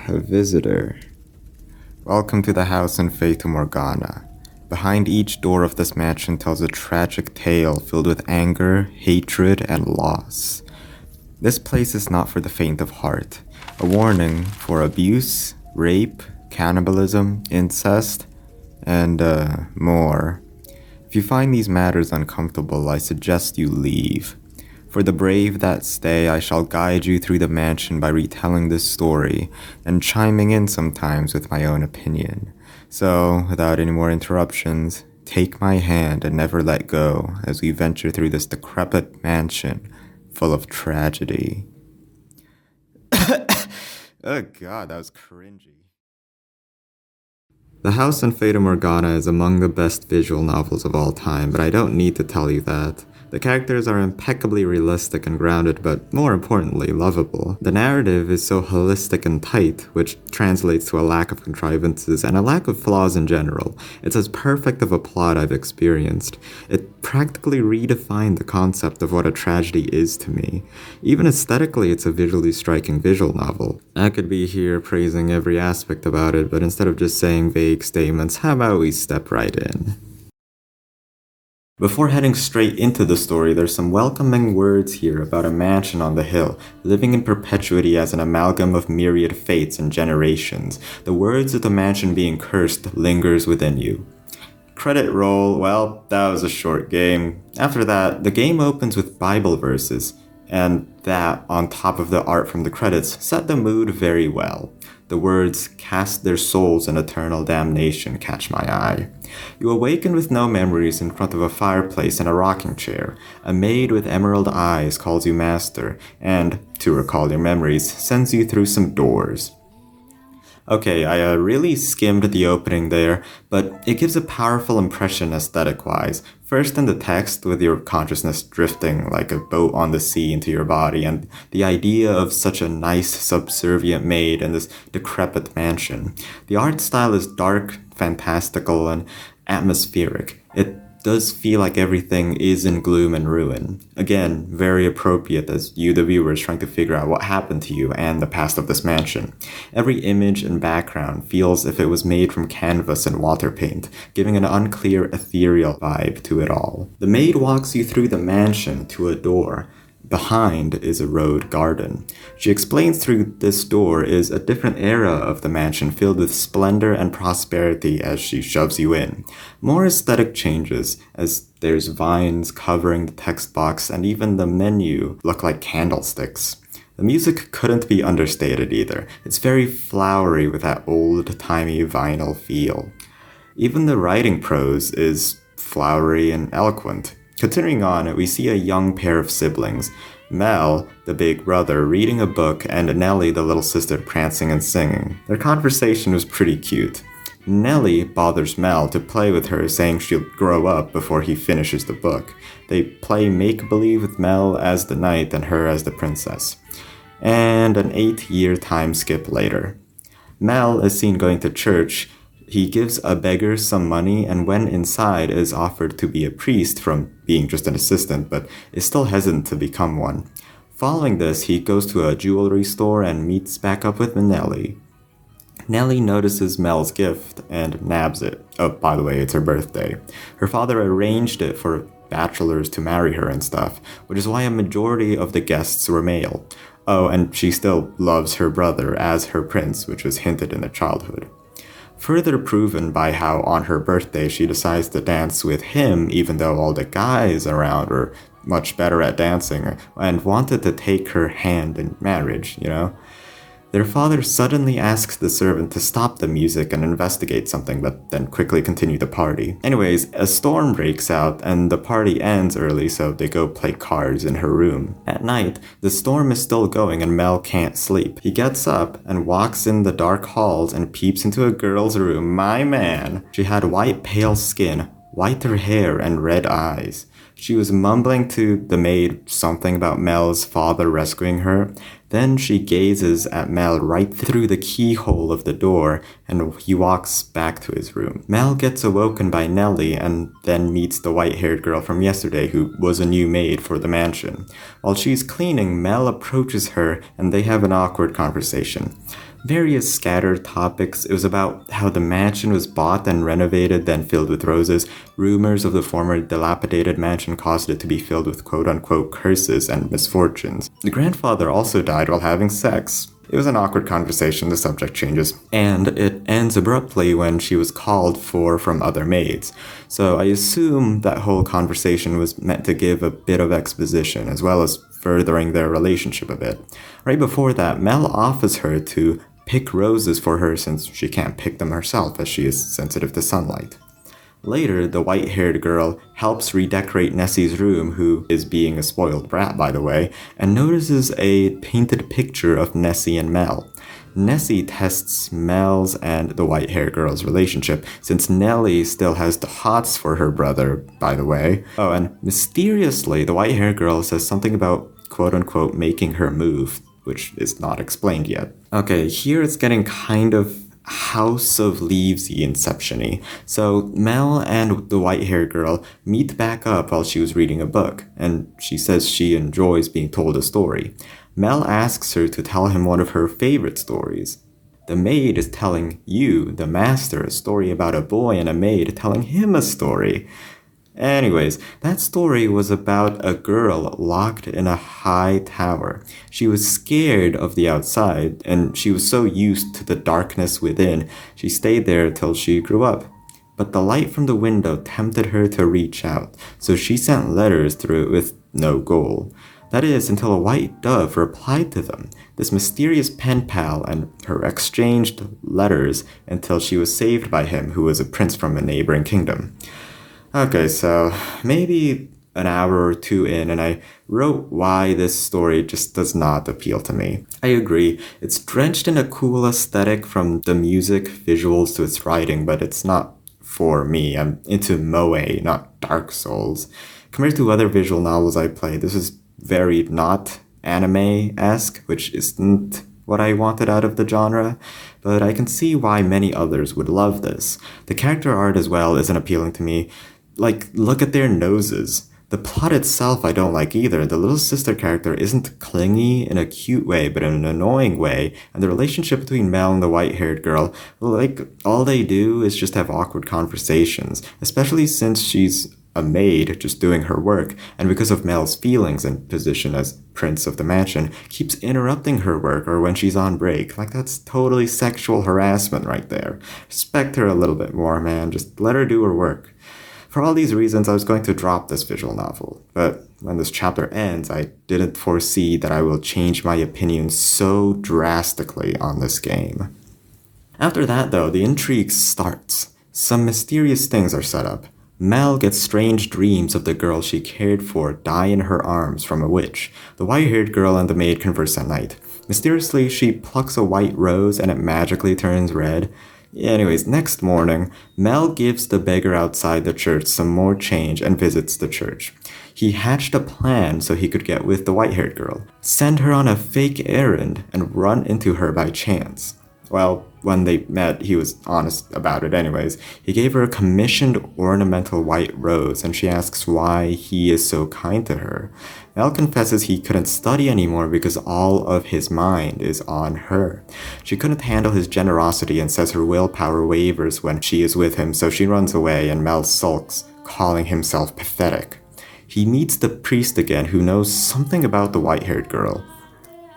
A visitor. Welcome to the house in Fata Morgana. Behind each door of this mansion tells a tragic tale filled with anger, hatred, and loss. This place is not for the faint of heart. A warning for abuse, rape, cannibalism, incest, and more. If you find these matters uncomfortable, I suggest you leave. For the brave that stay, I shall guide you through the mansion by retelling this story and chiming in sometimes with my own opinion. So, without any more interruptions, take my hand and never let go as we venture through this decrepit mansion full of tragedy. Oh god, that was cringy. The House in Fata Morgana is among the best visual novels of all time, but I don't need to tell you that. The characters are impeccably realistic and grounded, but more importantly, lovable. The narrative is so holistic and tight, which translates to a lack of contrivances and a lack of flaws in general. It's as perfect of a plot I've experienced. It practically redefined the concept of what a tragedy is to me. Even aesthetically, it's a visually striking visual novel. I could be here praising every aspect about it, but instead of just saying vague statements, how about we step right in? Before heading straight into the story, there's some welcoming words here about a mansion on the hill, living in perpetuity as an amalgam of myriad fates and generations. The words of the mansion being cursed lingers within you. Credit roll, well, that was a short game. After that, the game opens with Bible verses, and that, on top of the art from the credits, set the mood very well. The words, "cast their souls in eternal damnation," catch my eye. You awaken with no memories in front of a fireplace and a rocking chair. A maid with emerald eyes calls you master, and, to recall your memories, sends you through some doors. Okay, I really skimmed the opening there, but it gives a powerful impression aesthetic-wise. First in the text, with your consciousness drifting like a boat on the sea into your body, and the idea of such a nice, subservient maid in this decrepit mansion. The art style is dark, fantastical, and atmospheric. It does feel like everything is in gloom and ruin. Again, very appropriate as you, the viewer, is trying to figure out what happened to you and the past of this mansion. Every image and background feels if it was made from canvas and water paint, giving an unclear, ethereal vibe to it all. The maid walks you through the mansion to a door. Behind is a road garden. She explains through this door is a different era of the mansion filled with splendor and prosperity as she shoves you in. More aesthetic changes as there's vines covering the text box and even the menu look like candlesticks. The music couldn't be understated either. It's very flowery with that old-timey vinyl feel. Even the writing prose is flowery and eloquent. Continuing on, we see a young pair of siblings, Mel, the big brother, reading a book, and Nellie, the little sister, prancing and singing. Their conversation was pretty cute. Nellie bothers Mel to play with her, saying she'll grow up before he finishes the book. They play make-believe with Mel as the knight and her as the princess. And an 8-year time skip later. Mel is seen going to church. He gives a beggar some money, and when inside is offered to be a priest from being just an assistant, but is still hesitant to become one. Following this, he goes to a jewelry store and meets back up with Nellie. Nellie notices Mel's gift and nabs it. Oh, by the way, it's her birthday. Her father arranged it for bachelors to marry her and stuff, which is why a majority of the guests were male. Oh, and she still loves her brother as her prince, which was hinted in their childhood. Further proven by how on her birthday she decides to dance with him even though all the guys around were much better at dancing and wanted to take her hand in marriage, you know? Their father suddenly asks the servant to stop the music and investigate something, but then quickly continue the party. Anyways, a storm breaks out and the party ends early, so they go play cards in her room. At night, the storm is still going and Mel can't sleep. He gets up and walks in the dark halls and peeps into a girl's room. My man! She had white pale skin, whiter hair and red eyes. She was mumbling to the maid something about Mel's father rescuing her. Then she gazes at Mel right through the keyhole of the door, and he walks back to his room. Mel gets awoken by Nellie and then meets the white-haired girl from yesterday who was a new maid for the mansion. While she's cleaning, Mel approaches her and they have an awkward conversation. Various scattered topics. It was about how the mansion was bought and renovated, then filled with roses. Rumors of the former dilapidated mansion caused it to be filled with quote-unquote curses and misfortunes. The grandfather also died while having sex. It was an awkward conversation, the subject changes. And it ends abruptly when she was called for from other maids. So I assume that whole conversation was meant to give a bit of exposition, as well as furthering their relationship a bit. Right before that, Mel offers her to pick roses for her since she can't pick them herself as she is sensitive to sunlight. Later, the white-haired girl helps redecorate Nessie's room, who is being a spoiled brat by the way, and notices a painted picture of Nessie and Mel. Nessie tests Mel's and the white-haired girl's relationship, since Nellie still has the hots for her brother, by the way. Oh, and mysteriously, the white-haired girl says something about quote-unquote making her move, which is not explained yet. Okay, here it's getting kind of House of Leaves-y Inception-y. So Mel and the white-haired girl meet back up while she was reading a book, and she says she enjoys being told a story. Mel asks her to tell him one of her favorite stories. The maid is telling you, the master, a story about a boy and a maid telling him a story. Anyways, that story was about a girl locked in a high tower. She was scared of the outside, and she was so used to the darkness within, she stayed there till she grew up. But the light from the window tempted her to reach out, so she sent letters through it with no goal. That is, until a white dove replied to them, this mysterious pen pal, and her exchanged letters until she was saved by him, who was a prince from a neighboring kingdom. Okay, so maybe an hour or two in, and I wrote why this story just does not appeal to me. I agree, it's drenched in a cool aesthetic from the music, visuals to its writing, but it's not for me. I'm into Moe, not Dark Souls. Compared to other visual novels I played, this is very not anime-esque, which isn't what I wanted out of the genre, but I can see why many others would love this. The character art as well isn't appealing to me. Like, look at their noses. The plot itself I don't like either. The little sister character isn't clingy in a cute way, but in an annoying way. And the relationship between Mel and the white-haired girl, like, all they do is just have awkward conversations. Especially since she's a maid just doing her work, and because of Mel's feelings and position as prince of the mansion, keeps interrupting her work or when she's on break. Like, that's totally sexual harassment right there. Respect her a little bit more, man. Just let her do her work. For all these reasons, I was going to drop this visual novel, but when this chapter ends, I didn't foresee that I will change my opinion so drastically on this game. After that, though, the intrigue starts. Some mysterious things are set up. Mel gets strange dreams of the girl she cared for die in her arms from a witch. The white-haired girl and the maid converse at night. Mysteriously, she plucks a white rose and it magically turns red. Anyways, next morning, Mel gives the beggar outside the church some more change and visits the church. He hatched a plan so he could get with the white-haired girl, send her on a fake errand, and run into her by chance. Well, when they met, he was honest about it anyways. He gave her a commissioned ornamental white rose, and she asks why he is so kind to her. Mel confesses he couldn't study anymore because all of his mind is on her. She couldn't handle his generosity and says her willpower wavers when she is with him, so she runs away and Mel sulks, calling himself pathetic. He meets the priest again, who knows something about the white-haired girl.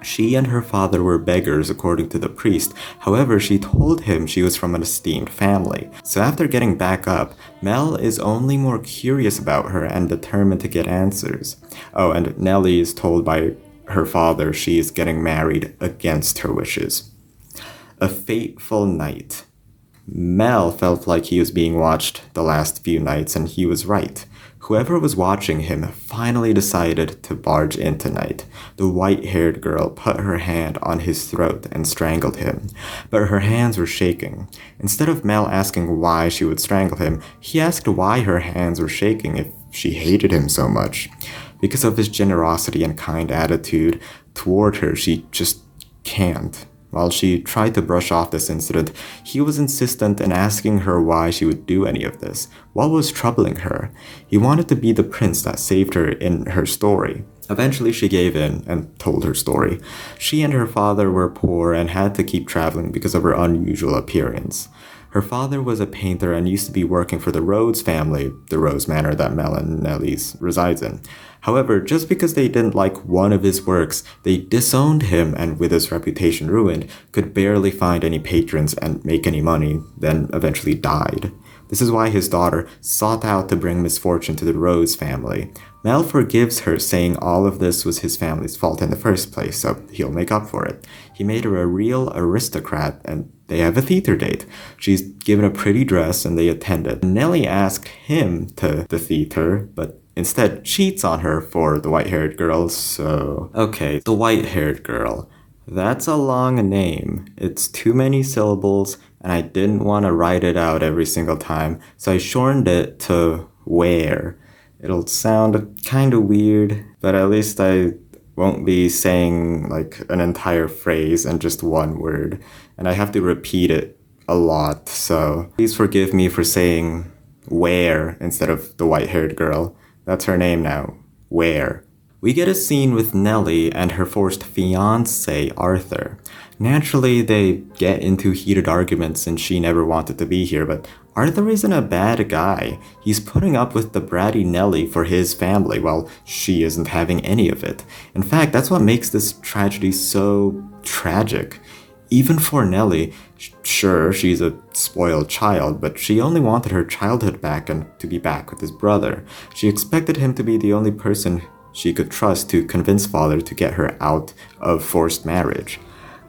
She and her father were beggars, according to the priest. However, she told him she was from an esteemed family. So after getting back up, Mel is only more curious about her and determined to get answers. Oh, and Nellie is told by her father she is getting married against her wishes. A fateful night. Mel felt like he was being watched the last few nights, and he was right. Whoever was watching him finally decided to barge in tonight. The white-haired girl put her hand on his throat and strangled him, but her hands were shaking. Instead of Mel asking why she would strangle him, he asked why her hands were shaking if she hated him so much. Because of his generosity and kind attitude toward her, she just can't. While she tried to brush off this incident, he was insistent in asking her why she would do any of this. What was troubling her? He wanted to be the prince that saved her in her story. Eventually, she gave in and told her story. She and her father were poor and had to keep traveling because of her unusual appearance. Her father was a painter and used to be working for the Rhodes family, the Rose Manor that Mel and Nellie resides in. However, just because they didn't like one of his works, they disowned him and with his reputation ruined, could barely find any patrons and make any money, then eventually died. This is why his daughter sought out to bring misfortune to the Rose family. Mel forgives her, saying all of this was his family's fault in the first place, so he'll make up for it. He made her a real aristocrat, and they have a theater date. She's given a pretty dress, and they attend it. Nellie asked him to the theater, but instead cheats on her for the white-haired girl, so... Okay, the white-haired girl. That's a long name. It's too many syllables, and I didn't want to write it out every single time, so I shortened it to where. It'll sound kind of weird, but at least I won't be saying like an entire phrase and just one word, and I have to repeat it a lot, so please forgive me for saying where instead of the white-haired girl. That's her name now. Where. We get a scene with Nellie and her forced fiancé, Arthur. Naturally, they get into heated arguments and she never wanted to be here, but Arthur isn't a bad guy. He's putting up with the bratty Nellie for his family while she isn't having any of it. In fact, that's what makes this tragedy so tragic. Even for Nellie, sure, she's a spoiled child, but she only wanted her childhood back and to be back with his brother. She expected him to be the only person she could trust to convince father to get her out of forced marriage.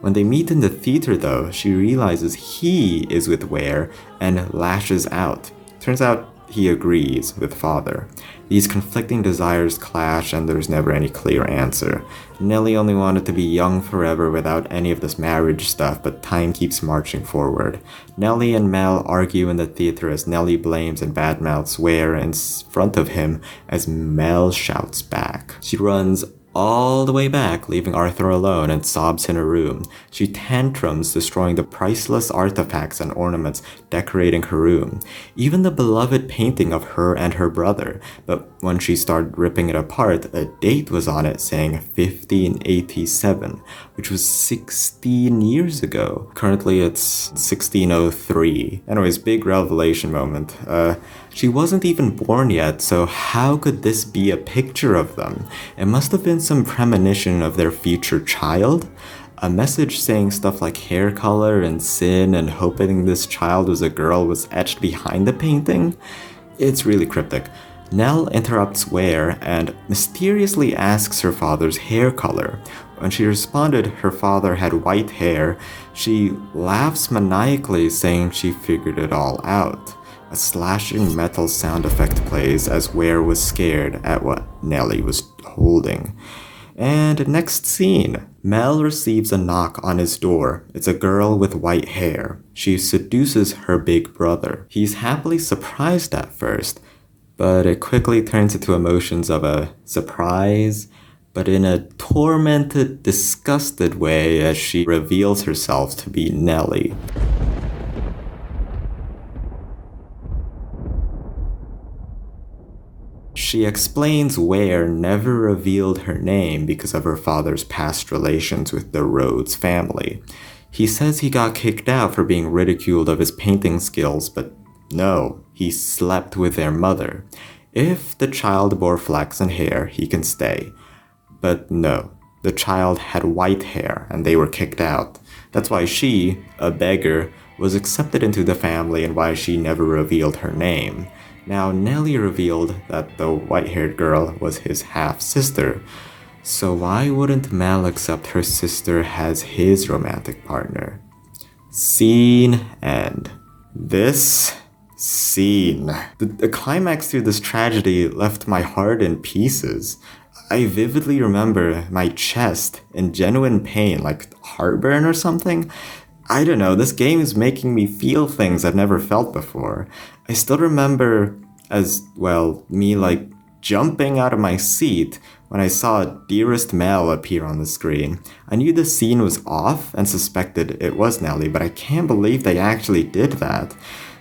When they meet in the theater though, she realizes he is with Ware and lashes out. Turns out he agrees with father. These conflicting desires clash and there's never any clear answer. Nellie only wanted to be young forever without any of this marriage stuff, but time keeps marching forward. Nellie and Mel argue in the theater as Nellie blames and badmouths Ware in front of him as Mel shouts back. She runs all the way back, leaving Arthur alone, and sobs in her room. She tantrums, destroying the priceless artifacts and ornaments decorating her room, even the beloved painting of her and her brother. But when she started ripping it apart, a date was on it saying 1587, which was 16 years ago. Currently it's 1603. Anyways, big revelation moment. She wasn't even born yet, so how could this be a picture of them? It must have been some premonition of their future child? A message saying stuff like hair color and sin and hoping this child was a girl was etched behind the painting? It's really cryptic. Nell interrupts Ware and mysteriously asks her father's hair color. When she responded her father had white hair, she laughs maniacally, saying she figured it all out. A slashing metal sound effect plays as Ware was scared at what Nellie was holding. And next scene, Mel receives a knock on his door. It's a girl with white hair. She seduces her big brother. He's happily surprised at first, but it quickly turns into emotions of a surprise, but in a tormented, disgusted way as she reveals herself to be Nellie. She explains Ware never revealed her name because of her father's past relations with the Rhodes family. He says he got kicked out for being ridiculed of his painting skills, but no, he slept with their mother. If the child bore flaxen hair, he can stay. But no, the child had white hair and they were kicked out. That's why she, a beggar, was accepted into the family and why she never revealed her name. Now, Nellie revealed that the white-haired girl was his half-sister, so why wouldn't Mel accept her sister as his romantic partner? Scene end. This Scene. The climax to this tragedy left my heart in pieces. I vividly remember my chest in genuine pain, like heartburn or something. I don't know, this game is making me feel things I've never felt before. I still remember as well me like jumping out of my seat when I saw Dearest Mel appear on the screen. I knew the scene was off and suspected it was Nelly, but I can't believe they actually did that.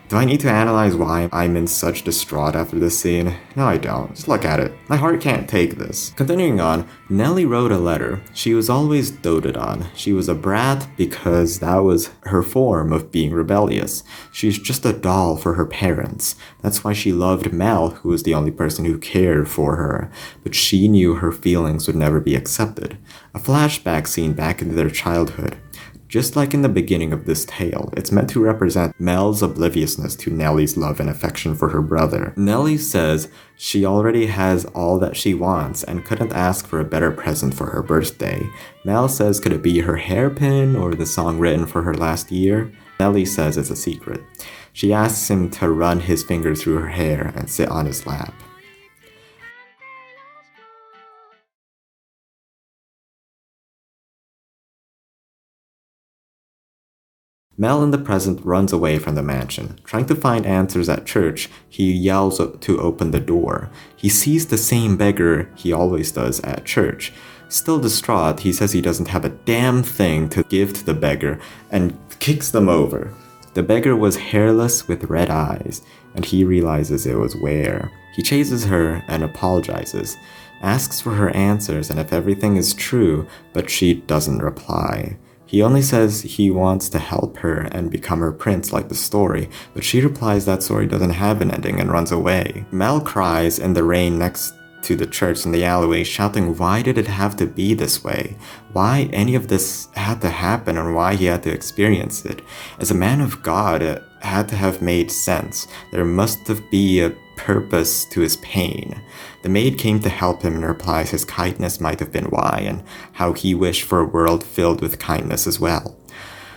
Do I need to analyze why I'm in such distraught after this scene? No, I don't. Just look at it. My heart can't take this. Continuing on, Nelly wrote a letter. She was always doted on. She was a brat because that was her form of being rebellious. She's just a doll for her parents. That's why she loved Mel, who was the only person who cared for her. But she knew her feelings would never be accepted. A flashback scene back into their childhood. Just like in the beginning of this tale, it's meant to represent Mel's obliviousness to Nelly's love and affection for her brother. Nelly says she already has all that she wants and couldn't ask for a better present for her birthday. Mel says could it be her hairpin or the song written for her last year? Nelly says it's a secret. She asks him to run his fingers through her hair and sit on his lap. Mel in the present runs away from the mansion. Trying to find answers at church, he yells to open the door. He sees the same beggar he always does at church. Still distraught, he says he doesn't have a damn thing to give to the beggar and kicks them over. The beggar was hairless with red eyes, and he realizes it was Ware. He chases her and apologizes, asks for her answers and if everything is true, but she doesn't reply. He only says he wants to help her and become her prince like the story, but she replies that story doesn't have an ending and runs away. Mel cries in the rain next to the church in the alleyway, shouting why did it have to be this way? Why any of this had to happen and why he had to experience it. As a man of God, it had to have made sense. There must have been a purpose to his pain. The maid came to help him and replies his kindness might have been why, and how he wished for a world filled with kindness as well.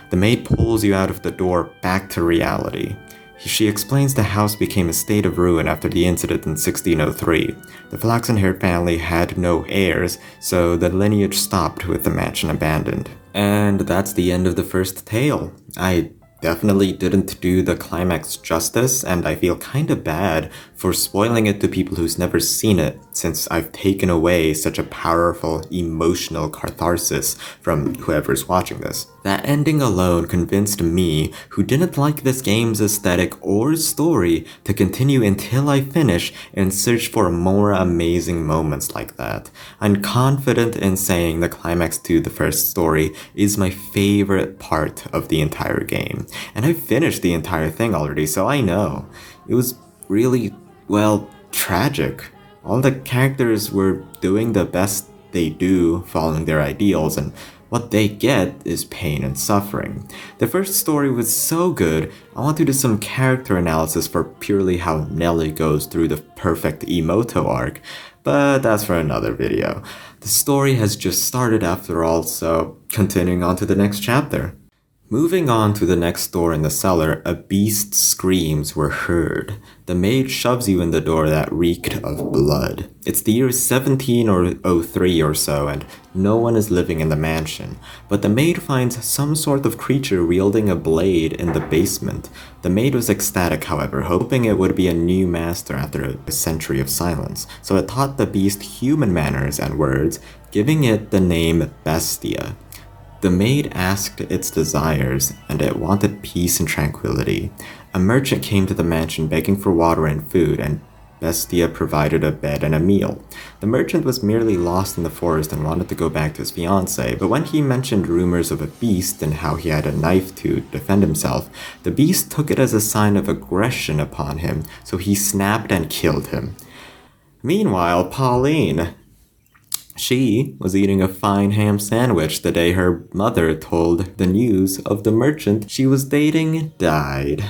The maid pulls you out of the door back to reality. She explains the house became a state of ruin after the incident in 1603. The flaxen-haired family had no heirs, so the lineage stopped with the mansion abandoned. And that's the end of the first tale. I definitely didn't do the climax justice, and I feel kinda bad for spoiling it to people who's never seen it, since I've taken away such a powerful emotional catharsis from whoever's watching this. That ending alone convinced me, who didn't like this game's aesthetic or story, to continue until I finish and search for more amazing moments like that. I'm confident in saying the climax to the first story is my favorite part of the entire game. And I finished the entire thing already, so I know. It was really, well, tragic. All the characters were doing the best they do, following their ideals, and what they get is pain and suffering. The first story was so good, I want to do some character analysis for purely how Nelly goes through the perfect Emoto arc, but that's for another video. The story has just started after all, so continuing on to the next chapter. Moving on to the next door in the cellar, a beast's screams were heard. The maid shoves you in the door that reeked of blood. It's the year 1703 or so, and no one is living in the mansion. But the maid finds some sort of creature wielding a blade in the basement. The maid was ecstatic, however, hoping it would be a new master after a century of silence. So it taught the beast human manners and words, giving it the name Bestia. The maid asked its desires, and it wanted peace and tranquility. A merchant came to the mansion begging for water and food, and Bestia provided a bed and a meal. The merchant was merely lost in the forest and wanted to go back to his fiancée, but when he mentioned rumors of a beast and how he had a knife to defend himself, the beast took it as a sign of aggression upon him, so he snapped and killed him. Meanwhile, Pauline, she was eating a fine ham sandwich the day her mother told the news of the merchant she was dating died.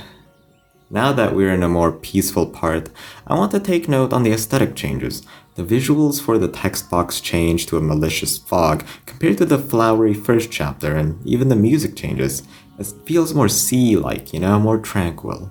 Now that we're in a more peaceful part, I want to take note on the aesthetic changes. The visuals for the text box change to a malicious fog compared to the flowery first chapter, and even the music changes. It feels more sea-like, more tranquil.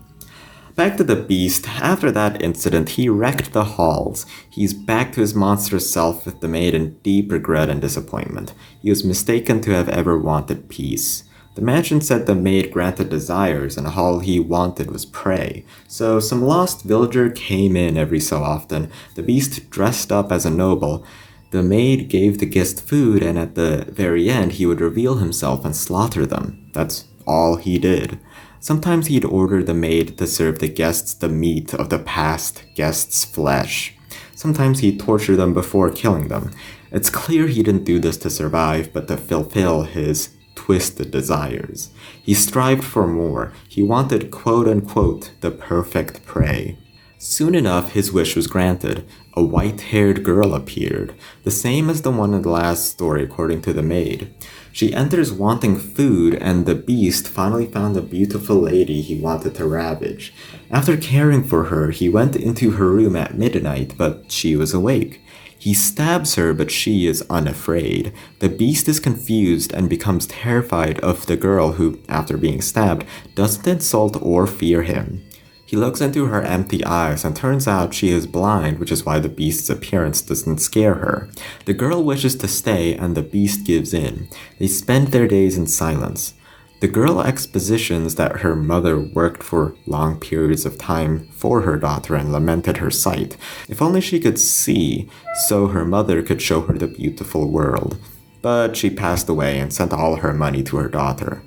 Back to the beast. After that incident, he wrecked the halls. He's back to his monstrous self with the maid in deep regret and disappointment. He was mistaken to have ever wanted peace. The mansion said the maid granted desires, and all he wanted was prey. So some lost villager came in every so often. The beast dressed up as a noble. The maid gave the guest food, and at the very end, he would reveal himself and slaughter them. That's all he did. Sometimes he'd order the maid to serve the guests the meat of the past guests' flesh. Sometimes he'd torture them before killing them. It's clear he didn't do this to survive, but to fulfill his twisted desires. He strived for more. He wanted quote-unquote the perfect prey. Soon enough, his wish was granted. A white-haired girl appeared, the same as the one in the last story according to the maid. She enters wanting food, and the beast finally found a beautiful lady he wanted to ravage. After caring for her, he went into her room at midnight, but she was awake. He stabs her, but she is unafraid. The beast is confused and becomes terrified of the girl who, after being stabbed, doesn't insult or fear him. He looks into her empty eyes and turns out she is blind, which is why the beast's appearance doesn't scare her. The girl wishes to stay and the beast gives in. They spend their days in silence. The girl expositions that her mother worked for long periods of time for her daughter and lamented her sight. If only she could see, so her mother could show her the beautiful world. But she passed away and sent all her money to her daughter.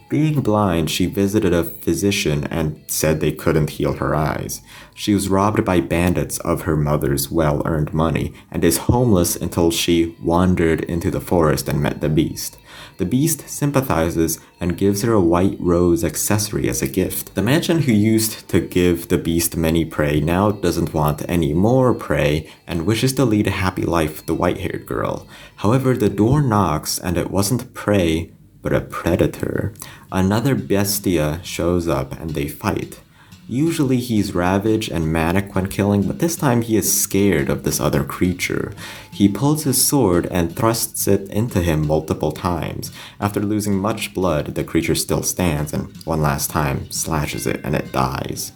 Being blind, she visited a physician and said they couldn't heal her eyes. She was robbed by bandits of her mother's well-earned money and is homeless until she wandered into the forest and met the beast. The beast sympathizes and gives her a white rose accessory as a gift. The mansion who used to give the beast many prey now doesn't want any more prey and wishes to lead a happy life with the white-haired girl. However, the door knocks and it wasn't prey, but a predator. Another bestia shows up and they fight. Usually he's ravaged and manic when killing, but this time he is scared of this other creature. He pulls his sword and thrusts it into him multiple times. After losing much blood, the creature still stands and one last time slashes it and it dies.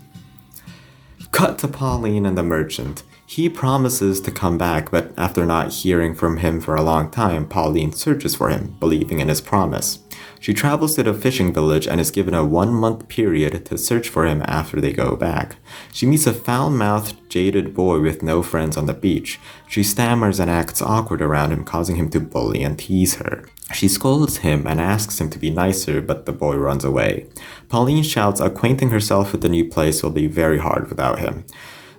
Cut to Pauline and the merchant. He promises to come back, but after not hearing from him for a long time, Pauline searches for him, believing in his promise. She travels to the fishing village and is given a 1-month period to search for him after they go back. She meets a foul-mouthed, jaded boy with no friends on the beach. She stammers and acts awkward around him, causing him to bully and tease her. She scolds him and asks him to be nicer, but the boy runs away. Pauline shouts acquainting herself with the new place will be very hard without him.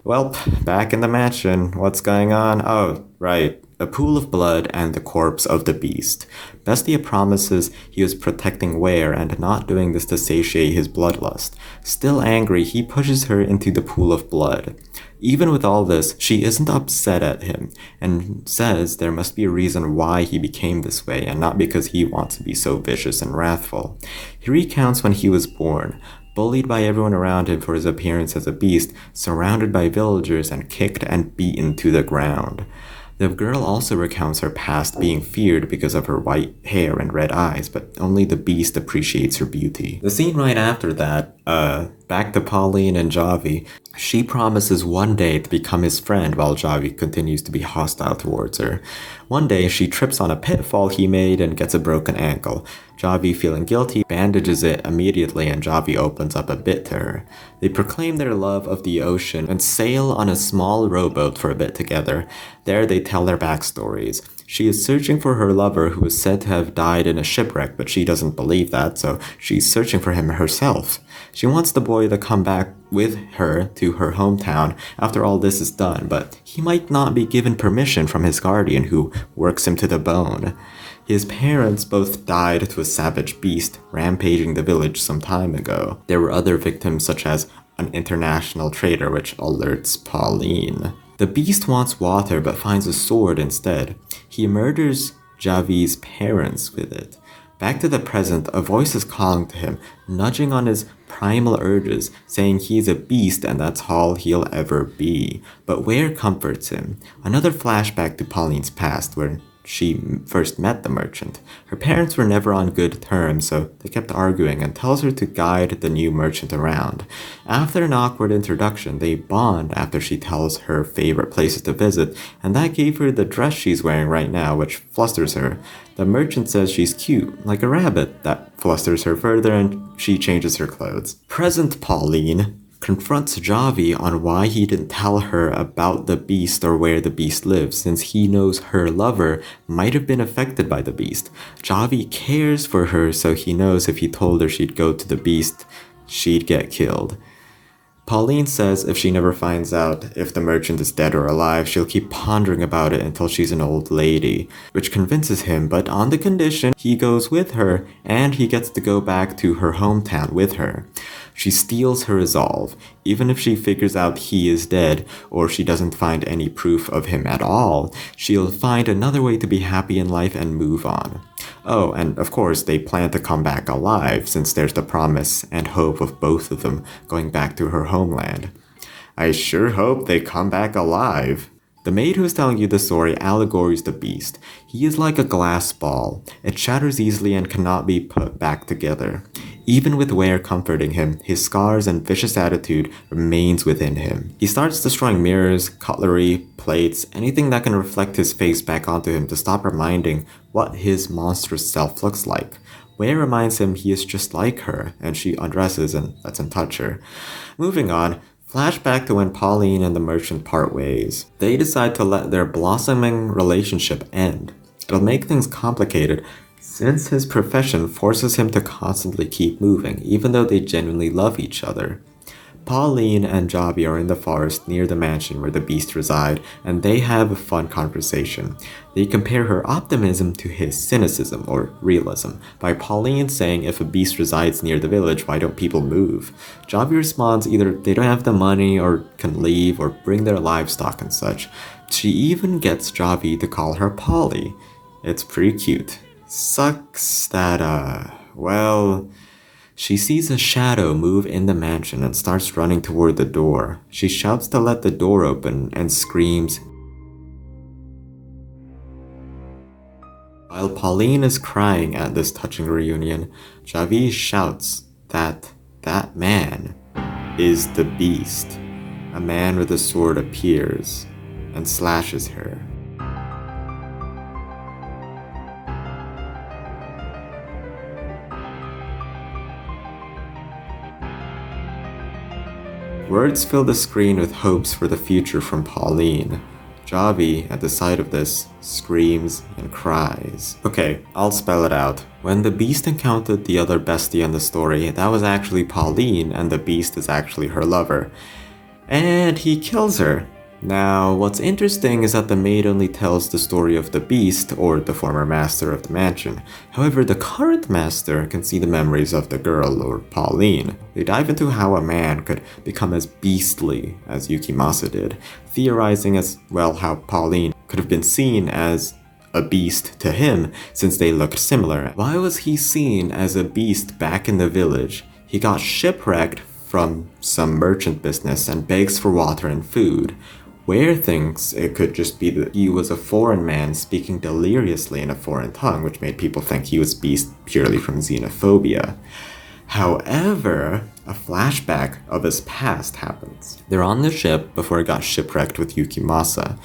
Well, back in the mansion, what's going on? Oh, right, a pool of blood and the corpse of the beast. Bestia promises he was protecting Ware and not doing this to satiate his bloodlust. Still angry, he pushes her into the pool of blood. Even with all this, she isn't upset at him and says there must be a reason why he became this way and not because he wants to be so vicious and wrathful. He recounts when he was born. Bullied by everyone around him for his appearance as a beast, surrounded by villagers and kicked and beaten to the ground. The girl also recounts her past being feared because of her white hair and red eyes, but only the beast appreciates her beauty. The scene right after that, back to Pauline and Javi. She promises one day to become his friend while Javi continues to be hostile towards her. One day, she trips on a pitfall he made and gets a broken ankle. Javi, feeling guilty, bandages it immediately and Javi opens up a bit to her. They proclaim their love of the ocean and sail on a small rowboat for a bit together. There they tell their backstories. She is searching for her lover who is said to have died in a shipwreck, but she doesn't believe that, so she's searching for him herself. She wants the boy to come back with her to her hometown after all this is done, but he might not be given permission from his guardian who works him to the bone. His parents both died to a savage beast rampaging the village some time ago. There were other victims such as an international trader, which alerts Pauline. The beast wants water but finds a sword instead. He murders Javi's parents with it. Back to the present, a voice is calling to him, nudging on his primal urges, saying he's a beast and that's all he'll ever be. But Ware comforts him. Another flashback to Pauline's past, where she first met the merchant. Her parents were never on good terms, so they kept arguing and tells her to guide the new merchant around. After an awkward introduction, they bond after she tells her favorite places to visit, and that gave her the dress she's wearing right now, which flusters her. The merchant says she's cute, like a rabbit. That flusters her further, and she changes her clothes. Present Pauline confronts Javi on why he didn't tell her about the beast or where the beast lives, since he knows her lover might have been affected by the beast. Javi cares for her, so he knows if he told her she'd go to the beast, she'd get killed. Pauline says if she never finds out if the merchant is dead or alive, she'll keep pondering about it until she's an old lady, which convinces him, but on the condition he goes with her and he gets to go back to her hometown with her. She steals her resolve. Even if she figures out he is dead, or she doesn't find any proof of him at all, she'll find another way to be happy in life and move on. Oh, and of course they plan to come back alive, since there's the promise and hope of both of them going back to her homeland. I sure hope they come back alive. The maid who is telling you the story allegories the beast. He is like a glass ball. It shatters easily and cannot be put back together. Even with Ware comforting him, his scars and vicious attitude remains within him. He starts destroying mirrors, cutlery, plates, anything that can reflect his face back onto him to stop reminding what his monstrous self looks like. Ware reminds him he is just like her, and she undresses and lets him touch her. Moving on, flashback to when Pauline and the merchant part ways. They decide to let their blossoming relationship end. It'll make things complicated, since his profession forces him to constantly keep moving, even though they genuinely love each other. Pauline and Javi are in the forest near the mansion where the beast reside, and they have a fun conversation. They compare her optimism to his cynicism, or realism, by Pauline saying if a beast resides near the village, why don't people move? Javi responds either they don't have the money, or can leave, or bring their livestock and such. She even gets Javi to call her Polly. It's pretty cute. Sucks that, well, she sees a shadow move in the mansion and starts running toward the door. She shouts to let the door open and screams. While Pauline is crying at this touching reunion, Javi shouts that that man is the beast. A man with a sword appears and slashes her. Words fill the screen with hopes for the future from Pauline. Javi, at the sight of this, screams and cries. Okay, I'll spell it out. When the beast encountered the other bestie in the story, that was actually Pauline, and the beast is actually her lover. And he kills her. Now, what's interesting is that the maid only tells the story of the beast, or the former master of the mansion. However, the current master can see the memories of the girl, or Pauline. They dive into how a man could become as beastly as Yukimasa did, theorizing as well how Pauline could have been seen as a beast to him, since they looked similar. Why was he seen as a beast back in the village? He got shipwrecked from some merchant business and begs for water and food. Ware thinks it could just be that he was a foreign man speaking deliriously in a foreign tongue, which made people think he was beast purely from xenophobia. However, a flashback of his past happens. They're on the ship before it got shipwrecked with Yukimasa.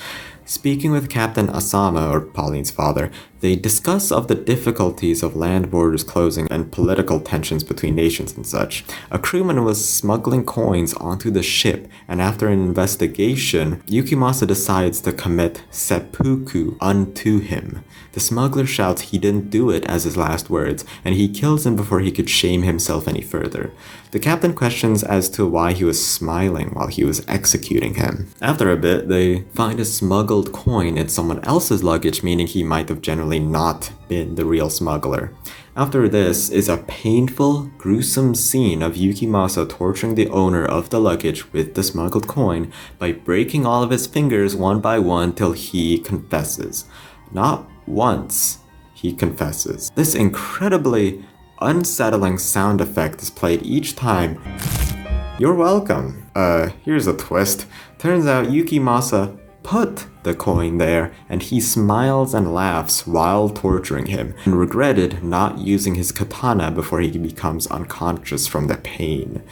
Speaking with Captain Asama, or Pauline's father, they discuss of the difficulties of land borders closing and political tensions between nations and such. A crewman was smuggling coins onto the ship, and after an investigation, Yukimasa decides to commit seppuku unto him. The smuggler shouts he didn't do it as his last words, and he kills him before he could shame himself any further. The captain questions as to why he was smiling while he was executing him. After a bit, they find a smuggled coin in someone else's luggage, meaning he might have generally not been the real smuggler. After this is a painful, gruesome scene of Yukimasa torturing the owner of the luggage with the smuggled coin by breaking all of his fingers one by one till he confesses. Not once, he confesses. This incredibly unsettling sound effect is played each time. You're welcome. Here's a twist. Turns out Yukimasa put the coin there, and he smiles and laughs while torturing him, and regretted not using his katana before he becomes unconscious from the pain.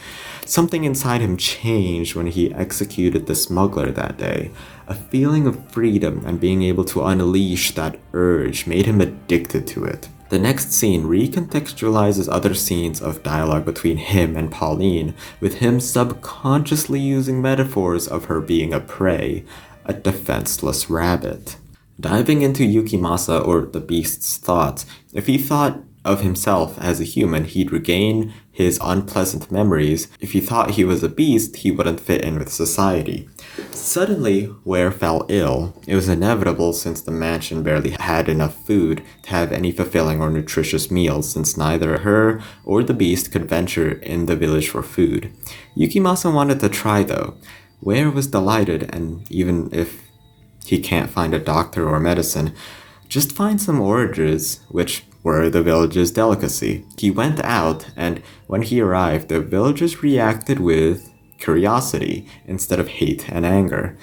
Something inside him changed when he executed the smuggler that day. A feeling of freedom and being able to unleash that urge made him addicted to it. The next scene recontextualizes other scenes of dialogue between him and Pauline, with him subconsciously using metaphors of her being a prey, a defenseless rabbit. Diving into Yukimasa, or the beast's thoughts, if he thought of himself as a human, he'd regain his unpleasant memories. If he thought he was a beast, he wouldn't fit in with society. Suddenly, Ware fell ill. It was inevitable since the mansion barely had enough food to have any fulfilling or nutritious meals, since neither her or the beast could venture in the village for food. Yukimasa wanted to try though. Ware was delighted, and even if he can't find a doctor or medicine, just find some oranges, which were the village's delicacy. He went out, and when he arrived, the villagers reacted with curiosity instead of hate and anger.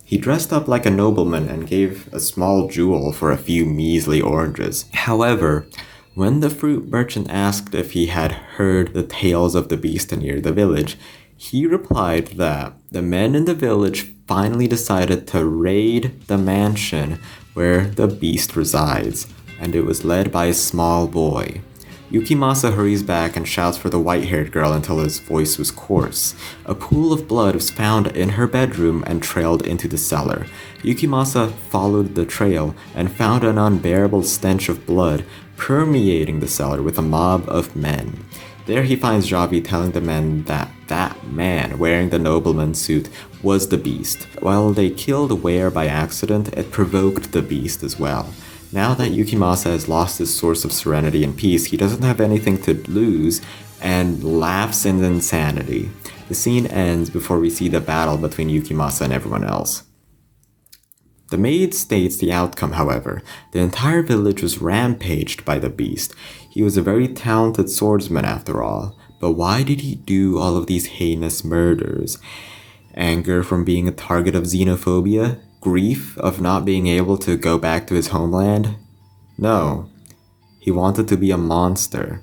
He dressed up like a nobleman and gave a small jewel for a few measly oranges. However, when the fruit merchant asked if he had heard the tales of the beast near the village, he replied that the men in the village finally decided to raid the mansion where the beast resides, and it was led by a small boy. Yukimasa hurries back and shouts for the white-haired girl until his voice was coarse. A pool of blood was found in her bedroom and trailed into the cellar. Yukimasa followed the trail and found an unbearable stench of blood permeating the cellar with a mob of men. There he finds Javi telling the men that that man wearing the nobleman's suit was the beast. While they killed Ware by accident, it provoked the beast as well. Now that Yukimasa has lost his source of serenity and peace, he doesn't have anything to lose and laughs in insanity. The scene ends before we see the battle between Yukimasa and everyone else. The maid states the outcome, however. The entire village was rampaged by the beast. He was a very talented swordsman after all, but why did he do all of these heinous murders? Anger from being a target of xenophobia? Grief of not being able to go back to his homeland? No. He wanted to be a monster.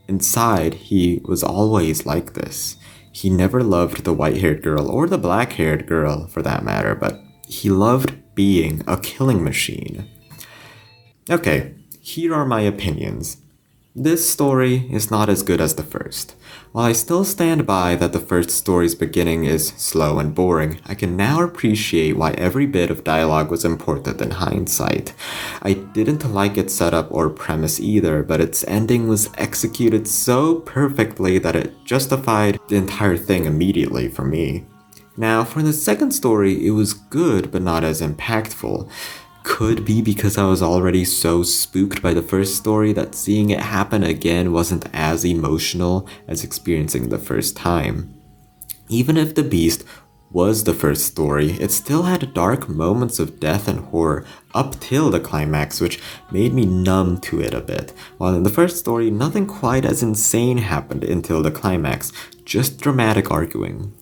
Inside, he was always like this. He never loved the white-haired girl, or the black-haired girl for that matter, but he loved being a killing machine. Okay, here are my opinions. This story is not as good as the first. While I still stand by that the first story's beginning is slow and boring, I can now appreciate why every bit of dialogue was important in hindsight. I didn't like its setup or premise either, but its ending was executed so perfectly that it justified the entire thing immediately for me. Now, for the second story, it was good but not as impactful. Could be because I was already so spooked by the first story that seeing it happen again wasn't as emotional as experiencing the first time. Even if the beast was the first story, it still had dark moments of death and horror up till the climax, which made me numb to it a bit. While in the first story, nothing quite as insane happened until the climax, just dramatic arguing.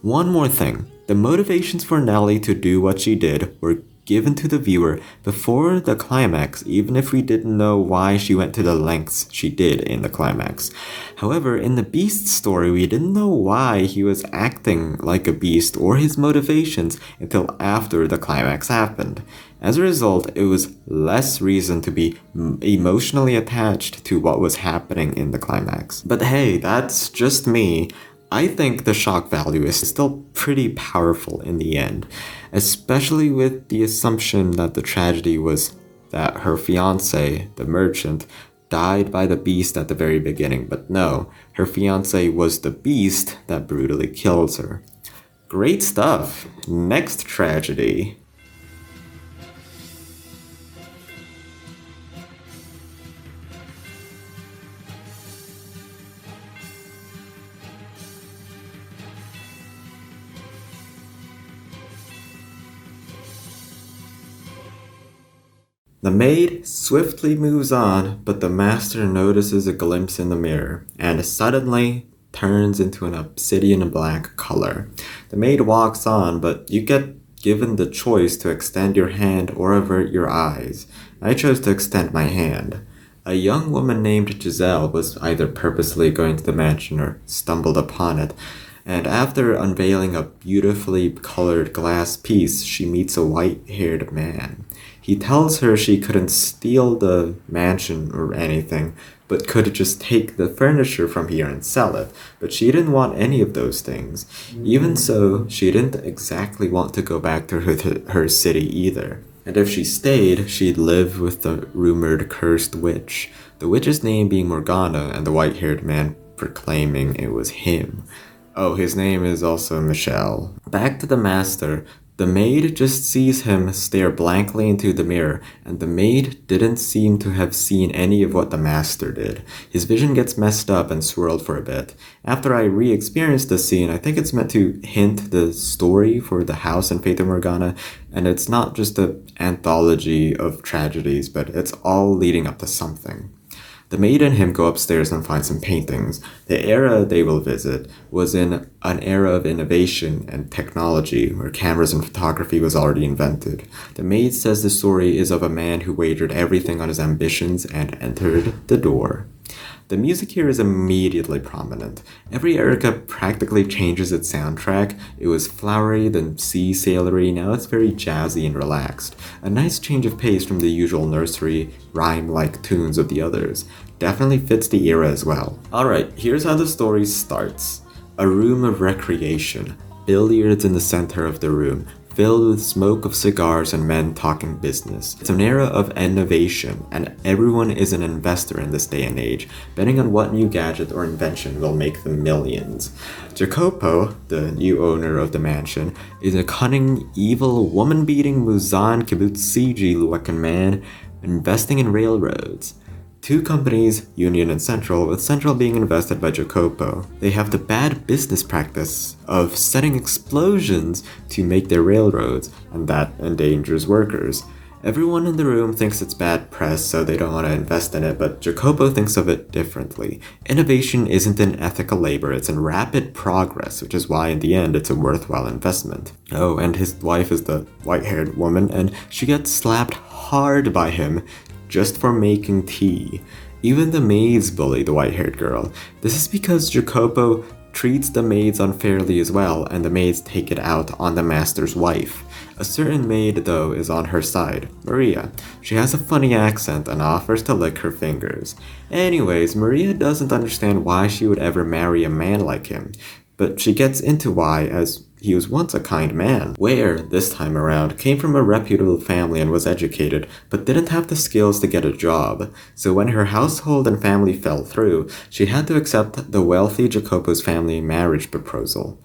One more thing, the motivations for Nellie to do what she did were given to the viewer before the climax, even if we didn't know why she went to the lengths she did in the climax. However, in the beast story, we didn't know why he was acting like a beast or his motivations until after the climax happened. As a result, it was less reason to be emotionally attached to what was happening in the climax. But hey, that's just me. I think the shock value is still pretty powerful in the end, especially with the assumption that the tragedy was that her fiancé, the merchant, died by the beast at the very beginning, but no, her fiancé was the beast that brutally kills her. Great stuff! Next tragedy. The maid swiftly moves on, but the master notices a glimpse in the mirror, and suddenly turns into an obsidian black color. The maid walks on, but you get given the choice to extend your hand or avert your eyes. I chose to extend my hand. A young woman named Giselle was either purposely going to the mansion or stumbled upon it, and after unveiling a beautifully colored glass piece, she meets a white-haired man. He tells her she couldn't steal the mansion or anything, but could just take the furniture from here and sell it. But she didn't want any of those things. Even so, she didn't exactly want to go back to her city either. And if she stayed, she'd live with the rumored cursed witch. The witch's name being Morgana, and the white-haired man proclaiming it was him. Oh, his name is also Michel. Back to the master. The maid just sees him stare blankly into the mirror, and the maid didn't seem to have seen any of what the master did. His vision gets messed up and swirled for a bit. After I re-experienced the scene, I think it's meant to hint the story for the house in Fata Morgana, and it's not just an anthology of tragedies, but it's all leading up to something. The maid and him go upstairs and find some paintings. The era they will visit was in an era of innovation and technology where cameras and photography was already invented. The maid says the story is of a man who wagered everything on his ambitions and entered the door. The music here is immediately prominent. Every Erica practically changes its soundtrack. It was flowery, then sea-sailery, now it's very jazzy and relaxed. A nice change of pace from the usual nursery, rhyme-like tunes of the others. Definitely fits the era as well. Alright, here's how the story starts. A room of recreation. Billiards in the center of the room, filled with smoke of cigars and men talking business. It's an era of innovation, and everyone is an investor in this day and age, betting on what new gadget or invention will make them millions. Jacopo, the new owner of the mansion, is a cunning, evil, woman-beating Muzan Kibutsuji-looking man investing in railroads. Two companies, Union and Central, with Central being invested by Jacopo. They have the bad business practice of setting explosions to make their railroads, and that endangers workers. Everyone in the room thinks it's bad press, so they don't want to invest in it, but Jacopo thinks of it differently. Innovation isn't in ethical labor, it's in rapid progress, which is why in the end it's a worthwhile investment. Oh, and his wife is the white-haired woman, and she gets slapped hard by him just for making tea. Even the maids bully the white-haired girl. This is because Jacopo treats the maids unfairly as well, and the maids take it out on the master's wife. A certain maid, though, is on her side, Maria. She has a funny accent and offers to lick her fingers. Anyways, Maria doesn't understand why she would ever marry a man like him, but she gets into why, as he was once a kind man. Ware, this time around, came from a reputable family and was educated, but didn't have the skills to get a job. So when her household and family fell through, she had to accept the wealthy Jacopo's family marriage proposal.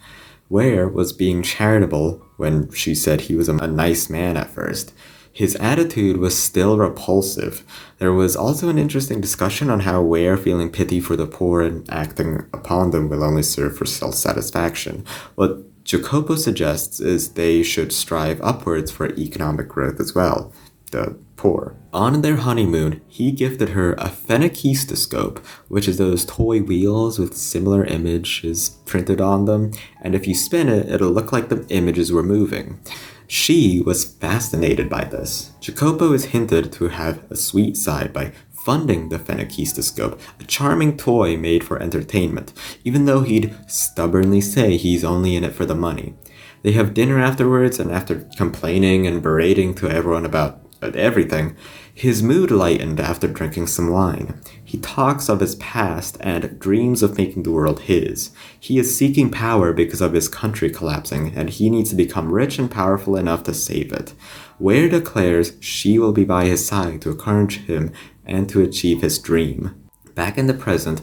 Ware was being charitable when she said he was a nice man at first. His attitude was still repulsive. There was also an interesting discussion on how Ware feeling pity for the poor and acting upon them will only serve for self-satisfaction. What Jacopo suggests is they should strive upwards for economic growth as well, the poor. On their honeymoon, he gifted her a phenakistoscope, which is those toy wheels with similar images printed on them, and if you spin it, it'll look like the images were moving. She was fascinated by this. Jacopo is hinted to have a sweet side by funding the phenakistoscope, a charming toy made for entertainment, even though he'd stubbornly say he's only in it for the money. They have dinner afterwards, and after complaining and berating to everyone about everything, his mood lightened after drinking some wine. He talks of his past and dreams of making the world his. He is seeking power because of his country collapsing, and he needs to become rich and powerful enough to save it. Ware declares she will be by his side to encourage him and to achieve his dream. Back in the present,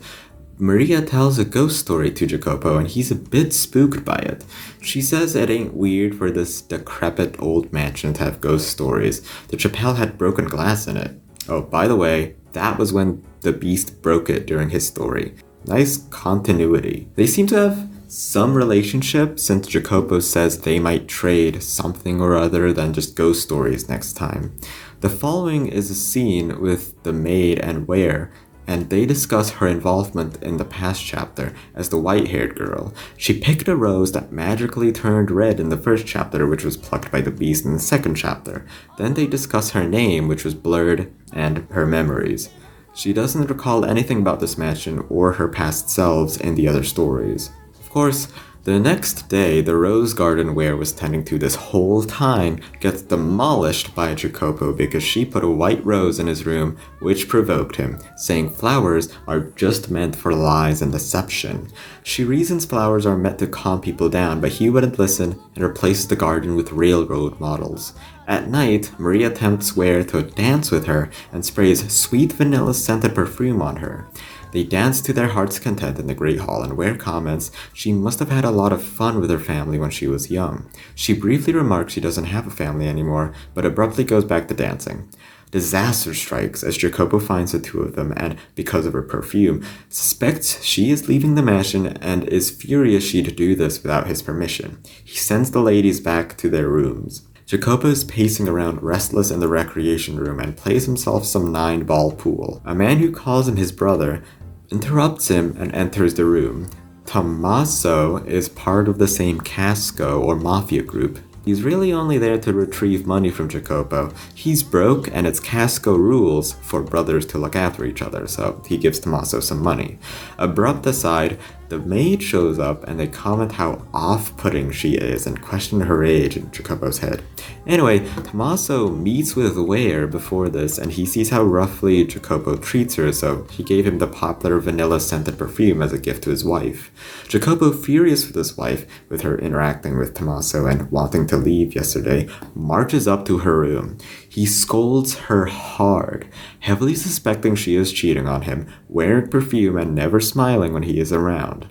Maria tells a ghost story to Jacopo, and he's a bit spooked by it. She says it ain't weird for this decrepit old mansion to have ghost stories. The chapel had broken glass in it. Oh, by the way, that was when the beast broke it during his story. Nice continuity. They seem to have some relationship, since Jacopo says they might trade something or other than just ghost stories next time. The following is a scene with the maid and Ware. and they discuss her involvement in the past chapter as the white-haired girl. She picked a rose that magically turned red in the first chapter, which was plucked by the beast in the second chapter. Then they discuss her name, which was blurred, and her memories. She doesn't recall anything about this mansion or her past selves in the other stories. Of course, the next day, the rose garden Ware was tending to this whole time gets demolished by Jacopo because she put a white rose in his room, which provoked him, saying flowers are just meant for lies and deception. She reasons flowers are meant to calm people down, but he wouldn't listen and replaces the garden with railroad models. At night, Maria tempts Ware to dance with her and sprays sweet vanilla-scented perfume on her. They dance to their heart's content in the Great Hall, and Ware comments she must have had a lot of fun with her family when she was young. She briefly remarks she doesn't have a family anymore, but abruptly goes back to dancing. Disaster strikes as Jacopo finds the two of them and, because of her perfume, suspects she is leaving the mansion and is furious she'd do this without his permission. He sends the ladies back to their rooms. Jacopo is pacing around restless in the recreation room and plays himself some 9-ball pool. A man who calls him his brother interrupts him and enters the room. Tommaso is part of the same Casco or mafia group. He's really only there to retrieve money from Jacopo. He's broke and it's Casco rules for brothers to look after each other, so he gives Tommaso some money. Abrupt aside, the maid shows up and they comment how off-putting she is and question her age in Jacopo's head. Anyway, Tommaso meets with Ware before this and he sees how roughly Jacopo treats her, so he gave him the popular vanilla-scented perfume as a gift to his wife. Jacopo, furious with his wife, with her interacting with Tommaso and wanting to leave yesterday, marches up to her room. He scolds her hard, heavily suspecting she is cheating on him, wearing perfume and never smiling when he is around.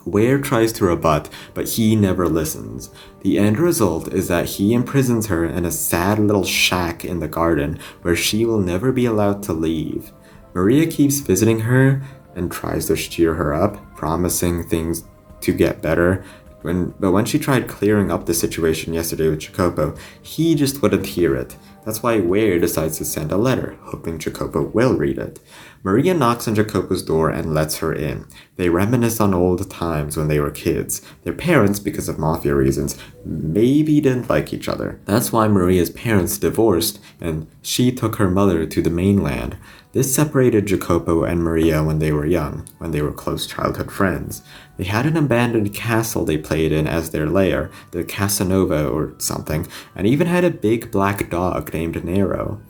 Ware tries to rebut, but he never listens. The end result is that he imprisons her in a sad little shack in the garden where she will never be allowed to leave. Maria keeps visiting her and tries to cheer her up, promising things to get better. But when she tried clearing up the situation yesterday with Jacopo, he just wouldn't hear it. That's why Ware decides to send a letter, hoping Jacopo will read it. Maria knocks on Jacopo's door and lets her in. They reminisce on old times when they were kids. Their parents, because of mafia reasons, maybe didn't like each other. That's why Maria's parents divorced, and she took her mother to the mainland. This separated Jacopo and Maria when they were young, when they were close childhood friends. They had an abandoned castle they played in as their lair, the Casanova or something, and even had a big black dog named Nero.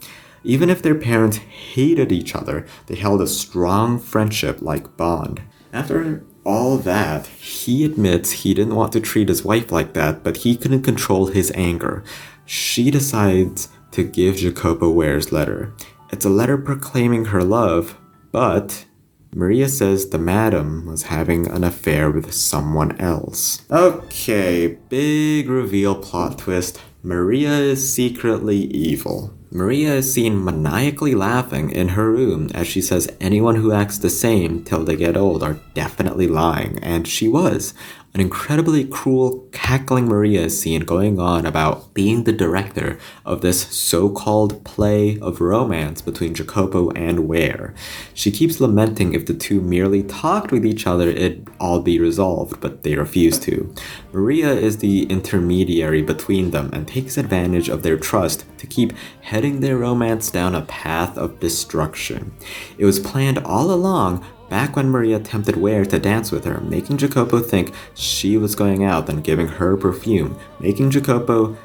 Even if their parents hated each other, they held a strong friendship-like bond. After all that, he admits he didn't want to treat his wife like that, but he couldn't control his anger. She decides to give Jacopo Ware's letter. It's a letter proclaiming her love, but Maria says the madam was having an affair with someone else. Okay, big reveal plot twist. Maria is secretly evil. Maria is seen maniacally laughing in her room as she says anyone who acts the same till they get old are definitely lying, and she was. An incredibly cruel, cackling Maria is seen going on about being the director of this so-called play of romance between Jacopo and Ware. She keeps lamenting if the two merely talked with each other it'd all be resolved, but they refuse to. Maria is the intermediary between them and takes advantage of their trust to keep heading their romance down a path of destruction. It was planned all along, back when Maria tempted Ware to dance with her, making Jacopo think she was going out and giving her perfume, making Jacopo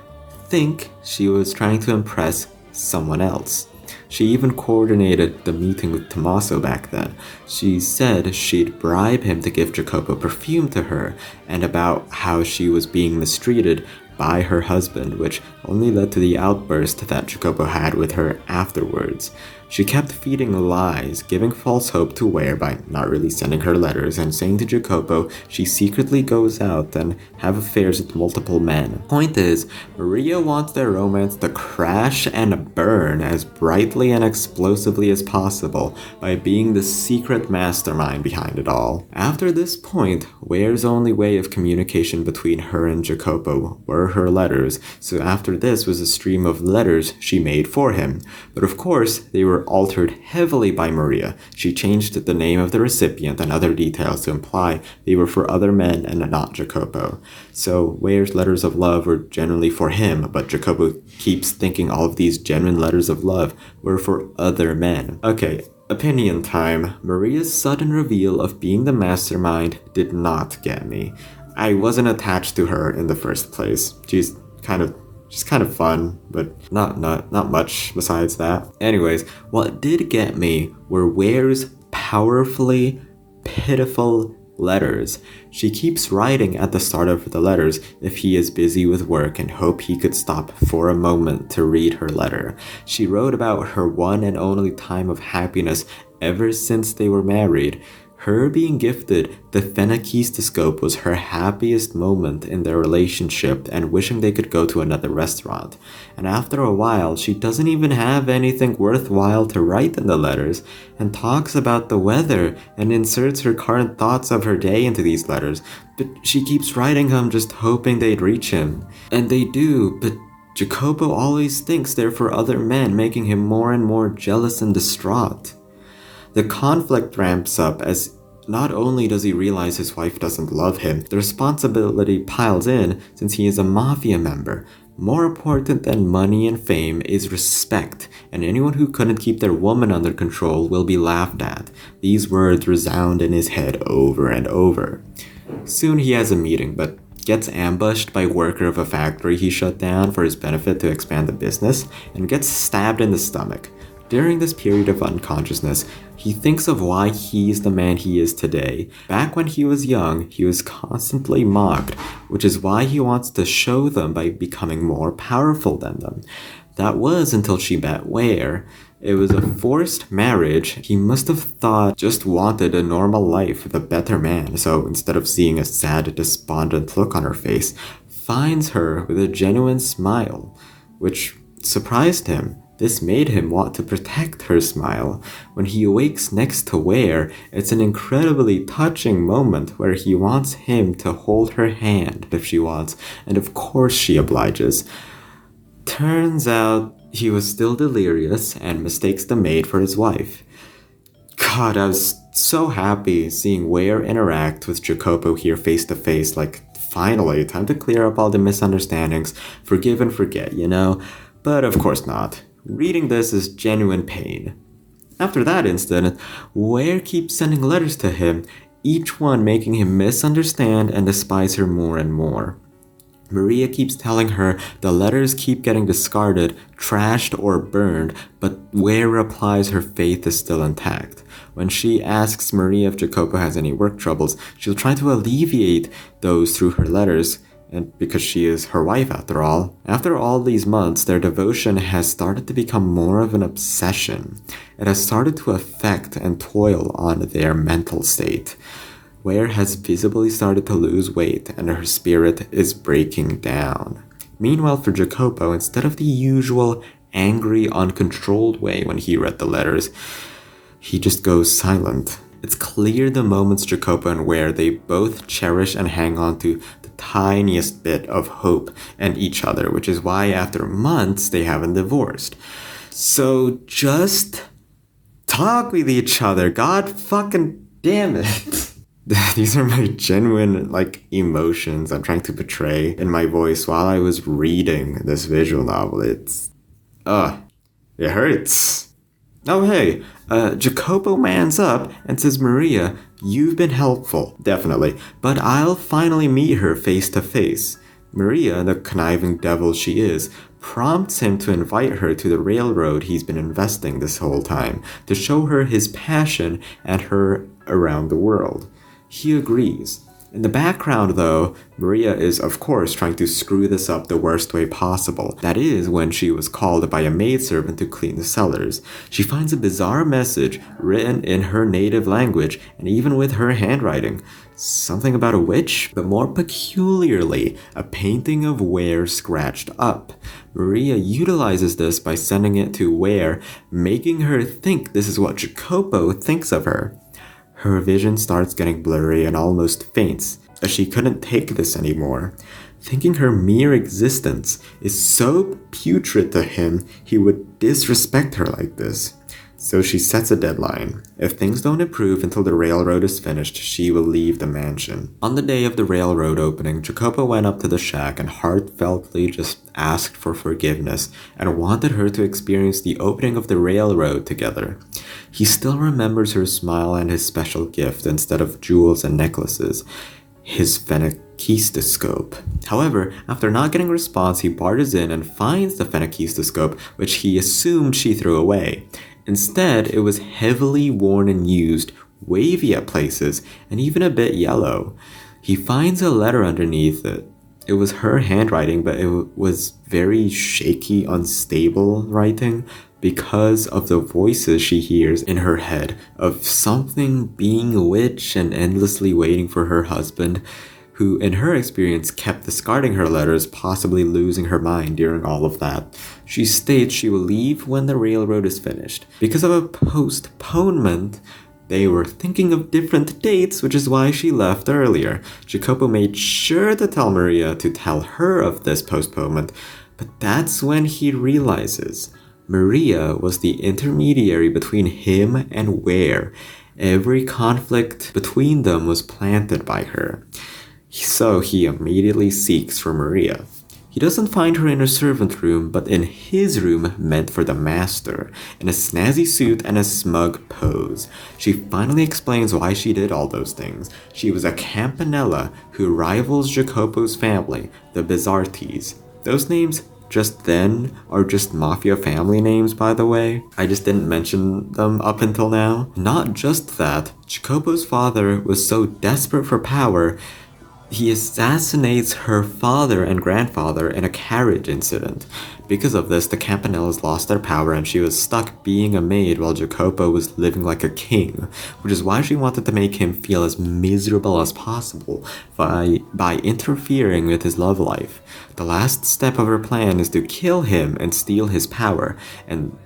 think she was trying to impress someone else. She even coordinated the meeting with Tommaso back then. She said she'd bribe him to give Jacopo perfume to her, and about how she was being mistreated by her husband, which only led to the outburst that Jacopo had with her afterwards. She kept feeding lies, giving false hope to Ware by not really sending her letters and saying to Jacopo she secretly goes out and have affairs with multiple men. Point is, Maria wants their romance to crash and burn as brightly and explosively as possible by being the secret mastermind behind it all. After this point, Ware's only way of communication between her and Jacopo were were her letters, so after this was a stream of letters she made for him. But of course, they were altered heavily by Maria. She changed the name of the recipient and other details to imply they were for other men and not Jacopo. So Ware's letters of love were generally for him, but Jacopo keeps thinking all of these genuine letters of love were for other men. Okay, opinion time. Maria's sudden reveal of being the mastermind did not get me. I wasn't attached to her in the first place. She's kind of fun, but not much besides that. Anyways, what did get me were Ware's powerfully pitiful letters. She keeps writing at the start of the letters if he is busy with work and hope he could stop for a moment to read her letter. She wrote about her one and only time of happiness ever since they were married. Her being gifted the phenakistoscope was her happiest moment in their relationship and wishing they could go to another restaurant. And after a while, she doesn't even have anything worthwhile to write in the letters and talks about the weather and inserts her current thoughts of her day into these letters. But she keeps writing them just hoping they'd reach him. And they do, but Jacopo always thinks they're for other men, making him more and more jealous and distraught. The conflict ramps up as not only does he realize his wife doesn't love him, the responsibility piles in since he is a mafia member. More important than money and fame is respect, and anyone who couldn't keep their woman under control will be laughed at. These words resound in his head over and over. Soon he has a meeting, but gets ambushed by a worker of a factory he shut down for his benefit to expand the business, and gets stabbed in the stomach. During this period of unconsciousness, he thinks of why he's the man he is today. Back when he was young, he was constantly mocked, which is why he wants to show them by becoming more powerful than them. That was until she met Ware. It was a forced marriage. He must have thought just wanted a normal life with a better man, so instead of seeing a sad, despondent look on her face, finds her with a genuine smile, which surprised him. This made him want to protect her smile. When he awakes next to Ware, it's an incredibly touching moment where he wants him to hold her hand if she wants, and of course she obliges. Turns out he was still delirious and mistakes the maid for his wife. God, I was so happy seeing Ware interact with Jacopo here face to face, like finally, time to clear up all the misunderstandings, forgive and forget, you know? But of course not. Reading this is genuine pain. After that incident, Ware keeps sending letters to him, each one making him misunderstand and despise her more and more. Maria keeps telling her the letters keep getting discarded, trashed, or burned, but Ware replies her faith is still intact. When she asks Maria if Jacopo has any work troubles, she'll try to alleviate those through her letters, and because she is her wife after all. After all these months, their devotion has started to become more of an obsession. It has started to affect and toil on their mental state. Ware has visibly started to lose weight and her spirit is breaking down. Meanwhile, for Jacopo, instead of the usual angry, uncontrolled way when he read the letters, he just goes silent. It's clear the moments Jacopo and Ware they both cherish and hang on to the tiniest bit of hope and each other, which is why after months they haven't divorced. So just talk with each other. God fucking damn it. These are my genuine, emotions I'm trying to portray in my voice while I was reading this visual novel. It hurts. Oh hey, Jacopo mans up and says, Maria, you've been helpful, definitely, but I'll finally meet her face to face. Maria, the conniving devil she is, prompts him to invite her to the railroad he's been investing this whole time, to show her his passion and her around the world. He agrees. In the background, though, Maria is, of course, trying to screw this up the worst way possible. That is, when she was called by a maidservant to clean the cellars. She finds a bizarre message written in her native language, and even with her handwriting. Something about a witch, but more peculiarly, a painting of Ware scratched up. Maria utilizes this by sending it to Ware, making her think this is what Jacopo thinks of her. Her vision starts getting blurry and almost faints, as she couldn't take this anymore. thinking her mere existence is so putrid to him he would disrespect her like this. So she sets a deadline. If things don't improve until the railroad is finished, she will leave the mansion. On the day of the railroad opening, Jacopo went up to the shack and heartfeltly just asked for forgiveness and wanted her to experience the opening of the railroad together. He still remembers her smile and his special gift instead of jewels and necklaces, his phenakistoscope. However, after not getting a response, he barges in and finds the phenakistoscope, which he assumed she threw away. Instead, it was heavily worn and used, wavy at places, and even a bit yellow. He finds a letter underneath it. It was her handwriting, but it was very shaky, unstable writing because of the voices she hears in her head of something being a witch and endlessly waiting for her husband, who in her experience kept discarding her letters, possibly losing her mind during all of that. She states she will leave when the railroad is finished. Because of a postponement, they were thinking of different dates, which is why she left earlier. Jacopo made sure to tell Maria to tell her of this postponement, but that's when he realizes Maria was the intermediary between him and Ware. Every conflict between them was planted by her. So he immediately seeks for Maria. He doesn't find her in her servant room, but in his room meant for the master, in a snazzy suit and a smug pose. She finally explains why she did all those things. She was a campanella who rivals Jacopo's family, the Bizzartis. Those names just then are just mafia family names, by the way. I just didn't mention them up until now. Not just that, Jacopo's father was so desperate for power, he assassinates her father and grandfather in a carriage incident. Because of this, the Campanellas lost their power and she was stuck being a maid while Jacopo was living like a king, which is why she wanted to make him feel as miserable as possible by interfering with his love life. The last step of her plan is to kill him and steal his power,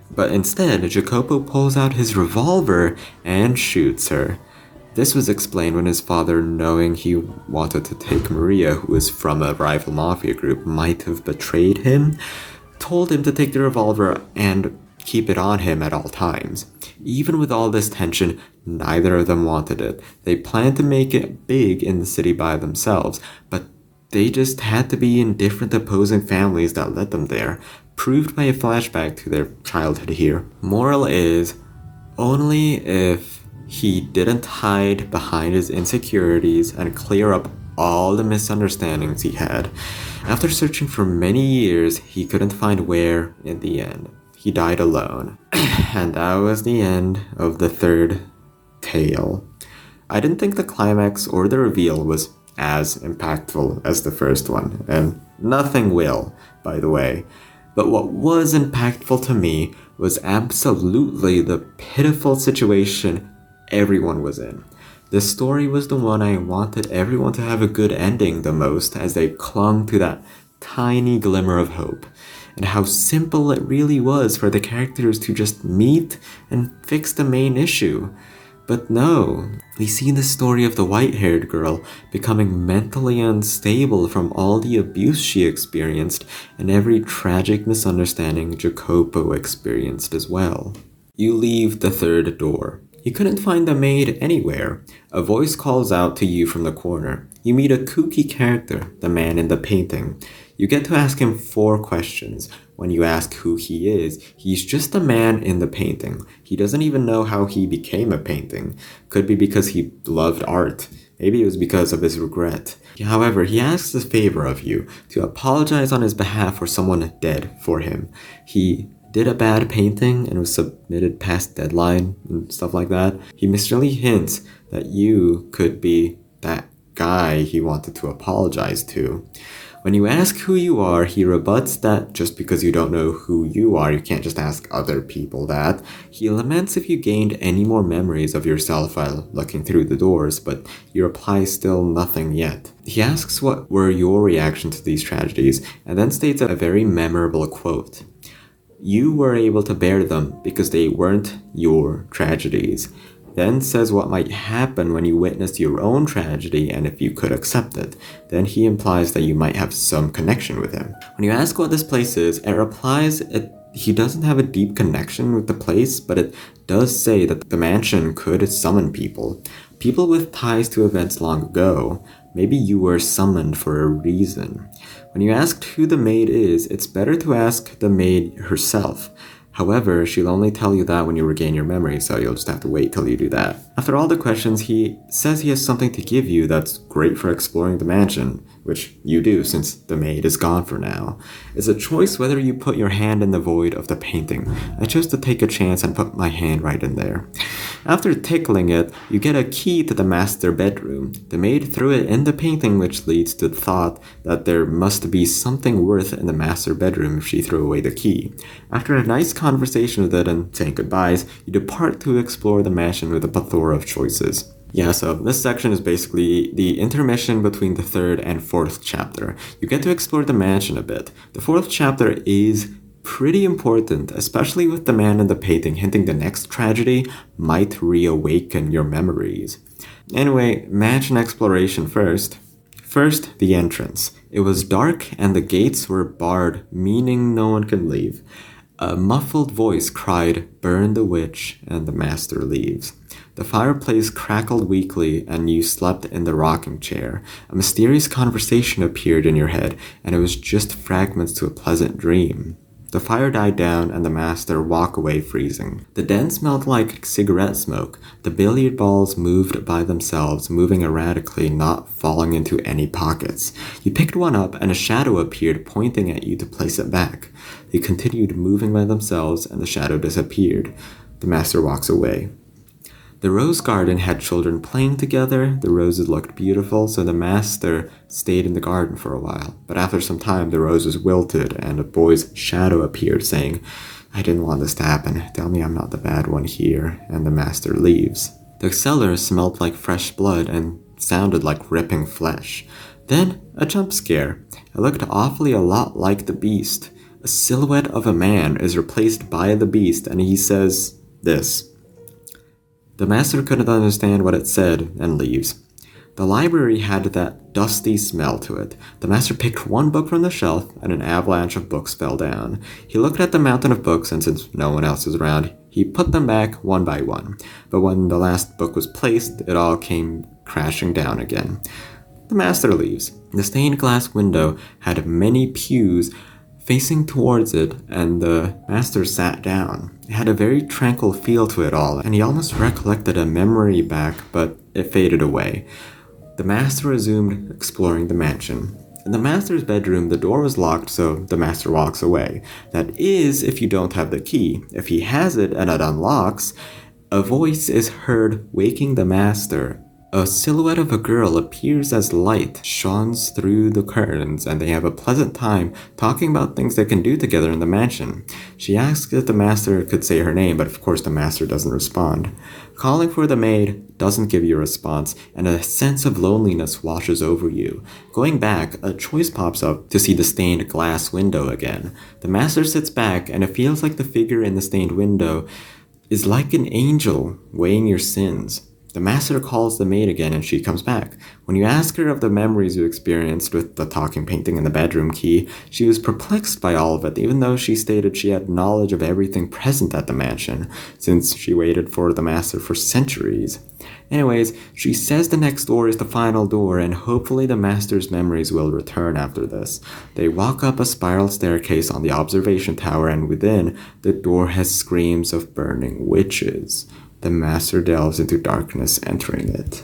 but instead, Jacopo pulls out his revolver and shoots her. This was explained when his father, knowing he wanted to take Maria, who was from a rival mafia group, might have betrayed him, told him to take the revolver and keep it on him at all times. Even with all this tension, neither of them wanted it. They planned to make it big in the city by themselves, but they just had to be in different opposing families that led them there, proved by a flashback to their childhood here. Moral is, only if he didn't hide behind his insecurities and clear up all the misunderstandings he had. After searching for many years, he couldn't find Ware in the end. He died alone. And that was the end of the third tale. I didn't think the climax or the reveal was as impactful as the first one, and nothing will, by the way. But what was impactful to me was absolutely the pitiful situation everyone was in. This story was the one I wanted everyone to have a good ending the most, as they clung to that tiny glimmer of hope, and how simple it really was for the characters to just meet and fix the main issue. But no, we see the story of the white-haired girl becoming mentally unstable from all the abuse she experienced and every tragic misunderstanding Jacopo experienced as well. You leave the third door. You couldn't find the maid anywhere. A voice calls out to you from the corner. You meet a kooky character, the man in the painting. You get to ask him 4 questions. When you ask who he is, he's just a man in the painting. He doesn't even know how he became a painting. Could be because he loved art. Maybe it was because of his regret. However, he asks a favor of you, to apologize on his behalf for someone dead for him. He did a bad painting and was submitted past deadline and stuff like that. He mysteriously hints that you could be that guy he wanted to apologize to. When you ask who you are, he rebuts that just because you don't know who you are, you can't just ask other people that. He laments if you gained any more memories of yourself while looking through the doors, but you reply still nothing yet. He asks what were your reaction to these tragedies, and then states a very memorable quote. You were able to bear them because they weren't your tragedies. then says what might happen when you witness your own tragedy and if you could accept it. Then he implies that you might have some connection with him. When you ask what this place is, it replies he doesn't have a deep connection with the place, but it does say that the mansion could summon people. People with ties to events long ago. Maybe you were summoned for a reason. When you asked who the maid is, it's better to ask the maid herself. However, she'll only tell you that when you regain your memory, so you'll just have to wait till you do that. After all the questions, he says he has something to give you that's great for exploring the mansion, which you do since the maid is gone for now. It's a choice whether you put your hand in the void of the painting. I chose to take a chance and put my hand right in there. After tickling it, you get a key to the master bedroom. The maid threw it in the painting, which leads to the thought that there must be something worth in the master bedroom if she threw away the key. After a nice conversation with it and saying goodbyes, you depart to explore the mansion with a plethora of choices. Yeah, so this section is basically the intermission between the third and fourth chapter. You get to explore the mansion a bit. The fourth chapter is pretty important, especially with the man in the painting hinting the next tragedy might reawaken your memories. Anyway, mansion exploration first. First, the entrance. It was dark and the gates were barred, meaning no one can leave. A muffled voice cried, "Burn the witch," and the master leaves. The fireplace crackled weakly and you slept in the rocking chair. A mysterious conversation appeared in your head, and it was just fragments to a pleasant dream. The fire died down and the master walked away freezing. The den smelled like cigarette smoke. The billiard balls moved by themselves, moving erratically, not falling into any pockets. You picked one up and a shadow appeared, pointing at you to place it back. They continued moving by themselves and the shadow disappeared. The master walks away. The rose garden had children playing together. The roses looked beautiful, so the master stayed in the garden for a while. But after some time, the roses wilted, and a boy's shadow appeared, saying, "I didn't want this to happen. Tell me I'm not the bad one here." And the master leaves. The cellar smelled like fresh blood and sounded like ripping flesh. Then, a jump scare. It looked awfully a lot like the beast. A silhouette of a man is replaced by the beast, and he says this. The master couldn't understand what it said and leaves. The library had that dusty smell to it. The master picked one book from the shelf and an avalanche of books fell down. He looked at the mountain of books and since no one else was around, he put them back one by one. But when the last book was placed, it all came crashing down again. The master leaves. The stained glass window had many pews facing towards it, and the master sat down. It had a very tranquil feel to it all, and he almost recollected a memory back, but it faded away. The master resumed exploring the mansion. In the master's bedroom, the door was locked, so the master walks away. That is, if you don't have the key. If he has it and it unlocks, a voice is heard waking the master. A silhouette of a girl appears as light shines through the curtains, and they have a pleasant time talking about things they can do together in the mansion. She asks if the master could say her name, but of course the master doesn't respond. Calling for the maid doesn't give you a response, and a sense of loneliness washes over you. Going back, a choice pops up to see the stained glass window again. The master sits back, and it feels like the figure in the stained window is like an angel weighing your sins. The master calls the maid again and she comes back. When you ask her of the memories you experienced with the talking painting and the bedroom key, she was perplexed by all of it, even though she stated she had knowledge of everything present at the mansion, since she waited for the master for centuries. Anyways, she says the next door is the final door, and hopefully the master's memories will return after this. They walk up a spiral staircase on the observation tower, and within, the door has screams of burning witches. The master delves into darkness, entering it.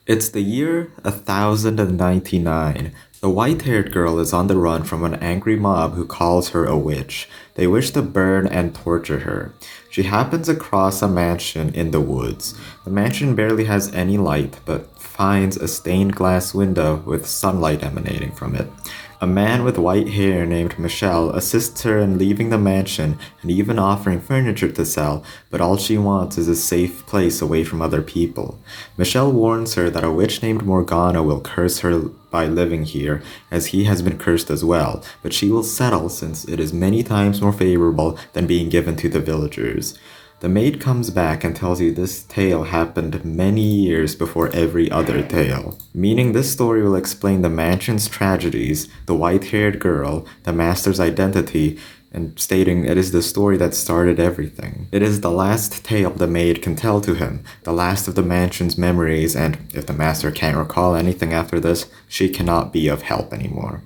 It's the year 1099. The white-haired girl is on the run from an angry mob who calls her a witch. They wish to burn and torture her. She happens across a mansion in the woods. The mansion barely has any light, but finds a stained glass window with sunlight emanating from it. A man with white hair named MICHEL assists her in leaving the mansion and even offering furniture to sell, but all she wants is a safe place away from other people. MICHEL warns her that a witch named Morgana will curse her by living here, as he has been cursed as well, but she will settle since it is many times more favorable than being given to the villagers. The maid comes back and tells you this tale happened many years before every other tale, meaning this story will explain the mansion's tragedies, the white-haired girl, the master's identity, and stating it is the story that started everything. It is the last tale the maid can tell to him, the last of the mansion's memories, and if the master can't recall anything after this, she cannot be of help anymore.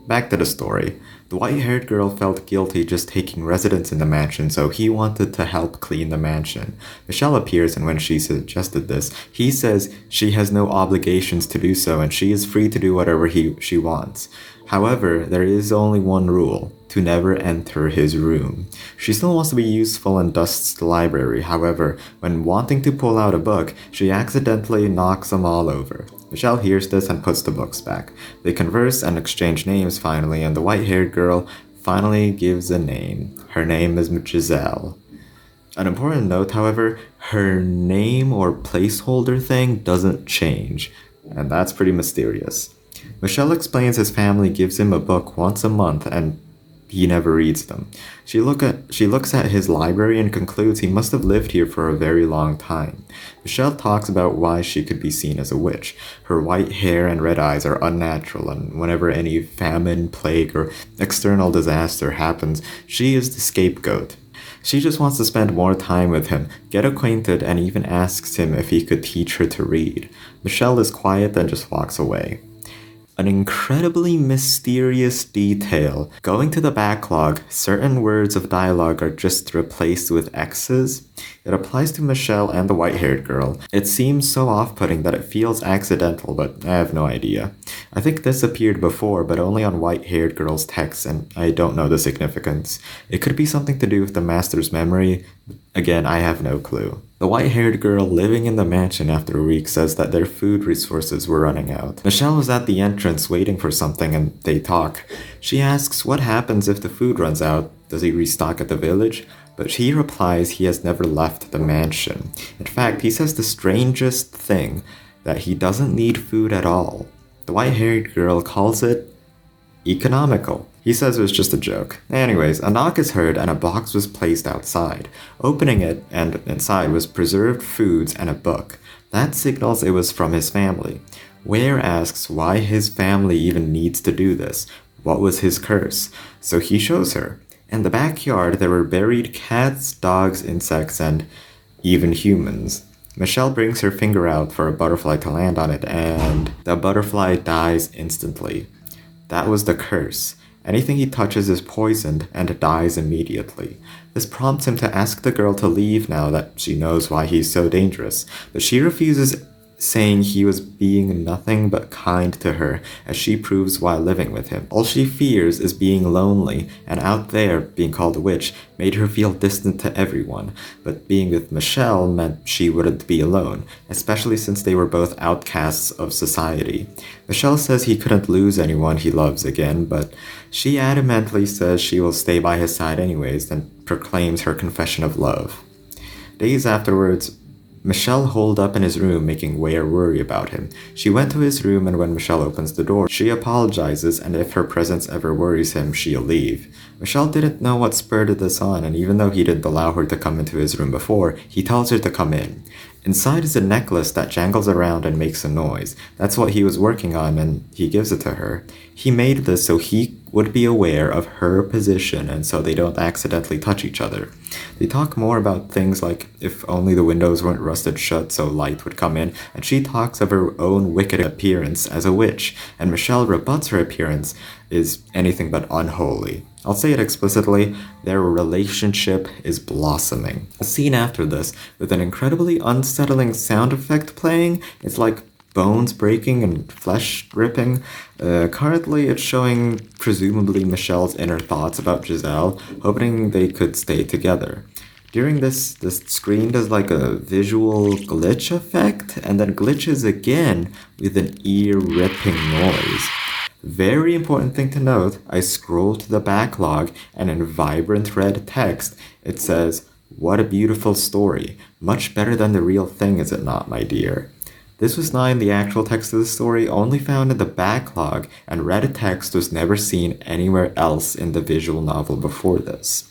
Back to the story. The white-haired girl felt guilty just taking residence in the mansion, so he wanted to help clean the mansion. Michelle appears, and when she suggested this, he says she has no obligations to do so and she is free to do whatever she wants. However, there is only one rule: to never enter his room. She still wants to be useful and dusts the library. However, when wanting to pull out a book, she accidentally knocks them all over. Michelle hears this and puts the books back. They converse and exchange names finally, and the white-haired girl finally gives a name. Her name is Giselle. An important note, however, her name or placeholder thing doesn't change, and that's pretty mysterious. Michelle explains his family gives him a book once a month and he never reads them. She looks at his library and concludes he must have lived here for a very long time. Michelle talks about why she could be seen as a witch. Her white hair and red eyes are unnatural, and whenever any famine, plague, or external disaster happens, she is the scapegoat. She just wants to spend more time with him, get acquainted, and even asks him if he could teach her to read. Michelle is quiet and just walks away. An incredibly mysterious detail. Going to the backlog, certain words of dialogue are just replaced with X's. It applies to Michelle and the white-haired girl. It seems so off-putting that it feels accidental, but I have no idea. I think this appeared before, but only on white-haired girl's texts, and I don't know the significance. It could be something to do with the master's memory. Again, I have no clue. The white-haired girl living in the mansion after a week says that their food resources were running out. Michelle is at the entrance waiting for something and they talk. She asks what happens if the food runs out. Does he restock at the village? But he replies he has never left the mansion. In fact, he says the strangest thing, that he doesn't need food at all. The white-haired girl calls it economical. He says it was just a joke. Anyways, a knock is heard and a box was placed outside. Opening it, and inside was preserved foods and a book. That signals it was from his family. Ware asks why his family even needs to do this. What was his curse? So he shows her. In the backyard, there were buried cats, dogs, insects, and even humans. Michelle brings her finger out for a butterfly to land on it, and the butterfly dies instantly. That was the curse. Anything he touches is poisoned and dies immediately. This prompts him to ask the girl to leave now that she knows why he's so dangerous, but she refuses, saying he was being nothing but kind to her, as she proves while living with him. All she fears is being lonely, and out there, being called a witch, made her feel distant to everyone, but being with Michelle meant she wouldn't be alone, especially since they were both outcasts of society. Michelle says he couldn't lose anyone he loves again, but she adamantly says she will stay by his side anyways, and proclaims her confession of love. Days afterwards, Michelle holed up in his room, making Ware worry about him. She went to his room, and when Michelle opens the door, she apologizes, and if her presence ever worries him, she'll leave. Michelle didn't know what spurred this on, and even though he didn't allow her to come into his room before, he tells her to come in. Inside is a necklace that jangles around and makes a noise. That's what he was working on, and he gives it to her. He made this so he would be aware of her position and so they don't accidentally touch each other. They talk more about things like if only the windows weren't rusted shut so light would come in, and she talks of her own wicked appearance as a witch, and Michelle rebuts her appearance is anything but unholy. I'll say it explicitly, their relationship is blossoming. A scene after this, with an incredibly unsettling sound effect playing, it's like bones breaking and flesh ripping. Currently, it's showing presumably Michelle's inner thoughts about Giselle, hoping they could stay together. During this, the screen does like a visual glitch effect, and then glitches again with an ear-ripping noise. Very important thing to note, I scroll to the backlog, and in vibrant red text, it says, "What a beautiful story. Much better than the real thing, is it not, my dear?" This was not in the actual text of the story, only found in the backlog, and red text was never seen anywhere else in the visual novel before this.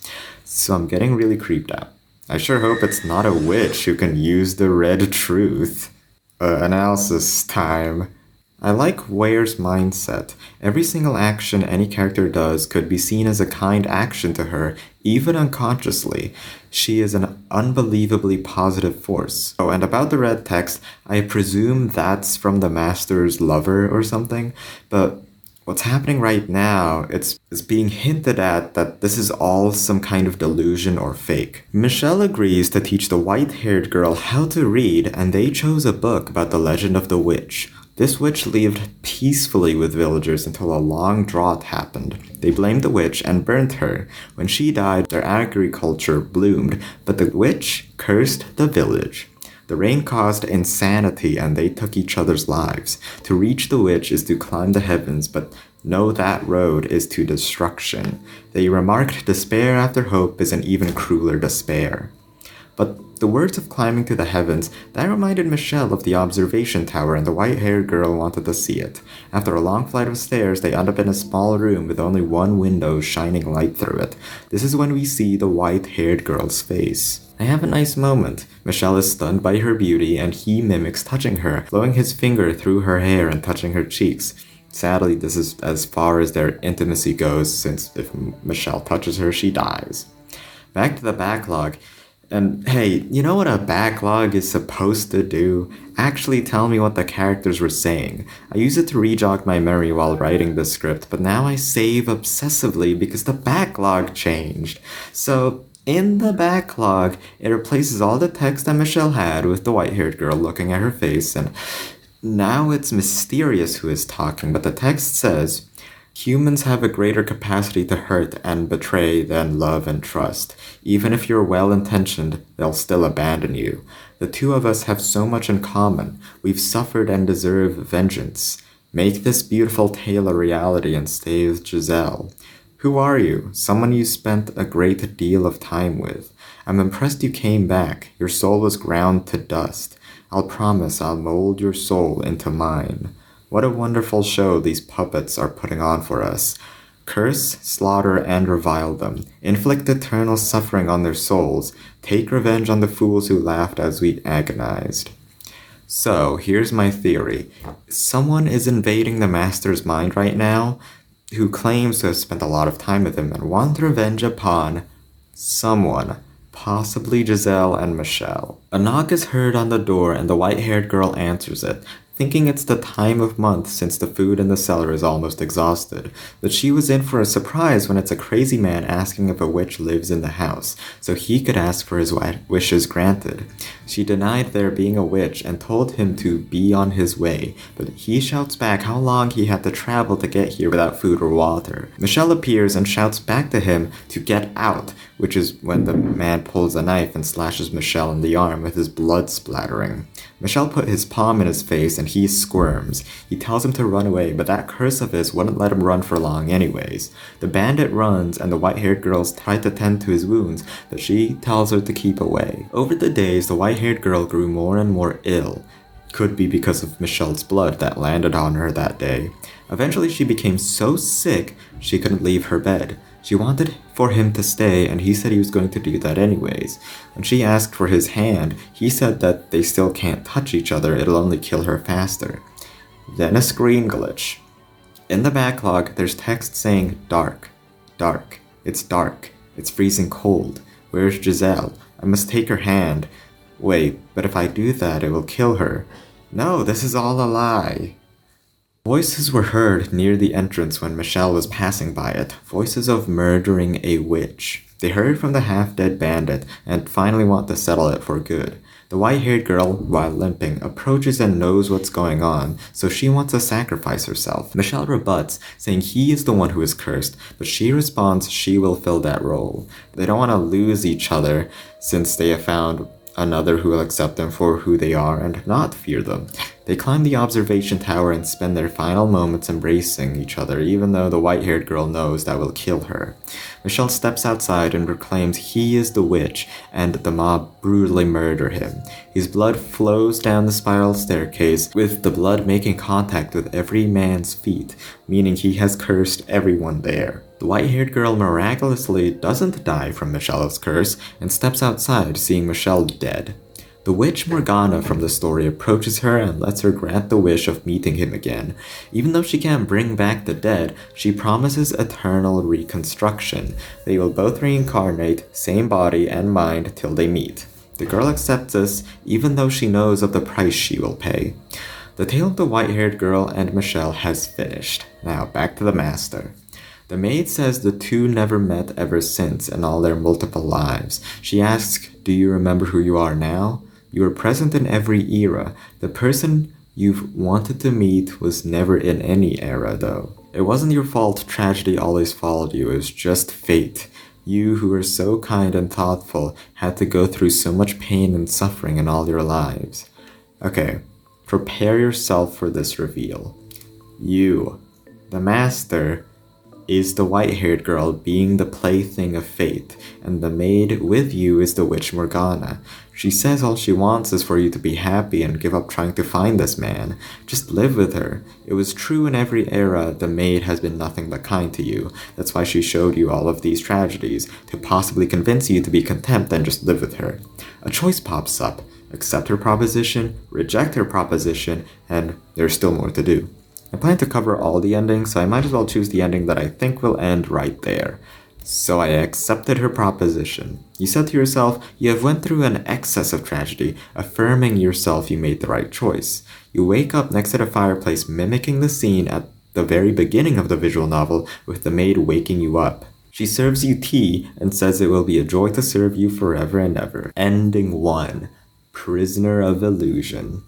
So I'm getting really creeped out. I sure hope it's not a witch who can use the red truth. Analysis time. I like Ware's mindset. Every single action any character does could be seen as a kind action to her, even unconsciously. She is an unbelievably positive force. Oh, and about the red text, I presume that's from the Master's lover or something, but what's happening right now, it's being hinted at that this is all some kind of delusion or fake. Michelle agrees to teach the white-haired girl how to read, and they chose a book about the legend of the witch. This witch lived peacefully with villagers until a long drought happened. They blamed the witch and burnt her. When she died, their agriculture bloomed, but the witch cursed the village. The rain caused insanity and they took each other's lives. To reach the witch is to climb the heavens, but know that road is to destruction. They remarked despair after hope is an even crueler despair. But the words of climbing to the heavens, that reminded Michelle of the observation tower, and the white-haired girl wanted to see it. After a long flight of stairs, they end up in a small room with only one window shining light through it. This is when we see the white-haired girl's face. I have a nice moment. Michelle is stunned by her beauty, and he mimics touching her, flowing his finger through her hair and touching her cheeks. Sadly, this is as far as their intimacy goes, since if Michelle touches her, she dies. Back to the backlog. And hey, you know what a backlog is supposed to do? Actually tell me what the characters were saying. I use it to re-jog my memory while writing the script, but now I save obsessively because the backlog changed. So, in the backlog, it replaces all the text that Michelle had with the white-haired girl looking at her face, and now it's mysterious who is talking, but the text says, "Humans have a greater capacity to hurt and betray than love and trust. Even if you're well-intentioned, they'll still abandon you. The two of us have so much in common. We've suffered and deserve vengeance. Make this beautiful tale a reality and stay with Giselle. Who are you? Someone you spent a great deal of time with. I'm impressed you came back. Your soul was ground to dust. I'll promise I'll mold your soul into mine." What a wonderful show these puppets are putting on for us. Curse, slaughter, and revile them. Inflict eternal suffering on their souls. Take revenge on the fools who laughed as we agonized. So, here's my theory. Someone is invading the Master's mind right now, who claims to have spent a lot of time with him and wants revenge upon someone. Possibly Giselle and Michelle. A knock is heard on the door and the white-haired girl answers it, thinking it's the time of month since the food in the cellar is almost exhausted. But she was in for a surprise when it's a crazy man asking if a witch lives in the house, so he could ask for his wishes granted. She denied there being a witch and told him to be on his way, but he shouts back how long he had to travel to get here without food or water. Michelle appears and shouts back to him to get out, which is when the man pulls a knife and slashes Michelle in the arm with his blood splattering. Michelle put his palm in his face and he squirms. He tells him to run away, but that curse of his wouldn't let him run for long anyways. The bandit runs and the white-haired girls try to tend to his wounds, but she tells her to keep away. Over the days, the white-haired girl grew more and more ill. Could be because of Michelle's blood that landed on her that day. Eventually she became so sick she couldn't leave her bed. She wanted for him to stay, and he said he was going to do that anyways. When she asked for his hand, he said that they still can't touch each other, it'll only kill her faster. Then a screen glitch. In the backlog, there's text saying, "Dark. Dark. It's dark. It's freezing cold. Where's Giselle? I must take her hand. Wait, but if I do that, it will kill her. No, this is all a lie." Voices were heard near the entrance when Michelle was passing by it, voices of murdering a witch. They heard from the half-dead bandit and finally want to settle it for good. The white-haired girl, while limping, approaches and knows what's going on, so she wants to sacrifice herself. Michelle rebuts, saying he is the one who is cursed, but she responds she will fill that role. They don't want to lose each other, since they have found another who will accept them for who they are and not fear them. They climb the observation tower and spend their final moments embracing each other, even though the white-haired girl knows that will kill her. Michelle steps outside and proclaims he is the witch, and the mob brutally murder him. His blood flows down the spiral staircase, with the blood making contact with every man's feet, meaning he has cursed everyone there. The The white-haired girl miraculously doesn't die from Michel's curse and steps outside, seeing Michel dead. The witch Morgana from the story approaches her and lets her grant the wish of meeting him again. Even though she can't bring back the dead, she promises eternal reconstruction. They will both reincarnate, same body and mind, till they meet. The girl accepts this, even though she knows of the price she will pay. The tale of the white-haired girl and Michel has finished. Now, back to the master. The maid says the two never met ever since in all their multiple lives. She asks, "Do you remember who you are now? You were present in every era. The person you've wanted to meet was never in any era, though. It wasn't your fault tragedy always followed you, it was just fate. You, who were so kind and thoughtful, had to go through so much pain and suffering in all your lives." Okay, prepare yourself for this reveal. You, the master, is the white-haired girl being the plaything of fate, and the maid with you is the witch Morgana. She says all she wants is for you to be happy and give up trying to find this man. Just live with her. It was true in every era the maid has been nothing but kind to you. That's why she showed you all of these tragedies, to possibly convince you to be content and just live with her. A choice pops up. Accept her proposition, reject her proposition, and there's still more to do. I plan to cover all the endings, so I might as well choose the ending that I think will end right there. So I accepted her proposition. You said to yourself, you have went through an excess of tragedy, affirming yourself you made the right choice. You wake up next to the fireplace, mimicking the scene at the very beginning of the visual novel, with the maid waking you up. She serves you tea and says it will be a joy to serve you forever and ever. Ending 1. Prisoner of Illusion.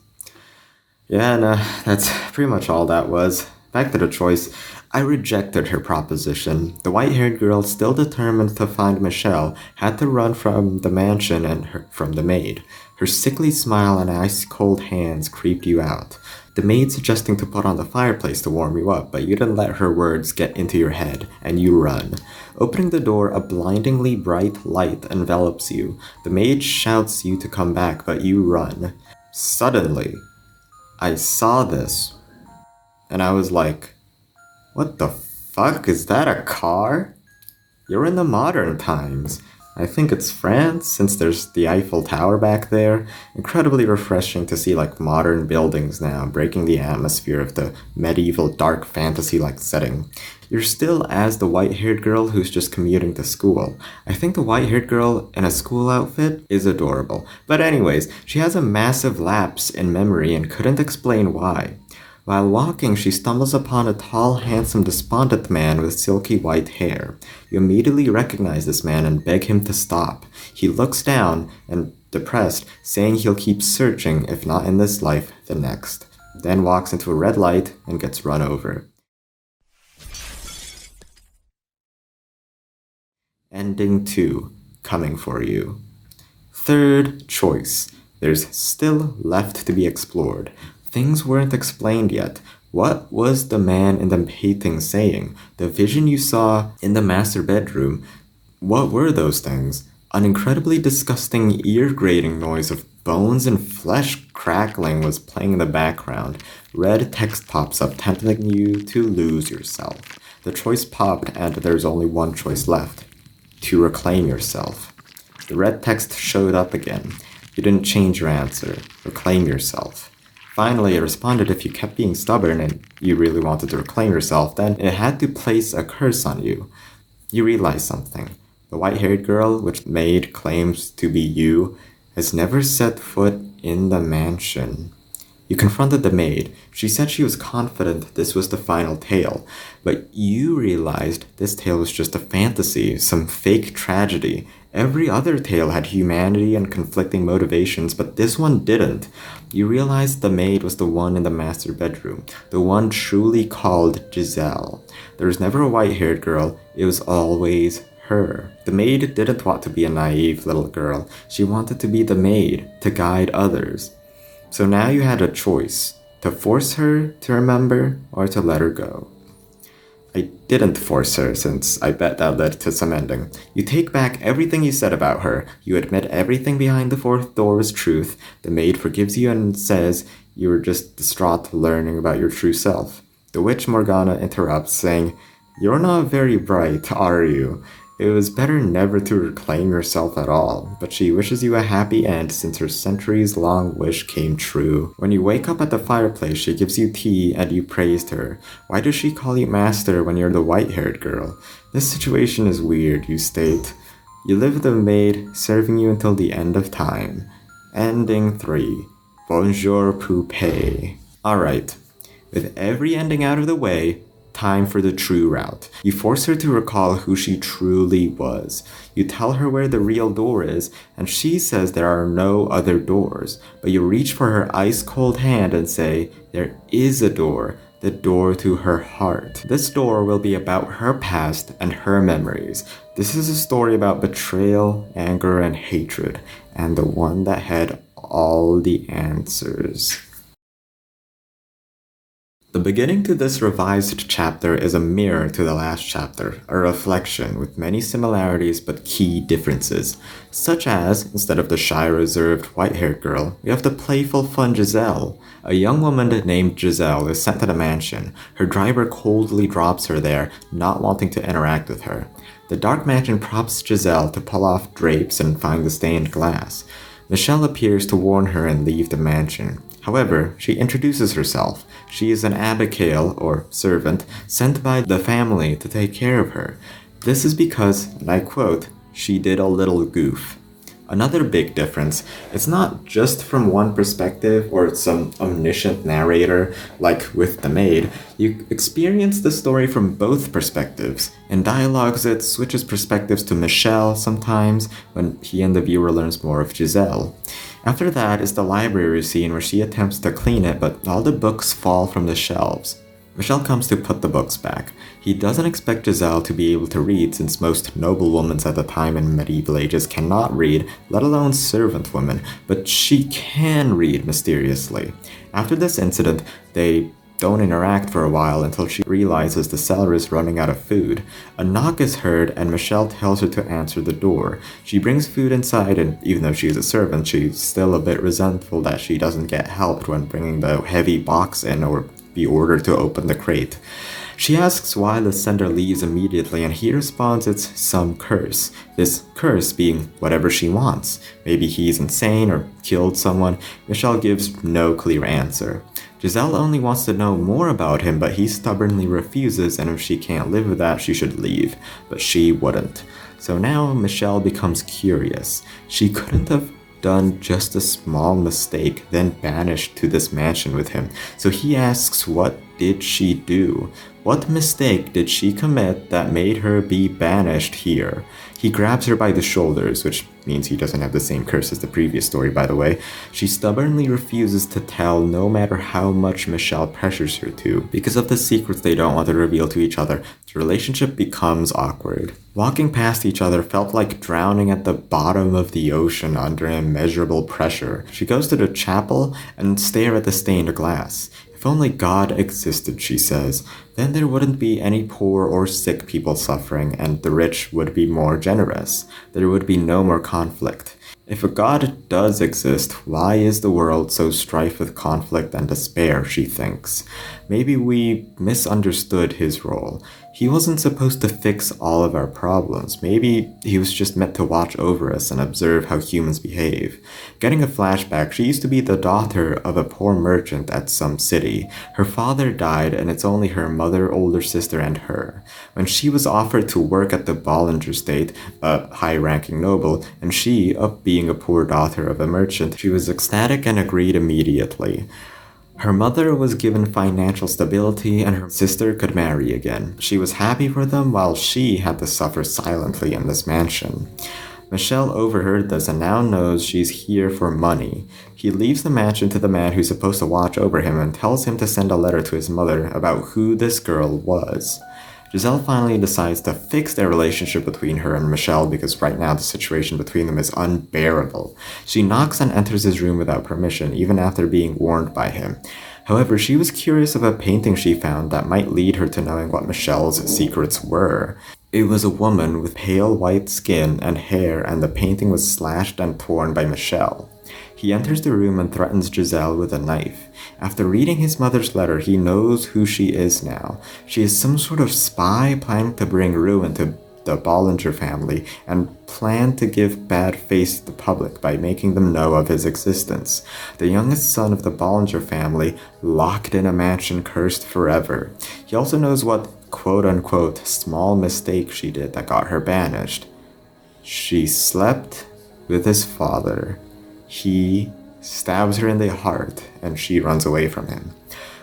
Yeah, no, that's pretty much all that was. Back to the choice. I rejected her proposition. The white-haired girl, still determined to find Michel, had to run from the mansion and from the maid. Her sickly smile and ice-cold hands creeped you out. The maid suggesting to put on the fireplace to warm you up, but you didn't let her words get into your head, and you run. Opening the door, a blindingly bright light envelops you. The maid shouts you to come back, but you run. Suddenly, I saw this, and I was like, what the fuck? Is that a car? You're in the modern times. I think it's France, since there's the Eiffel Tower back there. Incredibly refreshing to see like modern buildings now, breaking the atmosphere of the medieval dark fantasy-like setting. You're still as the white-haired girl who's just commuting to school. I think the white-haired girl in a school outfit is adorable. But anyways, she has a massive lapse in memory and couldn't explain why. While walking, she stumbles upon a tall, handsome, despondent man with silky white hair. You immediately recognize this man and beg him to stop. He looks down and depressed, saying he'll keep searching, if not in this life, the next. Then walks into a red light and gets run over. Ending 2, coming for you. Third choice. There's still left to be explored. Things weren't explained yet. What was the man in the painting saying? The vision you saw in the master bedroom, what were those things? An incredibly disgusting ear-grating noise of bones and flesh crackling was playing in the background. Red text pops up, tempting you to lose yourself. The choice popped, and there's only one choice left. To reclaim yourself. The red text showed up again. You didn't change your answer. Reclaim yourself. Finally, it responded if you kept being stubborn and you really wanted to reclaim yourself, then it had to place a curse on you. You realize something. The white-haired girl, which MAID claims to be you, has never set foot in the mansion. You confronted the maid. She said she was confident this was the final tale, but you realized this tale was just a fantasy, some fake tragedy. Every other tale had humanity and conflicting motivations, but this one didn't. You realized the maid was the one in the master bedroom, the one truly called Giselle. There was never a white-haired girl, it was always her. The maid didn't want to be a naive little girl. She wanted to be the maid, to guide others. So now you had a choice, to force her to remember or to let her go. I didn't force her, since I bet that led to some ending. You take back everything you said about her. You admit everything behind the fourth door was truth. The maid forgives you and says you were just distraught learning about your true self. The witch Morgana interrupts, saying, You're not very bright, are you? It was better never to reclaim yourself at all, but she wishes you a happy end since her centuries-long wish came true. When you wake up at the fireplace, she gives you tea and you praised her. Why does she call you master when you're the white-haired girl? This situation is weird, you state. You live with a maid, serving you until the end of time. Ending 3. Bonjour poupée. Alright, with every ending out of the way, time for the true route. You force her to recall who she truly was. You tell her where the real door is, and she says there are no other doors. But you reach for her ice-cold hand and say, there is a door, the door to her heart. This door will be about her past and her memories. This is a story about betrayal, anger, and hatred, and the one that had all the answers. The beginning to this revised chapter is a mirror to the last chapter, a reflection with many similarities but key differences, such as, instead of the shy, reserved, white-haired girl, we have the playful, fun Giselle. A young woman named Giselle is sent to the mansion. Her driver coldly drops her there, not wanting to interact with her. The dark mansion prompts Giselle to pull off drapes and find the stained glass. Michel appears to warn her and leave the mansion. However, she introduces herself. She is an abigail, or servant, sent by the family to take care of her. This is because, and I quote, she did a little goof. Another big difference, it's not just from one perspective or some omniscient narrator, like with the maid. You experience the story from both perspectives. In dialogues, it switches perspectives to Michel sometimes, when he and the viewer learns more of Giselle. After that is the library scene where she attempts to clean it, but all the books fall from the shelves. Michel comes to put the books back. He doesn't expect Giselle to be able to read since most noblewomen at the time in medieval ages cannot read, let alone servant women, but she can read mysteriously. After this incident, they don't interact for a while until she realizes the cellar is running out of food. A knock is heard and Michel tells her to answer the door. She brings food inside and even though she's a servant, she's still a bit resentful that she doesn't get helped when bringing the heavy box in or be ordered to open the crate. She asks why the sender leaves immediately and he responds it's some curse. This curse being whatever she wants. Maybe he's insane or killed someone. Michel gives no clear answer. Giselle only wants to know more about him, but he stubbornly refuses, and if she can't live with that, she should leave. But she wouldn't. So now Michel becomes curious. She couldn't have done just a small mistake, then banished to this mansion with him. So he asks, what did she do? What mistake did she commit that made her be banished here? He grabs her by the shoulders, which means he doesn't have the same curse as the previous story, by the way. She stubbornly refuses to tell no matter how much Michel pressures her to. Because of the secrets they don't want to reveal to each other, the relationship becomes awkward. Walking past each other felt like drowning at the bottom of the ocean under immeasurable pressure. She goes to the chapel and stares at the stained glass. If only God existed, she says, then there wouldn't be any poor or sick people suffering, and the rich would be more generous. There would be no more conflict. If a God does exist, why is the world so strife with conflict and despair, she thinks. Maybe we misunderstood his role. He wasn't supposed to fix all of our problems. Maybe he was just meant to watch over us and observe how humans behave. Getting a flashback, she used to be the daughter of a poor merchant at some city. Her father died and it's only her mother, older sister, and her. When she was offered to work at the Bollinger State, a high-ranking noble, and she, being a poor daughter of a merchant, she was ecstatic and agreed immediately. Her mother was given financial stability and her sister could marry again. She was happy for them while she had to suffer silently in this mansion. Michel overheard this and now knows she's here for money. He leaves the mansion to the man who's supposed to watch over him and tells him to send a letter to his mother about who this girl was. Giselle finally decides to fix their relationship between her and Michel because right now the situation between them is unbearable. She knocks and enters his room without permission, even after being warned by him. However, she was curious of a painting she found that might lead her to knowing what Michel's secrets were. It was a woman with pale white skin and hair, and the painting was slashed and torn by Michel. He enters the room and threatens Giselle with a knife. After reading his mother's letter, he knows who she is now. She is some sort of spy planning to bring ruin to the Bollinger family and planned to give bad face to the public by making them know of his existence. The youngest son of the Bollinger family, locked in a mansion cursed forever. He also knows what quote-unquote small mistake she did that got her banished. She slept with his father. He stabs her in the heart and she runs away from him.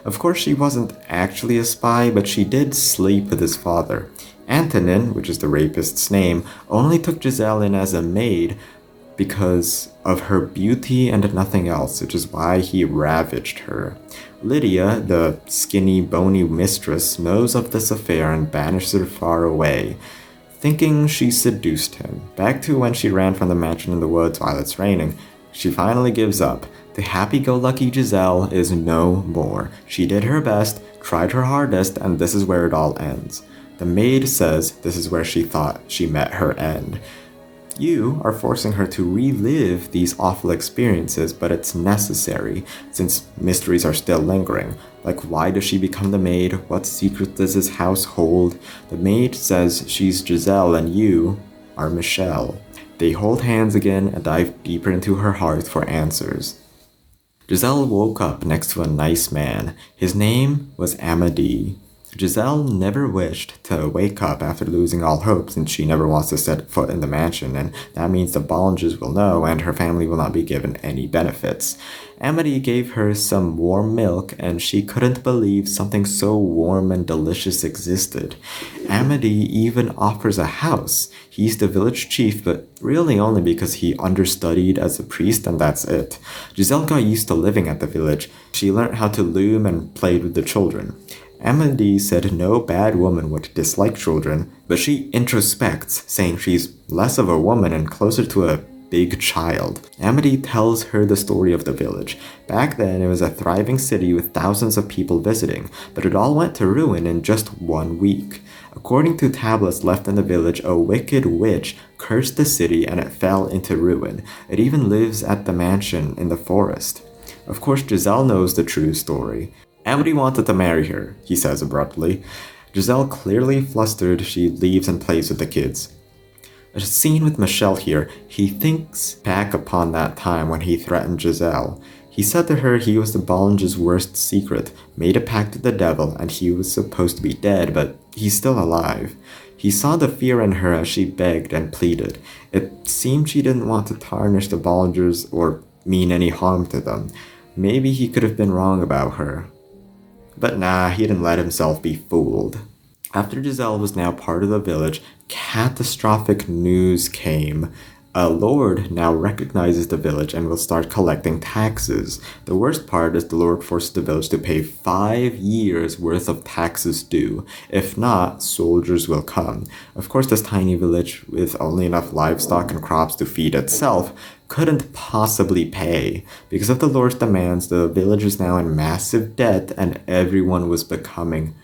Of course, she wasn't actually a spy, but she did sleep with his father. Antonin, which is the rapist's name, only took Giselle in as a maid because of her beauty and nothing else, which is why he ravaged her. Lydia, the skinny, bony mistress, knows of this affair and banishes her far away, thinking she seduced him. Back to when she ran from the mansion in the woods while it's raining, she finally gives up. The happy-go-lucky Giselle is no more. She did her best, tried her hardest, and this is where it all ends. The maid says this is where she thought she met her end. You are forcing her to relive these awful experiences, but it's necessary, since mysteries are still lingering. Like, why does she become the maid? What secret does this house hold? The maid says she's Giselle and you are Michel. They hold hands again and dive deeper into her heart for answers. Giselle woke up next to a nice man. His name was Amédée. Giselle never wished to wake up after losing all hope, since she never wants to set foot in the mansion, and that means the Bollingers will know and her family will not be given any benefits. Amédée gave her some warm milk, and she couldn't believe something so warm and delicious existed. Amédée even offers a house. He's the village chief, but really only because he understudied as a priest, and that's it. Giselle got used to living at the village. She learned how to loom and played with the children. Amédée said no bad woman would dislike children, but she introspects, saying she's less of a woman and closer to a big child. Amédée tells her the story of the village. Back then, it was a thriving city with thousands of people visiting, but it all went to ruin in just 1 week. According to tablets left in the village, a wicked witch cursed the city and it fell into ruin. It even lives at the mansion in the forest. Of course, Giselle knows the true story. Amédée wanted to marry her, he says abruptly. Giselle, clearly flustered, she leaves and plays with the kids. A scene with Michel here. He thinks back upon that time when he threatened Giselle. He said to her he was the Bollinger's worst secret, made a pact with the devil, and he was supposed to be dead, but he's still alive. He saw the fear in her as she begged and pleaded. It seemed she didn't want to tarnish the Bollingers or mean any harm to them. Maybe he could have been wrong about her. But nah, he didn't let himself be fooled. After Giselle was now part of the village, catastrophic news came. A lord now recognizes the village and will start collecting taxes. The worst part is the lord forces the village to pay 5 years worth of taxes due. If not, soldiers will come. Of course, this tiny village with only enough livestock and crops to feed itself couldn't possibly pay. Because of the lord's demands, the village is now in massive debt and everyone was becoming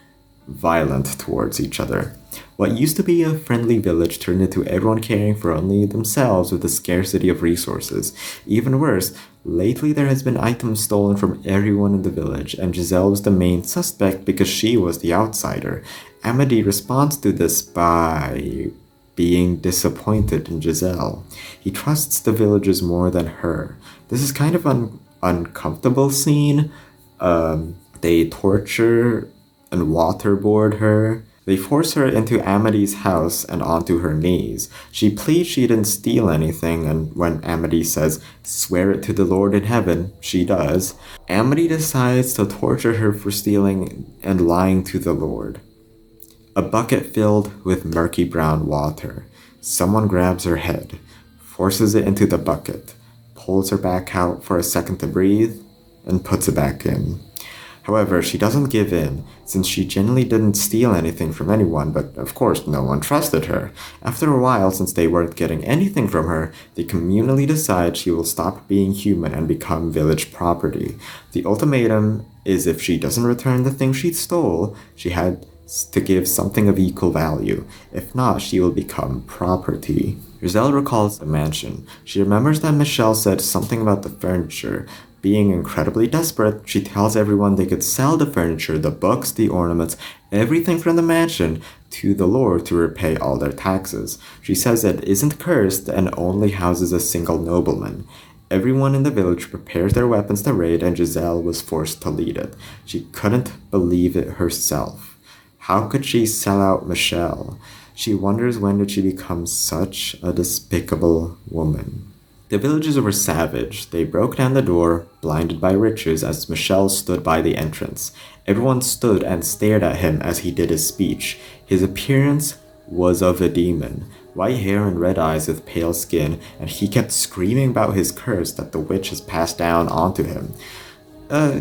violent towards each other. What used to be a friendly village turned into everyone caring for only themselves with the scarcity of resources. Even worse, lately there has been items stolen from everyone in the village, and Giselle was the main suspect because she was the outsider. Amédée responds to this by being disappointed in Giselle. He trusts the villagers more than her. This is kind of an uncomfortable scene. They torture and waterboard her. They force her into Amédée's house and onto her knees. She pleads she didn't steal anything, and when Amédée says, "Swear it to the Lord in heaven," she does. Amédée decides to torture her for stealing and lying to the Lord. A bucket filled with murky brown water. Someone grabs her head, forces it into the bucket, pulls her back out for a second to breathe, and puts it back in. However, she doesn't give in, since she genuinely didn't steal anything from anyone, but of course no one trusted her. After a while, since they weren't getting anything from her, they communally decide she will stop being human and become village property. The ultimatum is if she doesn't return the thing she stole, she had to give something of equal value. If not, she will become property. Giselle recalls the mansion. She remembers that Michel said something about the furniture. Being incredibly desperate, she tells everyone they could sell the furniture, the books, the ornaments, everything from the mansion to the lord to repay all their taxes. She says it isn't cursed and only houses a single nobleman. Everyone in the village prepares their weapons to raid, and Giselle was forced to lead it. She couldn't believe it herself. How could she sell out Michel? She wonders, when did she become such a despicable woman? The villagers were savage. They broke down the door, blinded by riches, as Michel stood by the entrance. Everyone stood and stared at him as he did his speech. His appearance was of a demon. White hair and red eyes with pale skin, and he kept screaming about his curse that the witch has passed down onto him.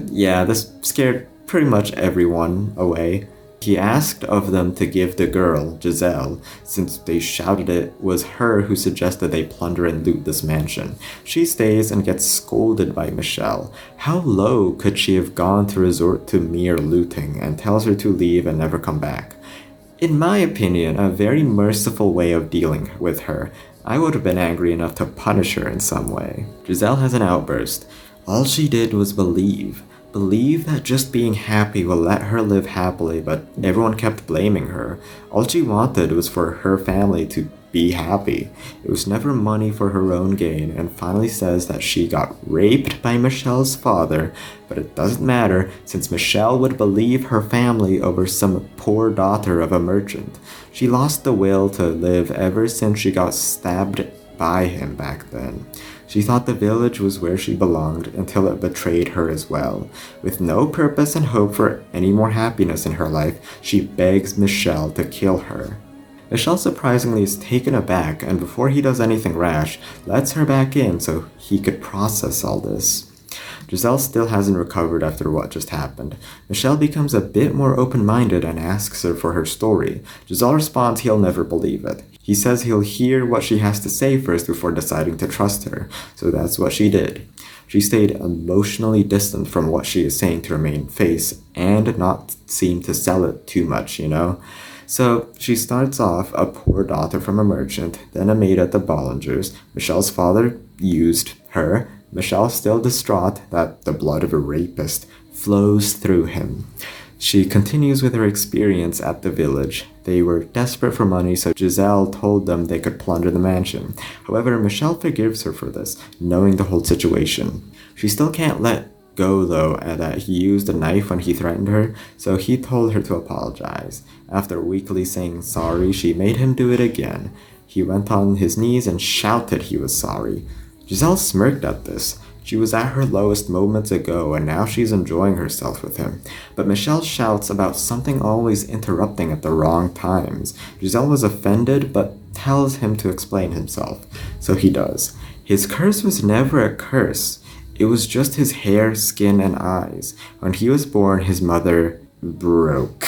Yeah, this scared pretty much everyone away. He asked of them to give the girl, Giselle, since they shouted it was her who suggested they plunder and loot this mansion. She stays and gets scolded by Michel. How low could she have gone to resort to mere looting, and tells her to leave and never come back? In my opinion, a very merciful way of dealing with her. I would have been angry enough to punish her in some way. Giselle has an outburst. All she did was believe. Believe that just being happy will let her live happily, but everyone kept blaming her. All she wanted was for her family to be happy. It was never money for her own gain, and finally says that she got raped by Michel's father, but it doesn't matter since Michel would believe her family over some poor daughter of a merchant. She lost the will to live ever since she got stabbed by him back then. She thought the village was where she belonged until it betrayed her as well. With no purpose and hope for any more happiness in her life, she begs Michel to kill her. Michel surprisingly is taken aback, and before he does anything rash, lets her back in so he could process all this. Giselle still hasn't recovered after what just happened. Michel becomes a bit more open-minded and asks her for her story. Giselle responds he'll never believe it. He says he'll hear what she has to say first before deciding to trust her, so that's what she did. She stayed emotionally distant from what she is saying to remain face and not seem to sell it too much, So she starts off a poor daughter from a merchant, then a maid at the Bollingers. Michel's father used her. Michel still distraught that the blood of a rapist flows through him. She continues with her experience at the village. They were desperate for money, so Giselle told them they could plunder the mansion. However, Michel forgives her for this, knowing the whole situation. She still can't let go, though, that he used a knife when he threatened her, so he told her to apologize. After weakly saying sorry, she made him do it again. He went on his knees and shouted he was sorry. Giselle smirked at this. She was at her lowest moments ago, and now she's enjoying herself with him. But Michel shouts about something always interrupting at the wrong times. Giselle was offended, but tells him to explain himself. So he does. His curse was never a curse. It was just his hair, skin, and eyes. When he was born, his mother broke.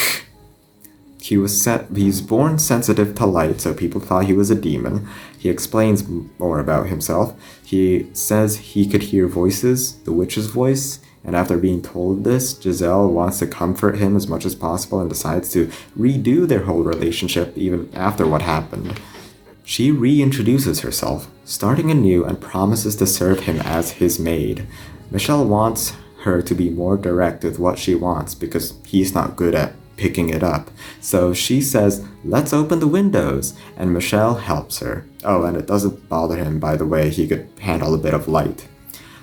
He's born sensitive to light, so people thought he was a demon. He explains more about himself. He says he could hear voices, the witch's voice, and after being told this, Giselle wants to comfort him as much as possible and decides to redo their whole relationship even after what happened. She reintroduces herself, starting anew, and promises to serve him as his maid. Michel wants her to be more direct with what she wants because he's not good at picking it up. So she says, let's open the windows, and Michel helps her. Oh, and it doesn't bother him, by the way, he could handle a bit of light.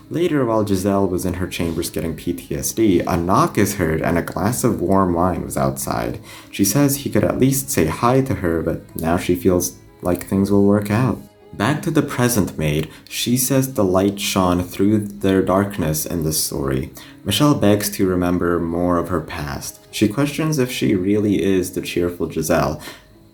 Later, while Giselle was in her chambers getting PTSD, a knock is heard and a glass of warm wine was outside. She says he could at least say hi to her, but now she feels like things will work out. Back to the present maid, she says the light shone through their darkness in this story. Michel begs to remember more of her past. She questions if she really is the cheerful Giselle,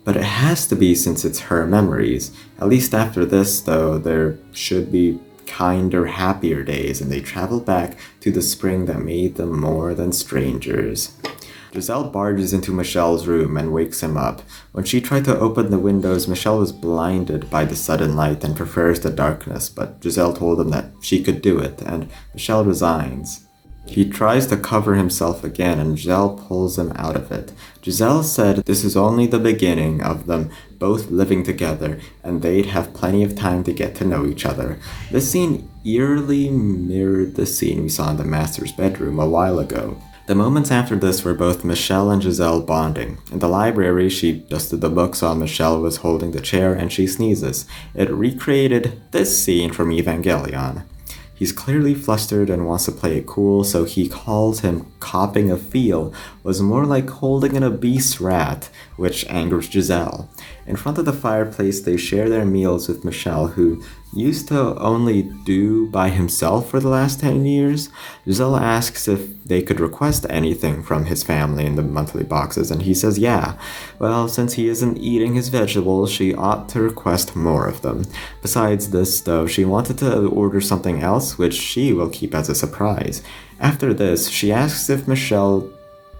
but it has to be since it's her memories. At least after this, though, there should be kinder, happier days, and they travel back to the spring that made them more than strangers. Giselle barges into Michel's room and wakes him up. When she tried to open the windows, Michel was blinded by the sudden light and prefers the darkness, but Giselle told him that she could do it, and Michel resigns. He tries to cover himself again and Giselle pulls him out of it. Giselle said this is only the beginning of them both living together and they'd have plenty of time to get to know each other. This scene eerily mirrored the scene we saw in the master's bedroom a while ago. The moments after this were both Michel and Giselle bonding. In the library, she dusted the books while Michel was holding the chair and she sneezes. It recreated this scene from Evangelion. He's clearly flustered and wants to play it cool, so he calls him copping a feel was more like holding an obese rat, which angers Giselle. In front of the fireplace, they share their meals with Michel, who used to only do by himself for the last 10 years. Giselle asks if they could request anything from his family in the monthly boxes, and he says yeah. Well, since he isn't eating his vegetables, she ought to request more of them. Besides this, though, she wanted to order something else, which she will keep as a surprise. After this, she asks if Michel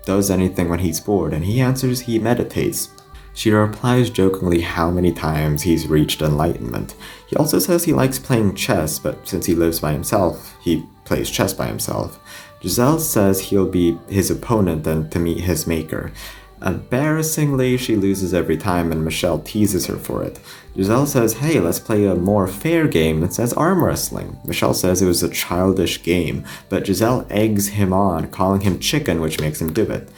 does anything when he's bored, and he answers he meditates. She replies jokingly how many times he's reached enlightenment. He also says he likes playing chess, but since he lives by himself, he plays chess by himself. Giselle says he'll be his opponent and to meet his maker. Embarrassingly, she loses every time and Michel teases her for it. Giselle says, hey, let's play a more fair game and says arm wrestling. Michel says it was a childish game, but Giselle eggs him on, calling him chicken, which makes him do it.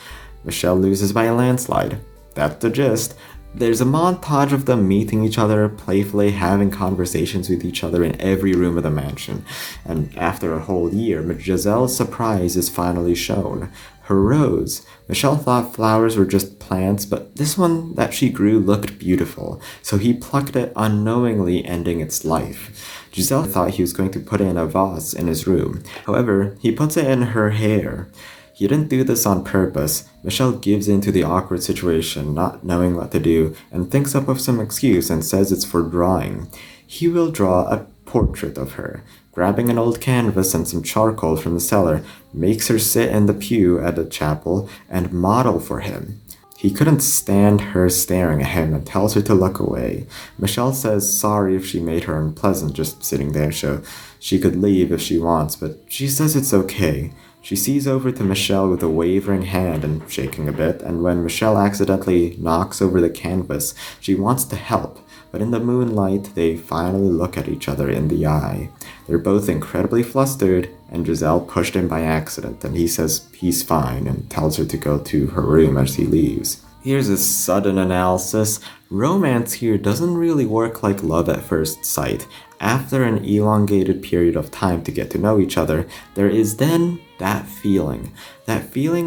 Michel loses by a landslide. That's the gist. There's a montage of them meeting each other, playfully having conversations with each other in every room of the mansion. And after a whole year, Giselle's surprise is finally shown. Her rose. Michel thought flowers were just plants, but this one that she grew looked beautiful, so he plucked it unknowingly, ending its life. Giselle thought he was going to put it in a vase in his room. However, he puts it in her hair. He didn't do this on purpose. Michel gives in to the awkward situation, not knowing what to do, and thinks up of some excuse and says it's for drawing. He will draw a portrait of her. Grabbing an old canvas and some charcoal from the cellar, makes her sit in the pew at the chapel and model for him. He couldn't stand her staring at him and tells her to look away. Michel says sorry if she made her unpleasant just sitting there, so she could leave if she wants, but she says it's okay. She sees over to Michel with a wavering hand and shaking a bit, and when Michel accidentally knocks over the canvas, she wants to help, but in the moonlight, they finally look at each other in the eye. They're both incredibly flustered, and Giselle pushed him by accident, and he says he's fine and tells her to go to her room as he leaves. Here's a sudden analysis. Romance here doesn't really work like love at first sight. After an elongated period of time to get to know each other, there is then that feeling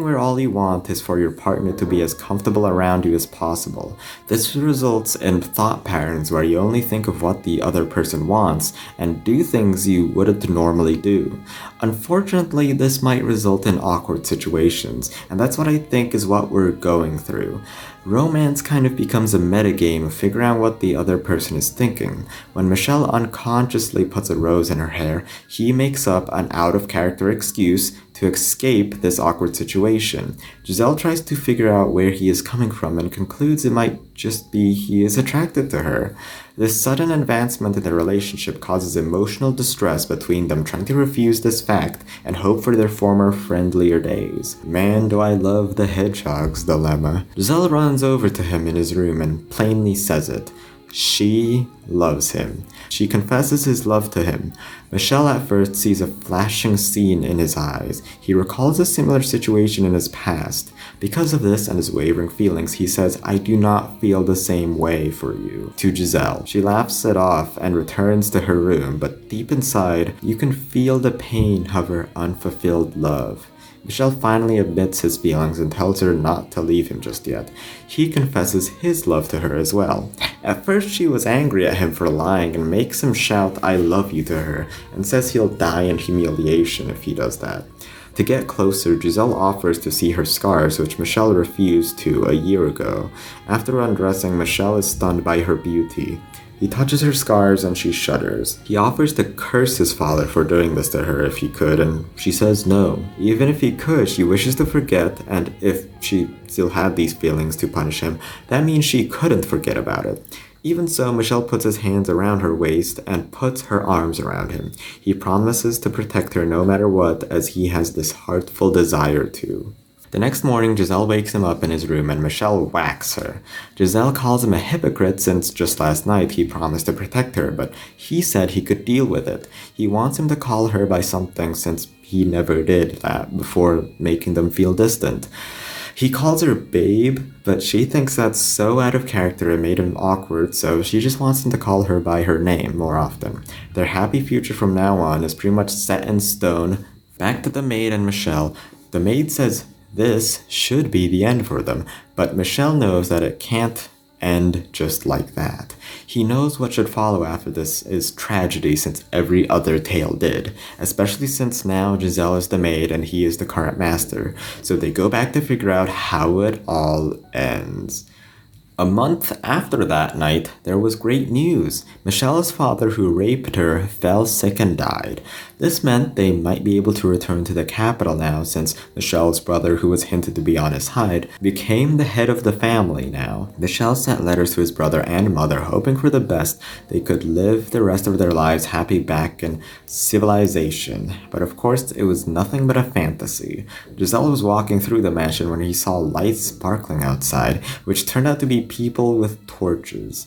where all you want is for your partner to be as comfortable around you as possible. This results in thought patterns where you only think of what the other person wants and do things you wouldn't normally do. Unfortunately, this might result in awkward situations, and that's what I think is what we're going through. Romance kind of becomes a metagame of figuring out what the other person is thinking. When Michel unconsciously puts a rose in her hair, he makes up an out-of-character excuse to escape this awkward situation. Giselle tries to figure out where he is coming from and concludes it might just be he is attracted to her. This sudden advancement in the relationship causes emotional distress between them, trying to refuse this fact and hope for their former friendlier days. Man, do I love the hedgehog's dilemma. Giselle runs over to him in his room and plainly says it. She loves him. She confesses his love to him. Michel at first sees a flashing scene in his eyes. He recalls a similar situation in his past. Because of this and his wavering feelings, he says, I do not feel the same way for you, to Giselle. She laughs it off and returns to her room, but deep inside, you can feel the pain of her unfulfilled love. Michel finally admits his feelings and tells her not to leave him just yet. He confesses his love to her as well. At first she was angry at him for lying and makes him shout I love you to her and says he'll die in humiliation if he does that. To get closer, Giselle offers to see her scars, which Michel refused to a year ago. After undressing, Michel is stunned by her beauty. He touches her scars and she shudders. He offers to curse his father for doing this to her if he could, and she says no. Even if he could, she wishes to forget, and if she still had these feelings to punish him, that means she couldn't forget about it. Even so, Michel puts his hands around her waist and puts her arms around him. He promises to protect her no matter what, as he has this heartful desire to. The next morning, Giselle wakes him up in his room and Michel whacks her. Giselle calls him a hypocrite since just last night he promised to protect her, but he said he could deal with it. He wants him to call her by something since he never did that before, making them feel distant. He calls her babe, but she thinks that's so out of character it made him awkward, so she just wants him to call her by her name more often. Their happy future from now on is pretty much set in stone. Back to the maid and Michel. The maid says this should be the end for them, but Michel knows that it can't end just like that. He knows what should follow after this is tragedy, since every other tale did, especially since now Giselle is the maid and he is the current master, so they go back to figure out how it all ends. A month after that night, there was great news. Michelle's father, who raped her, fell sick and died. This meant they might be able to return to the capital now, since Michelle's brother, who was hinted to be on his side, became the head of the family now. Michel sent letters to his brother and mother, hoping for the best they could live the rest of their lives happy back in civilization. But of course, it was nothing but a fantasy. Giselle was walking through the mansion when he saw lights sparkling outside, which turned out to be people with torches.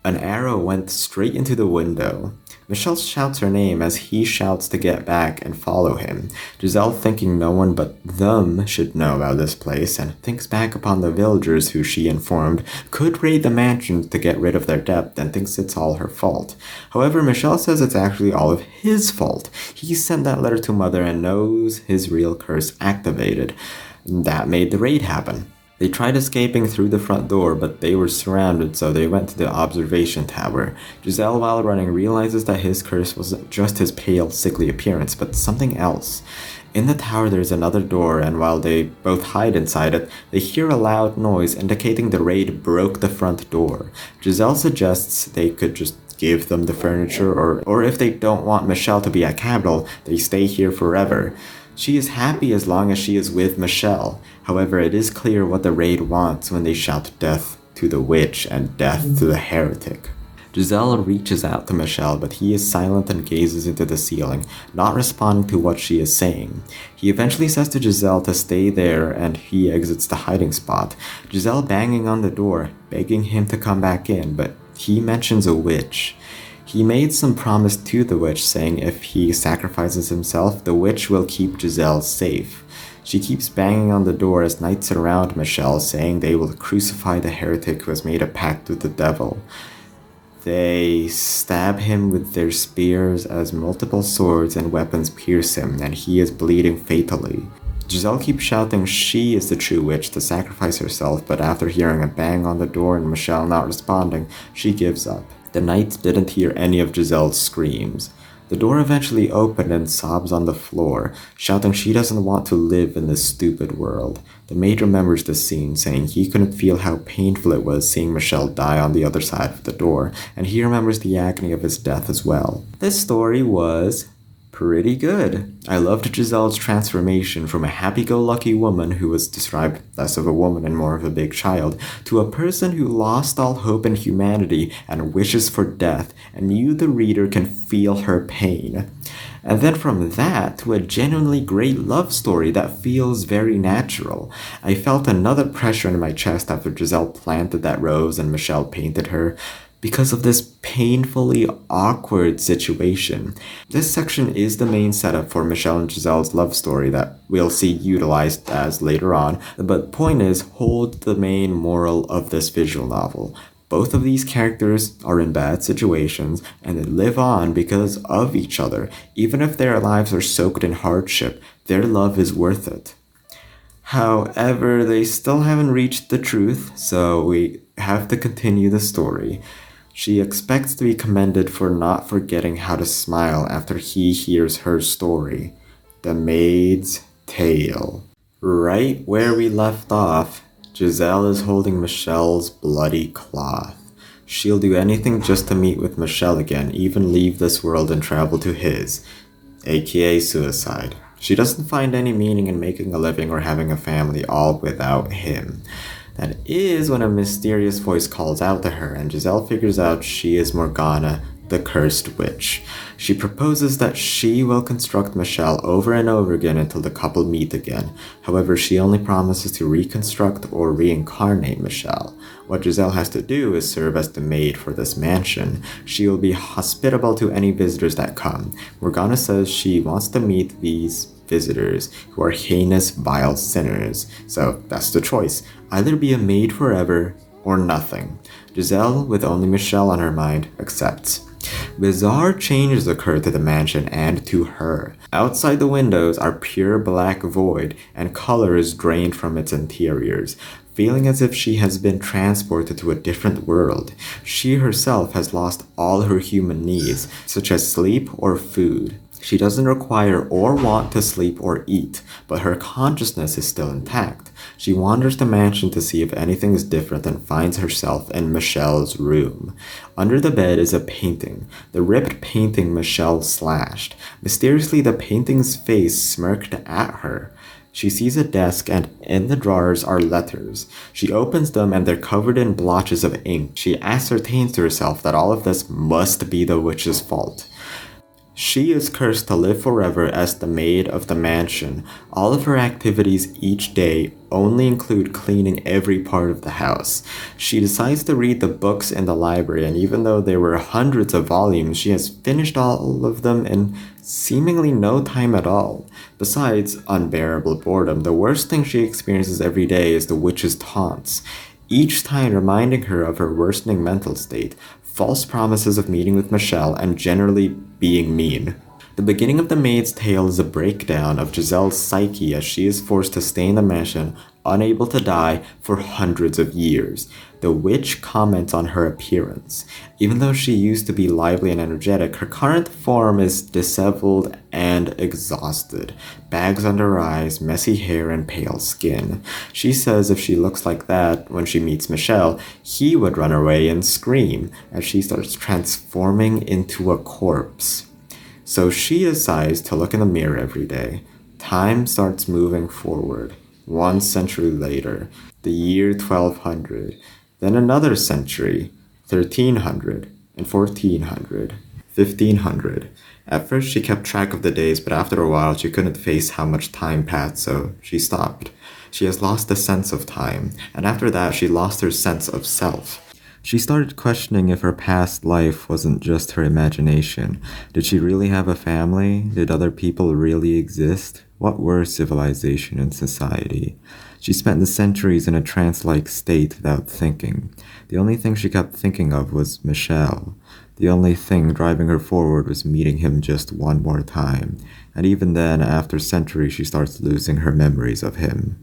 An arrow went straight into the window. Michel shouts her name as he shouts to get back and follow him. Giselle, thinking no one but them should know about this place, and thinks back upon the villagers who she informed could raid the mansion to get rid of their debt, and thinks it's all her fault. However, Michel says it's actually all of his fault. He sent that letter to Mother and knows his real curse activated. That made the raid happen. They tried escaping through the front door, but they were surrounded, so they went to the observation tower. Giselle, while running, realizes that his curse wasn't just his pale, sickly appearance, but something else. In the tower, there's another door, and while they both hide inside it, they hear a loud noise indicating the raid broke the front door. Giselle suggests they could just give them the furniture, or if they don't want Michel to be at capital, they stay here forever. She is happy as long as she is with Michel. However, it is clear what the raid wants when they shout death to the witch and death to the heretic. Giselle reaches out to Michel, but he is silent and gazes into the ceiling, not responding to what she is saying. He eventually says to Giselle to stay there, and he exits the hiding spot. Giselle banging on the door, begging him to come back in, but he mentions a witch. He made some promise to the witch, saying if he sacrifices himself, the witch will keep Giselle safe. She keeps banging on the door as knights surround Michel, saying they will crucify the heretic who has made a pact with the devil. They stab him with their spears as multiple swords and weapons pierce him, and he is bleeding fatally. Giselle keeps shouting she is the true witch to sacrifice herself, but after hearing a bang on the door and Michel not responding, she gives up. The knights didn't hear any of Giselle's screams. The door eventually opened and sobs on the floor, shouting she doesn't want to live in this stupid world. The maid remembers the scene, saying he couldn't feel how painful it was seeing Michel die on the other side of the door, and he remembers the agony of his death as well. This story was pretty good. I loved Giselle's transformation from a happy-go-lucky woman who was described less of a woman and more of a big child, to a person who lost all hope in humanity and wishes for death, and you, the reader, can feel her pain. And then from that to a genuinely great love story that feels very natural. I felt another pressure in my chest after Giselle planted that rose and Michel painted her, because of this painfully awkward situation. This section is the main setup for Michel and Giselle's love story that we'll see utilized as later on, but point is, hold the main moral of this visual novel. Both of these characters are in bad situations, and they live on because of each other. Even if their lives are soaked in hardship, their love is worth it. However, they still haven't reached the truth, so we have to continue the story. She expects to be commended for not forgetting how to smile after he hears her story. The Maid's Tale. Right where we left off, Giselle is holding Michel's bloody cloth. She'll do anything just to meet with Michel again, even leave this world and travel to his, aka suicide. She doesn't find any meaning in making a living or having a family all without him. That is when a mysterious voice calls out to her, and Giselle figures out she is Morgana, the cursed witch. She proposes that she will construct Michel over and over again until the couple meet again. However, she only promises to reconstruct or reincarnate Michel. What Giselle has to do is serve as the maid for this mansion. She will be hospitable to any visitors that come. Morgana says she wants to meet these visitors who are heinous, vile sinners. So that's the choice. Either be a maid forever or nothing. Giselle, with only Michel on her mind, accepts. Bizarre changes occur to the mansion and to her. Outside the windows are pure black void, and color is drained from its interiors, feeling as if she has been transported to a different world. She herself has lost all her human needs, such as sleep or food. She doesn't require or want to sleep or eat, but her consciousness is still intact. She wanders the mansion to see if anything is different and finds herself in Michel's room. Under the bed is a painting, the ripped painting Michel slashed. Mysteriously, the painting's face smirked at her. She sees a desk, and in the drawers are letters. She opens them and they're covered in blotches of ink. She ascertains to herself that all of this must be the witch's fault. She is cursed to live forever as the maid of the mansion. All of her activities each day only include cleaning every part of the house. She decides to read the books in the library, and even though there were hundreds of volumes, she has finished all of them in seemingly no time at all. Besides unbearable boredom, the worst thing she experiences every day is the witch's taunts, each time reminding her of her worsening mental state, false promises of meeting with Michel, and generally being mean. The beginning of the maid's tale is a breakdown of Giselle's psyche as she is forced to stay in the mansion, unable to die, for hundreds of years. The witch comments on her appearance. Even though she used to be lively and energetic, her current form is disheveled and exhausted. Bags under her eyes, messy hair, and pale skin. She says if she looks like that when she meets Michel, he would run away and scream as she starts transforming into a corpse. So she decides to look in the mirror every day. Time starts moving forward. 1 century later, the year 1200, then another century, 1300, and 1400, 1500. At first she kept track of the days, but after a while she couldn't face how much time passed, so she stopped. She has lost the sense of time, and after that she lost her sense of self. She started questioning if her past life wasn't just her imagination. Did she really have a family? Did other people really exist? What were civilization and society? She spent the centuries in a trance-like state without thinking. The only thing she kept thinking of was Michel. The only thing driving her forward was meeting him just one more time. And even then, after centuries, she starts losing her memories of him.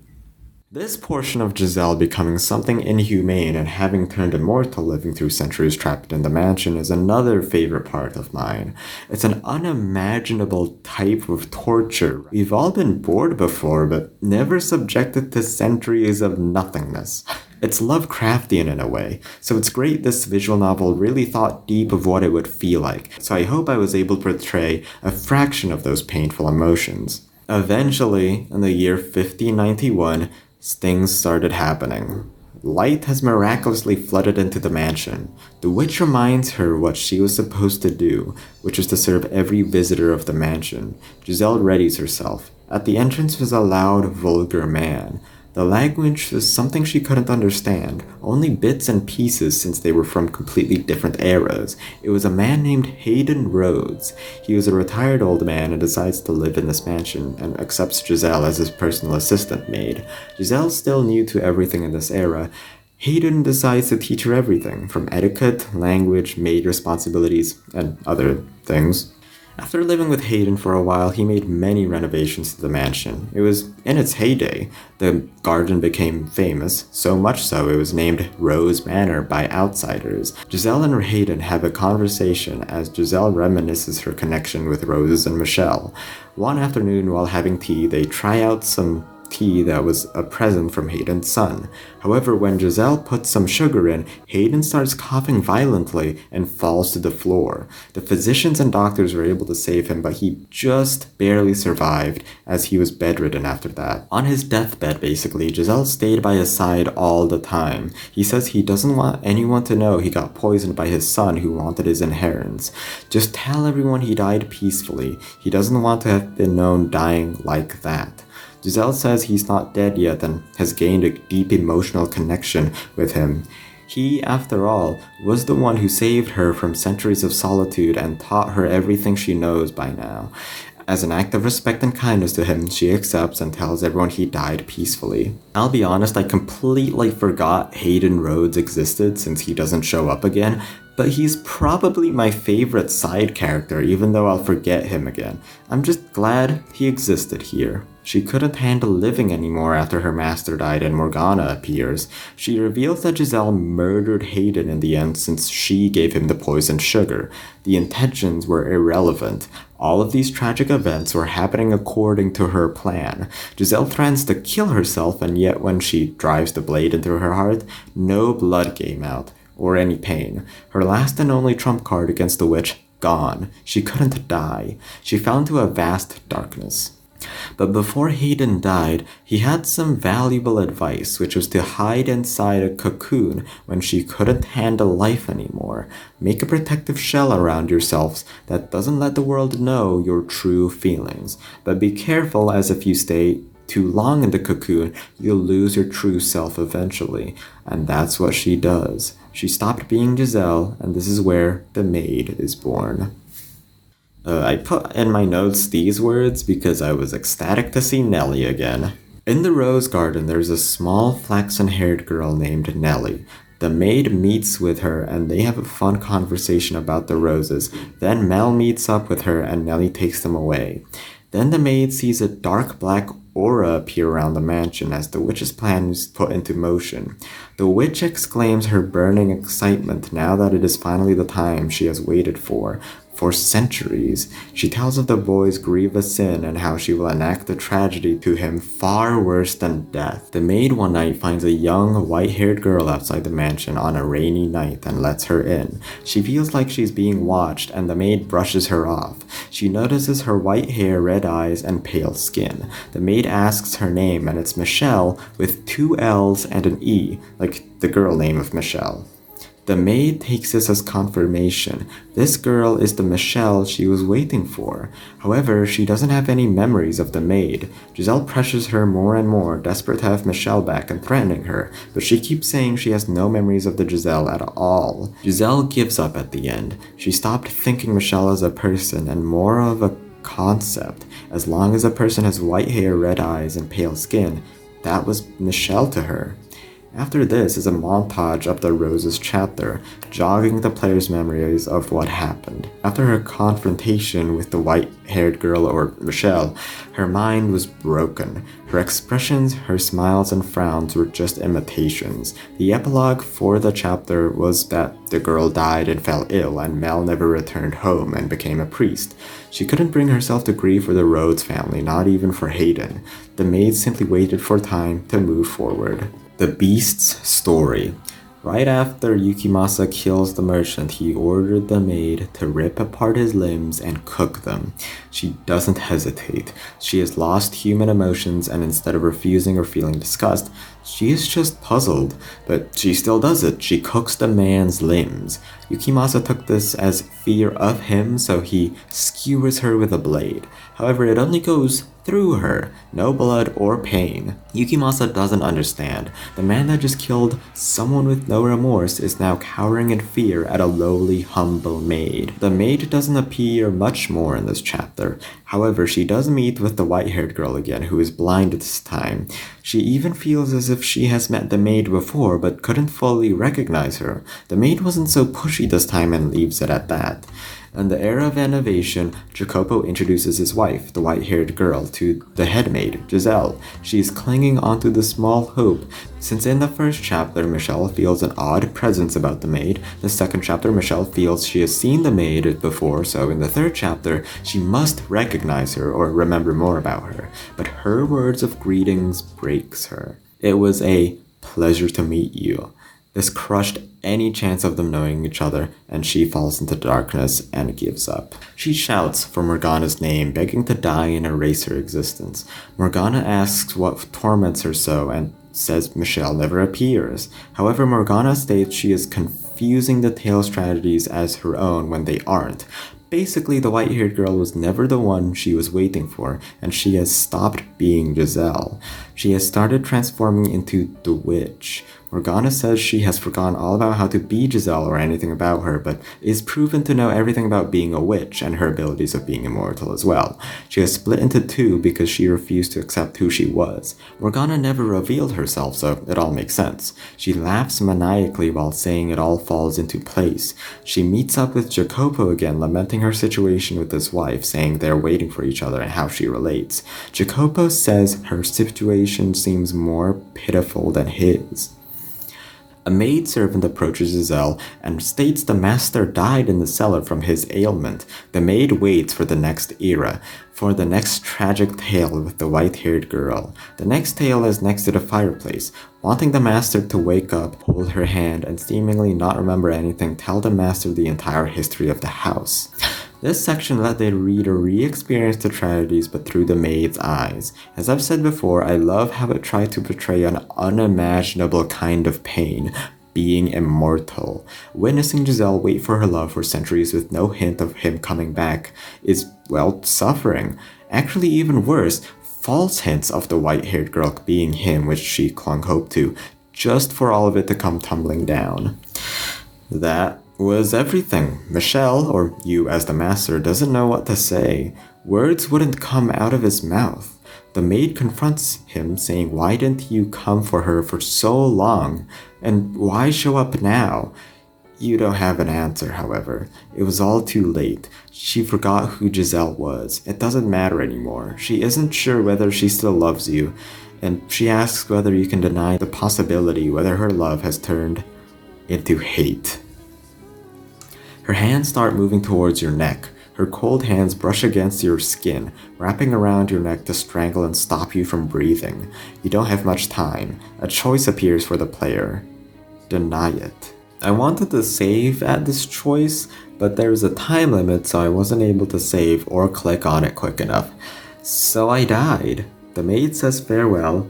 This portion of Giselle becoming something inhumane and having turned immortal living through centuries trapped in the mansion is another favorite part of mine. It's an unimaginable type of torture. We've all been bored before, but never subjected to centuries of nothingness. It's Lovecraftian in a way, so it's great this visual novel really thought deep of what it would feel like, so I hope I was able to portray a fraction of those painful emotions. Eventually, in the year 1591, things started happening. Light has miraculously flooded into the mansion. The witch reminds her what she was supposed to do, which is to serve every visitor of the mansion. Giselle readies herself. At the entrance was a loud, vulgar man. The language was something she couldn't understand, only bits and pieces since they were from completely different eras. It was a man named Hayden Rhodes. He was a retired old man and decides to live in this mansion and accepts Giselle as his personal assistant maid. Giselle's still new to everything in this era. Hayden decides to teach her everything, from etiquette, language, maid responsibilities, and other things. After living with Hayden for a while, he made many renovations to the mansion. It was in its heyday. The garden became famous, so much so it was named Rose Manor by outsiders. Giselle and Hayden have a conversation as Giselle reminisces her connection with Rose and Michel. One afternoon while having tea, they try out some tea that was a present from Hayden's son. However, when Giselle puts some sugar in, Hayden starts coughing violently and falls to the floor. The physicians and doctors were able to save him, but he just barely survived as he was bedridden after that. On his deathbed, basically, Giselle stayed by his side all the time. He says he doesn't want anyone to know he got poisoned by his son who wanted his inheritance. Just tell everyone he died peacefully. He doesn't want to have been known dying like that. Giselle says he's not dead yet and has gained a deep emotional connection with him. He, after all, was the one who saved her from centuries of solitude and taught her everything she knows by now. As an act of respect and kindness to him, she accepts and tells everyone he died peacefully. I'll be honest, I completely forgot Hayden Rhodes existed since he doesn't show up again, but he's probably my favorite side character even though I'll forget him again. I'm just glad he existed here. She couldn't handle living anymore after her master died and Morgana appears. She reveals that Giselle murdered Hayden in the end since she gave him the poisoned sugar. The intentions were irrelevant. All of these tragic events were happening according to her plan. Giselle threatens to kill herself, and yet when she drives the blade into her heart, no blood came out, or any pain. Her last and only trump card against the witch, gone. She couldn't die. She fell into a vast darkness. But before Hayden died, he had some valuable advice, which was to hide inside a cocoon when she couldn't handle life anymore. Make a protective shell around yourselves that doesn't let the world know your true feelings. But be careful, as if you stay too long in the cocoon, you'll lose your true self eventually. And that's what she does. She stopped being Giselle, and this is where the maid is born. I put in my notes these words because I was ecstatic to see Nellie again. In the rose garden, there's a small flaxen-haired girl named Nellie. The maid meets with her and they have a fun conversation about the roses. Then Mel meets up with her and Nellie takes them away. Then the maid sees a dark black aura appear around the mansion as the witch's plan is put into motion. The witch exclaims her burning excitement now that it is finally the time she has waited for centuries. She tells of the boy's grievous sin and how she will enact a tragedy to him far worse than death. The maid one night finds a young, white-haired girl outside the mansion on a rainy night and lets her in. She feels like she's being watched and the maid brushes her off. She notices her white hair, red eyes, and pale skin. The maid asks her name and it's Michelle with 2 L's and an E, like the girl name of Michelle. The maid takes this as confirmation. This girl is the Michelle she was waiting for. However, she doesn't have any memories of the maid. Giselle pressures her more and more, desperate to have Michelle back and threatening her, but she keeps saying she has no memories of the Giselle at all. Giselle gives up at the end. She stopped thinking Michelle as a person and more of a concept. As long as a person has white hair, red eyes, and pale skin, that was Michelle to her. After this is a montage of the Roses chapter, jogging the player's memories of what happened. After her confrontation with the white-haired girl, or Michelle, her mind was broken. Her expressions, her smiles and frowns were just imitations. The epilogue for the chapter was that the girl died and fell ill, and Mel never returned home and became a priest. She couldn't bring herself to grieve for the Rhodes family, not even for Hayden. The maid simply waited for time to move forward. The Beast's story. Right after Yukimasa kills the merchant, he ordered the maid to rip apart his limbs and cook them. She doesn't hesitate. She has lost human emotions, and instead of refusing or feeling disgust, she is just puzzled. But she still does it. She cooks the man's limbs. Yukimasa took this as fear of him, so he skewers her with a blade. However, it only goes through her, no blood or pain. Yukimasa doesn't understand. The man that just killed someone with no remorse is now cowering in fear at a lowly, humble maid. The maid doesn't appear much more in this chapter. However, she does meet with the white-haired girl again, who is blind this time. She even feels as if she has met the maid before, but couldn't fully recognize her. The maid wasn't so pushy this time and leaves it at that. In the era of innovation, Jacopo introduces his wife, the white-haired girl, to the head maid, Giselle. She's clinging onto the small hope. Since in the first chapter, Michel feels an odd presence about the maid, the second chapter, Michel feels she has seen the maid before, so in the third chapter, she must recognize her or remember more about her. But her words of greetings breaks her. It was a pleasure to meet you. This crushed any chance of them knowing each other, and she falls into darkness and gives up. She shouts for Morgana's name, begging to die and erase her existence. Morgana asks what torments her so, and says Michel never appears. However, Morgana states she is confusing the tale's tragedies as her own when they aren't. Basically, the white-haired girl was never the one she was waiting for, and she has stopped being Giselle. She has started transforming into the witch. Morgana says she has forgotten all about how to be Giselle or anything about her, but is proven to know everything about being a witch and her abilities of being immortal as well. She has split into two because she refused to accept who she was. Morgana never revealed herself, so it all makes sense. She laughs maniacally while saying it all falls into place. She meets up with Jacopo again, lamenting her situation with his wife, saying they're waiting for each other and how she relates. Jacopo says her situation seems more pitiful than his. A maidservant approaches Giselle and states the master died in the cellar from his ailment. The maid waits for the next era, for the next tragic tale with the white-haired girl. The next tale is next to the fireplace. Wanting the master to wake up, hold her hand, and seemingly not remember anything, tell the master the entire history of the house. This section let the reader re-experience the tragedies but through the maid's eyes. As I've said before, I love how it tried to portray an unimaginable kind of pain, being immortal. Witnessing Giselle wait for her love for centuries with no hint of him coming back is, well, suffering. Actually even worse, false hints of the white-haired girl being him which she clung hope to, just for all of it to come tumbling down. That was everything. Michel, or you as the master, doesn't know what to say. Words wouldn't come out of his mouth. The maid confronts him, saying, "Why didn't you come for her for so long? And why show up now?" You don't have an answer, however. It was all too late. She forgot who Giselle was. It doesn't matter anymore. She isn't sure whether she still loves you, and she asks whether you can deny the possibility whether her love has turned into hate. Her hands start moving towards your neck. Her cold hands brush against your skin, wrapping around your neck to strangle and stop you from breathing. You don't have much time. A choice appears for the player. Deny it. I wanted to save at this choice, but there's a time limit, so I wasn't able to save or click on it quick enough. So I died. The maid says farewell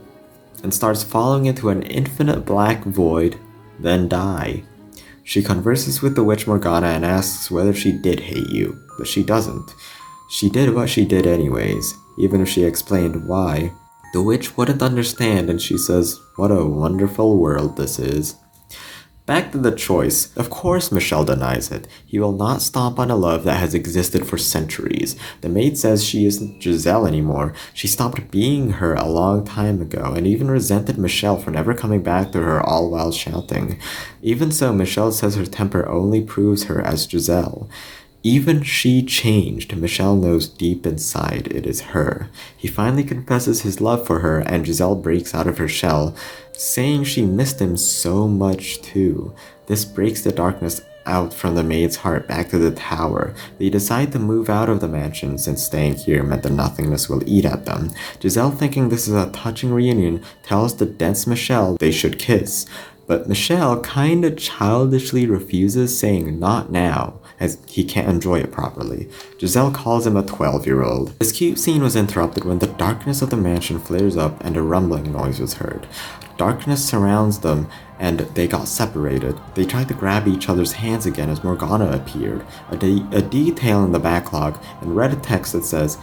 and starts falling into an infinite black void, then die. She converses with the witch Morgana and asks whether she did hate you, but she doesn't. She did what she did anyways, even if she explained why. The witch wouldn't understand, and she says, "What a wonderful world this is." Back to the choice. Of course Michel denies it. He will not stomp on a love that has existed for centuries. The maid says she isn't Giselle anymore. She stopped being her a long time ago, and even resented Michel for never coming back to her all while shouting. Even so, Michel says her temper only proves her as Giselle. Even she changed. Michel knows deep inside it is her. He finally confesses his love for her, and Giselle breaks out of her shell, saying she missed him so much too. This breaks the darkness out from the maid's heart back to the tower. They decide to move out of the mansion since staying here meant the nothingness will eat at them. Giselle, thinking this is a touching reunion, tells the dense Michel they should kiss. But Michel kinda childishly refuses, saying not now, as he can't enjoy it properly. Giselle calls him a 12-year-old. This cute scene was interrupted when the darkness of the mansion flares up and a rumbling noise was heard. Darkness surrounds them, and they got separated. They tried to grab each other's hands again as Morgana appeared. A detail in the backlog, and read a text that says,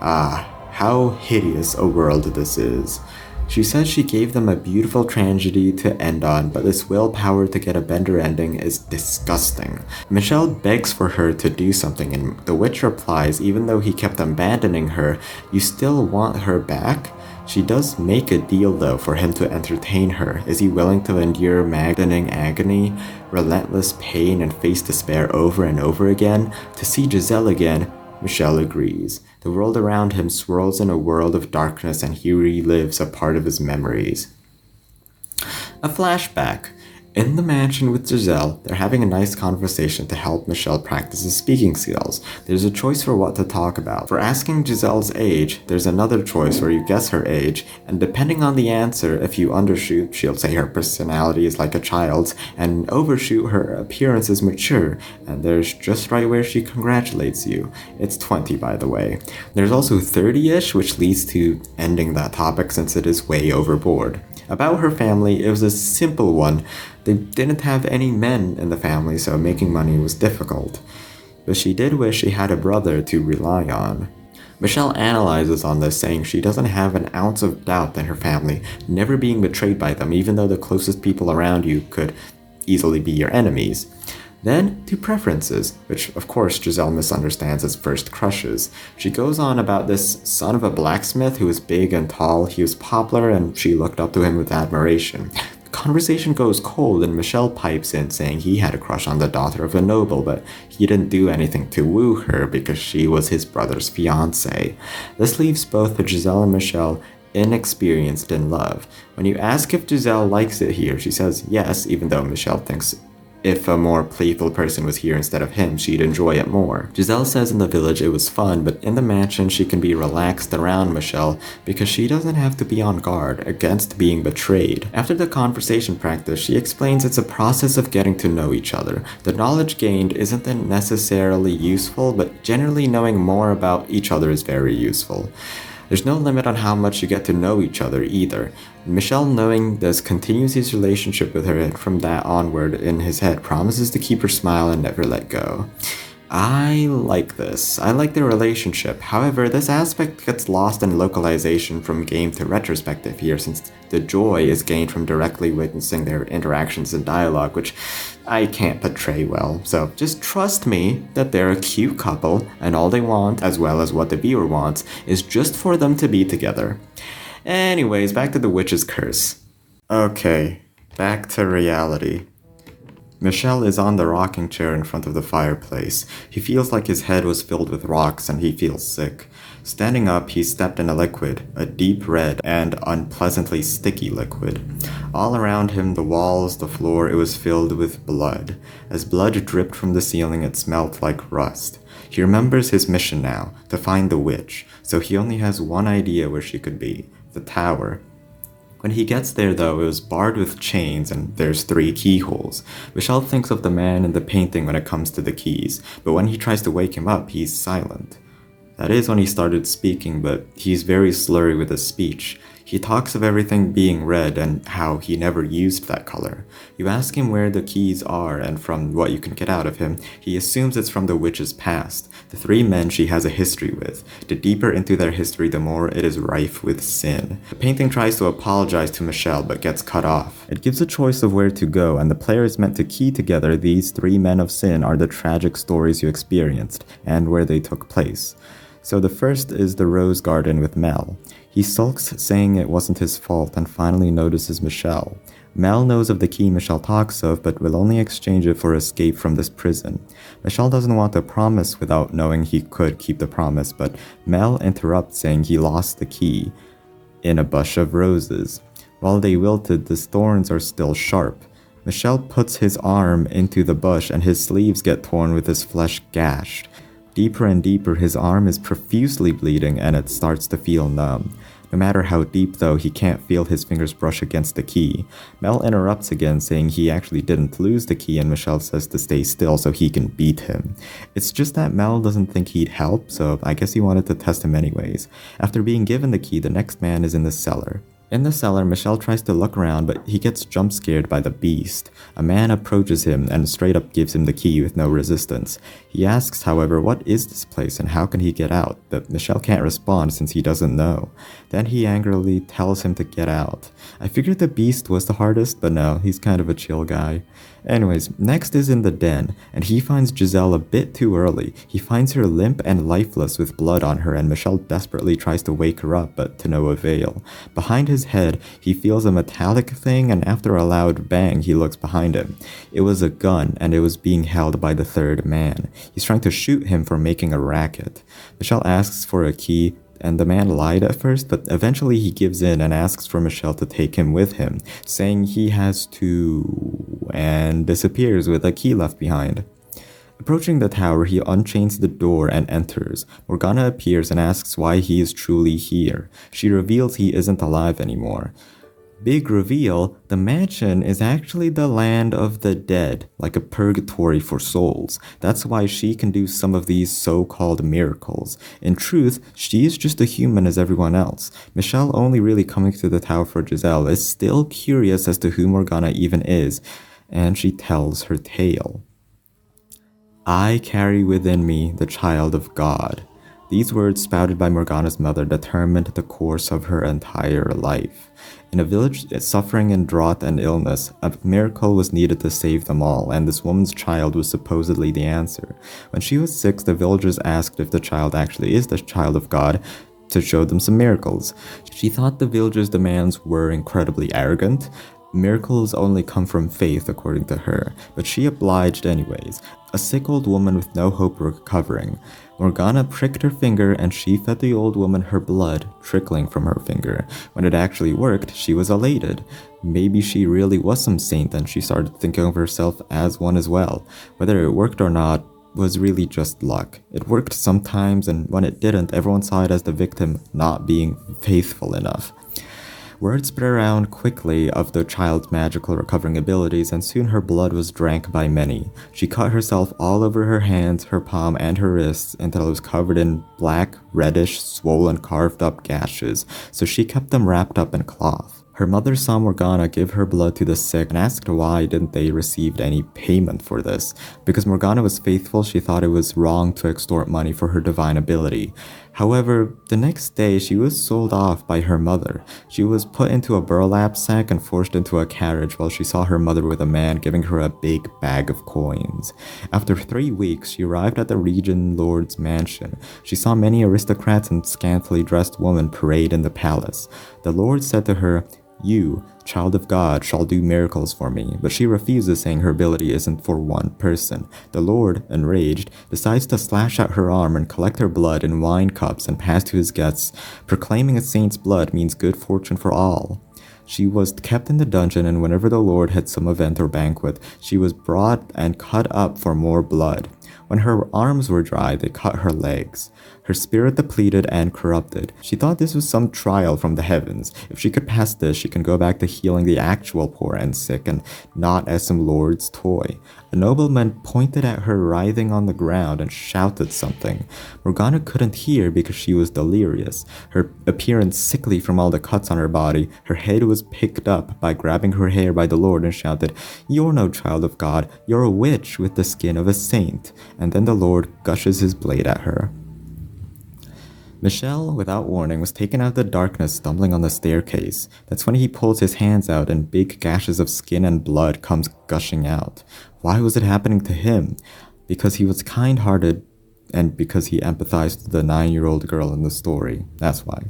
"Ah, how hideous a world this is." She says she gave them a beautiful tragedy to end on, but this willpower to get a better ending is disgusting. Michel begs for her to do something, and the witch replies, even though he kept abandoning her, "You still want her back?" She does make a deal though for him to entertain her. Is he willing to endure maddening agony, relentless pain, and face despair over and over again to see Giselle again? Michel agrees. The world around him swirls in a world of darkness and he relives a part of his memories. A flashback. In the mansion with Giselle, they're having a nice conversation to help Michel practice his speaking skills. There's a choice for what to talk about. For asking Giselle's age, there's another choice where you guess her age, and depending on the answer, if you undershoot, she'll say her personality is like a child's, and overshoot, her appearance is mature, and there's just right where she congratulates you. It's 20, by the way. There's also 30-ish, which leads to ending that topic since it is way overboard. About her family, it was a simple one. They didn't have any men in the family, so making money was difficult. But she did wish she had a brother to rely on. Michel analyzes on this, saying she doesn't have an ounce of doubt in her family, never being betrayed by them, even though the closest people around you could easily be your enemies. Then, to preferences, which of course Giselle misunderstands as first crushes. She goes on about this son of a blacksmith who was big and tall. He was popular and she looked up to him with admiration. The conversation goes cold and Michel pipes in saying he had a crush on the daughter of a noble, but he didn't do anything to woo her because she was his brother's fiancée. This leaves both Giselle and Michel inexperienced in love. When you ask if Giselle likes it here, she says yes, even though Michel thinks if a more playful person was here instead of him, she'd enjoy it more. Giselle says in the village it was fun, but in the mansion she can be relaxed around Michel because she doesn't have to be on guard against being betrayed. After the conversation practice, she explains it's a process of getting to know each other. The knowledge gained isn't necessarily useful, but generally knowing more about each other is very useful. There's no limit on how much you get to know each other either. Michel, knowing this, continues his relationship with her, and from that onward, in his head, promises to keep her smile and never let go. I like this. I like their relationship. However, this aspect gets lost in localization from game to retrospective here, since the joy is gained from directly witnessing their interactions and dialogue, which I can't portray well. So just trust me that they're a cute couple, and all they want, as well as what the viewer wants, is just for them to be together. Anyways, back to the witch's curse. Okay, back to reality. Michel is on the rocking chair in front of the fireplace. He feels like his head was filled with rocks and he feels sick. Standing up, he stepped in a liquid, a deep red and unpleasantly sticky liquid. All around him, the walls, the floor, it was filled with blood. As blood dripped from the ceiling, it smelled like rust. He remembers his mission now, to find the witch, so he only has one idea where she could be, the tower. When he gets there though, it was barred with chains and there's 3 keyholes. Michel thinks of the man in the painting when it comes to the keys, but when he tries to wake him up, he's silent. That is when he started speaking, but he's very slurry with his speech. He talks of everything being red and how he never used that color. You ask him where the keys are, and from what you can get out of him, he assumes it's from the witch's past, the 3 men she has a history with. The deeper into their history, the more it is rife with sin. The painting tries to apologize to Michel, but gets cut off. It gives a choice of where to go, and the player is meant to key together these 3 men of sin are the tragic stories you experienced, and where they took place. So the first is the rose garden with Mel. He sulks, saying it wasn't his fault, and finally notices Michel. Mel knows of the key Michel talks of, but will only exchange it for escape from this prison. Michel doesn't want to promise without knowing he could keep the promise, but Mel interrupts, saying he lost the key in a bush of roses. While they wilted, the thorns are still sharp. Michel puts his arm into the bush, and his sleeves get torn with his flesh gashed. Deeper and deeper, his arm is profusely bleeding and it starts to feel numb. No matter how deep though, he can't feel his fingers brush against the key. Mel interrupts again, saying he actually didn't lose the key, and Michel says to stay still so he can beat him. It's just that Mel doesn't think he'd help, so I guess he wanted to test him anyways. After being given the key, the next man is in the cellar. In the cellar, Michel tries to look around, but he gets jump scared by the beast. A man approaches him and straight up gives him the key with no resistance. He asks, however, what is this place and how can he get out? But Michel can't respond since he doesn't know. Then he angrily tells him to get out. I figured the beast was the hardest, but no, he's kind of a chill guy. Anyways, next is in the den, and he finds Giselle a bit too early. He finds her limp and lifeless with blood on her, and Michel desperately tries to wake her up, but to no avail. Behind his head, he feels a metallic thing, and after a loud bang, he looks behind him. It was a gun, and it was being held by the third man. He's trying to shoot him for making a racket. Michel asks for a key, and the man lied at first, but eventually he gives in and asks for Michel to take him with him, saying he has to, and disappears with a key left behind. Approaching the tower, he unchains the door and enters. Morgana appears and asks why he is truly here. She reveals he isn't alive anymore. Big reveal, the mansion is actually the land of the dead, like a purgatory for souls. That's why she can do some of these so-called miracles. In truth, she is just a human as everyone else. Michel, only really coming to the tower for Giselle, is still curious as to who Morgana even is, and she tells her tale. I carry within me the child of God. These words spouted by Morgana's mother determined the course of her entire life. In a village suffering in drought and illness, a miracle was needed to save them all, and this woman's child was supposedly the answer. When she was 6, the villagers asked if the child actually is the child of God to show them some miracles. She thought the villagers' demands were incredibly arrogant. Miracles only come from faith, according to her, but she obliged anyways. A sick old woman with no hope of recovering. Morgana pricked her finger and she fed the old woman her blood, trickling from her finger. When it actually worked, she was elated. Maybe she really was some saint and she started thinking of herself as one as well. Whether it worked or not was really just luck. It worked sometimes, and when it didn't, everyone saw it as the victim not being faithful enough. Word spread around quickly of the child's magical recovering abilities, and soon her blood was drank by many. She cut herself all over her hands, her palm, and her wrists until it was covered in black, reddish, swollen, carved-up gashes, so she kept them wrapped up in cloth. Her mother saw Morgana give her blood to the sick and asked why didn't they receive any payment for this. Because Morgana was faithful, she thought it was wrong to extort money for her divine ability. However, the next day she was sold off by her mother. She was put into a burlap sack and forced into a carriage while she saw her mother with a man giving her a big bag of coins. After 3 weeks, she arrived at the Regent Lord's mansion. She saw many aristocrats and scantily dressed women parade in the palace. The Lord said to her, "You, child of God, shall do miracles for me," but she refuses, saying her ability isn't for one person. The Lord, enraged, decides to slash out her arm and collect her blood in wine cups and pass to his guests, proclaiming a saint's blood means good fortune for all. She was kept in the dungeon, and whenever the Lord had some event or banquet, she was brought and cut up for more blood. When her arms were dry, they cut her legs. Her spirit depleted and corrupted. She thought this was some trial from the heavens. If she could pass this, she can go back to healing the actual poor and sick, and not as some lord's toy. A nobleman pointed at her writhing on the ground and shouted something. Morgana couldn't hear because she was delirious. Her appearance sickly from all the cuts on her body, her head was picked up by grabbing her hair by the Lord and shouted, "You're no child of God, you're a witch with the skin of a saint." And then the Lord gushes his blade at her. Michel, without warning, was taken out of the darkness, stumbling on the staircase. That's when he pulls his hands out and big gashes of skin and blood comes gushing out. Why was it happening to him? Because he was kind-hearted and because he empathized with the 9-year-old girl in the story. That's why.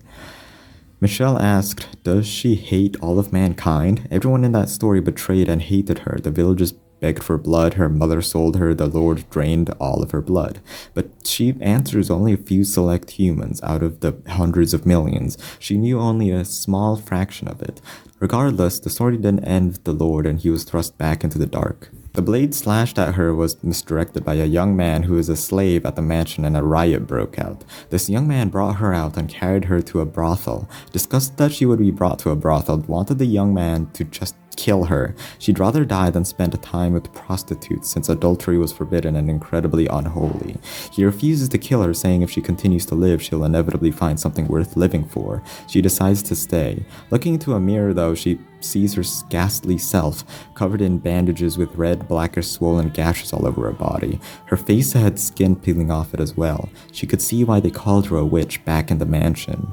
Michel asked, does she hate all of mankind? Everyone in that story betrayed and hated her. The villagers begged for blood, her mother sold her, the Lord drained all of her blood. But she answers only a few select humans out of the hundreds of millions. She knew only a small fraction of it. Regardless, the story didn't end with the Lord and he was thrust back into the dark. The blade slashed at her was misdirected by a young man who was a slave at the mansion, and a riot broke out. This young man brought her out and carried her to a brothel. Disgusted that she would be brought to a brothel, wanted the young man to just kill her. She'd rather die than spend time with prostitutes, since adultery was forbidden and incredibly unholy. He refuses to kill her, saying if she continues to live, she'll inevitably find something worth living for. She decides to stay. Looking into a mirror, though, she sees her ghastly self, covered in bandages with red, blackish, swollen gashes all over her body. Her face had skin peeling off it as well. She could see why they called her a witch back in the mansion.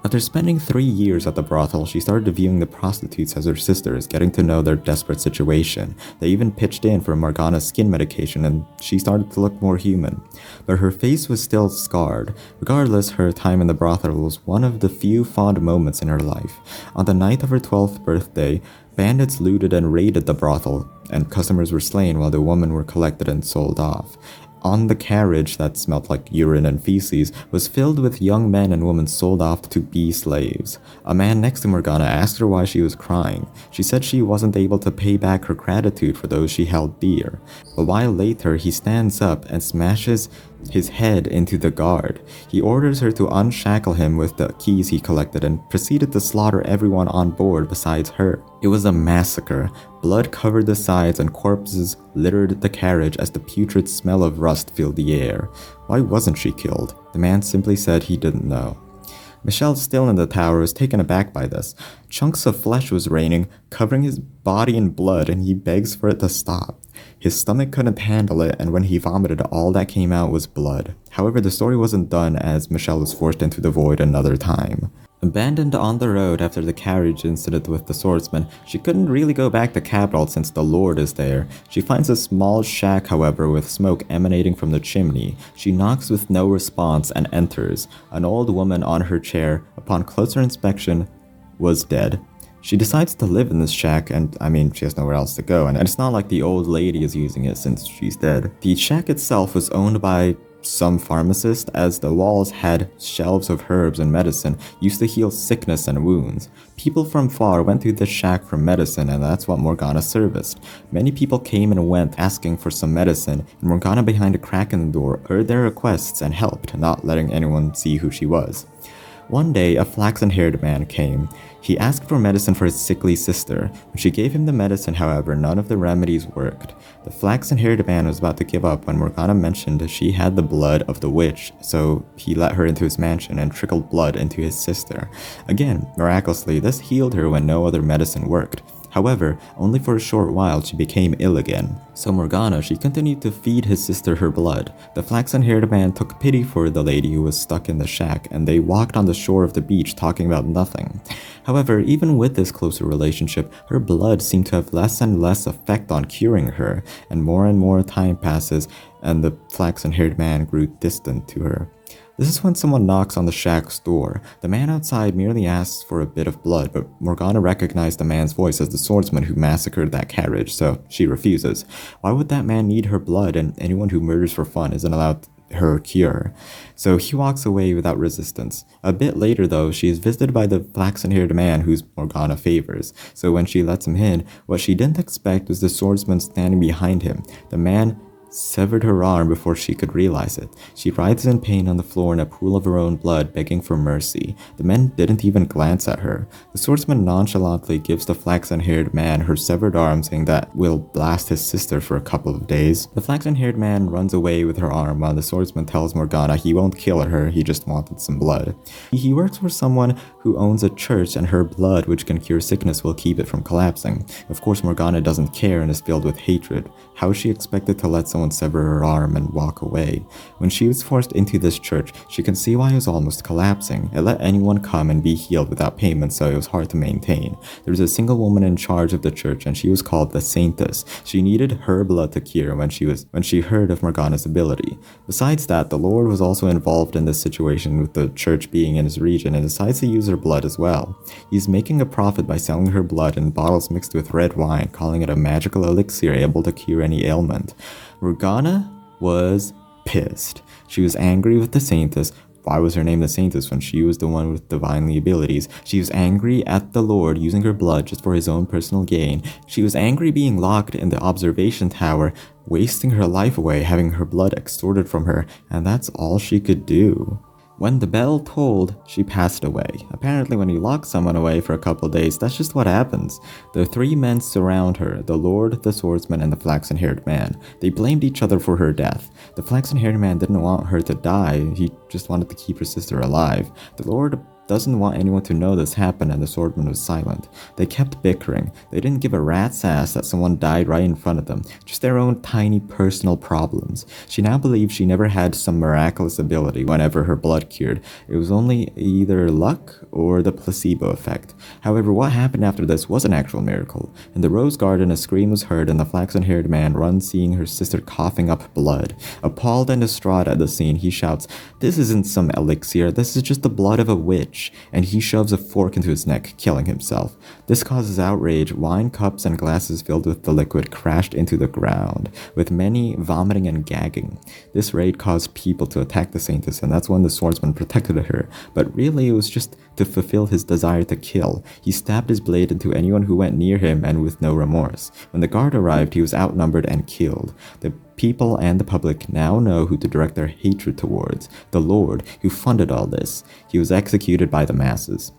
After spending 3 years at the brothel, she started viewing the prostitutes as her sisters, getting to know their desperate situation. They even pitched in for Morgana's skin medication and she started to look more human. But her face was still scarred. Regardless, her time in the brothel was one of the few fond moments in her life. On the night of her 12th birthday, bandits looted and raided the brothel, and customers were slain while the women were collected and sold off. On the carriage that smelled like urine and feces was filled with young men and women sold off to be slaves. A man next to Morgana asked her why she was crying. She said she wasn't able to pay back her gratitude for those she held dear. A while later, he stands up and smashes his head into the guard. He orders her to unshackle him with the keys he collected and proceeded to slaughter everyone on board besides her. It was a massacre. Blood covered the sides and corpses littered the carriage as the putrid smell of rust filled the air. Why wasn't she killed? The man simply said he didn't know. Michel, still in the tower, was taken aback by this. Chunks of flesh was raining, covering his body in blood, and he begs for it to stop. His stomach couldn't handle it, and when he vomited, all that came out was blood. However, the story wasn't done, as Michel was forced into the void another time. Abandoned on the road after the carriage incident with the swordsman, she couldn't really go back to capital since the Lord is there. She finds a small shack, however, with smoke emanating from the chimney. She knocks with no response and enters. An old woman on her chair, upon closer inspection, was dead. She decides to live in this shack, and she has nowhere else to go, and it's not like the old lady is using it since she's dead. The shack itself was owned by some pharmacist, as the walls had shelves of herbs and medicine used to heal sickness and wounds. People from far went to the shack for medicine, and that's what Morgana serviced. Many people came and went asking for some medicine, and Morgana, behind a crack in the door, heard their requests and helped, not letting anyone see who she was. One day, a flaxen-haired man came. He asked for medicine for his sickly sister. When she gave him the medicine, however, none of the remedies worked. The flaxen-haired man was about to give up when Morgana mentioned she had the blood of the witch, so he let her into his mansion and trickled blood into his sister. Again, miraculously, this healed her when no other medicine worked. However, only for a short while she became ill again. So Morgana, she continued to feed his sister her blood. The flaxen-haired man took pity for the lady who was stuck in the shack, and they walked on the shore of the beach talking about nothing. However, even with this closer relationship, her blood seemed to have less and less effect on curing her, and more time passes, and the flaxen-haired man grew distant to her. This is when someone knocks on the shack's door. The man outside merely asks for a bit of blood, but Morgana recognized the man's voice as the swordsman who massacred that carriage, so she refuses. Why would that man need her blood, and anyone who murders for fun isn't allowed her cure? So he walks away without resistance. A bit later though, she is visited by the flaxen-haired man whose Morgana favors. So when she lets him in, what she didn't expect was the swordsman standing behind him. The man severed her arm before she could realize it. She writhes in pain on the floor in a pool of her own blood, begging for mercy. The men didn't even glance at her. The swordsman nonchalantly gives the flaxen-haired man her severed arm, saying that will blast his sister for a couple of days. The flaxen-haired man runs away with her arm while the swordsman tells Morgana he won't kill her, he just wanted some blood. He works for someone who owns a church, and her blood, which can cure sickness, will keep it from collapsing. Of course, Morgana doesn't care and is filled with hatred. How is she expected to let someone sever her arm and walk away? When she was forced into this church, she can see why it was almost collapsing. It let anyone come and be healed without payment, so it was hard to maintain. There was a single woman in charge of the church, and she was called the Saintess. She needed her blood to cure when she heard of Morgana's ability. Besides that, the Lord was also involved in this situation, with the church being in his region, and decides to use her blood as well. He's making a profit by selling her blood in bottles mixed with red wine, calling it a magical elixir able to cure any ailment. Morgana was pissed. She was angry with the Saintess. Why was her name the Saintess when she was the one with divinely abilities? She was angry at the Lord using her blood just for his own personal gain. She was angry being locked in the observation tower, wasting her life away, having her blood extorted from her, and that's all she could do. When the bell tolled, she passed away. Apparently when you lock someone away for a couple of days, that's just what happens. The three men surround her, the Lord, the swordsman, and the flaxen-haired man. They blamed each other for her death. The flaxen-haired man didn't want her to die, he just wanted to keep her sister alive. The Lord doesn't want anyone to know this happened and the swordsman was silent. They kept bickering. They didn't give a rat's ass that someone died right in front of them, just their own tiny personal problems. She now believed she never had some miraculous ability whenever her blood cured. It was only either luck or the placebo effect. However, what happened after this was an actual miracle. In the rose garden, a scream was heard and the flaxen-haired man runs, seeing her sister coughing up blood. Appalled and distraught at the scene, he shouts, "This isn't some elixir, this is just the blood of a witch," and he shoves a fork into his neck, killing himself. This causes outrage. Wine cups and glasses filled with the liquid crashed into the ground, with many vomiting and gagging. This raid caused people to attack the saintess, and that's when the swordsman protected her, but really it was just to fulfill his desire to kill. He stabbed his blade into anyone who went near him, and with no remorse. When the guard arrived, he was outnumbered and killed. The people and the public now know who to direct their hatred towards: the Lord, who funded all this. He was executed by the masses.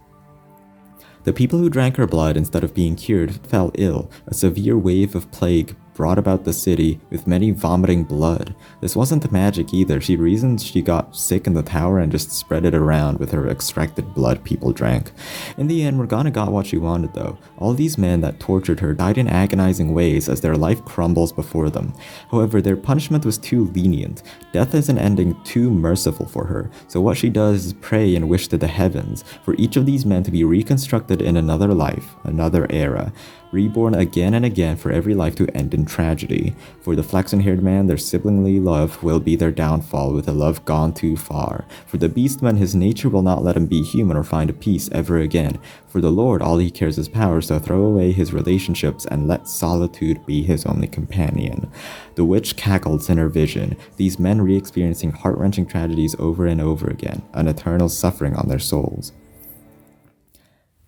The people who drank her blood instead of being cured fell ill. A severe wave of plague brought about the city, with many vomiting blood. This wasn't magic either. She reasons she got sick in the tower and just spread it around with her extracted blood people drank. In the end, Morgana got what she wanted though. All these men that tortured her died in agonizing ways as their life crumbles before them. However, their punishment was too lenient. Death is an ending too merciful for her, so what she does is pray and wish to the heavens for each of these men to be reconstructed in another life, another era, reborn again and again for every life to end in tragedy. For the flaxen-haired man, their siblingly love will be their downfall, with a love gone too far. For the beastman, his nature will not let him be human or find peace ever again. For the Lord, all he cares is power, so throw away his relationships and let solitude be his only companion. The witch cackled in her vision, these men re-experiencing heart-wrenching tragedies over and over again, an eternal suffering on their souls.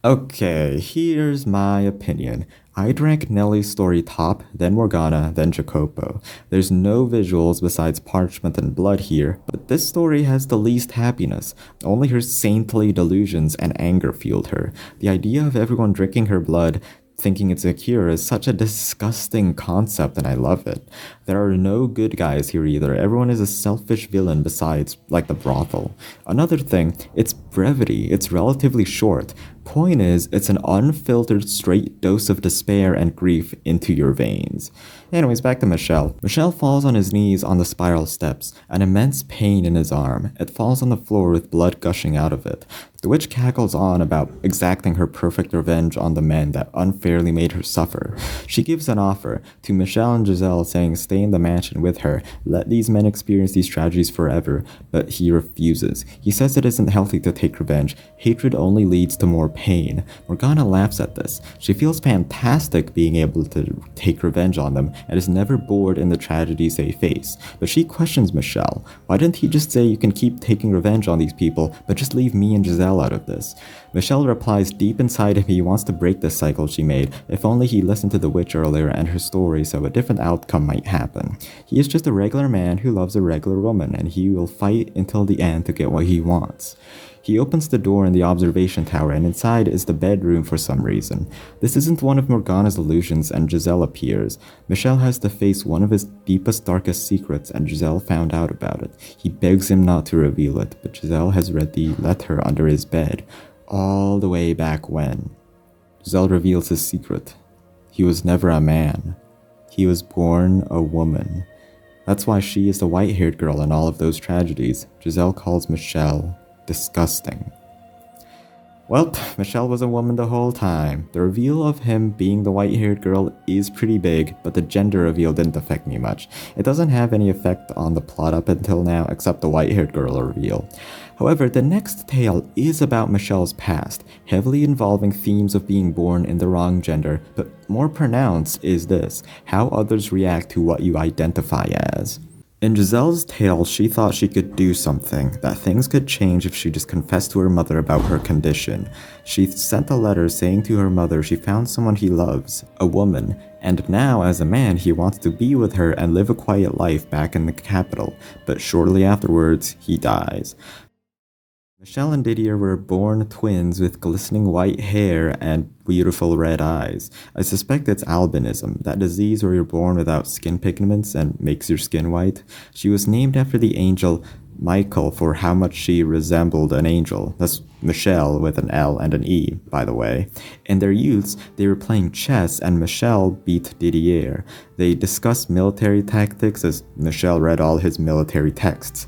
Okay, here's my opinion. I drank Nellie's story top, then Morgana, then Jacopo. There's no visuals besides parchment and blood here, but this story has the least happiness. Only her saintly delusions and anger fueled her. The idea of everyone drinking her blood, thinking it's a cure, is such a disgusting concept, and I love it. There are no good guys here either. Everyone is a selfish villain besides, like, the brothel. Another thing, it's brevity. It's relatively short. Point is, it's an unfiltered straight dose of despair and grief into your veins. Anyways, back to Michel. Michel falls on his knees on the spiral steps, an immense pain in his arm. It falls on the floor with blood gushing out of it. The witch cackles on about exacting her perfect revenge on the men that unfairly made her suffer. She gives an offer to Michel and Giselle, saying stay in the mansion with her, let these men experience these tragedies forever, but he refuses. He says it isn't healthy to take revenge. Hatred only leads to more pain. Morgana laughs at this. She feels fantastic being able to take revenge on them and is never bored in the tragedies they face. But she questions Michel. Why didn't he just say you can keep taking revenge on these people, but just leave me and Giselle out of this? Michel replies deep inside him he wants to break this cycle she made. If only he listened to the witch earlier and her story, so a different outcome might happen. He is just a regular man who loves a regular woman, and he will fight until the end to get what he wants. He opens the door in the observation tower, and inside is the bedroom for some reason. This isn't one of Morgana's illusions, and Giselle appears. Michel has to face one of his deepest, darkest secrets, and Giselle found out about it. He begs him not to reveal it, but Giselle has read the letter under his bed, all the way back when. Giselle reveals his secret. He was never a man. He was born a woman. That's why she is the white-haired girl in all of those tragedies. Giselle calls Michel disgusting. Well, Michel was a woman the whole time. The reveal of him being the white-haired girl is pretty big, but the gender reveal didn't affect me much. It doesn't have any effect on the plot up until now, except the white-haired girl reveal. However, the next tale is about Michel's past, heavily involving themes of being born in the wrong gender, but more pronounced is this: how others react to what you identify as. In Giselle's tale, she thought she could do something, that things could change if she just confessed to her mother about her condition. She sent a letter saying to her mother she found someone he loves, a woman, and now as a man he wants to be with her and live a quiet life back in the capital, but shortly afterwards he dies. Michel and Didier were born twins with glistening white hair and beautiful red eyes. I suspect it's albinism, that disease where you're born without skin pigments and makes your skin white. She was named after the angel Michael for how much she resembled an angel. That's Michelle with an L and an E, by the way. In their youths, they were playing chess and Michelle beat Didier. They discussed military tactics as Michelle read all his military texts.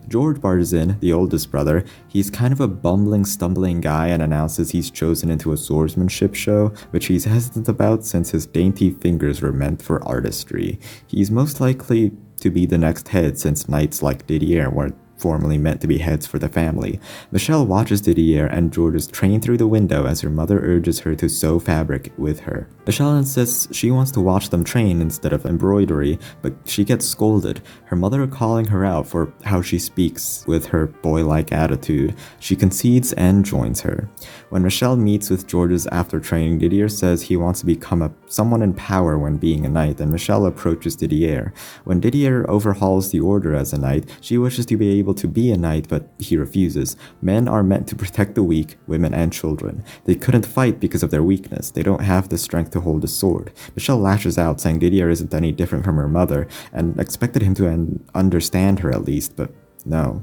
George barges in, the oldest brother. He's kind of a bumbling, stumbling guy and announces he's chosen into a swordsmanship show, which he's hesitant about since his dainty fingers were meant for artistry. He's most likely to be the next head since knights like Didier weren't formerly meant to be heads for the family. Michelle watches Didier and George's train through the window as her mother urges her to sew fabric with her. Michelle insists she wants to watch them train instead of embroidery, but she gets scolded, her mother calling her out for how she speaks with her boy-like attitude. She concedes and joins her. When Michelle meets with George's after training, Didier says he wants to become someone in power when being a knight, and Michelle approaches Didier. When Didier overhauls the order as a knight, she wishes to be able to be a knight, but he refuses. Men are meant to protect the weak, women and children. They couldn't fight because of their weakness. They don't have the strength to hold a sword. Michelle lashes out, saying Didier isn't any different from her mother, and expected him to understand her at least, but no.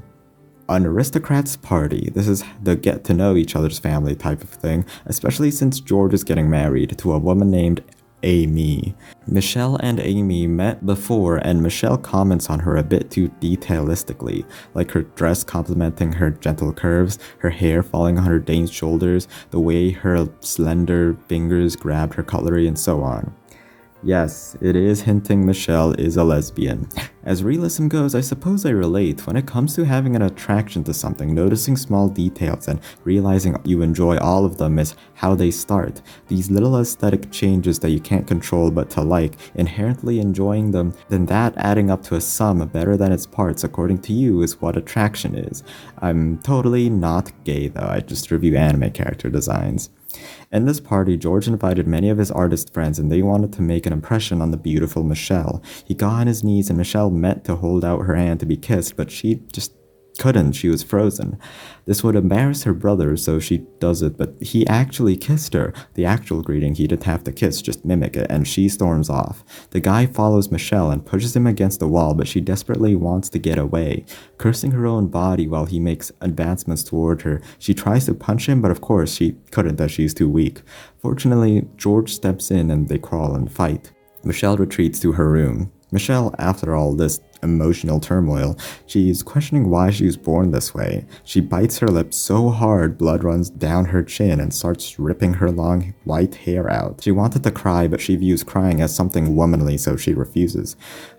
An aristocrat's party. This is the get to know each other's family type of thing, especially since George is getting married to a woman named Amy. Michelle and Amy met before, and Michelle comments on her a bit too detailistically, like her dress complementing her gentle curves, her hair falling on her Dane's shoulders, the way her slender fingers grabbed her cutlery, and so on. Yes, it is hinting Michelle is a lesbian. As realism goes, I suppose I relate. When it comes to having an attraction to something, noticing small details and realizing you enjoy all of them is how they start. These little aesthetic changes that you can't control but to like, inherently enjoying them, then that adding up to a sum better than its parts according to you is what attraction is. I'm totally not gay though, I just review anime character designs. In this party, George invited many of his artist friends and they wanted to make an impression on the beautiful Michelle. He got on his knees and Michelle meant to hold out her hand to be kissed, but she just couldn't, she was frozen. This would embarrass her brother, so she does it, but he actually kissed her. The actual greeting, he didn't have to kiss, just mimic it, and she storms off. The guy follows Michelle and pushes him against the wall, but she desperately wants to get away. Cursing her own body while he makes advancements toward her, she tries to punch him, but of course she couldn't as she's too weak. Fortunately, George steps in and they crawl and fight. Michelle retreats to her room. Michelle, after all this emotional turmoil, she's questioning why she was born this way. She bites her lip so hard blood runs down her chin and starts ripping her long white hair out. She wanted to cry, but she views crying as something womanly, so she refuses.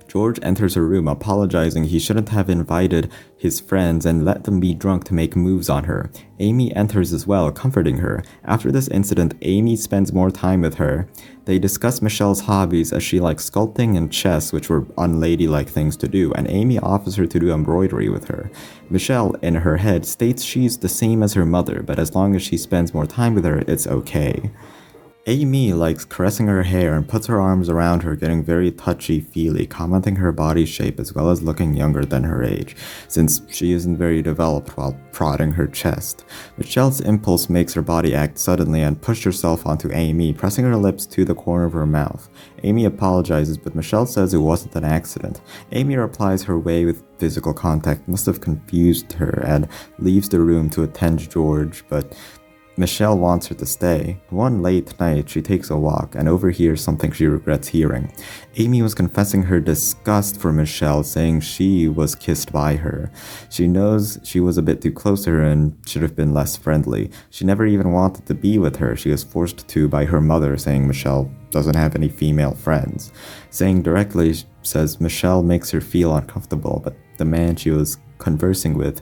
George enters her room apologizing he shouldn't have invited his friends and let them be drunk to make moves on her. Amy enters as well, comforting her. After this incident, Amy spends more time with her. They discuss Michelle's hobbies as she likes sculpting and chess, which were unladylike things to do, and Amy offers her to do embroidery with her. Michelle, in her head, states she's the same as her mother, but as long as she spends more time with her, it's okay. Amy likes caressing her hair and puts her arms around her, getting very touchy-feely, commenting her body shape as well as looking younger than her age, since she isn't very developed while prodding her chest. Michelle's impulse makes her body act suddenly and push herself onto Amy, pressing her lips to the corner of her mouth. Amy apologizes, but Michelle says it wasn't an accident. Amy replies her way with physical contact must have confused her and leaves the room to attend George, but Michelle wants her to stay. One late night, she takes a walk and overhears something she regrets hearing. Amy was confessing her disgust for Michelle, saying she was kissed by her. She knows she was a bit too close to her and should have been less friendly. She never even wanted to be with her. She was forced to by her mother, saying Michelle doesn't have any female friends. Saying directly, says Michelle makes her feel uncomfortable, but the man she was conversing with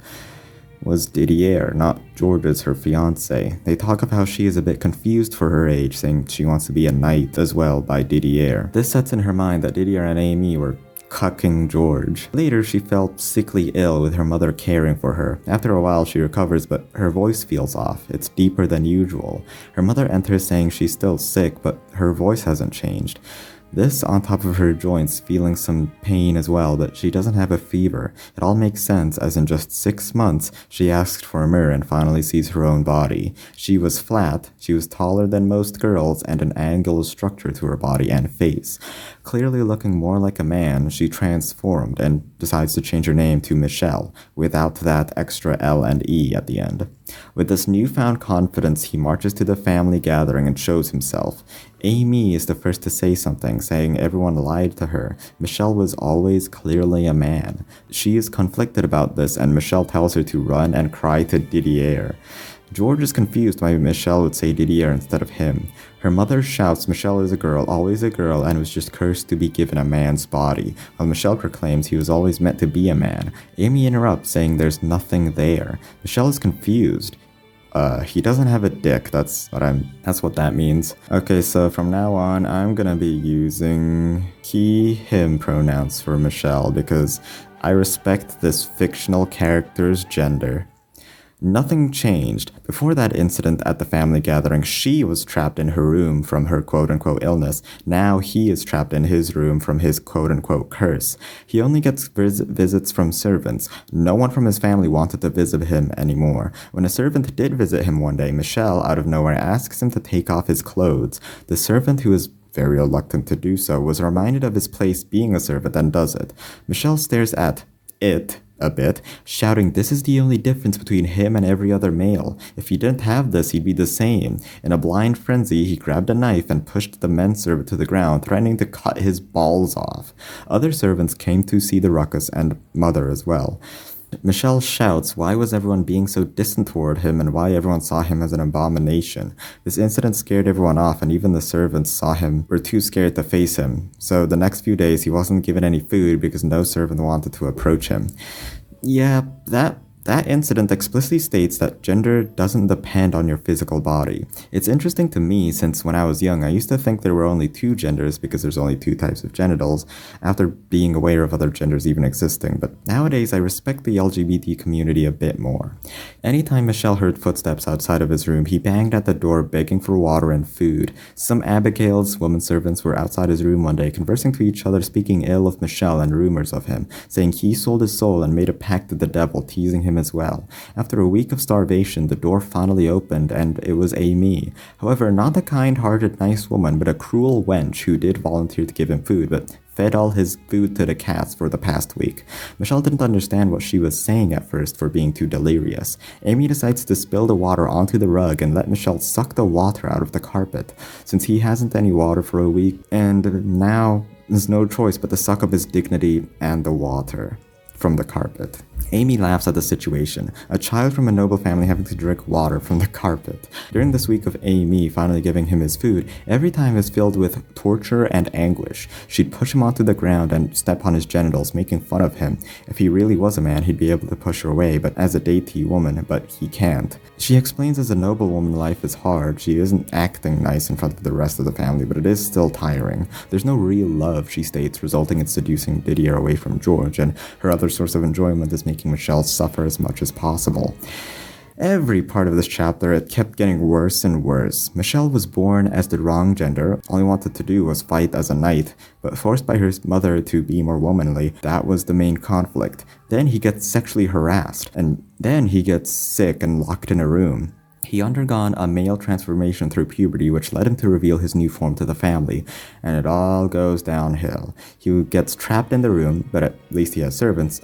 was Didier, not George as her fiancé. They talk of how she is a bit confused for her age, saying she wants to be a knight as well by Didier. This sets in her mind that Didier and Amy were cucking George. Later, she felt sickly ill with her mother caring for her. After a while, she recovers, but her voice feels off. It's deeper than usual. Her mother enters saying she's still sick, but her voice hasn't changed. This on top of her joints feeling some pain as well, but she doesn't have a fever. It all makes sense as in just 6 months, she asked for a mirror and finally sees her own body. She was flat, she was taller than most girls, and an angular structure to her body and face. clearly looking more like a man, she transformed and decides to change her name to Michelle, without that extra L and E at the end. With this newfound confidence, he marches to the family gathering and shows himself. Amy is the first to say something, saying everyone lied to her. Michelle was always clearly a man. She is conflicted about this, and Michelle tells her to run and cry to Didier. George is confused why Michelle would say Didier instead of him. Her mother shouts Michelle is a girl, always a girl, and was just cursed to be given a man's body, while Michelle proclaims he was always meant to be a man. Amy interrupts, saying there's nothing there. Michelle is confused. He doesn't have a dick, that's what that means. Okay, so from now on, I'm gonna be using he, him pronouns for Michelle because I respect this fictional character's gender. Nothing changed. Before that incident at the family gathering, she was trapped in her room from her quote-unquote illness. Now he is trapped in his room from his quote-unquote curse. He only gets visits from servants. No one from his family wanted to visit him anymore. When a servant did visit him one day, Michelle, out of nowhere, asks him to take off his clothes. The servant, who is very reluctant to do so, was reminded of his place being a servant and does it. Michelle stares at it a bit, shouting this is the only difference between him and every other male. If he didn't have this, he'd be the same. In a blind frenzy, he grabbed a knife and pushed the menservant to the ground, threatening to cut his balls off. Other servants came to see the ruckus, and mother as well. Michelle shouts why was everyone being so distant toward him and why everyone saw him as an abomination. This incident scared everyone off, and even the servants were too scared to face him. So the next few days he wasn't given any food because no servant wanted to approach him. Yeah, that incident explicitly states that gender doesn't depend on your physical body. It's interesting to me since when I was young, I used to think there were only two genders because there's only two types of genitals, after being aware of other genders even existing, but nowadays I respect the LGBT community a bit more. Anytime Michelle heard footsteps outside of his room, he banged at the door begging for water and food. Some Abigail's woman servants were outside his room one day conversing to each other, speaking ill of Michelle and rumors of him, saying he sold his soul and made a pact with the devil, teasing him as well. After a week of starvation, the door finally opened and it was Amy. However, not a kind-hearted nice woman, but a cruel wench who did volunteer to give him food, but fed all his food to the cats for the past week. Michelle didn't understand what she was saying at first for being too delirious. Amy decides to spill the water onto the rug and let Michelle suck the water out of the carpet, since he hasn't any water for a week, and now there's no choice but to suck up his dignity and the water from the carpet. Amy laughs at the situation, a child from a noble family having to drink water from the carpet. During this week of Amy finally giving him his food, every time is filled with torture and anguish. She'd push him onto the ground and step on his genitals, making fun of him. If he really was a man, he'd be able to push her away, but as a dainty woman, but he can't. She explains as a noble woman life is hard. She isn't acting nice in front of the rest of the family, but it is still tiring. There's no real love, she states, resulting in seducing Didier away from George, and her other source of enjoyment is making Michelle suffer as much as possible. Every part of this chapter, it kept getting worse and worse. Michelle was born as the wrong gender. All he wanted to do was fight as a knight, but forced by her mother to be more womanly, that was the main conflict. Then he gets sexually harassed, and then he gets sick and locked in a room. He undergone a male transformation through puberty, which led him to reveal his new form to the family, and it all goes downhill. He gets trapped in the room, but at least he has servants.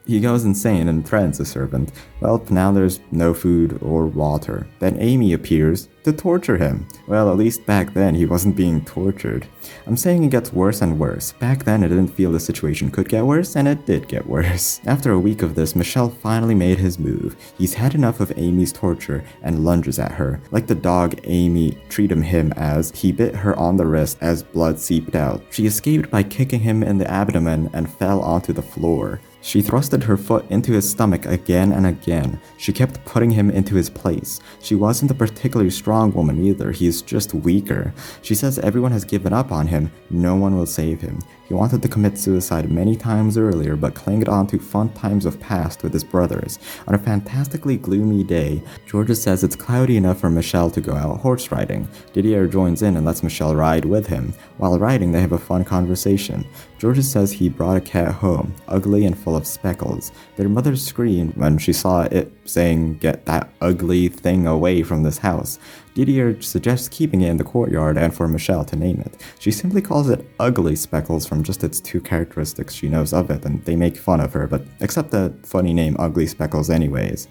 He goes insane and threatens the servant. Well, now there's no food or water. Then Amy appears to torture him. Well, at least back then he wasn't being tortured. I'm saying it gets worse and worse. Back then I didn't feel the situation could get worse, and it did get worse. After a week of this, Michel finally made his move. He's had enough of Amy's torture and lunges at her. Like the dog Amy treated him as, he bit her on the wrist as blood seeped out. She escaped by kicking him in the abdomen and fell onto the floor. She thrusted her foot into his stomach again and again. She kept putting him into his place. She wasn't a particularly strong woman either, he's just weaker. She says everyone has given up on him, no one will save him. He wanted to commit suicide many times earlier, but clinged on to fun times of past with his brothers. On a fantastically gloomy day, Georgia says it's cloudy enough for Michel to go out horse riding. Didier joins in and lets Michel ride with him. While riding, they have a fun conversation. Georgia says he brought a cat home, ugly and full of speckles. Their mother screamed when she saw it, saying, "Get that ugly thing away from this house." Didier suggests keeping it in the courtyard and for Michelle to name it. She simply calls it Ugly Speckles from just its 2 characteristics she knows of it, and they make fun of her, but accept the funny name Ugly Speckles anyways.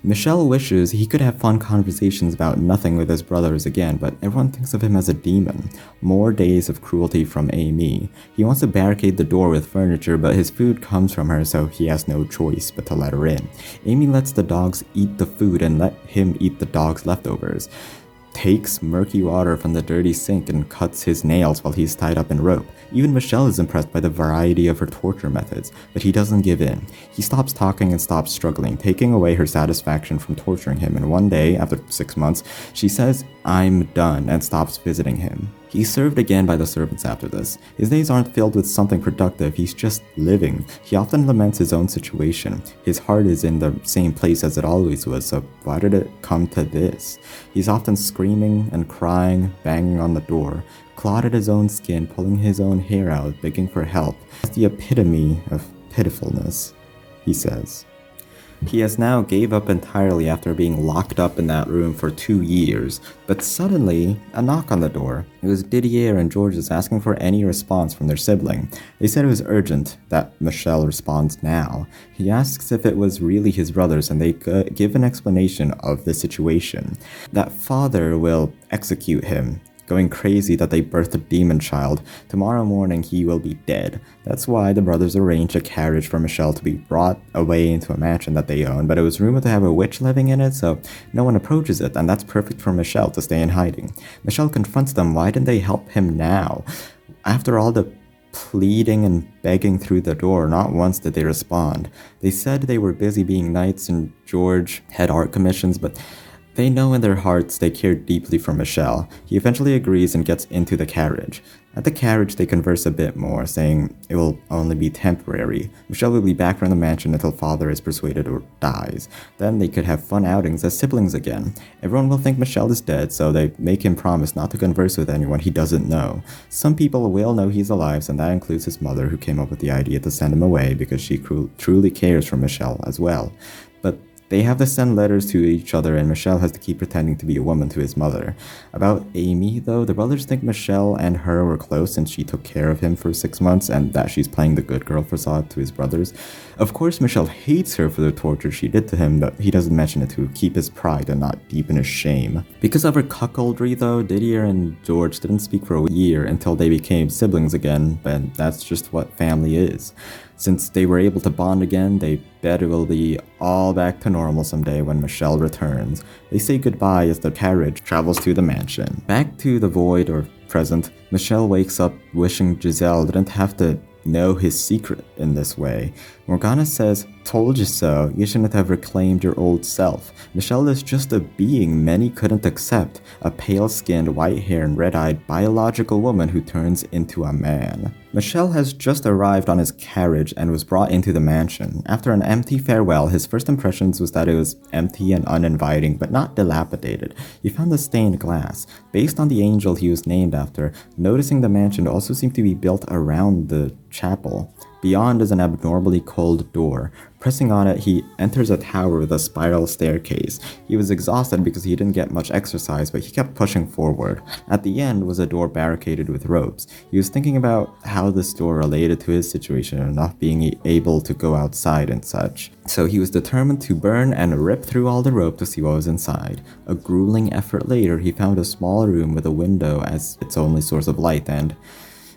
Michel wishes he could have fun conversations about nothing with his brothers again, but everyone thinks of him as a demon. More days of cruelty from Amy. He wants to barricade the door with furniture, but his food comes from her, so he has no choice but to let her in. Amy lets the dogs eat the food and let him eat the dogs' leftovers. Takes murky water from the dirty sink and cuts his nails while he's tied up in rope. Even Michelle is impressed by the variety of her torture methods, but he doesn't give in. He stops talking and stops struggling, taking away her satisfaction from torturing him, and one day, after 6 months, she says, "I'm done," and stops visiting him. He's served again by the servants after this. His days aren't filled with something productive, he's just living. He often laments his own situation. His heart is in the same place as it always was, so why did it come to this? He's often screaming and crying, banging on the door, clawed at his own skin, pulling his own hair out, begging for help. It's the epitome of pitifulness, he says. He has now gave up entirely after being locked up in that room for 2 years, but suddenly, a knock on the door. It was Didier and Georges asking for any response from their sibling. They said it was urgent, that Michel responds now. He asks if it was really his brothers, and they give an explanation of the situation. That father will execute him, going crazy that they birthed a demon child. Tomorrow morning he will be dead. That's why the brothers arranged a carriage for Michel to be brought away into a mansion that they own, but it was rumored to have a witch living in it, so no one approaches it, and that's perfect for Michel to stay in hiding. Michel confronts them. Why didn't they help him now? After all the pleading and begging through the door, not once did they respond. They said they were busy being knights and George had art commissions, but they know in their hearts they care deeply for Michel. He eventually agrees and gets into the carriage. At the carriage, they converse a bit more, saying it will only be temporary. Michel will be back from the mansion until father is persuaded or dies. Then they could have fun outings as siblings again. Everyone will think Michel is dead, so they make him promise not to converse with anyone he doesn't know. Some people will know he's alive, and that includes his mother, who came up with the idea to send him away because she truly cares for Michel as well. But they have to send letters to each other, and Michel has to keep pretending to be a woman to his mother. About Amy, though, the brothers think Michel and her were close since she took care of him for 6 months, and that she's playing the good girl facade to his brothers. Of course, Michel hates her for the torture she did to him, but he doesn't mention it to keep his pride and not deepen his shame. Because of her cuckoldry, though, Didier and George didn't speak for a year until they became siblings again, but that's just what family is. Since they were able to bond again, they bet it will be all back to normal someday when Michel returns. They say goodbye as the carriage travels to the mansion. Back to the void, or present, Michel wakes up wishing Giselle didn't have to know his secret in this way. Morgana says, "Told you so, you shouldn't have reclaimed your old self." Michel is just a being many couldn't accept, a pale-skinned, white-haired, red-eyed biological woman who turns into a man. Michel has just arrived on his carriage and was brought into the mansion. After an empty farewell, his first impressions was that it was empty and uninviting, but not dilapidated. He found the stained glass. Based on the angel he was named after, noticing the mansion also seemed to be built around the chapel. Beyond is an abnormally cold door. Pressing on it, he enters a tower with a spiral staircase. He was exhausted because he didn't get much exercise, but he kept pushing forward. At the end was a door barricaded with ropes. He was thinking about how this door related to his situation and not being able to go outside and such. So he was determined to burn and rip through all the rope to see what was inside. A grueling effort later, he found a small room with a window as its only source of light and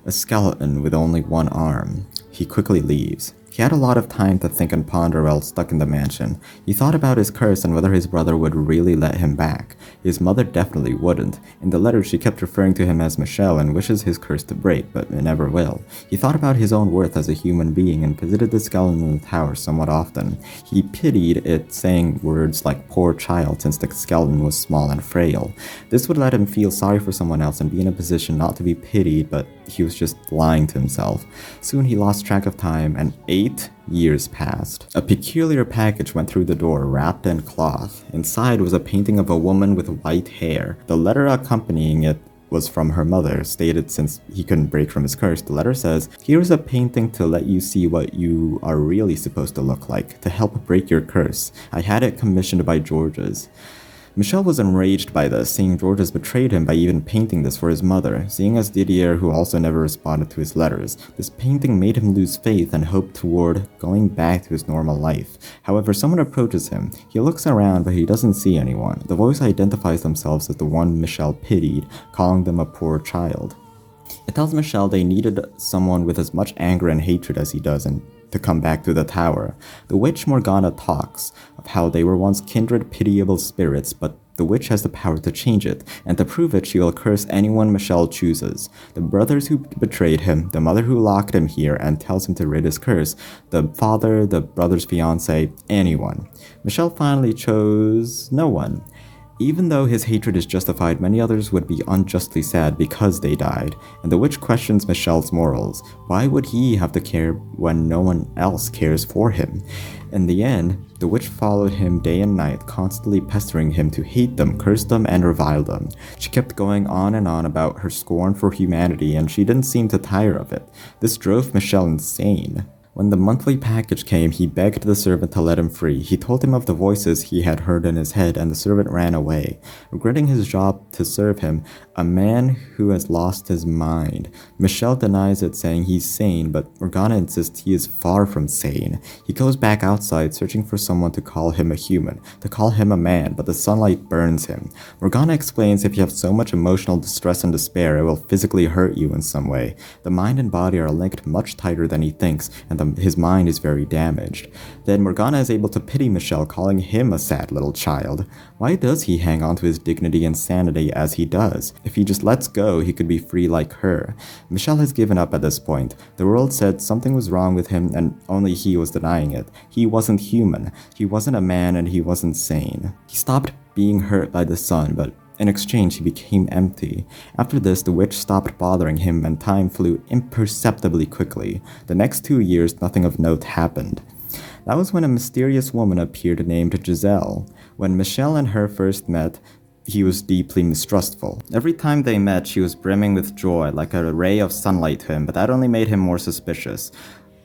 a skeleton with only one arm. He quickly leaves. He had a lot of time to think and ponder while stuck in the mansion. He thought about his curse and whether his brother would really let him back. His mother definitely wouldn't. In the letter, she kept referring to him as Michel and wishes his curse to break, but it never will. He thought about his own worth as a human being and visited the skeleton in the tower somewhat often. He pitied it, saying words like "poor child" since the skeleton was small and frail. This would let him feel sorry for someone else and be in a position not to be pitied, but he was just lying to himself. Soon he lost track of time, and 8 years passed. A peculiar package went through the door, wrapped in cloth. Inside was a painting of a woman with white hair. The letter accompanying it was from her mother, stated since he couldn't break from his curse. The letter says, "Here's a painting to let you see what you are really supposed to look like, to help break your curse. I had it commissioned by Georges." Michel was enraged by this, seeing Georges betrayed him by even painting this for his mother, seeing as Didier, who also never responded to his letters. This painting made him lose faith and hope toward going back to his normal life. However, someone approaches him. He looks around, but he doesn't see anyone. The voice identifies themselves as the one Michel pitied, calling them a poor child. It tells Michel they needed someone with as much anger and hatred as he does and to come back to the tower. The witch Morgana talks of how they were once kindred pitiable spirits, but the witch has the power to change it, and to prove it she will curse anyone Michel chooses. The brothers who betrayed him, the mother who locked him here and tells him to rid his curse, the father, the brother's fiancé, anyone. Michel finally chose no one. Even though his hatred is justified, many others would be unjustly sad because they died, and the witch questions Michel's morals. Why would he have to care when no one else cares for him? In the end, the witch followed him day and night, constantly pestering him to hate them, curse them, and revile them. She kept going on and on about her scorn for humanity, and she didn't seem to tire of it. This drove Michel insane. When the monthly package came, he begged the servant to let him free. He told him of the voices he had heard in his head, and the servant ran away. Regretting his job to serve him, a man who has lost his mind. Michel denies it, saying he's sane, but Morgana insists he is far from sane. He goes back outside, searching for someone to call him a human, to call him a man, but the sunlight burns him. Morgana explains if you have so much emotional distress and despair, it will physically hurt you in some way. The mind and body are linked much tighter than he thinks, and his mind is very damaged. Then Morgana is able to pity Michel, calling him a sad little child. Why does he hang on to his dignity and sanity as he does? If he just lets go, he could be free like her. Michel has given up at this point. The world said something was wrong with him and only he was denying it. He wasn't human. He wasn't a man and he wasn't sane. He stopped being hurt by the sun, but in exchange, he became empty. After this, the witch stopped bothering him and time flew imperceptibly quickly. The next 2 years, nothing of note happened. That was when a mysterious woman appeared named Giselle. When Michel and her first met, he was deeply mistrustful. Every time they met, she was brimming with joy, like a ray of sunlight to him, but that only made him more suspicious.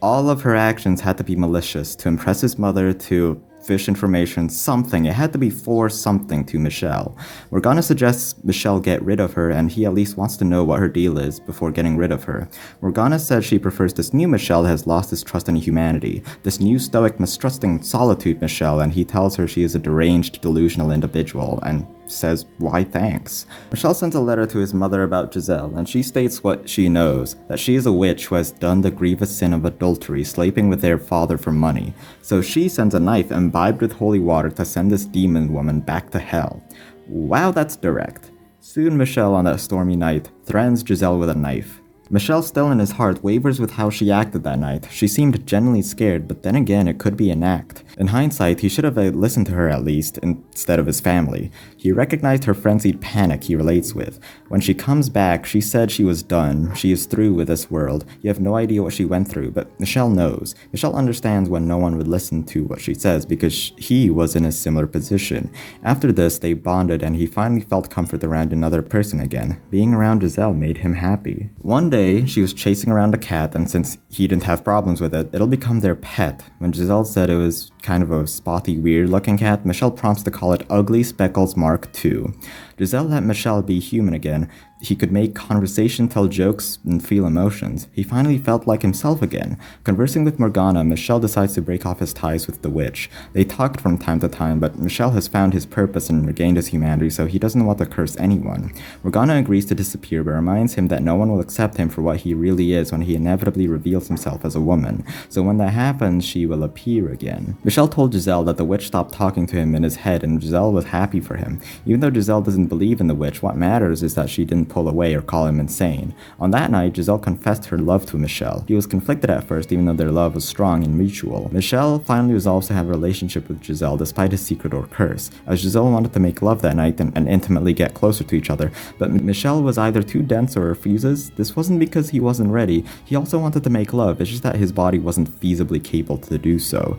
All of her actions had to be malicious, to impress his mother, to fish information, something. It had to be for something to Michel. Morgana suggests Michel get rid of her, and he at least wants to know what her deal is before getting rid of her. Morgana says she prefers this new Michel that has lost his trust in humanity, this new stoic, mistrusting solitude Michel, and he tells her she is a deranged, delusional individual, and says, why thanks? Michel sends a letter to his mother about Giselle, and she states what she knows, that she is a witch who has done the grievous sin of adultery, sleeping with their father for money. So she sends a knife imbibed with holy water to send this demon woman back to hell. Wow, that's direct. Soon Michel, on that stormy night, threatens Giselle with a knife. Michel, still in his heart, wavers with how she acted that night. She seemed genuinely scared, but then again, it could be an act. In hindsight, he should have listened to her at least, instead of his family. He recognized her frenzied panic he relates with. When she comes back, she said she was done. She is through with this world. You have no idea what she went through, but Michel knows. Michel understands when no one would listen to what she says, because he was in a similar position. After this, they bonded, and he finally felt comfort around another person again. Being around Giselle made him happy. One day, she was chasing around a cat, and since he didn't have problems with it, it'll become their pet. When Giselle said it was kind of a spotty, weird-looking cat, Michel prompts to call it Ugly Speckles Mark II. Giselle let Michel be human again. He could make conversation, tell jokes, and feel emotions. He finally felt like himself again. Conversing with Morgana, Michel decides to break off his ties with the witch. They talked from time to time, but Michel has found his purpose and regained his humanity, so he doesn't want to curse anyone. Morgana agrees to disappear, but reminds him that no one will accept him for what he really is when he inevitably reveals himself as a woman. So when that happens, she will appear again. Michel told Giselle that the witch stopped talking to him in his head, and Giselle was happy for him. Even though Giselle doesn't believe in the witch, what matters is that she didn't pull away or call him insane. On that night, Giselle confessed her love to Michel. He was conflicted at first, even though their love was strong and mutual. Michel finally resolves to have a relationship with Giselle despite his secret or curse, as Giselle wanted to make love that night and intimately get closer to each other, but Michel was either too dense or refuses. This wasn't because he wasn't ready. He also wanted to make love, it's just that his body wasn't feasibly capable to do so.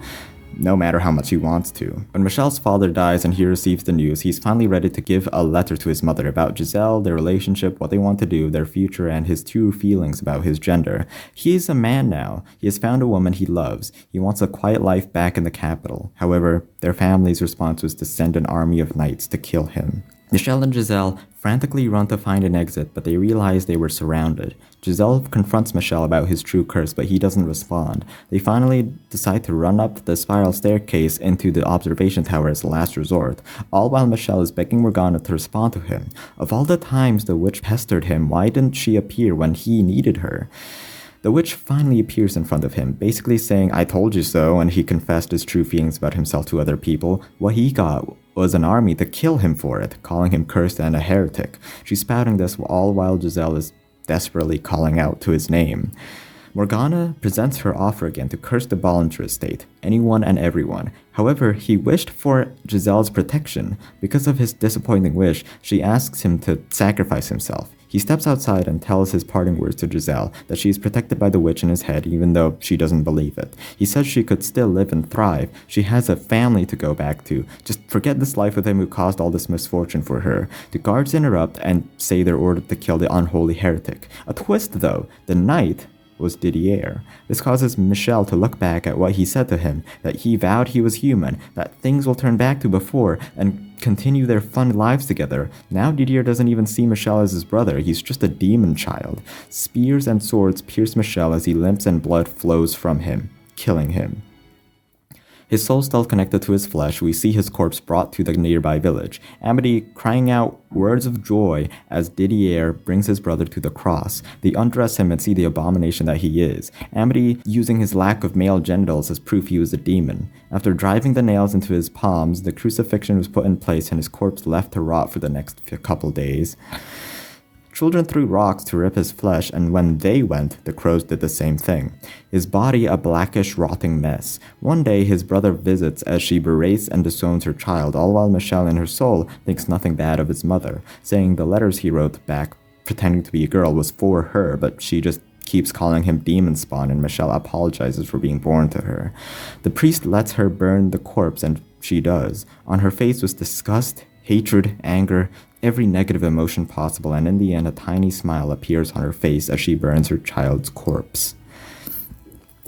no matter how much he wants to. When Michel's father dies and he receives the news, he's finally ready to give a letter to his mother about Giselle, their relationship, what they want to do, their future, and his true feelings about his gender. He's a man now. He has found a woman he loves. He wants a quiet life back in the capital. However, their family's response was to send an army of knights to kill him. Michel and Giselle frantically run to find an exit, but they realize they were surrounded. Giselle confronts Michel about his true curse, but he doesn't respond. They finally decide to run up the spiral staircase into the observation tower as a last resort, all while Michel is begging Morgana to respond to him. Of all the times the witch pestered him, why didn't she appear when he needed her? The witch finally appears in front of him, basically saying, "I told you so," and he confessed his true feelings about himself to other people. What he got was an army to kill him for it, calling him cursed and a heretic. She's spouting this all while Giselle is desperately calling out to his name. Morgana presents her offer again to curse the voluntary estate, anyone and everyone. However, he wished for Giselle's protection. Because of his disappointing wish, she asks him to sacrifice himself. He steps outside and tells his parting words to Giselle that she is protected by the witch in his head even though she doesn't believe it. He says she could still live and thrive. She has a family to go back to. Just forget this life with him who caused all this misfortune for her. The guards interrupt and say they're ordered to kill the unholy heretic. A twist though, the knight was Didier. This causes Michel to look back at what he said to him, that he vowed he was human, that things will turn back to before, and continue their fun lives together. Now Didier doesn't even see Michel as his brother, he's just a demon child. Spears and swords pierce Michel as he limps and blood flows from him, killing him. His soul still connected to his flesh, we see his corpse brought to the nearby village. Amity crying out words of joy as Didier brings his brother to the cross. They undress him and see the abomination that he is. Amity using his lack of male genitals as proof he was a demon. After driving the nails into his palms, the crucifixion was put in place and his corpse left to rot for the next couple days. Children threw rocks to rip his flesh, and when they went, the crows did the same thing. His body a blackish, rotting mess. One day, his brother visits as she berates and disowns her child, all while Michel in her soul thinks nothing bad of his mother, saying the letters he wrote back pretending to be a girl was for her, but she just keeps calling him demon spawn, and Michel apologizes for being born to her. The priest lets her burn the corpse, and she does. On her face was disgust, hatred, anger, every negative emotion possible, and in the end a tiny smile appears on her face as she burns her child's corpse.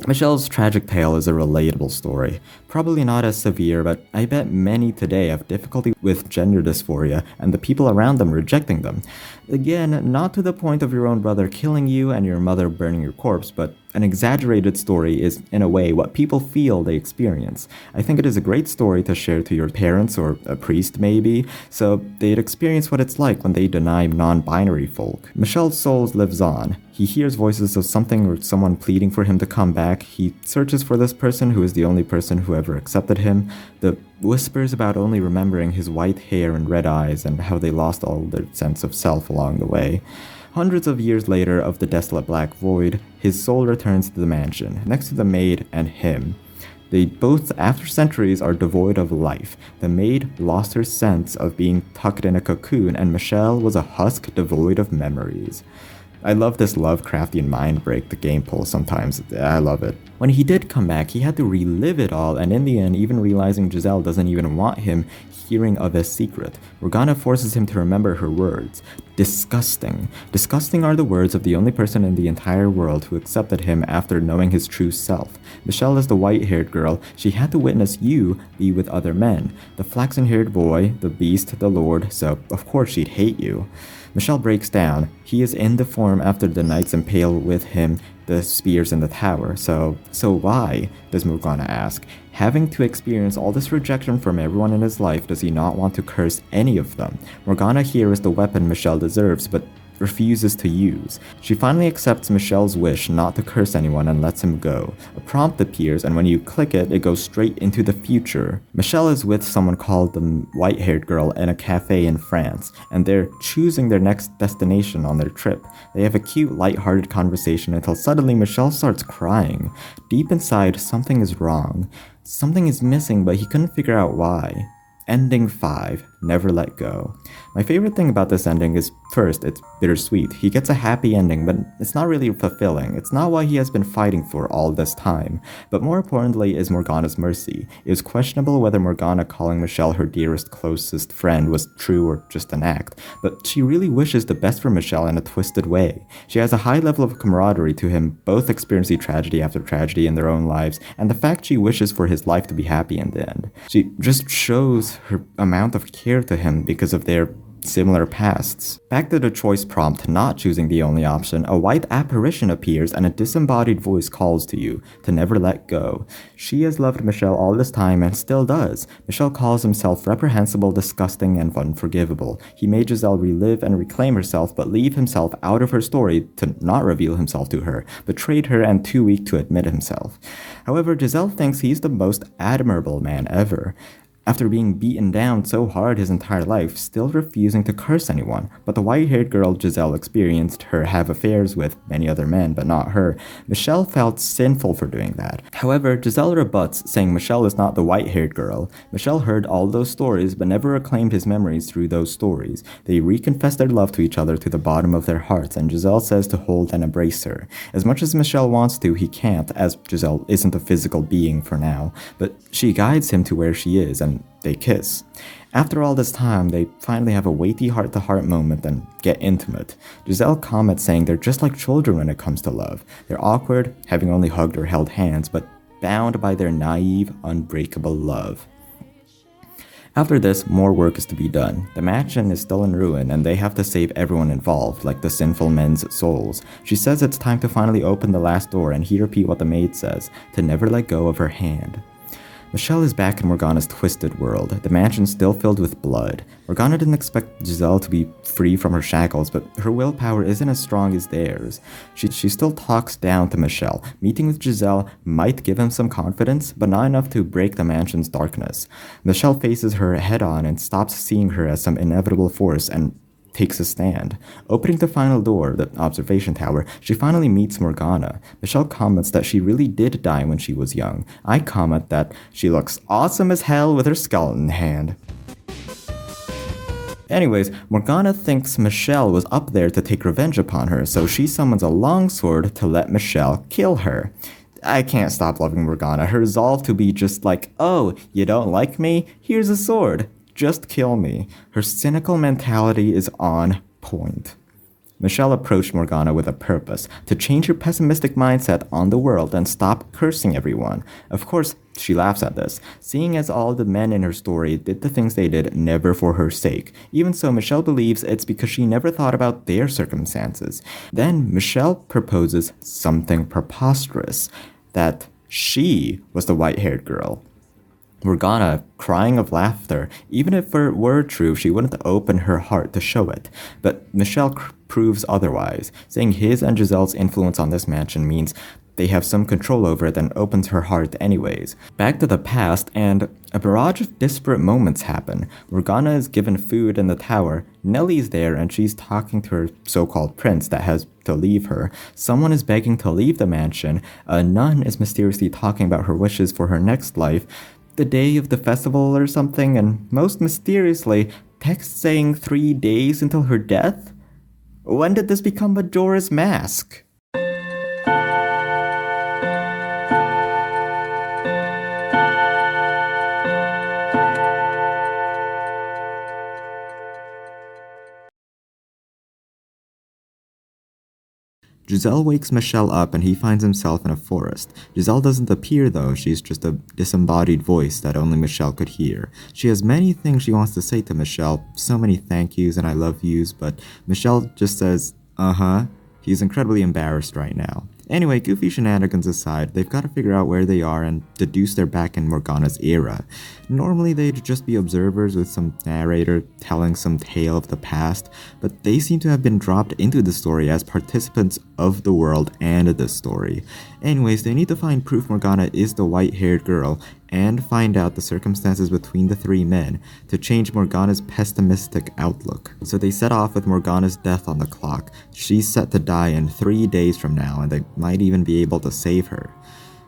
Michel's tragic tale is a relatable story. Probably not as severe, but I bet many today have difficulty with gender dysphoria and the people around them rejecting them. Again, not to the point of your own brother killing you and your mother burning your corpse, but an exaggerated story is, in a way, what people feel they experience. I think it is a great story to share to your parents or a priest maybe, so they'd experience what it's like when they deny non-binary folk. Michel's soul lives on. He hears voices of something or someone pleading for him to come back. He searches for this person who is the only person who ever accepted him. The whispers about only remembering his white hair and red eyes and how they lost all their sense of self along the way. Hundreds of years later of the desolate black void, his soul returns to the mansion, next to the maid and him. They both, after centuries, are devoid of life. The maid lost her sense of being tucked in a cocoon, and Michel was a husk devoid of memories. I love this Lovecraftian mind break the game pulls sometimes. I love it. When he did come back, he had to relive it all, and in the end, even realizing Giselle doesn't even want him hearing of his secret. Morgana forces him to remember her words. Disgusting. Disgusting are the words of the only person in the entire world who accepted him after knowing his true self. Michel is the white-haired girl. She had to witness you be with other men. The flaxen-haired boy, the beast, the lord, so of course she'd hate you. Michel breaks down. He is in the form after the knights impale with him the spears in the tower. So why, does Morgana ask? Having to experience all this rejection from everyone in his life, does he not want to curse any of them? Morgana here is the weapon Michel deserves, but refuses to use. She finally accepts Michel's wish not to curse anyone and lets him go. A prompt appears, and when you click it, it goes straight into the future. Michel is with someone called the white-haired girl in a cafe in France, and they're choosing their next destination on their trip. They have a cute, light-hearted conversation until suddenly Michel starts crying. Deep inside, something is wrong. Something is missing, but he couldn't figure out why. Ending 5. never let go. My favorite thing about this ending is, first, it's bittersweet. He gets a happy ending, but it's not really fulfilling. It's not what he has been fighting for all this time. But more importantly is Morgana's mercy. It was questionable whether Morgana calling Michel her dearest, closest friend was true or just an act, but she really wishes the best for Michel in a twisted way. She has a high level of camaraderie to him, both experiencing tragedy after tragedy in their own lives, and the fact she wishes for his life to be happy in the end. She just shows her amount of care to him because of their similar pasts. Back to the choice prompt, not choosing the only option, a white apparition appears and a disembodied voice calls to you to never let go. She has loved Michel all this time and still does. Michel calls himself reprehensible, disgusting, and unforgivable. He made Giselle relive and reclaim herself, but leave himself out of her story to not reveal himself to her, betrayed her, and too weak to admit himself. However, Giselle thinks he's the most admirable man ever. After being beaten down so hard his entire life, still refusing to curse anyone. But the white-haired girl Giselle experienced her have affairs with many other men, but not her. Michel felt sinful for doing that. However, Giselle rebuts, saying Michel is not the white-haired girl. Michel heard all those stories, but never reclaimed his memories through those stories. They reconfess their love to each other to the bottom of their hearts, and Giselle says to hold and embrace her. As much as Michel wants to, he can't, as Giselle isn't a physical being for now. But she guides him to where she is, and they kiss. After all this time, they finally have a weighty heart-to-heart moment and get intimate. Giselle comments saying they're just like children when it comes to love. They're awkward, having only hugged or held hands, but bound by their naive, unbreakable love. After this, more work is to be done. The mansion is still in ruin, and they have to save everyone involved, like the sinful men's souls. She says it's time to finally open the last door, and he repeats what the maid says, to never let go of her hand. Michel is back in Morgana's twisted world, the mansion still filled with blood. Morgana didn't expect Giselle to be free from her shackles, but her willpower isn't as strong as theirs. She still talks down to Michel. Meeting with Giselle might give him some confidence, but not enough to break the mansion's darkness. Michel faces her head-on and stops seeing her as some inevitable force and takes a stand. Opening the final door, the observation tower, she finally meets Morgana. Michel comments that she really did die when she was young. I comment that she looks awesome as hell with her skeleton hand. Anyways, Morgana thinks Michel was up there to take revenge upon her, so she summons a longsword to let Michel kill her. I can't stop loving Morgana. Her resolve to be just like, oh, you don't like me? Here's a sword. Just kill me. Her cynical mentality is on point. Michel approached Morgana with a purpose, to change her pessimistic mindset on the world and stop cursing everyone. Of course, she laughs at this, seeing as all the men in her story did the things they did never for her sake. Even so, Michel believes it's because she never thought about their circumstances. Then Michel proposes something preposterous, that she was the white-haired girl. Morgana, crying of laughter. Even if it were true, she wouldn't open her heart to show it. But Michel proves otherwise, saying his and Giselle's influence on this mansion means they have some control over it and opens her heart anyways. Back to the past, and a barrage of disparate moments happen. Morgana is given food in the tower, Nellie's there and she's talking to her so-called prince that has to leave her. Someone is begging to leave the mansion, a nun is mysteriously talking about her wishes for her next life, the day of the festival or something, and most mysteriously, text saying 3 days until her death? When did this become Majora's Mask? Giselle wakes Michel up and he finds himself in a forest. Giselle doesn't appear though, she's just a disembodied voice that only Michel could hear. She has many things she wants to say to Michel, so many thank yous and I love yous, but Michel just says, uh-huh. He's incredibly embarrassed right now. Anyway, goofy shenanigans aside, they've got to figure out where they are and deduce they're back in Morgana's era. Normally they'd just be observers with some narrator telling some tale of the past, but they seem to have been dropped into the story as participants of the world and the story. Anyways, they need to find proof Morgana is the white-haired girl and find out the circumstances between the three men to change Morgana's pessimistic outlook. So they set off with Morgana's death on the clock. She's set to die in 3 days from now, and they might even be able to save her.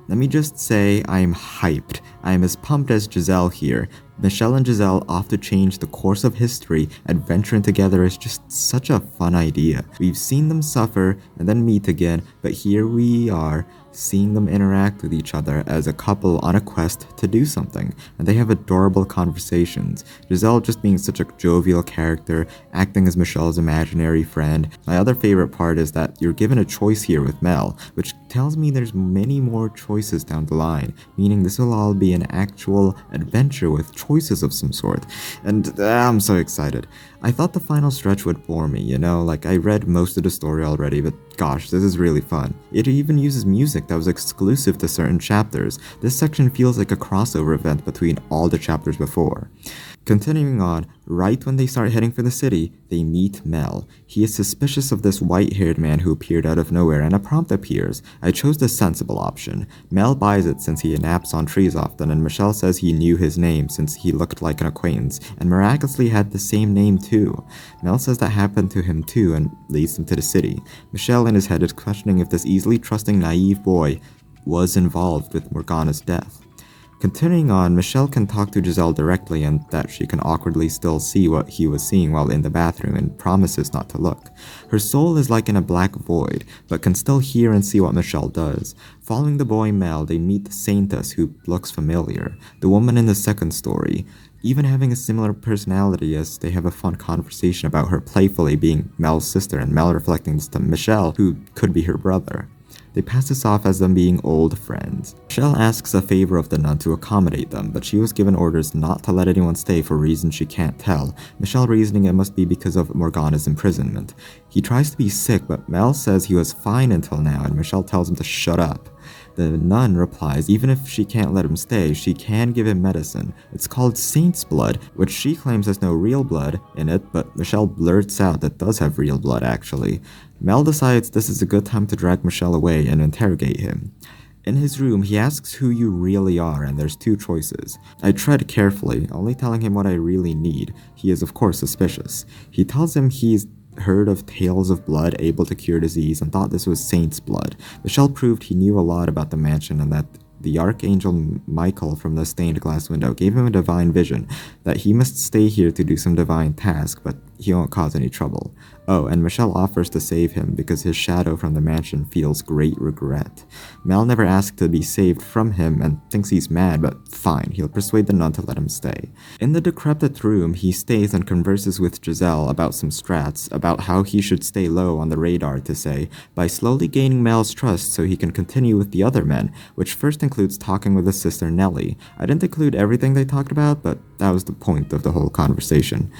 Let me just say I'm hyped. I am as pumped as Giselle here. Michel and Giselle off to change the course of history, adventuring together is just such a fun idea. We've seen them suffer and then meet again, but here we are, seeing them interact with each other as a couple on a quest to do something, and they have adorable conversations. Giselle just being such a jovial character, acting as Michel's imaginary friend. My other favorite part is that you're given a choice here with Mel, which tells me there's many more choices down the line, meaning this will all be an actual adventure with choices of some sort, and I'm so excited. I thought the final stretch would bore me, you know, like I read most of the story already, but gosh, this is really fun. It even uses music that was exclusive to certain chapters. This section feels like a crossover event between all the chapters before. Continuing on, right when they start heading for the city, they meet Mel. He is suspicious of this white-haired man who appeared out of nowhere, and a prompt appears. I chose the sensible option. Mel buys it since he naps on trees often, and Michel says he knew his name since he looked like an acquaintance, and miraculously had the same name too. Mel says that happened to him too, and leads them to the city. Michel in his head is questioning if this easily trusting naive boy was involved with Morgana's death. Continuing on, Michel can talk to Giselle directly and that she can awkwardly still see what he was seeing while in the bathroom and promises not to look. Her soul is like in a black void, but can still hear and see what Michel does. Following the boy Mel, they meet the Saintess who looks familiar, the woman in the second story. Even having a similar personality as they have a fun conversation about her playfully being Mel's sister and Mel reflecting this to Michel, who could be her brother. They pass this off as them being old friends. Michel asks a favor of the nun to accommodate them, but she was given orders not to let anyone stay for reasons she can't tell, Michel reasoning it must be because of Morgana's imprisonment. He tries to be sick, but Mel says he was fine until now, and Michel tells him to shut up. The nun replies even if she can't let him stay, she can give him medicine. It's called saint's blood, which she claims has no real blood in it, but Michel blurts out that does have real blood actually. Mel decides this is a good time to drag Michel away and interrogate him. In his room, he asks who you really are, and there's two choices. I tread carefully, only telling him what I really need. He is of course suspicious. He tells him he's heard of tales of blood able to cure disease and thought this was saint's blood. Michel proved he knew a lot about the mansion and that the archangel Michael from the stained glass window gave him a divine vision that he must stay here to do some divine task, but he won't cause any trouble. Oh, and Michel offers to save him because his shadow from the mansion feels great regret. Mel never asked to be saved from him and thinks he's mad, but fine, he'll persuade the nun to let him stay. In the decrepit room, he stays and converses with Giselle about some strats, about how he should stay low on the radar to say, by slowly gaining Mel's trust so he can continue with the other men, which first includes talking with his sister Nellie. I didn't include everything they talked about, but that was the point of the whole conversation.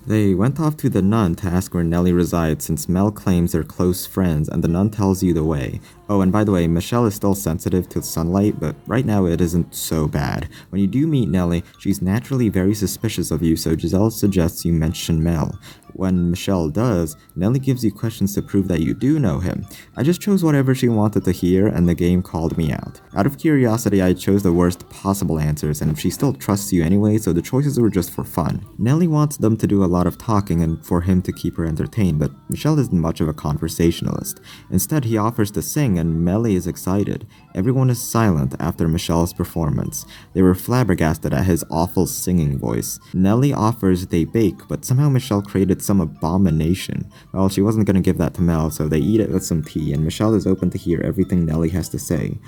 They went off to the nun to ask where Nellie resides since Mel claims they're close friends and the nun tells you the way. Oh, and by the way, Michel is still sensitive to sunlight, but right now it isn't so bad. When you do meet Nellie, she's naturally very suspicious of you, so Giselle suggests you mention Mel. When Michel does, Nellie gives you questions to prove that you do know him. I just chose whatever she wanted to hear, and the game called me out. Out of curiosity, I chose the worst possible answers, and she still trusts you anyway, so the choices were just for fun. Nellie wants them to do a lot of talking and for him to keep her entertained, but Michel isn't much of a conversationalist. Instead, he offers to sing, and Mellie is excited. Everyone is silent after Michel's performance. They were flabbergasted at his awful singing voice. Nellie offers they bake, but somehow Michel created some abomination. Well, she wasn't gonna give that to Mel, so they eat it with some tea, and Michel is open to hear everything Nellie has to say.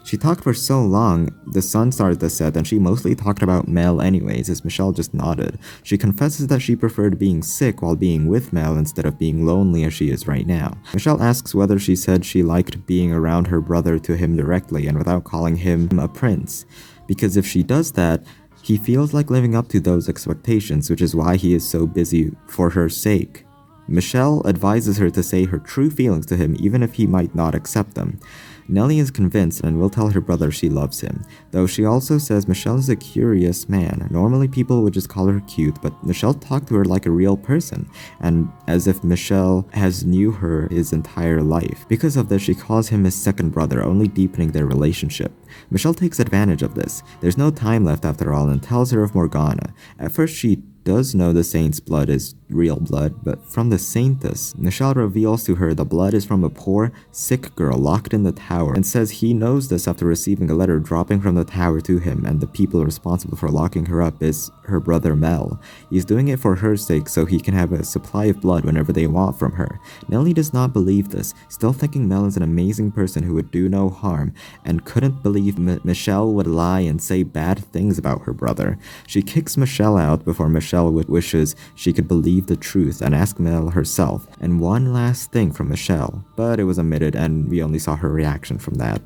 She talked for so long, the sun started to set, and she mostly talked about Mel anyways, as Michel just nodded. She confesses that she preferred being sick while being with Mel instead of being lonely as she is right now. Michel asks whether she said she liked being around her brother to him directly and without calling him a prince, because if she does that, he feels like living up to those expectations, which is why he is so busy for her sake. Michel advises her to say her true feelings to him even if he might not accept them. Nellie is convinced and will tell her brother she loves him, though she also says Michel is a curious man. Normally people would just call her cute, but Michel talked to her like a real person, and as if Michel has knew her his entire life. Because of this, she calls him his second brother, only deepening their relationship. Michel takes advantage of this. There's no time left after all and tells her of Morgana. At first she does know the saint's blood is real blood, but from the saintess. Michel reveals to her the blood is from a poor, sick girl locked in the tower, and says he knows this after receiving a letter dropping from the tower to him, and the people responsible for locking her up is her brother Mel. He's doing it for her sake so he can have a supply of blood whenever they want from her. Nellie does not believe this, still thinking Mel is an amazing person who would do no harm, and couldn't believe Michel would lie and say bad things about her brother. She kicks Michel out before Michel wishes she could believe the truth and ask Mel herself, and one last thing from Michel, but it was omitted and we only saw her reaction from that.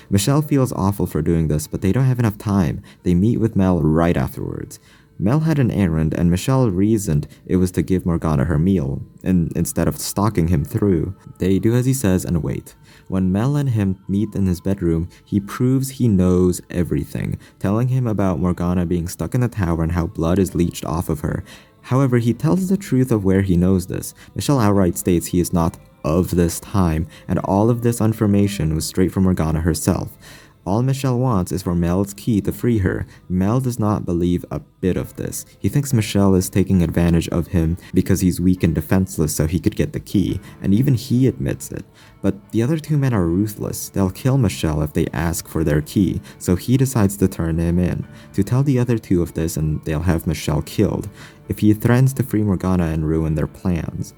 Michel feels awful for doing this, but they don't have enough time. They meet with Mel right afterwards. Mel had an errand, and Michel reasoned it was to give Morgana her meal, and instead of stalking him through. They do as he says and wait. When Mel and him meet in his bedroom, he proves he knows everything, telling him about Morgana being stuck in the tower and how blood is leached off of her. However, he tells the truth of where he knows this. Michel outright states he is not of this time, and all of this information was straight from Morgana herself. All Michel wants is for Mel's key to free her. Mel does not believe a bit of this. He thinks Michel is taking advantage of him because he's weak and defenseless so he could get the key, and even he admits it. But the other two men are ruthless. They'll kill Michel if they ask for their key, so he decides to turn him in, to tell the other two of this, and they'll have Michel killed if he threatens to free Morgana and ruin their plans.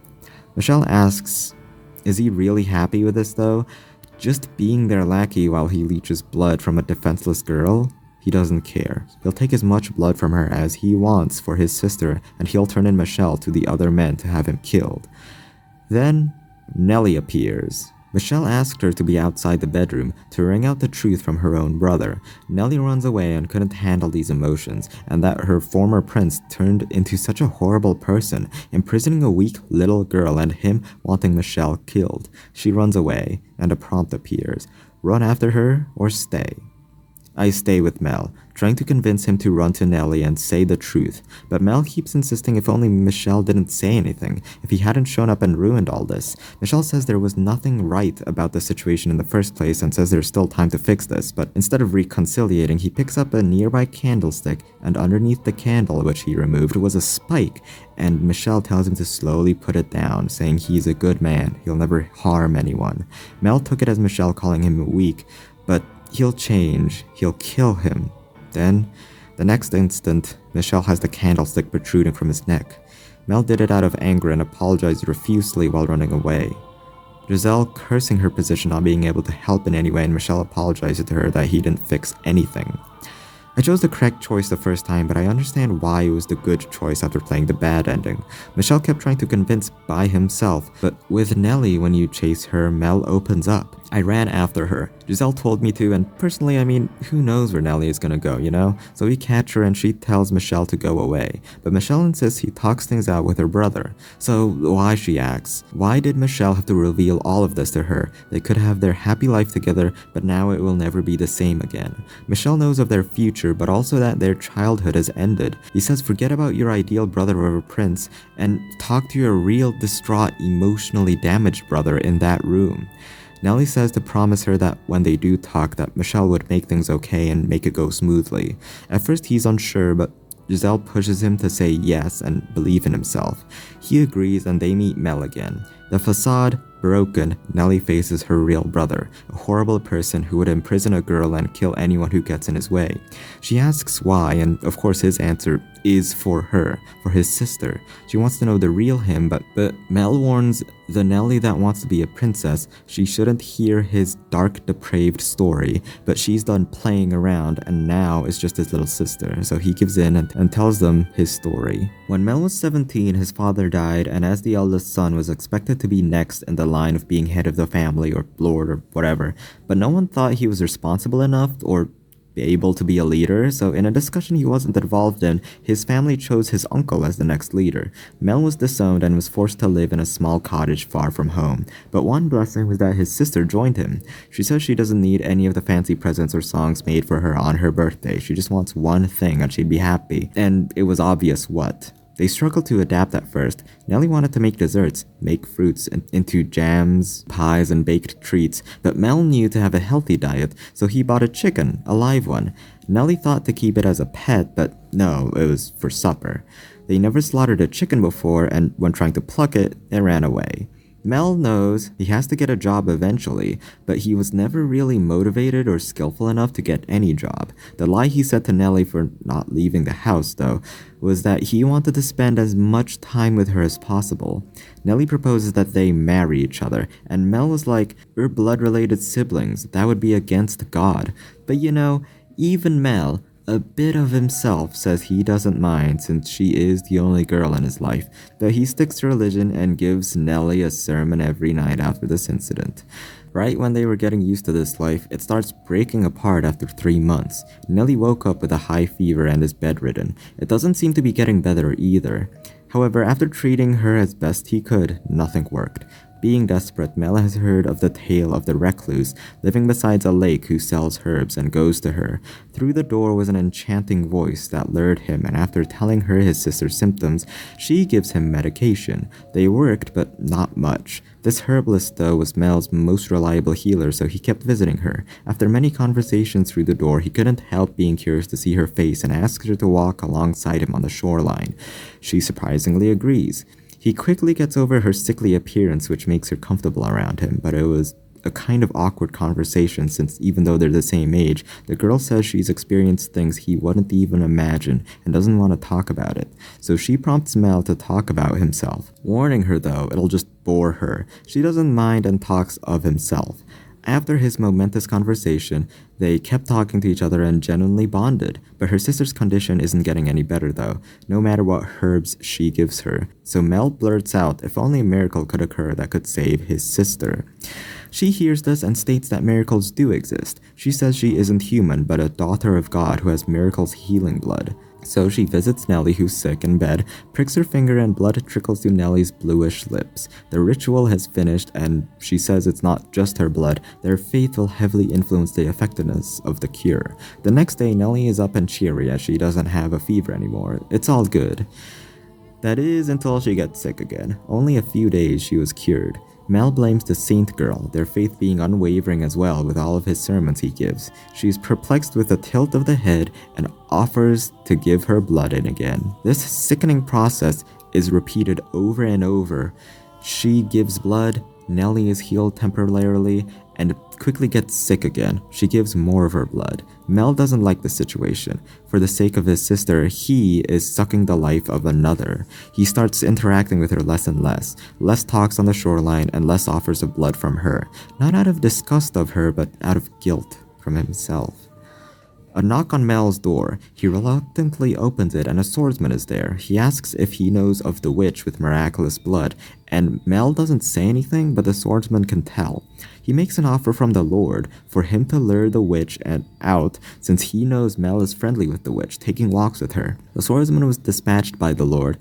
Michel asks, is he really happy with this though? Just being their lackey while he leeches blood from a defenseless girl? He doesn't care. He'll take as much blood from her as he wants for his sister, and he'll turn in Michel to the other men to have him killed. Then, Nellie appears. Michel asked her to be outside the bedroom to wring out the truth from her own brother. Nellie runs away and couldn't handle these emotions, and that her former prince turned into such a horrible person, imprisoning a weak little girl and him wanting Michel killed. She runs away, and a prompt appears. Run after her or stay? I stay with Mel, trying to convince him to run to Nellie and say the truth, but Mel keeps insisting if only Michel didn't say anything, if he hadn't shown up and ruined all this. Michel says there was nothing right about the situation in the first place and says there's still time to fix this, but instead of reconciliating, he picks up a nearby candlestick, and underneath the candle which he removed was a spike, and Michel tells him to slowly put it down, saying he's a good man, he'll never harm anyone. Mel took it as Michel calling him weak, but he'll change, he'll kill him. Then, the next instant, Michel has the candlestick protruding from his neck. Mel did it out of anger and apologized profusely while running away. Giselle cursing her position not being able to help in any way, and Michel apologized to her that he didn't fix anything. I chose the correct choice the first time, but I understand why it was the good choice after playing the bad ending. Michel kept trying to convince by himself, but with Nellie, when you chase her, Mel opens up. I ran after her. Giselle told me to, and personally, I mean, who knows where Nellie is gonna go, you know? So we catch her and she tells Michel to go away. But Michel insists he talks things out with her brother. So why, she asks, why did Michel have to reveal all of this to her? They could have their happy life together, but now it will never be the same again. Michel knows of their future, but also that their childhood has ended. He says forget about your ideal brother or a prince, and talk to your real, distraught, emotionally damaged brother in that room. Nellie says to promise her that when they do talk that Michel would make things okay and make it go smoothly. At first he's unsure, but Giselle pushes him to say yes and believe in himself. He agrees and they meet Mel again. The facade broken, Nellie faces her real brother, a horrible person who would imprison a girl and kill anyone who gets in his way. She asks why, and of course his answer is for her, for his sister. She wants to know the real him, but Mel warns the Nellie that wants to be a princess she shouldn't hear his dark, depraved story, but she's done playing around and now is just his little sister, so he gives in and tells them his story. When Mel was 17, his father died, and as the eldest son was expected to be next in the line of being head of the family or lord or whatever, but no one thought he was responsible enough or able to be a leader, so in a discussion he wasn't involved in, his family chose his uncle as the next leader. Mel was disowned and was forced to live in a small cottage far from home, but one blessing was that his sister joined him. She says she doesn't need any of the fancy presents or songs made for her on her birthday, she just wants one thing and she'd be happy, and it was obvious what. They struggled to adapt at first. Nellie wanted to make desserts, make fruits into jams, pies, and baked treats, but Mel knew to have a healthy diet, so he bought a chicken, a live one. Nellie thought to keep it as a pet, but no, it was for supper. They never slaughtered a chicken before, and when trying to pluck it, it ran away. Mel knows he has to get a job eventually, but he was never really motivated or skillful enough to get any job. The lie he said to Nellie for not leaving the house, though, was that he wanted to spend as much time with her as possible. Nellie proposes that they marry each other, and Mel was like, "We're blood-related siblings, that would be against God." But even Mel, a bit of himself, says he doesn't mind since she is the only girl in his life, but he sticks to religion and gives Nellie a sermon every night after this incident. Right when they were getting used to this life, it starts breaking apart after 3 months. Nellie woke up with a high fever and is bedridden. It doesn't seem to be getting better either. However, after treating her as best he could, nothing worked. Being desperate, Mel has heard of the tale of the recluse living beside a lake who sells herbs and goes to her. Through the door was an enchanting voice that lured him, and after telling her his sister's symptoms, she gives him medication. They worked, but not much. This herbalist, though, was Mel's most reliable healer, so he kept visiting her. After many conversations through the door, he couldn't help being curious to see her face and asked her to walk alongside him on the shoreline. She surprisingly agrees. He quickly gets over her sickly appearance, which makes her comfortable around him, but it was a kind of awkward conversation since even though they're the same age, the girl says she's experienced things he wouldn't even imagine and doesn't want to talk about it. So she prompts Mel to talk about himself, warning her though it'll just bore her. She doesn't mind and talks of himself. After his momentous conversation, they kept talking to each other and genuinely bonded, but her sister's condition isn't getting any better though, no matter what herbs she gives her. So Mel blurts out if only a miracle could occur that could save his sister. She hears this and states that miracles do exist. She says she isn't human, but a daughter of God who has miracles healing blood. So she visits Nellie, who's sick in bed, pricks her finger and blood trickles to Nellie's bluish lips. The ritual has finished and she says it's not just her blood, their faith will heavily influence the effectiveness of the cure. The next day, Nellie is up and cheery as she doesn't have a fever anymore. It's all good. That is until she gets sick again. Only a few days she was cured. Mel blames the saint girl, their faith being unwavering as well with all of his sermons he gives. She's perplexed with a tilt of the head and offers to give her blood in again. This sickening process is repeated over and over. She gives blood, Nellie is healed temporarily, and quickly gets sick again. She gives more of her blood. Mel doesn't like the situation. For the sake of his sister, he is sucking the life of another. He starts interacting with her less and less. Less talks on the shoreline and less offers of blood from her. Not out of disgust of her, but out of guilt from himself. A knock on Mel's door. He reluctantly opens it and a swordsman is there. He asks if he knows of the witch with miraculous blood, and Mel doesn't say anything, but the swordsman can tell. He makes an offer from the Lord for him to lure the witch out since he knows Mel is friendly with the witch, taking walks with her. The swordsman was dispatched by the Lord.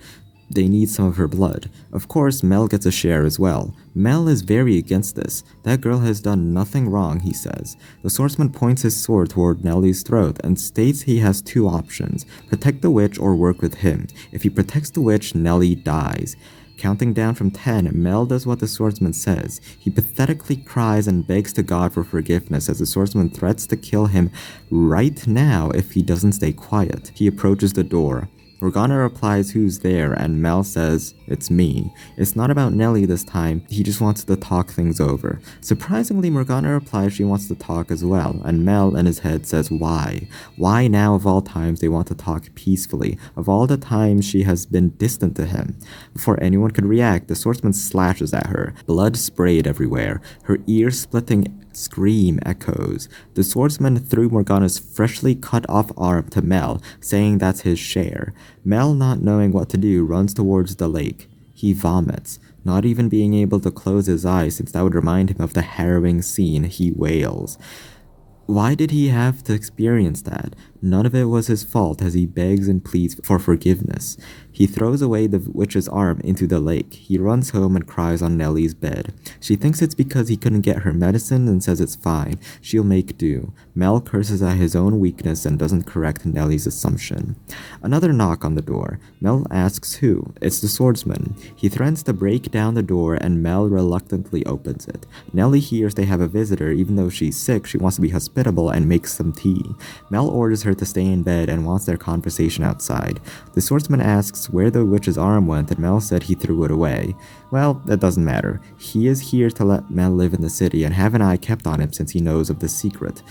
They need some of her blood. Of course, Mel gets a share as well. Mel is very against this. That girl has done nothing wrong, he says. The swordsman points his sword toward Nellie's throat and states he has two options: protect the witch or work with him. If he protects the witch, Nellie dies. Counting down from 10, Mel does what the swordsman says. He pathetically cries and begs to God for forgiveness as the swordsman threats to kill him right now if he doesn't stay quiet. He approaches the door. Morgana replies who's there, and Mel says, "It's me." It's not about Nellie this time, he just wants to talk things over. Surprisingly, Morgana replies she wants to talk as well, and Mel in his head says why. Why now of all times they want to talk peacefully, of all the times she has been distant to him? Before anyone could react, the swordsman slashes at her. Blood sprayed everywhere. Her ear-splitting scream echoes. The swordsman threw Morgana's freshly cut off arm to Mel, saying that's his share. Mel, not knowing what to do, runs towards the lake. He vomits, not even being able to close his eyes since that would remind him of the harrowing scene. He wails. Why did he have to experience that? None of it was his fault as he begs and pleads for forgiveness. He throws away the witch's arm into the lake. He runs home and cries on Nellie's bed. She thinks it's because he couldn't get her medicine and says it's fine. She'll make do. Mel curses at his own weakness and doesn't correct Nellie's assumption. Another knock on the door. Mel asks who. It's the swordsman. He threatens to break down the door and Mel reluctantly opens it. Nellie hears they have a visitor. Even though she's sick, she wants to be hospitable and makes some tea. Mel orders her to stay in bed and wants their conversation outside. The swordsman asks where the witch's arm went, and Mel said he threw it away. Well, that doesn't matter. He is here to let Mel live in the city and have an eye kept on him since he knows of the secret.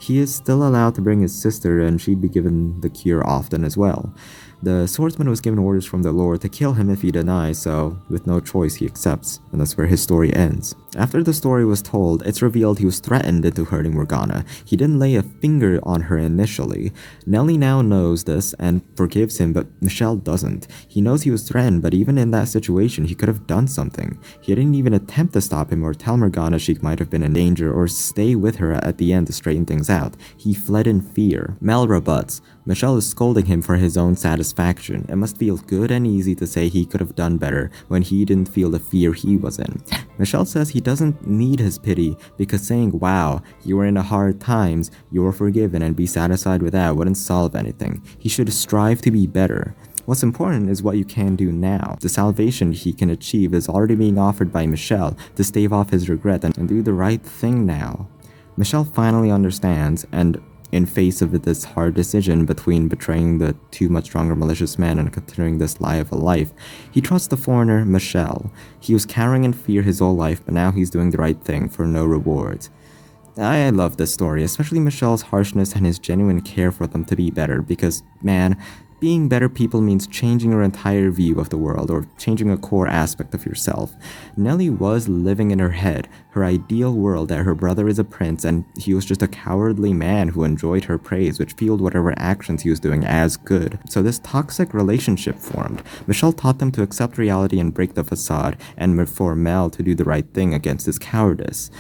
He is still allowed to bring his sister, and she'd be given the cure often as well. The swordsman was given orders from the Lord to kill him if he denies, so with no choice he accepts, and that's where his story ends. After the story was told, it's revealed he was threatened into hurting Morgana. He didn't lay a finger on her initially. Nellie now knows this and forgives him, but Michel doesn't. He knows he was threatened, but even in that situation, he could have done something. He didn't even attempt to stop him or tell Morgana she might have been in danger or stay with her at the end to straighten things out. He fled in fear. Mel rebuts. Michel is scolding him for his own satisfaction. It must feel good and easy to say he could have done better when he didn't feel the fear he was in. Michel says he doesn't need his pity because saying, wow, you were in a hard times, you were forgiven, and be satisfied with that wouldn't solve anything. He should strive to be better. What's important is what you can do now. The salvation he can achieve is already being offered by Michel to stave off his regret and do the right thing now. Michel finally understands, and in face of this hard decision between betraying the too much stronger malicious man and continuing this lie of a life, he trusts the foreigner, Michel. He was cowering in fear his whole life, but now he's doing the right thing for no rewards. I love this story, especially Michel's harshness and his genuine care for them to be better, because, man, being better people means changing your entire view of the world, or changing a core aspect of yourself. Nellie was living in her head, her ideal world that her brother is a prince and he was just a cowardly man who enjoyed her praise, which fueled whatever actions he was doing as good. So this toxic relationship formed. Michel taught them to accept reality and break the facade, and for Mel to do the right thing against his cowardice.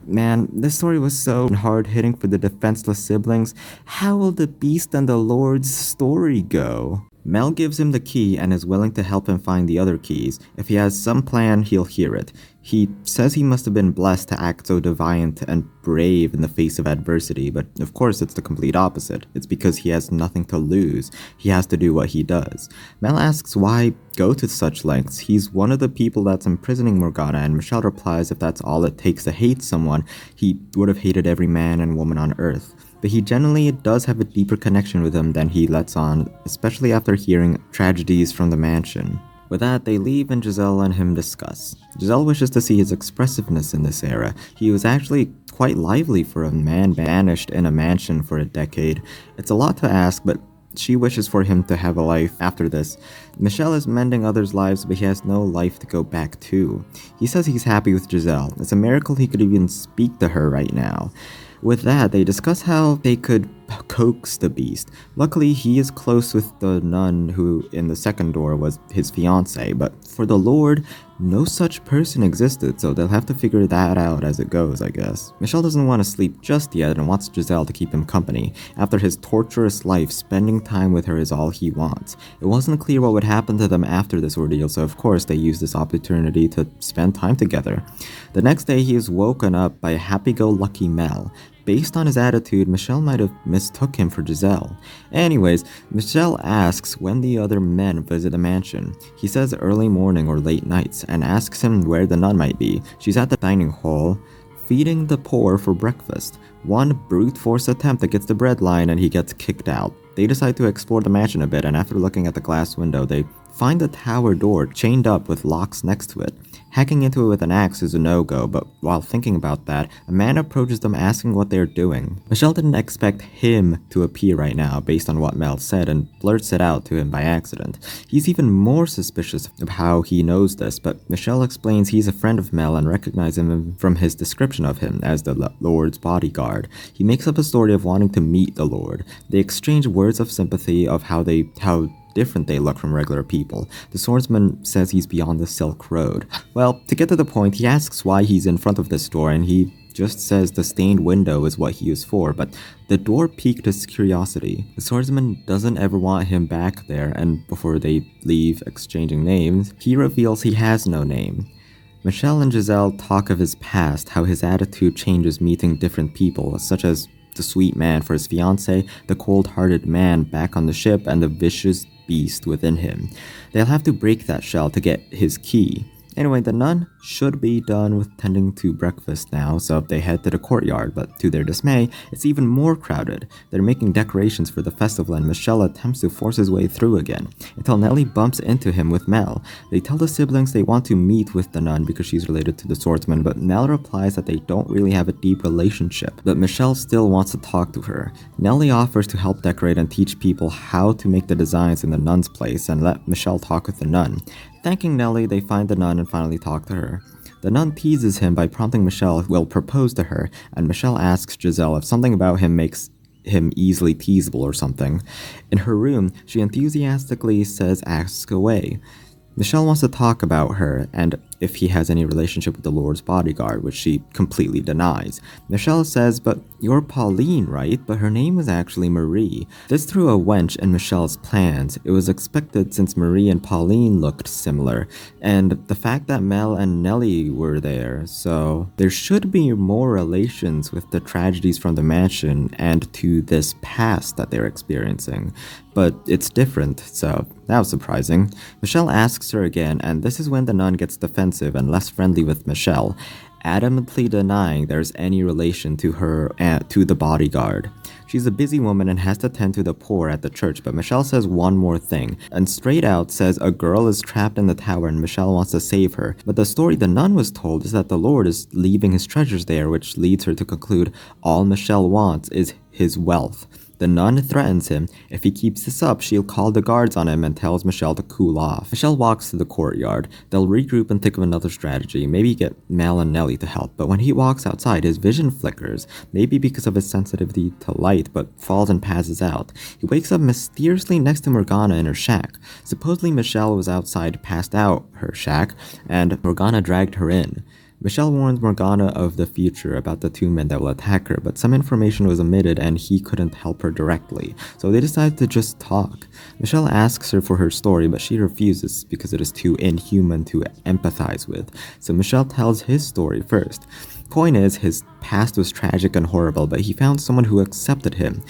Man, this story was so hard-hitting for the defenseless siblings. How will the Beast and the Lord's story go? Mel gives him the key and is willing to help him find the other keys. If he has some plan, he'll hear it. He says he must have been blessed to act so defiant and brave in the face of adversity, but of course it's the complete opposite. It's because he has nothing to lose. He has to do what he does. Mel asks why go to such lengths. He's one of the people that's imprisoning Morgana, and Michel replies if that's all it takes to hate someone, he would have hated every man and woman on earth. But he generally does have a deeper connection with them than he lets on, especially after hearing tragedies from the mansion. With that, they leave and Giselle and him discuss. Giselle wishes to see his expressiveness in this era. He was actually quite lively for a man banished in a mansion for a decade. It's a lot to ask, but she wishes for him to have a life after this. Michel is mending others' lives, but he has no life to go back to. He says he's happy with Giselle. It's a miracle he could even speak to her right now. With that, they discuss how they could coax the Beast. Luckily, he is close with the nun who in the second door was his fiancée, but for the Lord, no such person existed, so they'll have to figure that out as it goes, I guess. Michel doesn't want to sleep just yet and wants Giselle to keep him company. After his torturous life, spending time with her is all he wants. It wasn't clear what would happen to them after this ordeal, so of course they use this opportunity to spend time together. The next day, he is woken up by a happy-go-lucky Mel. Based on his attitude, Michel might have mistook him for Giselle. Anyways, Michel asks when the other men visit the mansion. He says early morning or late nights, and asks him where the nun might be. She's at the dining hall, feeding the poor for breakfast. One brute force attempt against the bread line and he gets kicked out. They decide to explore the mansion a bit, and after looking at the glass window, they find the tower door chained up with locks next to it. Hacking into it with an axe is a no-go, but while thinking about that, a man approaches them asking what they're doing. Michel didn't expect him to appear right now based on what Mel said and blurts it out to him by accident. He's even more suspicious of how he knows this, but Michel explains he's a friend of Mel and recognizes him from his description of him as the Lord's bodyguard. He makes up a story of wanting to meet the Lord. They exchange words of sympathy of how different they look from regular people. The swordsman says he's beyond the Silk Road. Well, to get to the point, he asks why he's in front of this door, and he just says the stained window is what he is for, but the door piqued his curiosity. The swordsman doesn't ever want him back there, and before they leave exchanging names, he reveals he has no name. Michel and Giselle talk of his past, how his attitude changes meeting different people, such as the sweet man for his fiancée, the cold-hearted man back on the ship, and the vicious beast within him. They'll have to break that shell to get his key. Anyway, the nun should be done with tending to breakfast now, so they head to the courtyard, but to their dismay, it's even more crowded. They're making decorations for the festival and Michel attempts to force his way through again, until Nellie bumps into him with Mel. They tell the siblings they want to meet with the nun because she's related to the swordsman, but Mel replies that they don't really have a deep relationship, but Michel still wants to talk to her. Nellie offers to help decorate and teach people how to make the designs in the nun's place and let Michel talk with the nun. Thanking Nellie, they find the nun and finally talk to her. The nun teases him by prompting Michel will propose to her, and Michel asks Giselle if something about him makes him easily teasable or something. In her room, she enthusiastically says ask away. Michel wants to talk about her and if he has any relationship with the Lord's bodyguard, which she completely denies. Michel says, but you're Pauline, right? But her name was actually Marie. This threw a wench in Michel's plans. It was expected since Marie and Pauline looked similar, and the fact that Mel and Nellie were there, so there should be more relations with the tragedies from the mansion and to this past that they're experiencing. But it's different, so that was surprising. Michel asks her again, and this is when the nun gets defensive and less friendly with Michel, adamantly denying there's any relation to her and to the bodyguard. She's a busy woman and has to tend to the poor at the church, but Michel says one more thing, and straight out says a girl is trapped in the tower and Michel wants to save her. But the story the nun was told is that the Lord is leaving his treasures there, which leads her to conclude all Michel wants is his wealth. The nun threatens him. If he keeps this up, she'll call the guards on him and tells Michel to cool off. Michel walks to the courtyard. They'll regroup and think of another strategy, maybe get Mel and Nellie to help, but when he walks outside, his vision flickers, maybe because of his sensitivity to light, but falls and passes out. He wakes up mysteriously next to Morgana in her shack. Supposedly Michel was outside passed out her shack, and Morgana dragged her in. Michel warns Morgana of the future about the two men that will attack her, but some information was omitted and he couldn't help her directly, so they decide to just talk. Michel asks her for her story, but she refuses because it is too inhuman to empathize with, so Michel tells his story first. Point is, his past was tragic and horrible, but he found someone who accepted him.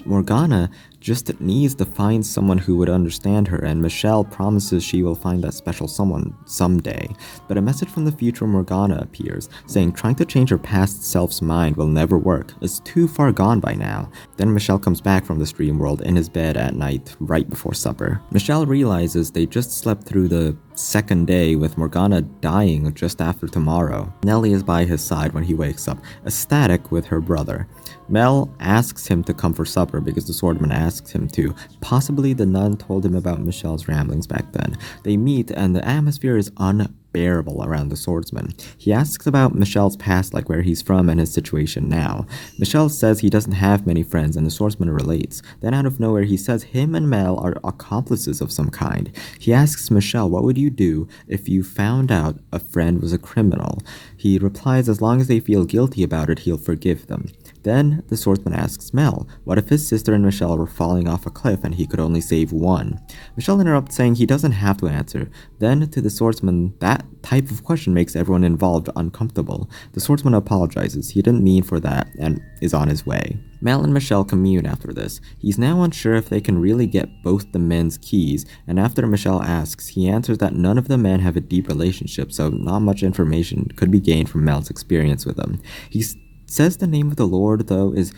Morgana just needs to find someone who would understand her, and Michel promises she will find that special someone someday. But a message from the future Morgana appears, saying trying to change her past self's mind will never work. It's too far gone by now. Then Michel comes back from this dream world in his bed at night, right before supper. Michel realizes they just slept through the second day with Morgana dying just after tomorrow. Nellie is by his side when he wakes up, ecstatic with her brother. Mel asks him to come for supper because the swordsman asks him to. Possibly the nun told him about Michel's ramblings back then. They meet and the atmosphere is unbearable around the swordsman. He asks about Michel's past, like where he's from and his situation now. Michel says he doesn't have many friends and the swordsman relates. Then out of nowhere he says him and Mel are accomplices of some kind. He asks Michel, what would you do if you found out a friend was a criminal? He replies as long as they feel guilty about it, he'll forgive them. Then the swordsman asks Mel, what if his sister and Michel were falling off a cliff and he could only save one? Michel interrupts saying he doesn't have to answer. Then to the swordsman, that type of question makes everyone involved uncomfortable. The swordsman apologizes, he didn't mean for that, and is on his way. Mel and Michel commune after this. He's now unsure if they can really get both the men's keys, and after Michel asks, he answers that none of the men have a deep relationship, so not much information could be gained from Mel's experience with them. He says the name of the Lord, though, is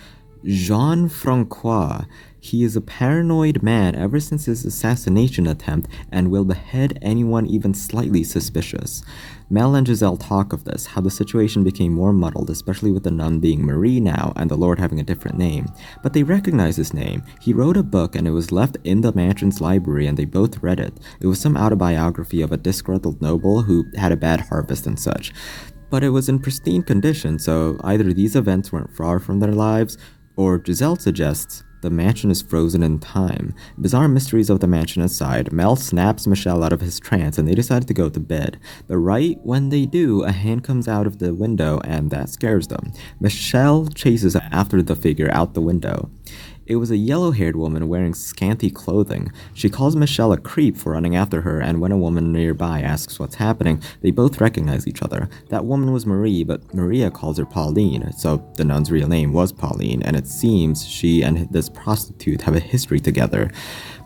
Jean-Francois. He is a paranoid man ever since his assassination attempt and will behead anyone even slightly suspicious. Mel and Giselle talk of this, how the situation became more muddled, especially with the nun being Marie now and the Lord having a different name. But they recognize his name. He wrote a book and it was left in the mansion's library and they both read it. It was some autobiography of a disgruntled noble who had a bad harvest and such. But it was in pristine condition, so either these events weren't far from their lives, or Giselle suggests the mansion is frozen in time. Bizarre mysteries of the mansion aside, Mel snaps Michel out of his trance and they decide to go to bed. But right when they do, a hand comes out of the window and that scares them. Michel chases after the figure out the window. It was a yellow-haired woman wearing scanty clothing. She calls Michelle a creep for running after her, and when a woman nearby asks what's happening, they both recognize each other. That woman was Marie, but Maria calls her Pauline, so the nun's real name was Pauline, and it seems she and this prostitute have a history together.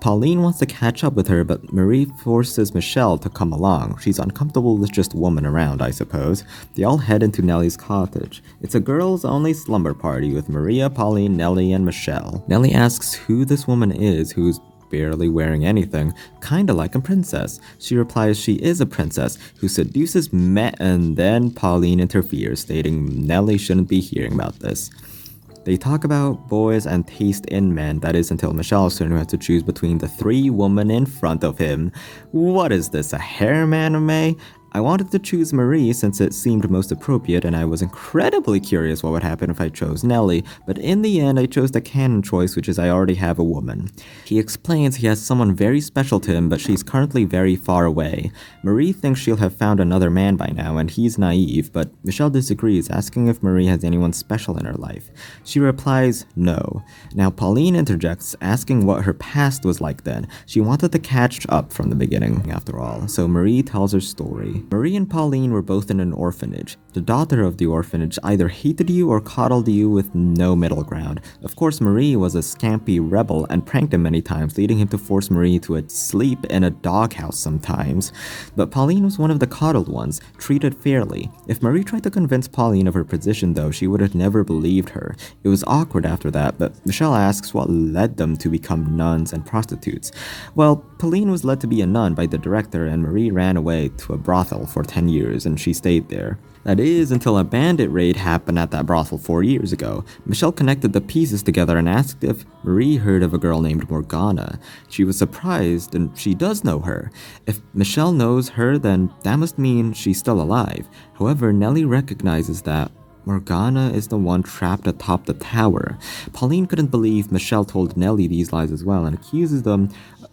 Pauline wants to catch up with her, but Marie forces Michelle to come along. She's uncomfortable with just a woman around, I suppose. They all head into Nellie's cottage. It's a girls-only slumber party with Maria, Pauline, Nellie, and Michelle. Nellie asks who this woman is who's barely wearing anything, kinda like a princess. She replies she is a princess who seduces men, and then Pauline interferes, stating Nellie shouldn't be hearing about this. They talk about boys and taste in men, that is until Michel's turn, who has to choose between the three women in front of him. What is this, a harem anime? I wanted to choose Marie since it seemed most appropriate, and I was incredibly curious what would happen if I chose Nellie, but in the end I chose the canon choice, which is I already have a woman. He explains he has someone very special to him, but she's currently very far away. Marie thinks she'll have found another man by now, and he's naive, but Michelle disagrees, asking if Marie has anyone special in her life. She replies, no. Now Pauline interjects, asking what her past was like then. She wanted to catch up from the beginning, after all, so Marie tells her story. Marie and Pauline were both in an orphanage. The daughter of the orphanage either hated you or coddled you with no middle ground. Of course, Marie was a scampy rebel and pranked him many times, leading him to force Marie to sleep in a doghouse sometimes. But Pauline was one of the coddled ones, treated fairly. If Marie tried to convince Pauline of her position though, she would have never believed her. It was awkward after that, but Michelle asks what led them to become nuns and prostitutes. Well, Pauline was led to be a nun by the director, and Marie ran away to a brothel for 10 years, and she stayed there. That is, until a bandit raid happened at that brothel 4 years ago. Michelle connected the pieces together and asked if Marie heard of a girl named Morgana. She was surprised, and she does know her. If Michelle knows her, then that must mean she's still alive. However, Nellie recognizes that Morgana is the one trapped atop the tower. Pauline couldn't believe Michelle told Nellie these lies as well, and accuses them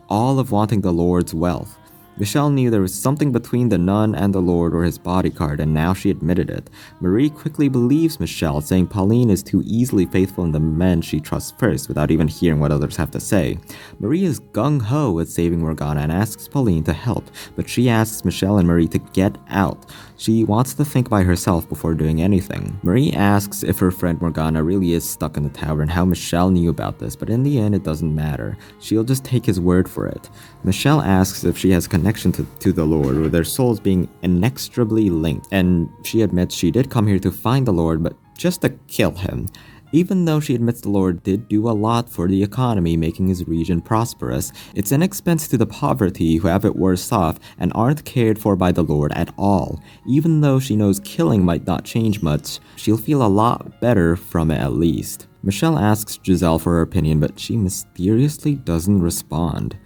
all of wanting the Lord's wealth. Michelle knew there was something between the nun and the Lord or his bodyguard, and now she admitted it. Marie quickly believes Michelle, saying Pauline is too easily faithful in the men she trusts first, without even hearing what others have to say. Marie is gung-ho with saving Morgana and asks Pauline to help, but she asks Michelle and Marie to get out. She wants to think by herself before doing anything. Marie asks if her friend Morgana really is stuck in the tower and how Michelle knew about this, but in the end it doesn't matter. She'll just take his word for it. Michelle asks if she has connection to the Lord, with their souls being inextricably linked, and she admits she did come here to find the Lord, but just to kill him. Even though she admits the Lord did do a lot for the economy, making his region prosperous, it's an expense to the poverty who have it worse off and aren't cared for by the Lord at all. Even though she knows killing might not change much, she'll feel a lot better from it at least. Michelle asks Giselle for her opinion, but she mysteriously doesn't respond.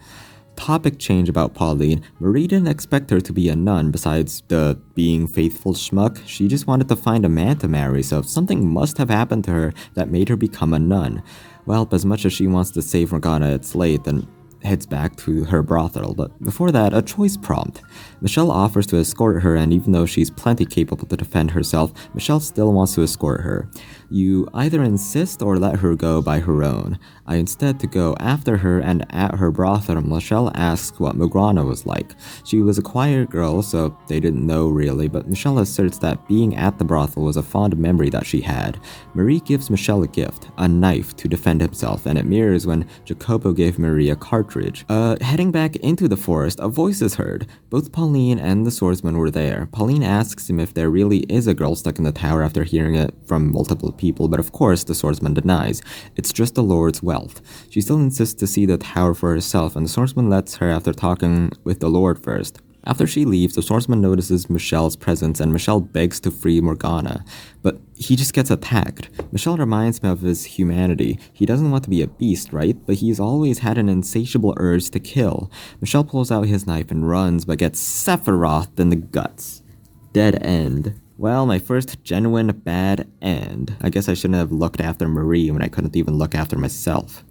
Topic change about Pauline. Marie didn't expect her to be a nun. Besides the being faithful schmuck, she just wanted to find a man to marry, so something must have happened to her that made her become a nun. Well, as much as she wants to save Morgana, it's late and heads back to her brothel, but before that, a choice prompt. Michelle offers to escort her, and even though she's plenty capable to defend herself, Michelle still wants to escort her. You either insist or let her go by her own. I instead to go after her, and at her brothel, Michelle asks what Morgana was like. She was a quiet girl, so they didn't know really, but Michelle asserts that being at the brothel was a fond memory that she had. Marie gives Michelle a gift, a knife to defend himself, and it mirrors when Jacopo gave Marie a cartridge. Heading back into the forest, a voice is heard. Both Pauline and the swordsman were there. Pauline asks him if there really is a girl stuck in the tower after hearing it from multiple people, but of course the swordsman denies. It's just the Lord's wealth. She still insists to see the tower for herself, and the swordsman lets her after talking with the Lord first. After she leaves, the swordsman notices Michel's presence, and Michelle begs to free Morgana, but he just gets attacked. Michelle reminds me of his humanity. He doesn't want to be a beast, right? But he's always had an insatiable urge to kill. Michelle pulls out his knife and runs, but gets Sephiroth in the guts. Dead end. Well, my first genuine bad end. I guess I shouldn't have looked after Marie when I couldn't even look after myself.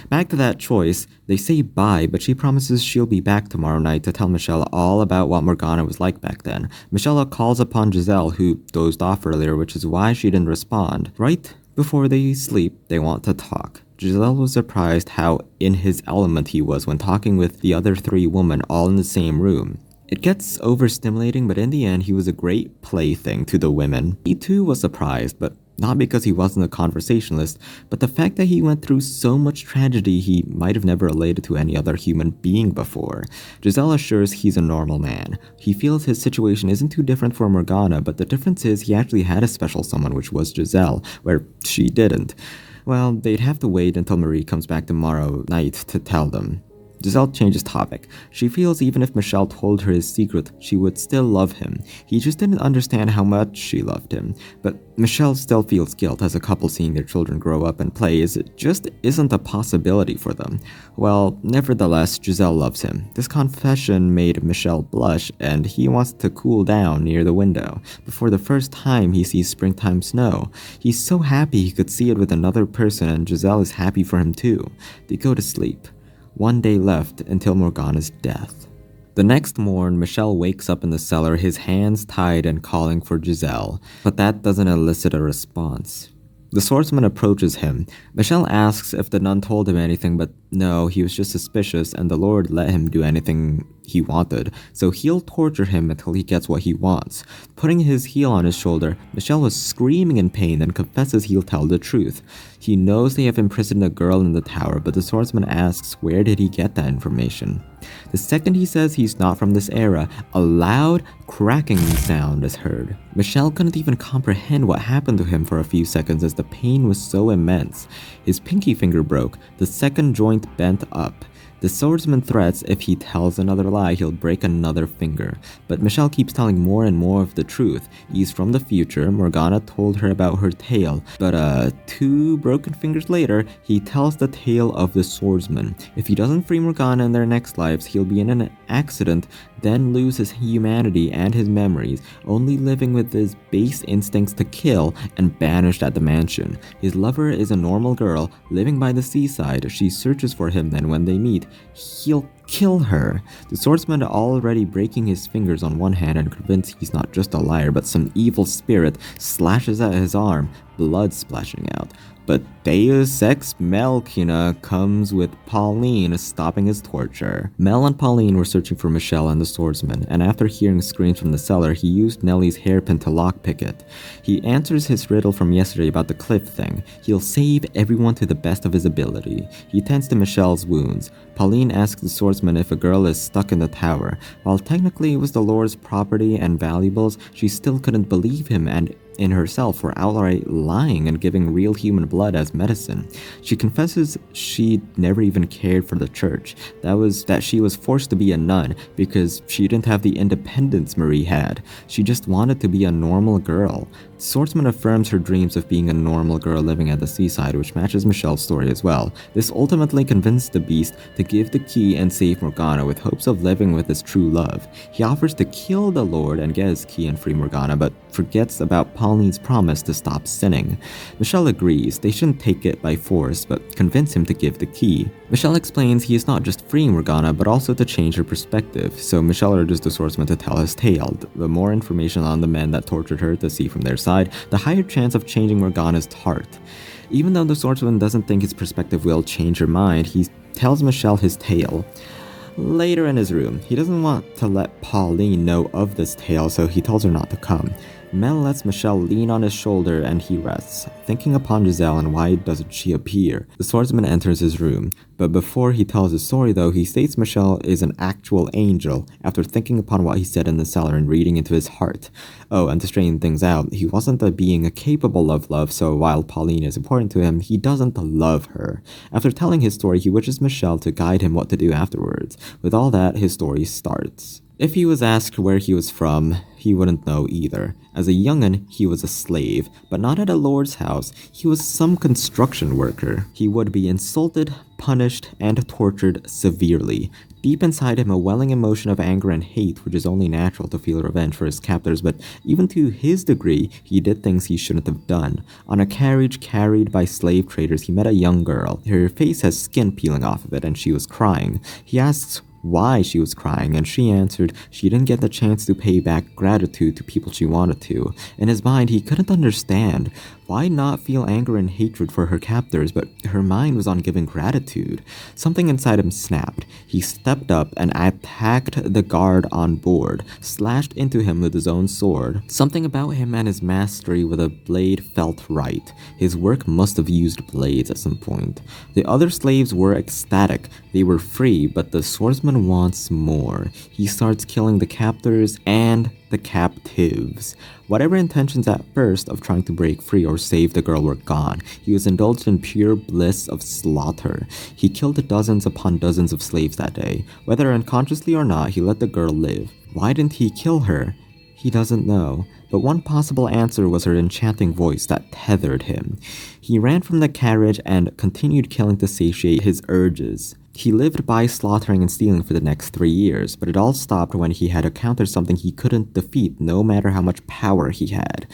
Back to that choice, they say bye, but she promises she'll be back tomorrow night to tell Michelle all about what Morgana was like back then. Michelle calls upon Giselle, who dozed off earlier, which is why she didn't respond. Right before they sleep, they want to talk. Giselle was surprised how in his element he was when talking with the other 3 women all in the same room. It gets overstimulating, but in the end he was a great plaything to the women. He too was surprised, but not because he wasn't a conversationalist, but the fact that he went through so much tragedy he might have never related to any other human being before. Giselle assures he's a normal man. He feels his situation isn't too different for Morgana, but the difference is he actually had a special someone, which was Giselle, where she didn't. Well, they'd have to wait until Marie comes back tomorrow night to tell them. Giselle changes topic. She feels even if Michel told her his secret, she would still love him. He just didn't understand how much she loved him. But Michel still feels guilt as a couple seeing their children grow up and play just isn't a possibility for them. Well, nevertheless, Giselle loves him. This confession made Michel blush, and he wants to cool down near the window. Before the first time he sees springtime snow. He's so happy he could see it with another person, and Giselle is happy for him too. They go to sleep. 1 day left until Morgana's death. The next morn, Michel wakes up in the cellar, his hands tied and calling for Giselle, but that doesn't elicit a response. The swordsman approaches him. Michel asks if the nun told him anything, but no, he was just suspicious and the Lord let him do anything he wanted, so he'll torture him until he gets what he wants. Putting his heel on his shoulder, Michel was screaming in pain and confesses he'll tell the truth. He knows they have imprisoned a girl in the tower, but the swordsman asks where did he get that information. The second he says he's not from this era, a loud, cracking sound is heard. Michel couldn't even comprehend what happened to him for a few seconds as the pain was so immense. His pinky finger broke, the second joint bent up. The swordsman threats if he tells another lie, he'll break another finger. But Michel keeps telling more and more of the truth. He's from the future, Morgana told her about her tale. But 2 broken fingers later, he tells the tale of the swordsman. If he doesn't free Morgana in their next lives, he'll be in an accident, then lose his humanity and his memories, only living with his base instincts to kill and banished at the mansion. His lover is a normal girl, living by the seaside. She searches for him, then when they meet, he'll kill her. The swordsman, already breaking his fingers on one hand and convinced he's not just a liar but some evil spirit, slashes at his arm, blood splashing out. But Deus Ex Machina comes with Pauline stopping his torture. Mel and Pauline were searching for Michel and the swordsman, and after hearing screams from the cellar, he used Nellie's hairpin to lockpick it. He answers his riddle from yesterday about the cliff thing. He'll save everyone to the best of his ability. He tends to Michel's wounds. Pauline asks the swordsman if a girl is stuck in the tower. While technically it was the Lord's property and valuables, she still couldn't believe him and in herself for outright lying and giving real human blood as medicine. She confesses she'd never even cared for the church. That she was forced to be a nun because she didn't have the independence Marie had. She just wanted to be a normal girl. Swordsman affirms her dreams of being a normal girl living at the seaside, which matches Michel's story as well. This ultimately convinced the beast to give the key and save Morgana with hopes of living with his true love. He offers to kill the Lord and get his key and free Morgana, but forgets about Pauline's promise to stop sinning. Michel agrees they shouldn't take it by force, but convince him to give the key. Michel explains he is not just freeing Morgana, but also to change her perspective, so Michel urges the swordsman to tell his tale. The more information on the men that tortured her to see from their side, the higher chance of changing Morgana's heart. Even though the swordsman doesn't think his perspective will change her mind, he tells Michel his tale. Later in his room, he doesn't want to let Pauline know of this tale, so he tells her not to come. Mel lets Michel lean on his shoulder and he rests, thinking upon Giselle and why doesn't she appear. The swordsman enters his room, but before he tells his story though, he states Michel is an actual angel after thinking upon what he said in the cellar and reading into his heart. Oh, and to straighten things out, he wasn't a being capable of love, so while Pauline is important to him, he doesn't love her. After telling his story, he wishes Michel to guide him what to do afterwards. With all that, his story starts. If he was asked where he was from, he wouldn't know either. As a young'un, he was a slave, but not at a lord's house. He was some construction worker. He would be insulted, punished, and tortured severely. Deep inside him, a welling emotion of anger and hate, which is only natural to feel revenge for his captors, but even to his degree, he did things he shouldn't have done. On a carriage carried by slave traders, he met a young girl. Her face has skin peeling off of it, and she was crying. He asks why she was crying, and she answered she didn't get the chance to pay back gratitude to people she wanted to. In his mind, he couldn't understand. Why not feel anger and hatred for her captors, but her mind was on giving gratitude? Something inside him snapped. He stepped up and attacked the guard on board, slashed into him with his own sword. Something about him and his mastery with a blade felt right. His work must have used blades at some point. The other slaves were ecstatic. They were free, but the swordsman wants more. He starts killing the captors and the captives. Whatever intentions at first of trying to break free or save the girl were gone. He was indulged in pure bliss of slaughter. He killed dozens upon dozens of slaves that day. Whether unconsciously or not, he let the girl live. Why didn't he kill her? He doesn't know, but one possible answer was her enchanting voice that tethered him. He ran from the carriage and continued killing to satiate his urges. He lived by slaughtering and stealing for the next 3 years, but it all stopped when he had encountered something he couldn't defeat no matter how much power he had.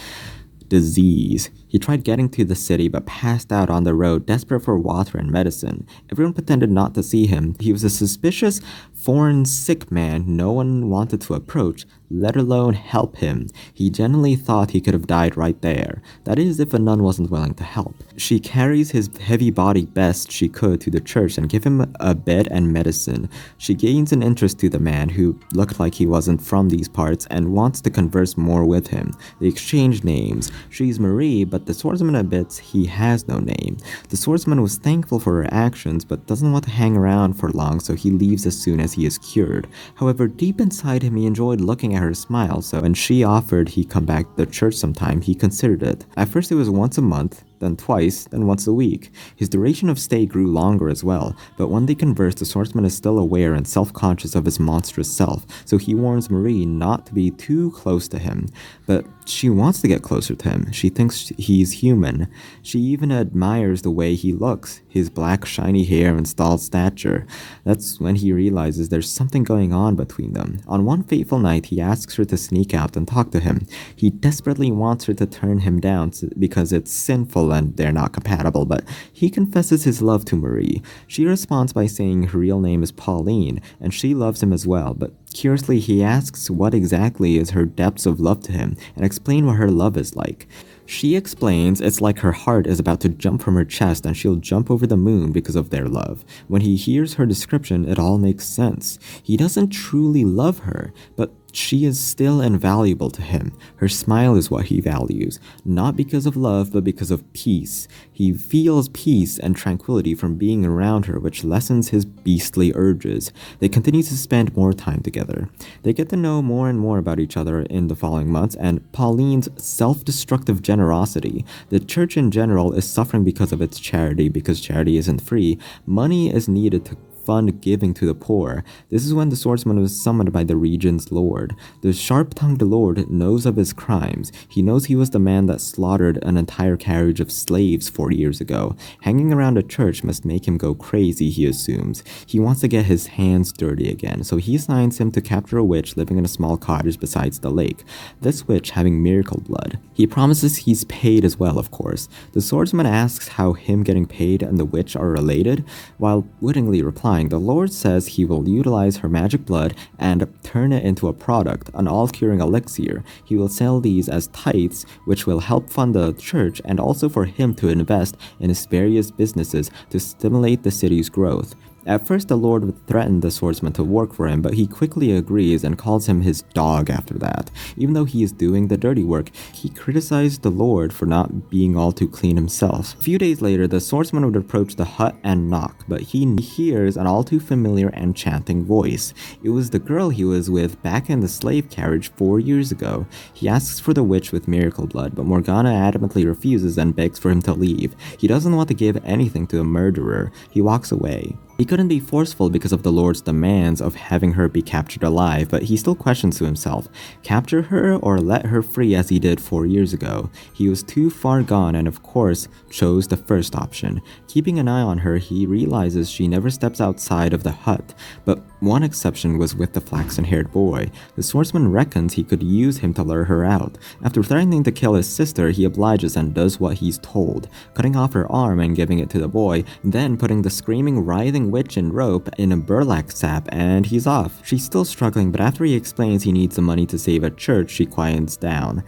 Disease. He tried getting to the city but passed out on the road, desperate for water and medicine. Everyone pretended not to see him. He was a suspicious, foreign, sick man no one wanted to approach, let alone help him. He genuinely thought he could have died right there. That is, if a nun wasn't willing to help. She carries his heavy body best she could to the church and give him a bed and medicine. She gains an interest to the man, who looked like he wasn't from these parts, and wants to converse more with him. They exchange names. She's Marie, but the swordsman admits he has no name. The swordsman was thankful for her actions, but doesn't want to hang around for long, so he leaves as soon as he is cured. However, deep inside him, he enjoyed looking at her smile, so when she offered he come back to the church sometime, he considered it. At first it was once a month, then twice, then once a week. His duration of stay grew longer as well, but when they converse, the swordsman is still aware and self-conscious of his monstrous self, so he warns Marie not to be too close to him. But she wants to get closer to him. She thinks he's human. She even admires the way he looks, his black shiny hair and tall stature. That's when he realizes there's something going on between them. On one fateful night, he asks her to sneak out and talk to him. He desperately wants her to turn him down because it's sinful and they're not compatible, but he confesses his love to Marie. She responds by saying her real name is Pauline, and she loves him as well, but curiously he asks what exactly is her depths of love to him, and explain what her love is like. She explains it's like her heart is about to jump from her chest and she'll jump over the moon because of their love. When he hears her description, it all makes sense. He doesn't truly love her, but she is still invaluable to him. Her smile is what he values, not because of love, but because of peace. He feels peace and tranquility from being around her, which lessens his beastly urges. They continue to spend more time together. They get to know more and more about each other in the following months, and Pauline's self-destructive generosity. The church in general is suffering because of its charity, because charity isn't free. Money is needed to fund giving to the poor. This is when the swordsman was summoned by the region's lord. The sharp-tongued lord knows of his crimes. He knows he was the man that slaughtered an entire carriage of slaves 40 years ago. Hanging around a church must make him go crazy, he assumes. He wants to get his hands dirty again, so he assigns him to capture a witch living in a small cottage beside the lake. This witch having miracle blood. He promises he's paid as well, of course. The swordsman asks how him getting paid and the witch are related, while wittingly replying, the Lord says he will utilize her magic blood and turn it into a product, an all-curing elixir. He will sell these as tithes, which will help fund the church and also for him to invest in his various businesses to stimulate the city's growth. At first, the Lord would threaten the swordsman to work for him, but he quickly agrees and calls him his dog after that. Even though he is doing the dirty work, he criticized the Lord for not being all too clean himself. A few days later, the swordsman would approach the hut and knock, but he hears an all too familiar and chanting voice. It was the girl he was with back in the slave carriage 4 years ago. He asks for the witch with miracle blood, but Morgana adamantly refuses and begs for him to leave. He doesn't want to give anything to a murderer. He walks away. He couldn't be forceful because of the Lord's demands of having her be captured alive, but he still questions to himself, capture her or let her free as he did 4 years ago. He was too far gone and of course chose the first option. Keeping an eye on her, he realizes she never steps outside of the hut, but one exception was with the flaxen-haired boy. The swordsman reckons he could use him to lure her out. After threatening to kill his sister, he obliges and does what he's told, cutting off her arm and giving it to the boy, then putting the screaming, writhing witch in rope in a burlap sack, and he's off. She's still struggling, but after he explains he needs the money to save a church, she quiets down.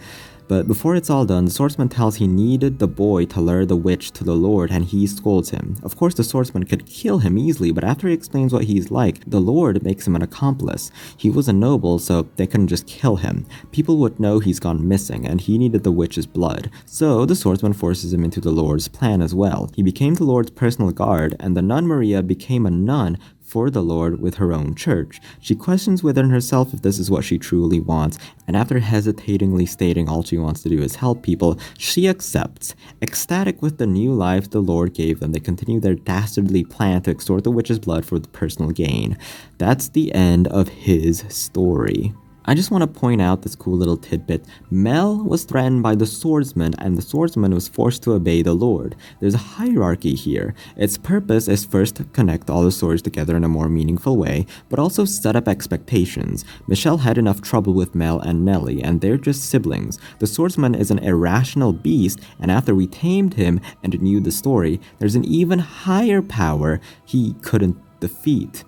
But before it's all done, the swordsman tells he needed the boy to lure the witch to the Lord, and he scolds him. Of course, the swordsman could kill him easily, but after he explains what he's like, the Lord makes him an accomplice. He was a noble, so they couldn't just kill him. People would know he's gone missing, and he needed the witch's blood. So the swordsman forces him into the Lord's plan as well. He became the Lord's personal guard, and the nun Maria became a nun for the Lord with her own church. She questions within herself if this is what she truly wants, and after hesitatingly stating all she wants to do is help people, she accepts. Ecstatic with the new life the Lord gave them, they continue their dastardly plan to extort the witch's blood for personal gain. That's the end of his story. I just want to point out this cool little tidbit. Mel was threatened by the swordsman, and the swordsman was forced to obey the Lord. There's a hierarchy here. Its purpose is first to connect all the swords together in a more meaningful way, but also set up expectations. Michelle had enough trouble with Mel and Nellie, and they're just siblings. The swordsman is an irrational beast, and after we tamed him and knew the story, there's an even higher power he couldn't defeat.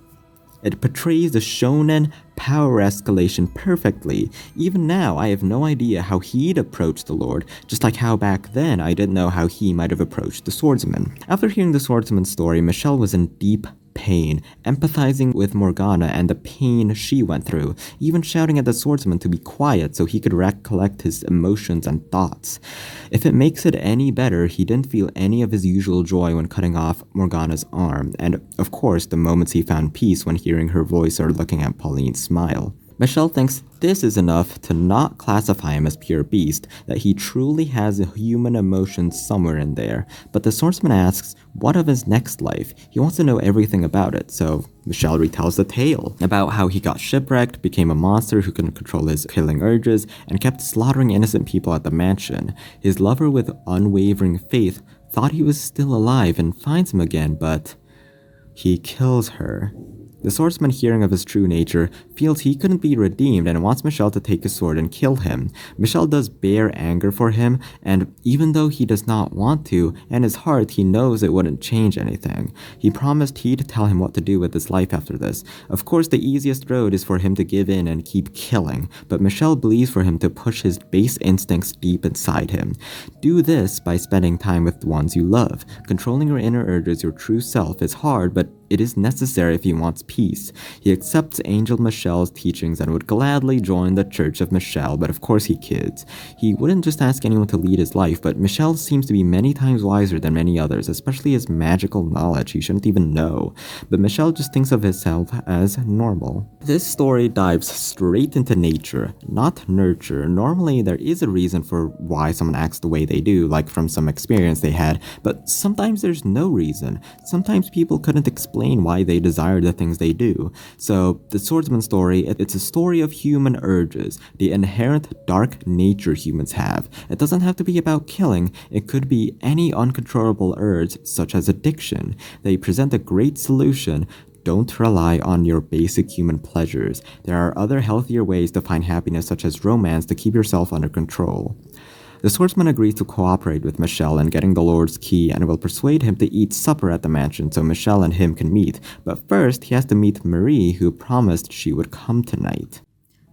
It portrays the shonen power escalation perfectly. Even now, I have no idea how he'd approach the Lord, just like how back then I didn't know how he might have approached the swordsman. After hearing the swordsman's story, Michelle was in deep pain, empathizing with Morgana and the pain she went through, even shouting at the swordsman to be quiet so he could recollect his emotions and thoughts. If it makes it any better, he didn't feel any of his usual joy when cutting off Morgana's arm, and of course the moments he found peace when hearing her voice or looking at Pauline's smile. Michelle thinks this is enough to not classify him as pure beast, that he truly has a human emotion somewhere in there. But the swordsman asks, what of his next life? He wants to know everything about it, so Michelle retells the tale about how he got shipwrecked, became a monster who couldn't control his killing urges, and kept slaughtering innocent people at the mansion. His lover with unwavering faith thought he was still alive and finds him again, but he kills her. The swordsman, hearing of his true nature, feels he couldn't be redeemed and wants Michelle to take his sword and kill him. Michelle does bear anger for him, and even though he does not want to, in his heart he knows it wouldn't change anything. He promised he'd tell him what to do with his life after this. Of course, the easiest road is for him to give in and keep killing, but Michelle believes for him to push his base instincts deep inside him. Do this by spending time with the ones you love. Controlling your inner urges, your true self, is hard, but it is necessary if he wants peace. He accepts Angel Michelle's teachings and would gladly join the Church of Michelle, but of course he kids. He wouldn't just ask anyone to lead his life, but Michelle seems to be many times wiser than many others, especially his magical knowledge he shouldn't even know. But Michelle just thinks of himself as normal. This story dives straight into nature, not nurture. Normally there is a reason for why someone acts the way they do, like from some experience they had, but sometimes there's no reason. Sometimes people couldn't explain why they desire the things they do. So the swordsman story, it's a story of human urges, the inherent dark nature humans have. It doesn't have to be about killing, it could be any uncontrollable urge such as addiction. They present a great solution. Don't rely on your basic human pleasures. There are other healthier ways to find happiness, such as romance, to keep yourself under control. The swordsman agrees to cooperate with Michelle in getting the Lord's key and will persuade him to eat supper at the mansion so Michelle and him can meet, but first he has to meet Marie, who promised she would come tonight.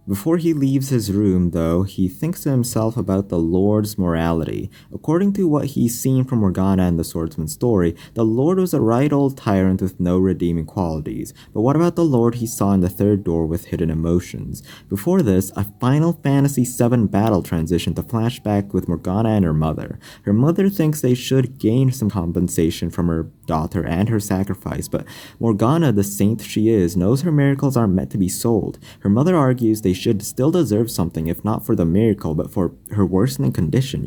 Before he leaves his room, though, he thinks to himself about the Lord's morality. According to what he's seen from Morgana and the swordsman's story, the Lord was a right old tyrant with no redeeming qualities. But what about the Lord he saw in the third door with hidden emotions? Before this, a Final Fantasy VII battle transitioned to flashback with Morgana and her mother. Her mother thinks they should gain some compensation from her daughter and her sacrifice, but Morgana, the saint she is, knows her miracles aren't meant to be sold. Her mother argues they should still deserve something, if not for the miracle, but for her worsening condition,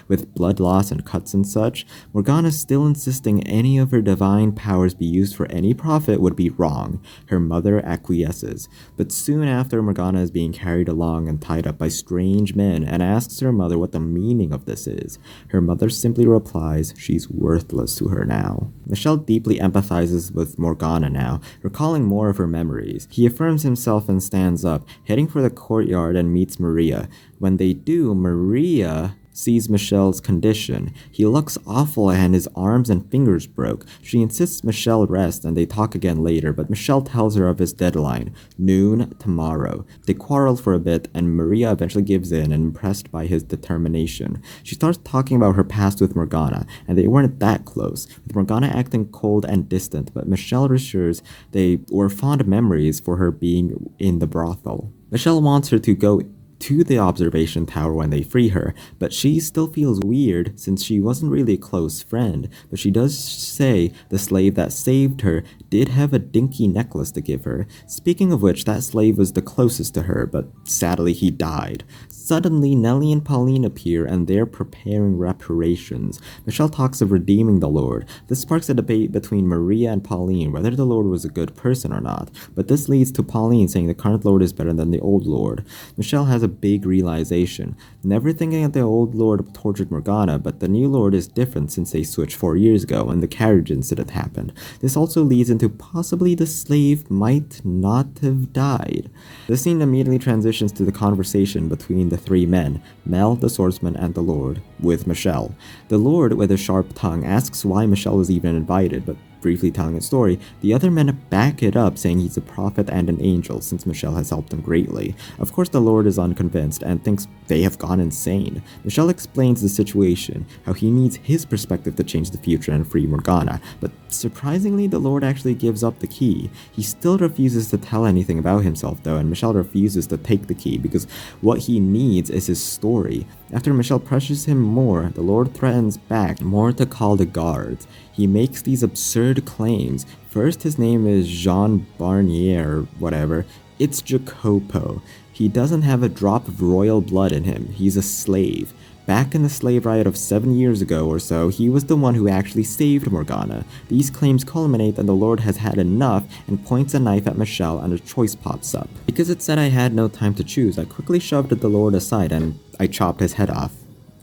with blood loss and cuts and such. Morgana still insisting any of her divine powers be used for any profit would be wrong. Her mother acquiesces, but soon after, Morgana is being carried along and tied up by strange men and asks her mother what the meaning of this is. Her mother simply replies she's worthless to her now. Michelle deeply empathizes with Morgana now, recalling more of her memories. He affirms himself and stands up, heading for the courtyard and meets Maria. When they do, Maria sees Michel's condition. He looks awful and his arms and fingers broke. She insists Michel rest and they talk again later, but Michel tells her of his deadline, noon tomorrow. They quarrel for a bit and Maria eventually gives in and impressed by his determination. She starts talking about her past with Morgana, and they weren't that close, with Morgana acting cold and distant, but Michel reassures they were fond memories for her being in the brothel. Michel wants her to go to the observation tower when they free her, but she still feels weird since she wasn't really a close friend, but she does say the slave that saved her did have a dinky necklace to give her. Speaking of which, that slave was the closest to her, but sadly he died. Suddenly, Nellie and Pauline appear and they're preparing reparations. Michel talks of redeeming the Lord. This sparks a debate between Maria and Pauline whether the Lord was a good person or not, but this leads to Pauline saying the current Lord is better than the old Lord. Michel has a big realization, never thinking that the old Lord tortured Morgana, but the new Lord is different since they switched 4 years ago and the carriage incident happened. This also leads into possibly the slave might not have died. The scene immediately transitions to the conversation between the three men, Mel, the swordsman, and the Lord, with Michel. The Lord, with a sharp tongue, asks why Michel was even invited, but briefly telling his story, the other men back it up saying he's a prophet and an angel since Michel has helped him greatly. Of course the Lord is unconvinced and thinks they have gone insane. Michel explains the situation, how he needs his perspective to change the future and free Morgana, but surprisingly the Lord actually gives up the key. He still refuses to tell anything about himself though, and Michel refuses to take the key because what he needs is his story. After Michel pressures him more, the Lord threatens back more to call the guards. He makes these absurd claims. First, his name is Jean Barnier or whatever. It's Jacopo. He doesn't have a drop of royal blood in him. He's a slave. Back in the slave riot of 7 years ago or so, he was the one who actually saved Morgana. These claims culminate and the Lord has had enough and points a knife at Michel and a choice pops up. Because it said I had no time to choose, I quickly shoved the Lord aside and I chopped his head off.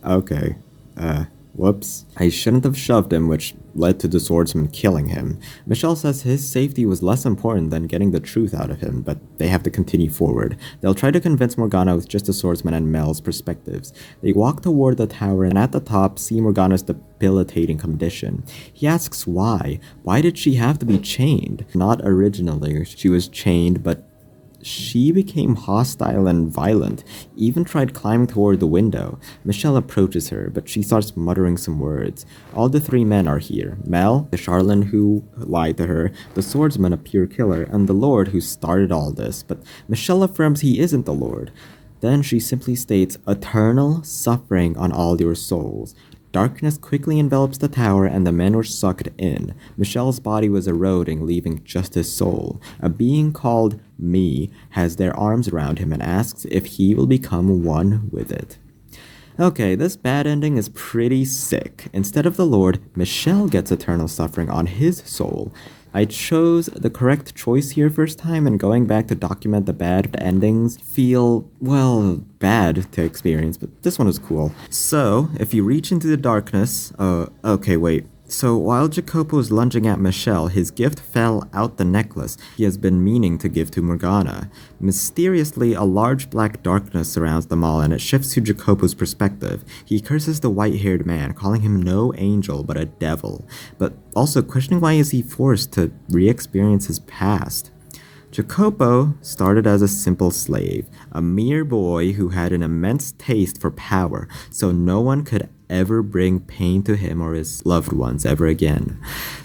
Okay, whoops. I shouldn't have shoved him, which led to the swordsman killing him. Michel says his safety was less important than getting the truth out of him, but they have to continue forward. They'll try to convince Morgana with just the swordsman and Mel's perspectives. They walk toward the tower and at the top see Morgana's debilitating condition. He asks why. Why did she have to be chained? Not originally. She was chained, but she became hostile and violent, even tried climbing toward the window. Michel approaches her, but she starts muttering some words. All the three men are here. Mel, the charlatan who lied to her, the swordsman, a pure killer, and the Lord who started all this, but Michel affirms he isn't the Lord. Then she simply states, eternal suffering on all your souls. Darkness quickly envelops the tower and the men were sucked in. Michel's body was eroding, leaving just his soul. A being called Me has their arms around him and asks if he will become one with it. Okay, this bad ending is pretty sick. Instead of the Lord, Michel gets eternal suffering on his soul. I chose the correct choice here first time, and going back to document the bad endings feel, well, bad to experience, but this one was cool. So, if you reach into the darkness, okay, wait. So while Jacopo was lunging at Michel, his gift fell out the necklace he has been meaning to give to Morgana. Mysteriously, a large black darkness surrounds them all and it shifts to Jacopo's perspective. He curses the white-haired man, calling him no angel but a devil, but also questioning why is he forced to re-experience his past. Jacopo started as a simple slave, a mere boy who had an immense taste for power, so no one could ever bring pain to him or his loved ones ever again.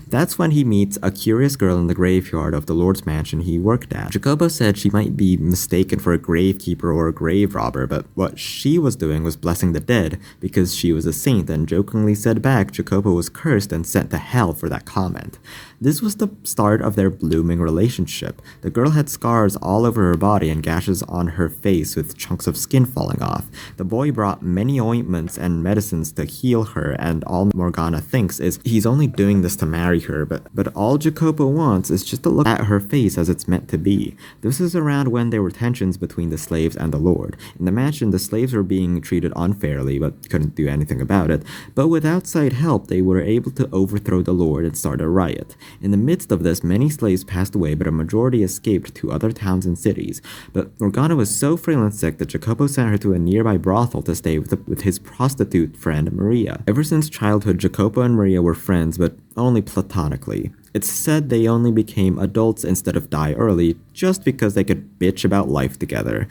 That's when he meets a curious girl in the graveyard of the Lord's mansion he worked at. Jacopo said she might be mistaken for a gravekeeper or a grave robber, but what she was doing was blessing the dead because she was a saint, and jokingly said back Jacopo was cursed and sent to hell for that comment. This was the start of their blooming relationship. The girl had scars all over her body and gashes on her face with chunks of skin falling off. The boy brought many ointments and medicines to heal her, and all Morgana thinks is he's only doing this to marry her, but all Jacopo wants is just to look at her face as it's meant to be. This is around when there were tensions between the slaves and the Lord. In the mansion, the slaves were being treated unfairly, but couldn't do anything about it. But with outside help, they were able to overthrow the Lord and start a riot. In the midst of this, many slaves passed away, but a majority escaped to other towns and cities. But Morgana was so frail and sick that Jacopo sent her to a nearby brothel to stay with his prostitute friend Maria. Ever since childhood, Jacopo and Maria were friends, but only platonically. It's said they only became adults instead of die early, just because they could bitch about life together.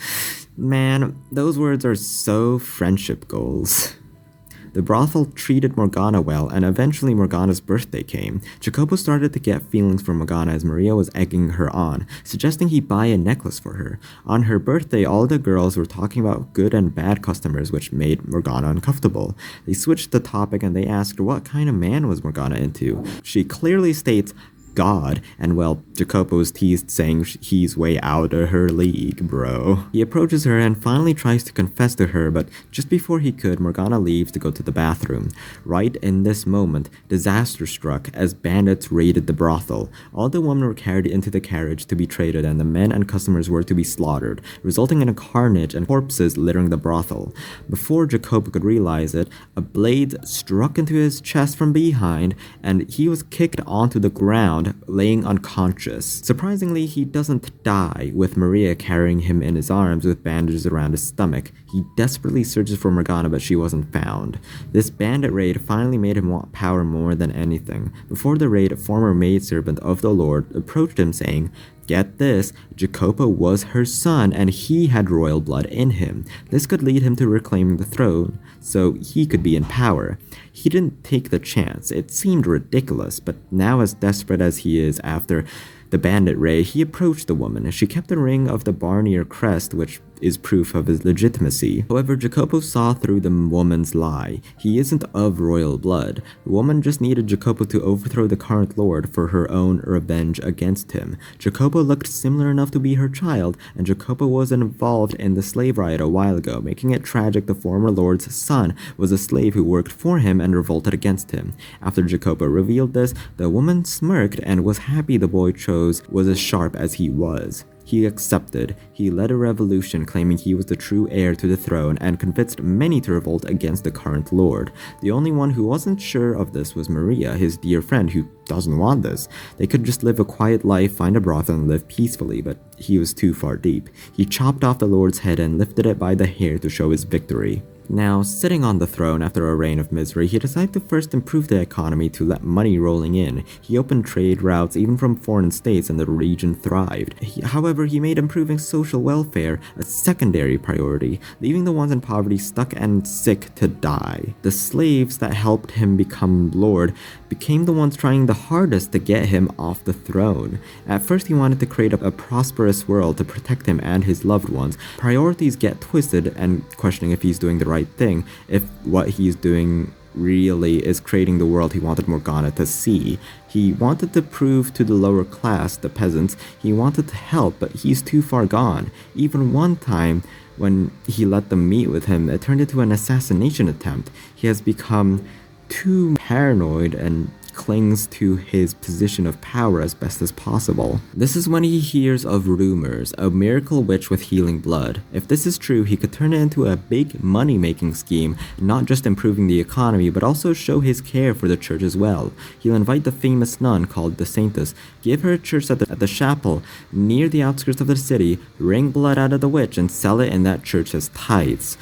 Man, those words are so friendship goals. The brothel treated Morgana well, and eventually Morgana's birthday came. Jacopo started to get feelings for Morgana as Maria was egging her on, suggesting he buy a necklace for her. On her birthday, all the girls were talking about good and bad customers, which made Morgana uncomfortable. They switched the topic and they asked what kind of man was Morgana into. She clearly states, God, and well, Jacopo's teased saying he's way out of her league, bro. He approaches her and finally tries to confess to her, but just before he could, Morgana leaves to go to the bathroom. Right in this moment, disaster struck as bandits raided the brothel. All the women were carried into the carriage to be traded, and the men and customers were to be slaughtered, resulting in a carnage and corpses littering the brothel. Before Jacopo could realize it, a blade struck into his chest from behind, and he was kicked onto the ground, laying unconscious. Surprisingly, he doesn't die, with Maria carrying him in his arms with bandages around his stomach. He desperately searches for Morgana, but she wasn't found. This bandit raid finally made him want power more than anything. Before the raid, a former maidservant of the Lord approached him saying, "Get this, Jacopo was her son and he had royal blood in him. This could lead him to reclaiming the throne, so he could be in power." He didn't take the chance. It seemed ridiculous, but now as desperate as he is after the bandit raid, he approached the woman. She kept the ring of the Barnier crest, which is proof of his legitimacy. However, Jacopo saw through the woman's lie. He isn't of royal blood. The woman just needed Jacopo to overthrow the current lord for her own revenge against him. Jacopo looked similar enough to be her child, and Jacopo was involved in the slave riot a while ago, making it tragic the former lord's son was a slave who worked for him and revolted against him. After Jacopo revealed this, the woman smirked and was happy the boy chose was as sharp as he was. He accepted. He led a revolution claiming he was the true heir to the throne and convinced many to revolt against the current lord. The only one who wasn't sure of this was Maria, his dear friend, who doesn't want this. They could just live a quiet life, find a brothel, and live peacefully, but he was too far deep. He chopped off the lord's head and lifted it by the hair to show his victory. Now, sitting on the throne after a reign of misery, he decided to first improve the economy to let money rolling in. He opened trade routes even from foreign states, and the region thrived. However, he made improving social welfare a secondary priority, leaving the ones in poverty stuck and sick to die. The slaves that helped him become lord became the ones trying the hardest to get him off the throne. At first, he wanted to create a prosperous world to protect him and his loved ones. Priorities get twisted, and questioning if he's doing the right thing, if what he's doing really is creating the world he wanted Morgana to see. He wanted to prove to the lower class, the peasants, he wanted to help, but he's too far gone. Even one time, when he let them meet with him, it turned into an assassination attempt. He has become too paranoid and clings to his position of power as best as possible. This is when he hears of rumors, a miracle witch with healing blood. If this is true, he could turn it into a big money-making scheme, not just improving the economy, but also show his care for the church as well. He'll invite the famous nun called the Saintess, give her a church at the chapel near the outskirts of the city, wring blood out of the witch, and sell it in that church as tithes.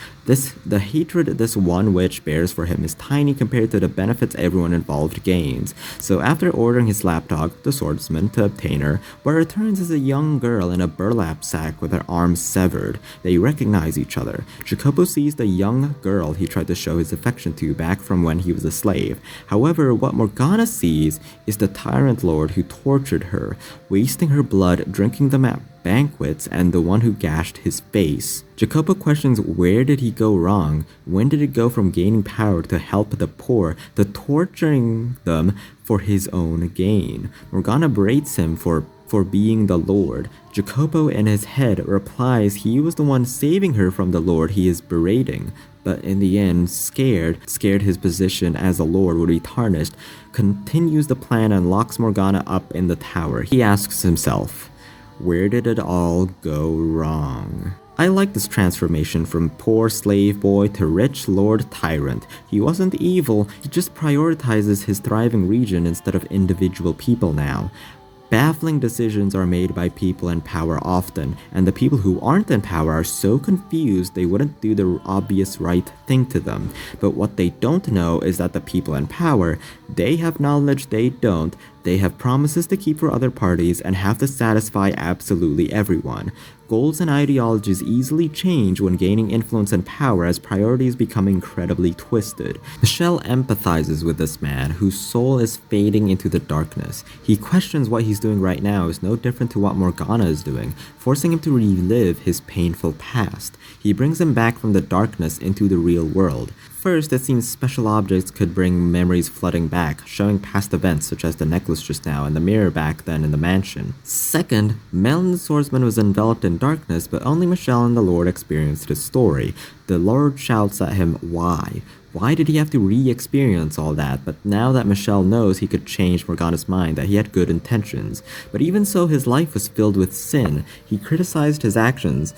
The hatred this one witch bears for him is tiny compared to the benefits everyone involved gains. So after ordering his lapdog, the swordsman, to obtain her, what returns is a young girl in a burlap sack with her arms severed. They recognize each other. Jacopo sees the young girl he tried to show his affection to back from when he was a slave. However, what Morgana sees is the tyrant lord who tortured her, wasting her blood, drinking them at banquets, and the one who gashed his face. Jacopo questions where did he go wrong? When did it go from gaining power to help the poor to torturing them for his own gain? Morgana berates him for for being the Lord. Jacopo in his head replies he was the one saving her from the Lord he is berating, but in the end, scared his position as a lord would be tarnished, continues the plan and locks Morgana up in the tower. He asks himself, where did it all go wrong? I like this transformation from poor slave boy to rich lord tyrant. He wasn't evil, he just prioritizes his thriving region instead of individual people now. Baffling decisions are made by people in power often, and the people who aren't in power are so confused they wouldn't do the obvious right thing to them. But what they don't know is that the people in power, they have knowledge they don't, they have promises to keep for other parties, and have to satisfy absolutely everyone. Goals and ideologies easily change when gaining influence and power as priorities become incredibly twisted. Michel empathizes with this man whose soul is fading into the darkness. He questions what he's doing right now is no different to what Morgana is doing, forcing him to relive his painful past. He brings him back from the darkness into the real world. First, it seems special objects could bring memories flooding back, showing past events such as the necklace just now and the mirror back then in the mansion. Second, Melon the swordsman was enveloped in darkness, but only Michel and the Lord experienced his story. The Lord shouts at him, why? Why did he have to re-experience all that? But now that Michel knows he could change Morgana's mind, that he had good intentions. But even so, his life was filled with sin. He criticized his actions.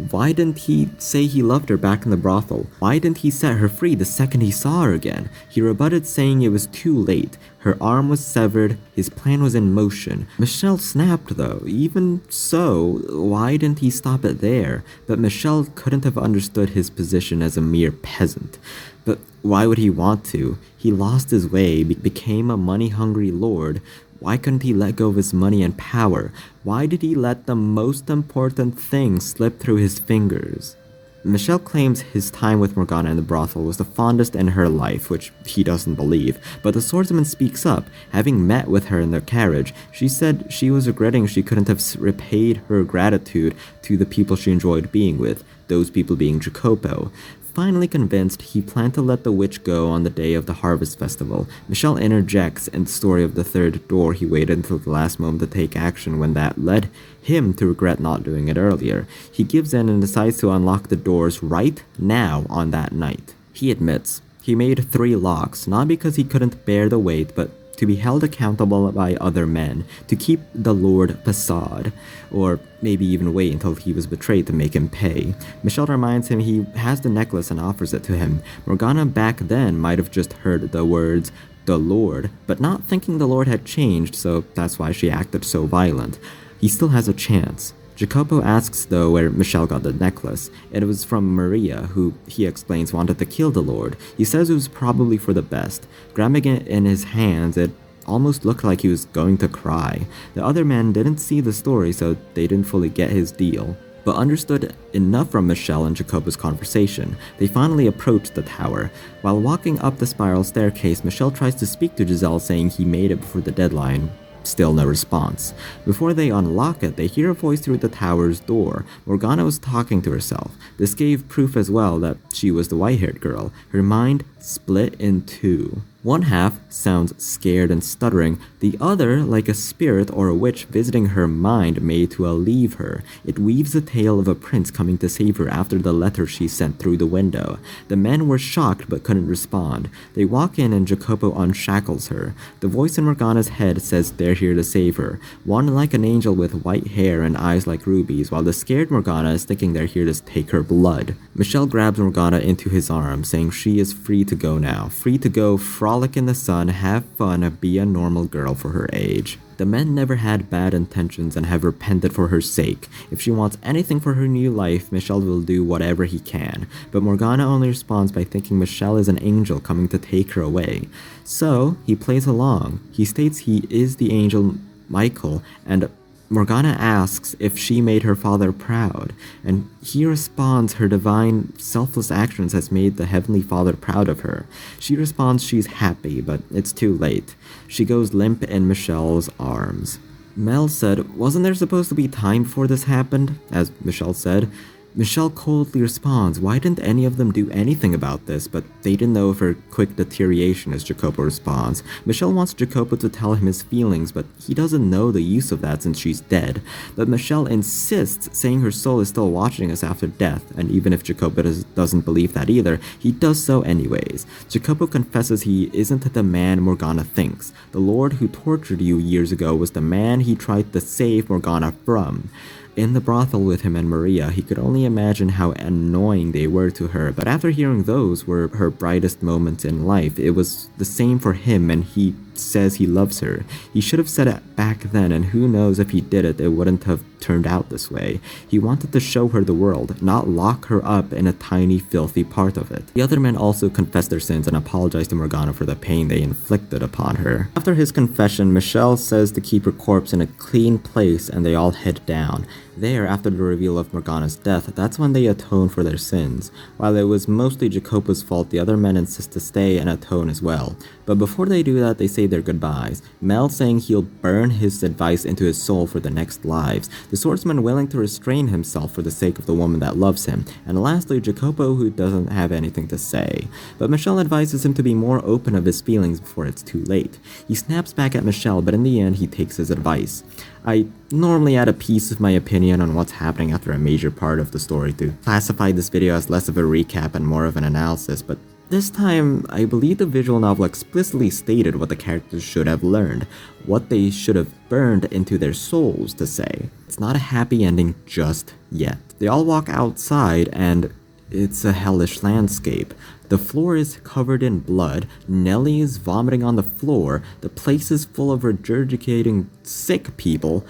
Why didn't he say he loved her back in the brothel? Why didn't he set her free the second he saw her again? He rebutted, saying it was too late. Her arm was severed, his plan was in motion. Michel snapped though. Even so, why didn't he stop it there? But Michel couldn't have understood his position as a mere peasant. But why would he want to? He lost his way, became a money-hungry lord. Why couldn't he let go of his money and power? Why did he let the most important thing slip through his fingers? Michel claims his time with Morgana in the brothel was the fondest in her life, which he doesn't believe, but the swordsman speaks up. Having met with her in the carriage, she said she was regretting she couldn't have repaid her gratitude to the people she enjoyed being with, those people being Jacopo. Finally convinced, he planned to let the witch go on the day of the harvest festival. Michel interjects in the story of the third door. He waited until the last moment to take action when that led him to regret not doing it earlier. He gives in and decides to unlock the doors right now on that night. He admits he made 3 locks, not because he couldn't bear the weight, but to be held accountable by other men, to keep the Lord facade, or maybe even wait until he was betrayed to make him pay. Michel reminds him he has the necklace and offers it to him. Morgana back then might have just heard the words, the Lord, but not thinking the Lord had changed, so that's why she acted so violent. He still has a chance. Jacopo asks though where Michel got the necklace. It was from Maria, who he explains wanted to kill the Lord. He says it was probably for the best. Grabbing it in his hands, it almost looked like he was going to cry. The other men didn't see the story, so they didn't fully get his deal, but understood enough from Michel and Jacopo's conversation. They finally approached the tower. While walking up the spiral staircase, Michel tries to speak to Giselle, saying he made it before the deadline. Still no response. Before they unlock it, they hear a voice through the tower's door. Morgana was talking to herself. This gave proof as well that she was the white-haired girl. Her mind split in 2. One half sounds scared and stuttering, the other like a spirit or a witch visiting her mind made to leave her. It weaves a tale of a prince coming to save her after the letter she sent through the window. The men were shocked but couldn't respond. They walk in and Jacopo unshackles her. The voice in Morgana's head says they're here to save her, one like an angel with white hair and eyes like rubies, while the scared Morgana is thinking they're here to take her blood. Michel grabs Morgana into his arms, saying she is free to go now, free to go frolic in the sun, have fun, be a normal girl for her age. The men never had bad intentions and have repented for her sake. If she wants anything for her new life, Michel will do whatever he can. But Morgana only responds by thinking Michel is an angel coming to take her away. So, he plays along. He states he is the angel Michael, and Morgana asks if she made her father proud, and he responds her divine, selfless actions has made the Heavenly Father proud of her. She responds she's happy, but it's too late. She goes limp in Michel's arms. Mel said, wasn't there supposed to be time before this happened? As Michel said, Michelle coldly responds, why didn't any of them do anything about this? But they didn't know of her quick deterioration, as Jacopo responds. Michelle wants Jacopo to tell him his feelings, but he doesn't know the use of that since she's dead. But Michelle insists, saying her soul is still watching us after death, and even if Jacopo doesn't believe that either, he does so anyways. Jacopo confesses he isn't the man Morgana thinks. The Lord who tortured you years ago was the man he tried to save Morgana from. In the brothel with him and Maria, he could only imagine how annoying they were to her, but after hearing those were her brightest moments in life, it was the same for him, and he says he loves her. He should have said it back then, and who knows if he did it, it wouldn't have turned out this way. He wanted to show her the world, not lock her up in a tiny, filthy part of it. The other men also confessed their sins and apologized to Morgana for the pain they inflicted upon her. After his confession, Michelle says to keep her corpse in a clean place, and they all head down. There, after the reveal of Morgana's death, that's when they atone for their sins. While it was mostly Jacopo's fault, the other men insist to stay and atone as well. But before they do that, they say their goodbyes. Mel saying he'll burn his advice into his soul for the next lives. The swordsman willing to restrain himself for the sake of the woman that loves him. And lastly, Jacopo who doesn't have anything to say. But Michelle advises him to be more open of his feelings before it's too late. He snaps back at Michelle, but in the end he takes his advice. I normally add a piece of my opinion on what's happening after a major part of the story to classify this video as less of a recap and more of an analysis, but this time, I believe the visual novel explicitly stated what the characters should have learned, what they should have burned into their souls to say. It's not a happy ending just yet. They all walk outside and it's a hellish landscape. The floor is covered in blood, Nellie is vomiting on the floor, the place is full of regurgitating sick people.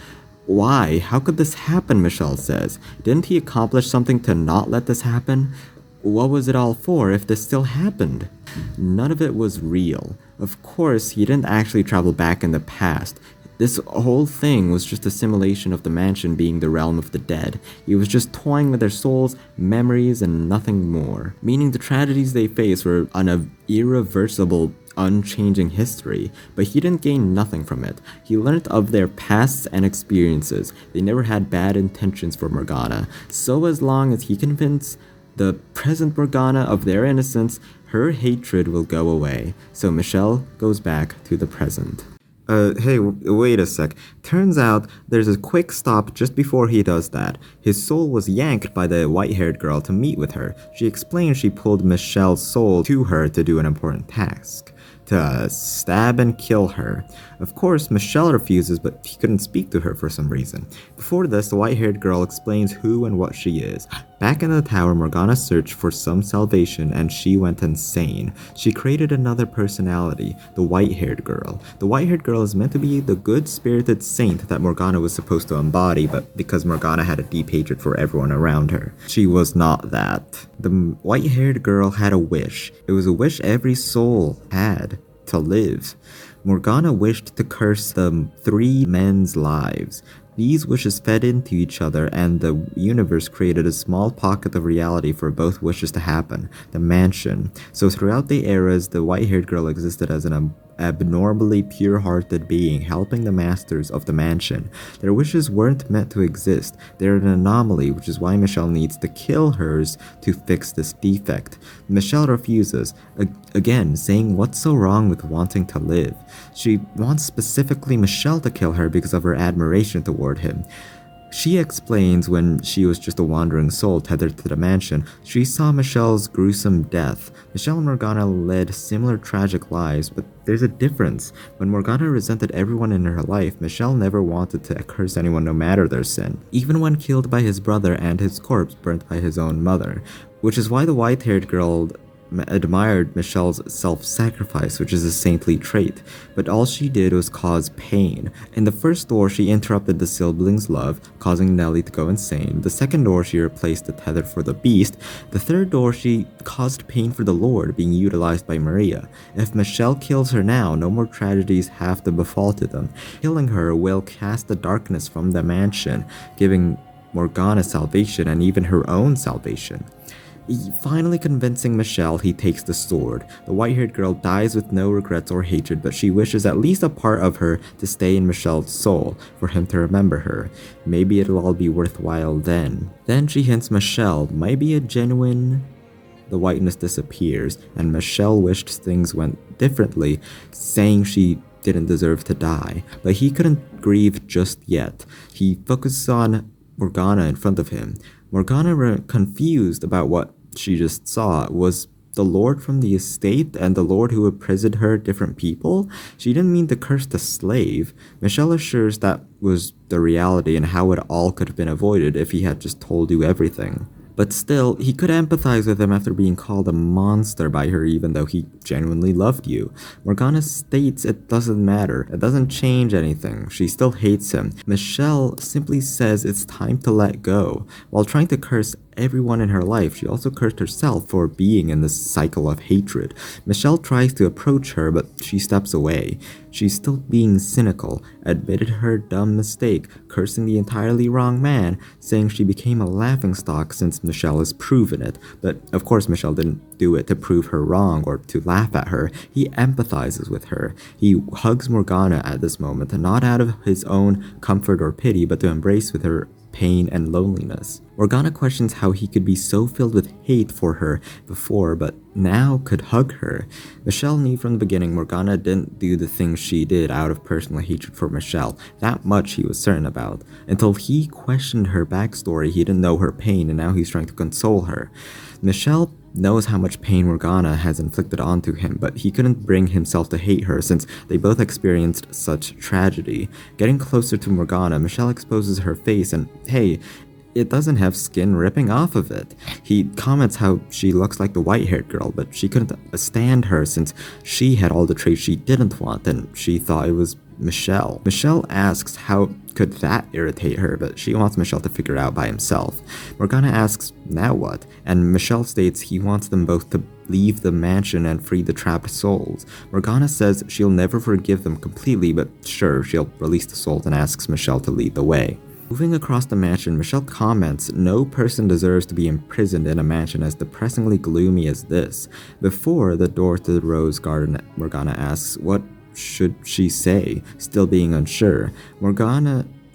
Why? How could this happen, Michelle says. Didn't he accomplish something to not let this happen? What was it all for if this still happened? None of it was real. Of course, he didn't actually travel back in the past. This whole thing was just a simulation of the mansion being the realm of the dead. He was just toying with their souls, memories, and nothing more. Meaning the tragedies they faced were an irreversible, unchanging history, but he didn't gain nothing from it. He learned of their pasts and experiences. They never had bad intentions for Morgana. So as long as he convinced the present Morgana of their innocence, her hatred will go away. So Michelle goes back to the present. Hey, wait a sec. Turns out there's a quick stop just before he does that. His soul was yanked by the white-haired girl to meet with her. She explained she pulled Michelle's soul to her to do an important task. To stab and kill her. Of course, Michelle refuses, but he couldn't speak to her for some reason. Before this, the white-haired girl explains who and what she is. Back in the tower, Morgana searched for some salvation and she went insane. She created another personality, the white-haired girl. The white-haired girl is meant to be the good-spirited saint that Morgana was supposed to embody, but because Morgana had a deep hatred for everyone around her, she was not that. The white-haired girl had a wish. It was a wish every soul had. To live. Morgana wished to curse the three men's lives. These wishes fed into each other and the universe created a small pocket of reality for both wishes to happen, the mansion. So throughout the eras, the white-haired girl existed as an abnormally pure-hearted being helping the masters of the mansion. Their wishes weren't meant to exist. They're an anomaly, which is why Michelle needs to kill hers to fix this defect. Michelle refuses, again saying what's so wrong with wanting to live. She wants specifically Michelle to kill her because of her admiration toward him. She explains when she was just a wandering soul tethered to the mansion, she saw Michelle's gruesome death. Michelle and Morgana led similar tragic lives, but there's a difference. When Morgana resented everyone in her life, Michelle never wanted to curse anyone no matter their sin, even when killed by his brother and his corpse burnt by his own mother. Which is why the white-haired girl admired Michelle's self-sacrifice, which is a saintly trait, but all she did was cause pain. In the first door, she interrupted the siblings' love, causing Nellie to go insane. The second door, she replaced the tether for the beast. The third door, she caused pain for the Lord, being utilized by Maria. If Michelle kills her now, no more tragedies have to befall to them. Killing her will cast the darkness from the mansion, giving Morgana salvation and even her own salvation. Finally convincing Michelle, he takes the sword. The white-haired girl dies with no regrets or hatred, but she wishes at least a part of her to stay in Michelle's soul, for him to remember her. Maybe it'll all be worthwhile then. Then she hints Michelle might be a genuine... The whiteness disappears, and Michelle wished things went differently, saying she didn't deserve to die. But he couldn't grieve just yet. He focuses on Morgana in front of him. Morgana, confused about what she just saw, was the lord from the estate and the lord who imprisoned her different people? She didn't mean to curse the slave. Michelle assures that was the reality and how it all could have been avoided if he had just told you everything. But still, he could empathize with him after being called a monster by her even though he genuinely loved you. Morgana states it doesn't matter, it doesn't change anything, she still hates him. Michelle simply says it's time to let go. While trying to curse everyone in her life, she also cursed herself for being in this cycle of hatred. Michelle tries to approach her, but she steps away. She's still being cynical, admitted her dumb mistake, cursing the entirely wrong man, saying she became a laughingstock since Michelle has proven it. But of course Michelle didn't do it to prove her wrong or to laugh at her. He empathizes with her. He hugs Morgana at this moment, not out of his own comfort or pity, but to embrace with her pain and loneliness. Morgana questions how he could be so filled with hate for her before, but now could hug her. Michelle knew from the beginning Morgana didn't do the things she did out of personal hatred for Michelle. That much he was certain about. Until he questioned her backstory, he didn't know her pain, and now he's trying to console her. Michelle knows how much pain Morgana has inflicted onto him, but he couldn't bring himself to hate her since they both experienced such tragedy. Getting closer to Morgana, Michelle exposes her face and, hey, it doesn't have skin ripping off of it. He comments how she looks like the white-haired girl, but she couldn't stand her since she had all the traits she didn't want and she thought it was Michelle. Michelle asks how could that irritate her, but she wants Michelle to figure it out by himself. Morgana asks, now what? And Michelle states he wants them both to leave the mansion and free the trapped souls. Morgana says she'll never forgive them completely, but sure, she'll release the souls and asks Michelle to lead the way. Moving across the mansion, Michelle comments, no person deserves to be imprisoned in a mansion as depressingly gloomy as this. Before the door to the rose garden, Morgana asks, what should she say, still being unsure.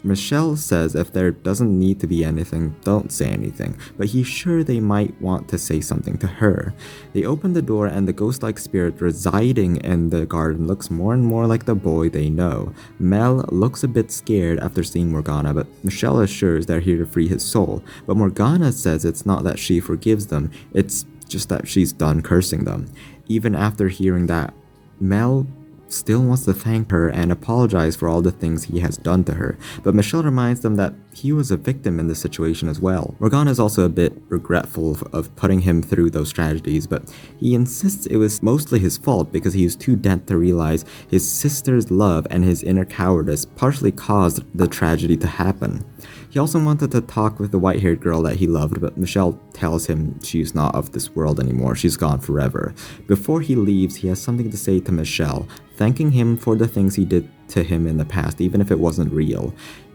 Michelle says if there doesn't need to be anything, don't say anything, but he's sure they might want to say something to her. They open the door and the ghost-like spirit residing in the garden looks more and more like the boy they know. Mel looks a bit scared after seeing Morgana, but Michelle assures they're here to free his soul. But Morgana says it's not that she forgives them, it's just that she's done cursing them. Even after hearing that, Mel still wants to thank her and apologize for all the things he has done to her, but Michelle reminds them that he was a victim in this situation as well. Morgana is also a bit regretful of putting him through those tragedies, but he insists it was mostly his fault because he was too dead to realize his sister's love and his inner cowardice partially caused the tragedy to happen. He also wanted to talk with the white-haired girl that he loved, but Michelle tells him she's not of this world anymore, she's gone forever. Before he leaves, he has something to say to Michelle, thanking him for the things he did to him in the past, even if it wasn't real.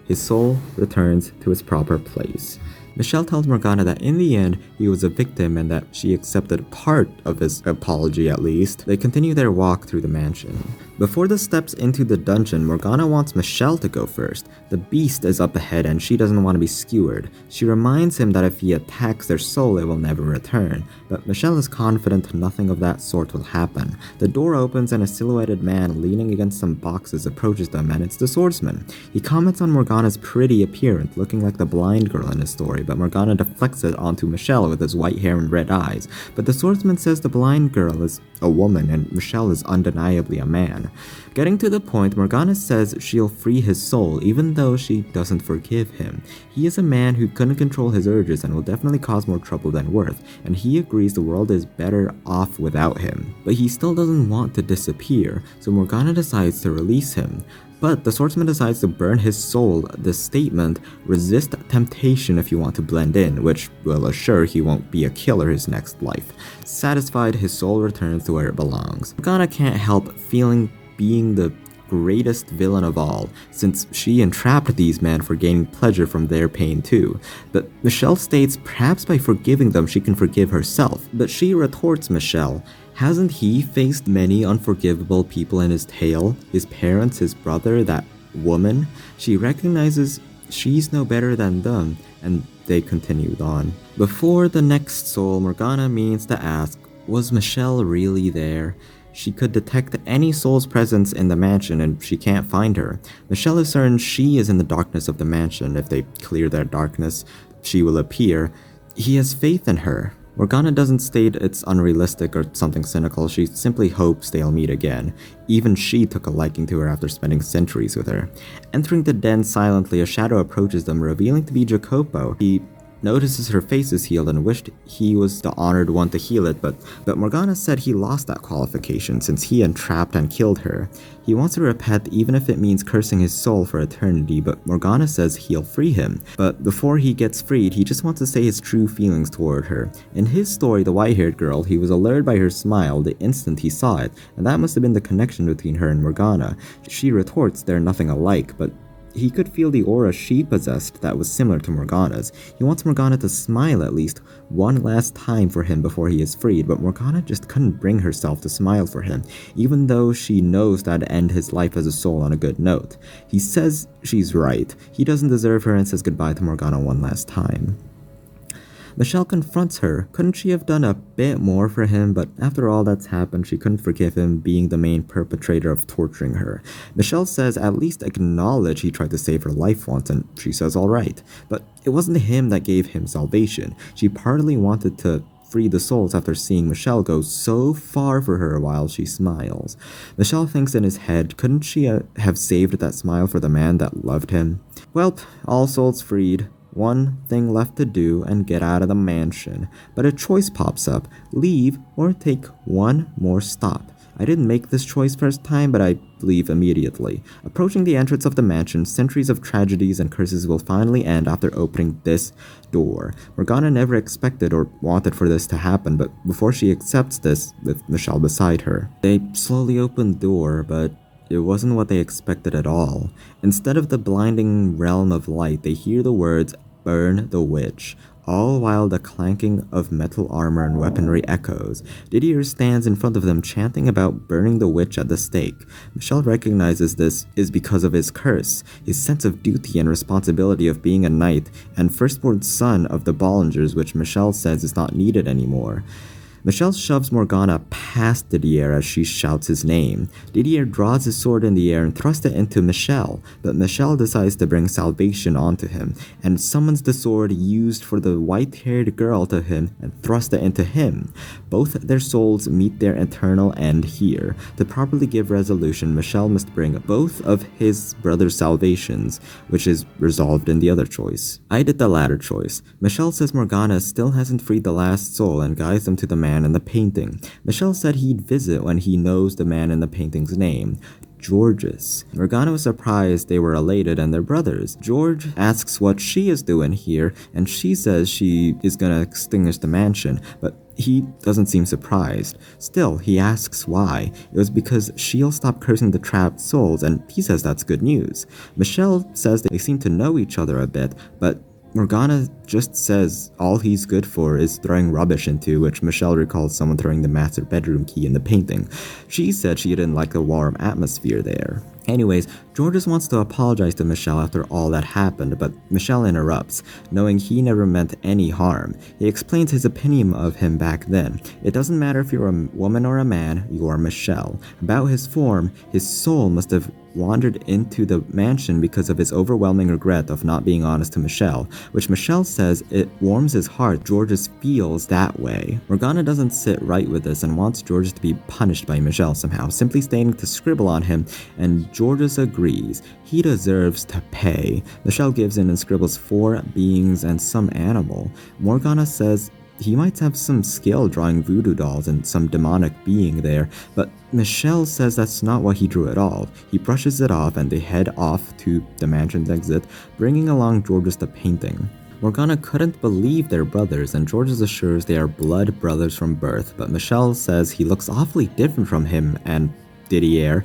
His soul returns to its proper place. Michelle tells Morgana that in the end, he was a victim and that she accepted part of his apology at least. They continue their walk through the mansion. Before the steps into the dungeon, Morgana wants Michelle to go first. The beast is up ahead and she doesn't want to be skewered. She reminds him that if he attacks their soul, it will never return. But Michelle is confident nothing of that sort will happen. The door opens and a silhouetted man leaning against some boxes approaches them, and it's the swordsman. He comments on Morgana's pretty appearance, looking like the blind girl in his story, but Morgana deflects it onto Michelle with his white hair and red eyes. But the swordsman says the blind girl is a woman and Michelle is undeniably a man. Getting to the point, Morgana says she'll free his soul even though she doesn't forgive him. He is a man who couldn't control his urges and will definitely cause more trouble than worth, and he agrees the world is better off without him. But he still doesn't want to disappear, so Morgana decides to release him. But the swordsman decides to burn his soul, the statement, resist temptation if you want to blend in, which will assure he won't be a killer his next life. Satisfied, his soul returns to where it belongs. Morgana can't help feeling being the greatest villain of all, since she entrapped these men for gaining pleasure from their pain too. But Michelle states perhaps by forgiving them she can forgive herself. But she retorts Michelle, hasn't he faced many unforgivable people in his tale? His parents, his brother, that woman? She recognizes she's no better than them, and they continued on. Before the next soul, Morgana means to ask, was Michelle really there? She could detect any soul's presence in the mansion and she can't find her. Michelle is certain she is in the darkness of the mansion. If they clear that darkness, she will appear. He has faith in her. Morgana doesn't state it's unrealistic or something cynical, she simply hopes they'll meet again. Even she took a liking to her after spending centuries with her. Entering the den silently, a shadow approaches them, revealing to be Jacopo. He notices her face is healed and wished he was the honored one to heal it, but Morgana said he lost that qualification since he entrapped and killed her. He wants to repent even if it means cursing his soul for eternity, but Morgana says he'll free him. But before he gets freed, he just wants to say his true feelings toward her. In his story, the white-haired girl, he was allured by her smile the instant he saw it, and that must have been the connection between her and Morgana. She retorts they're nothing alike, but he could feel the aura she possessed that was similar to Morgana's. He wants Morgana to smile at least one last time for him before he is freed, but Morgana just couldn't bring herself to smile for him, even though she knows that'd end his life as a soul on a good note. He says she's right. He doesn't deserve her and says goodbye to Morgana one last time. Michelle confronts her. Couldn't she have done a bit more for him? But after all that's happened, she couldn't forgive him being the main perpetrator of torturing her. Michelle says at least acknowledge he tried to save her life once, and she says alright. But it wasn't him that gave him salvation. She partly wanted to free the souls after seeing Michelle go so far for her while she smiles. Michelle thinks in his head, couldn't she have saved that smile for the man that loved him? Welp, all souls freed. One thing left to do and get out of the mansion, but a choice pops up, leave or take one more stop. I didn't make this choice first time, but I leave immediately. Approaching the entrance of the mansion, centuries of tragedies and curses will finally end after opening this door. Morgana never expected or wanted for this to happen, but before she accepts this, with Michelle beside her, they slowly open the door, but it wasn't what they expected at all. Instead of the blinding realm of light, they hear the words, "Burn the witch," all while the clanking of metal armor and weaponry echoes. Didier stands in front of them chanting about burning the witch at the stake. Michelle recognizes this is because of his curse, his sense of duty and responsibility of being a knight, and firstborn son of the Bollingers, which Michelle says is not needed anymore. Michelle shoves Morgana past Didier as she shouts his name. Didier draws his sword in the air and thrusts it into Michelle, but Michelle decides to bring salvation onto him, and summons the sword used for the white-haired girl to him and thrusts it into him. Both their souls meet their eternal end here. To properly give resolution, Michelle must bring both of his brother's salvations, which is resolved in the other choice. I did the latter choice. Michelle says Morgana still hasn't freed the last soul and guides them to the man in the painting. Michelle said he'd visit when he knows the man in the painting's name, Georges. Morgana was surprised they were elated and they're brothers. George asks what she is doing here, and she says she is gonna extinguish the mansion, but he doesn't seem surprised. Still, he asks why. It was because she'll stop cursing the trapped souls, and he says that's good news. Michelle says they seem to know each other a bit, but Morgana just says all he's good for is throwing rubbish into, which Michelle recalls someone throwing the master bedroom key in the painting. She said she didn't like the warm atmosphere there. Anyways, Georges wants to apologize to Michelle after all that happened, but Michelle interrupts, knowing he never meant any harm. He explains his opinion of him back then. It doesn't matter if you're a woman or a man, you are Michelle. About his form, his soul must have wandered into the mansion because of his overwhelming regret of not being honest to Michelle, which Michelle says it warms his heart Georges feels that way. Morgana doesn't sit right with this and wants Georges to be punished by Michelle somehow, simply stating to scribble on him, and Georges agrees. He deserves to pay. Michelle gives in and scribbles 4 beings and some animal. Morgana says he might have some skill drawing voodoo dolls and some demonic being there, but Michelle says that's not what he drew at all. He brushes it off and they head off to the mansion's exit, bringing along Georges the painting. Morgana couldn't believe they're brothers, and Georges assures they are blood brothers from birth, but Michelle says he looks awfully different from him and Didier.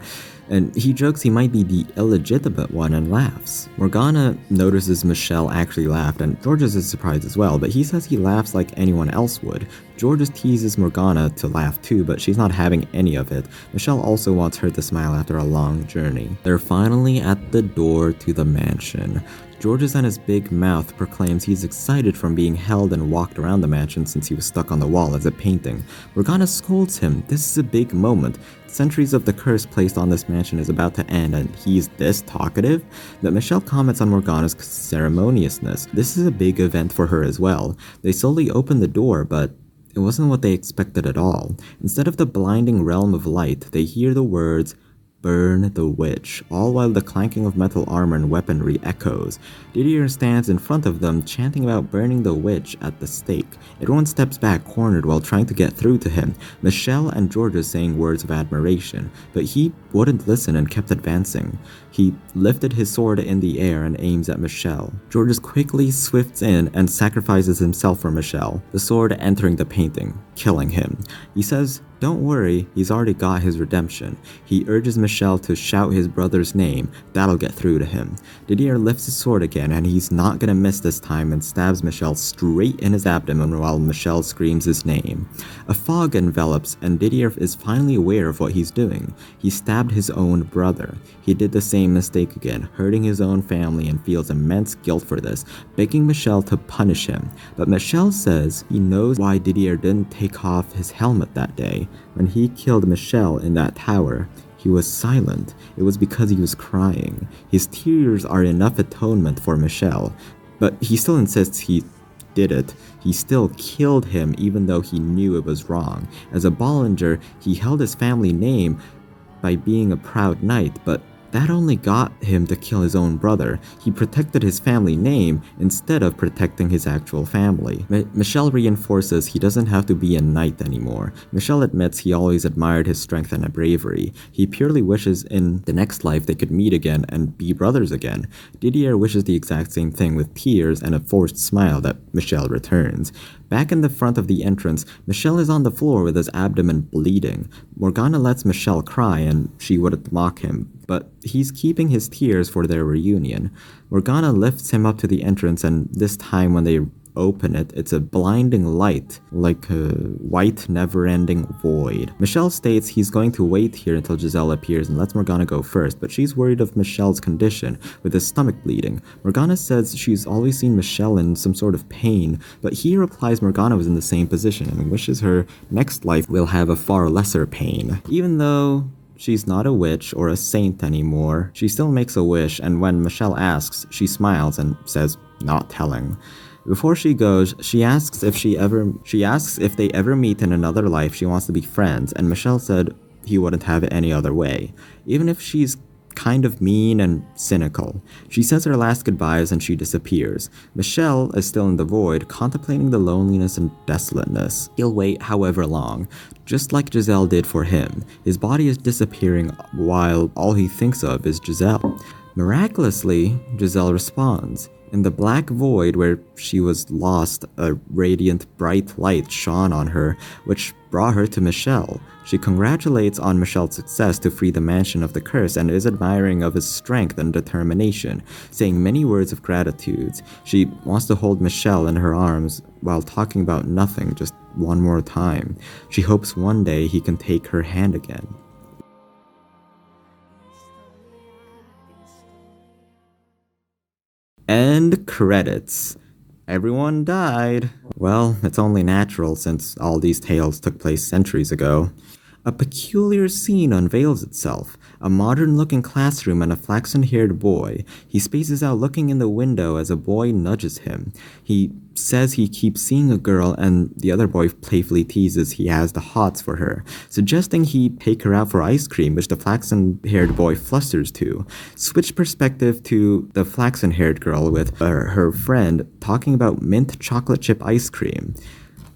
and he jokes he might be the illegitimate one and laughs. Morgana notices Michel actually laughed, and Georges is surprised as well, but he says he laughs like anyone else would. Georges teases Morgana to laugh too, but she's not having any of it. Michel also wants her to smile after a long journey. They're finally at the door to the mansion. Georges and his big mouth proclaims he's excited from being held and walked around the mansion since he was stuck on the wall as a painting. Morgana scolds him. This is a big moment. Centuries of the curse placed on this mansion is about to end and he's this talkative? But Michel comments on Morgana's ceremoniousness. This is a big event for her as well. They slowly open the door, but it wasn't what they expected at all. Instead of the blinding realm of light, they hear the words, "Burn the witch," all while the clanking of metal armor and weaponry echoes. Didier stands in front of them, chanting about burning the witch at the stake. Everyone steps back, cornered while trying to get through to him. Michel and Georges saying words of admiration, but he wouldn't listen and kept advancing. He lifted his sword in the air and aims at Michel. Georges quickly swifts in and sacrifices himself for Michel, the sword entering the painting, killing him. He says, "Don't worry, he's already got his redemption." He urges Michel to shout his brother's name. That'll get through to him. Didier lifts his sword again, and he's not gonna miss this time and stabs Michel straight in his abdomen while Michel screams his name. A fog envelops, and Didier is finally aware of what he's doing. He stabbed his own brother. He did the same mistake again, hurting his own family, and feels immense guilt for this, begging Michel to punish him. But Michel says he knows why Didier didn't take off his helmet that day. When he killed Michel in that tower, he was silent. It was because he was crying. His tears are enough atonement for Michel, but he still insists he did it. He still killed him even though he knew it was wrong. As a Bollinger, he held his family name by being a proud knight, but that only got him to kill his own brother. He protected his family name instead of protecting his actual family. Michel reinforces he doesn't have to be a knight anymore. Michel admits he always admired his strength and bravery. He purely wishes in the next life they could meet again and be brothers again. Didier wishes the exact same thing with tears and a forced smile that Michel returns. Back in the front of the entrance, Michel is on the floor with his abdomen bleeding. Morgana lets Michel cry and she wouldn't mock him, but he's keeping his tears for their reunion. Morgana lifts him up to the entrance, and this time when they open it, it's a blinding light, like a white never-ending void. Michel states he's going to wait here until Giselle appears and lets Morgana go first, but she's worried of Michel's condition, with his stomach bleeding. Morgana says she's always seen Michel in some sort of pain, but he replies Morgana was in the same position and wishes her next life will have a far lesser pain. Even though she's not a witch or a saint anymore, she still makes a wish, and when Michel asks, she smiles and says, "Not telling." Before she goes, she asks if they ever meet in another life she wants to be friends, and Michel said he wouldn't have it any other way, even if she's kind of mean and cynical. She says her last goodbyes and she disappears. Michel is still in the void, contemplating the loneliness and desolateness. He'll wait however long, just like Giselle did for him. His body is disappearing while all he thinks of is Giselle. Miraculously, Giselle responds. In the black void where she was lost, a radiant, bright light shone on her, which brought her to Michel. She congratulates on Michel's success to free the mansion of the curse and is admiring of his strength and determination, saying many words of gratitude. She wants to hold Michel in her arms while talking about nothing just one more time. She hopes one day he can take her hand again. End credits. Everyone died. Well, it's only natural since all these tales took place centuries ago. A peculiar scene unveils itself. A modern-looking classroom and a flaxen-haired boy. He spaces out looking in the window as a boy nudges him. He says he keeps seeing a girl and the other boy playfully teases he has the hots for her, suggesting he take her out for ice cream, which the flaxen-haired boy flusters to. Switch perspective to the flaxen-haired girl with her friend talking about mint chocolate chip ice cream.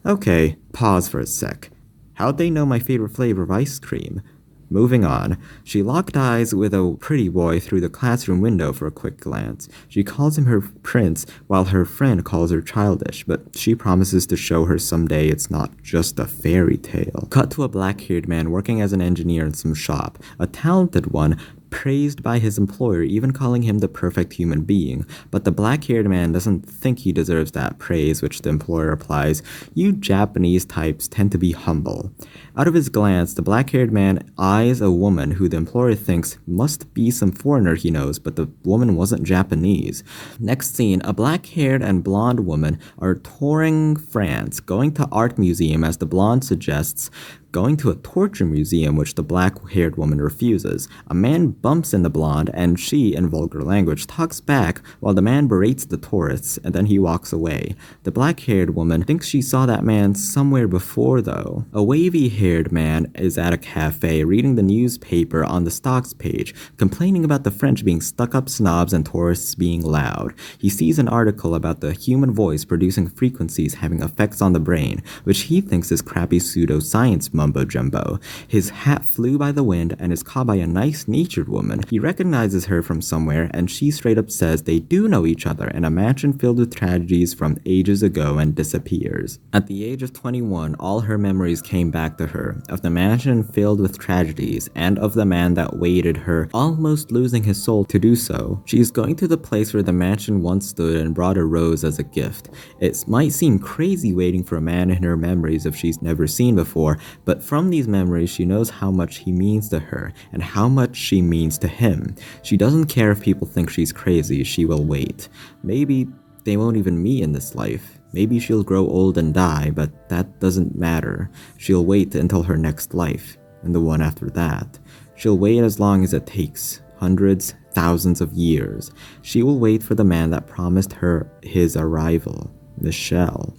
Okay, pause for a sec. How'd they know my favorite flavor of ice cream? Moving on, she locked eyes with a pretty boy through the classroom window for a quick glance. She calls him her prince, while her friend calls her childish, but she promises to show her someday it's not just a fairy tale. Cut to a black-haired man working as an engineer in some shop, a talented one, praised by his employer, even calling him the perfect human being. But the black-haired man doesn't think he deserves that praise, which the employer replies, "You Japanese types tend to be humble." Out of his glance, the black-haired man eyes a woman who the employer thinks must be some foreigner he knows, but the woman wasn't Japanese. Next scene, a black-haired and blonde woman are touring France, going to art museum as the blonde suggests, going to a torture museum, which the black-haired woman refuses. A man bumps in the blonde, and she, in vulgar language, talks back while the man berates the tourists, and then he walks away. The black-haired woman thinks she saw that man somewhere before, though. A wavy-haired man is at a cafe reading the newspaper on the stocks page, complaining about the French being stuck-up snobs and tourists being loud. He sees an article about the human voice producing frequencies having effects on the brain, which he thinks is crappy pseudo-science mumbo-jumbo. His hat flew by the wind and is caught by a nice-natured woman. He recognizes her from somewhere, and she straight up says they do know each other in a mansion filled with tragedies from ages ago, and disappears. At the age of 21, all her memories came back to her, of the mansion filled with tragedies, and of the man that waited her, almost losing his soul to do so. She is going to the place where the mansion once stood and brought a rose as a gift. It might seem crazy waiting for a man in her memories if she's never seen before, but from these memories she knows how much he means to her, and how much she means to him. She doesn't care if people think she's crazy, she will wait. Maybe they won't even meet in this life. Maybe she'll grow old and die, but that doesn't matter. She'll wait until her next life, and the one after that. She'll wait as long as it takes. Hundreds, thousands of years. She will wait for the man that promised her his arrival, Michel.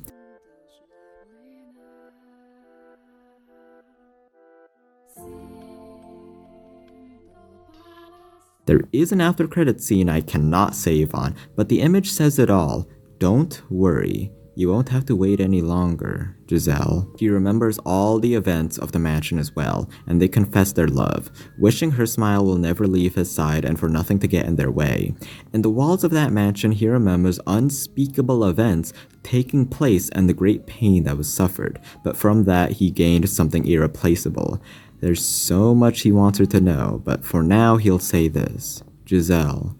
There is an after credit scene I cannot save on, but the image says it all. Don't worry. You won't have to wait any longer, Giselle. He remembers all the events of the mansion as well, and they confess their love, wishing her smile will never leave his side and for nothing to get in their way. In the walls of that mansion, he remembers unspeakable events taking place and the great pain that was suffered, but from that he gained something irreplaceable. There's so much he wants her to know, but for now he'll say this. Giselle,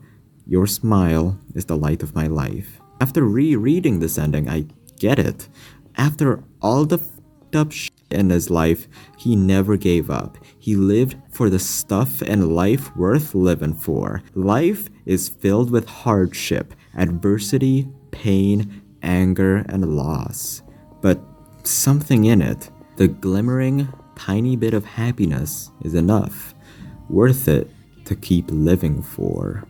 your smile is the light of my life. After rereading this ending, I get it. After all the f***ed up shit in his life, he never gave up. He lived for the stuff in life worth living for. Life is filled with hardship, adversity, pain, anger, and loss. But something in it, the glimmering, tiny bit of happiness, is enough. Worth it to keep living for.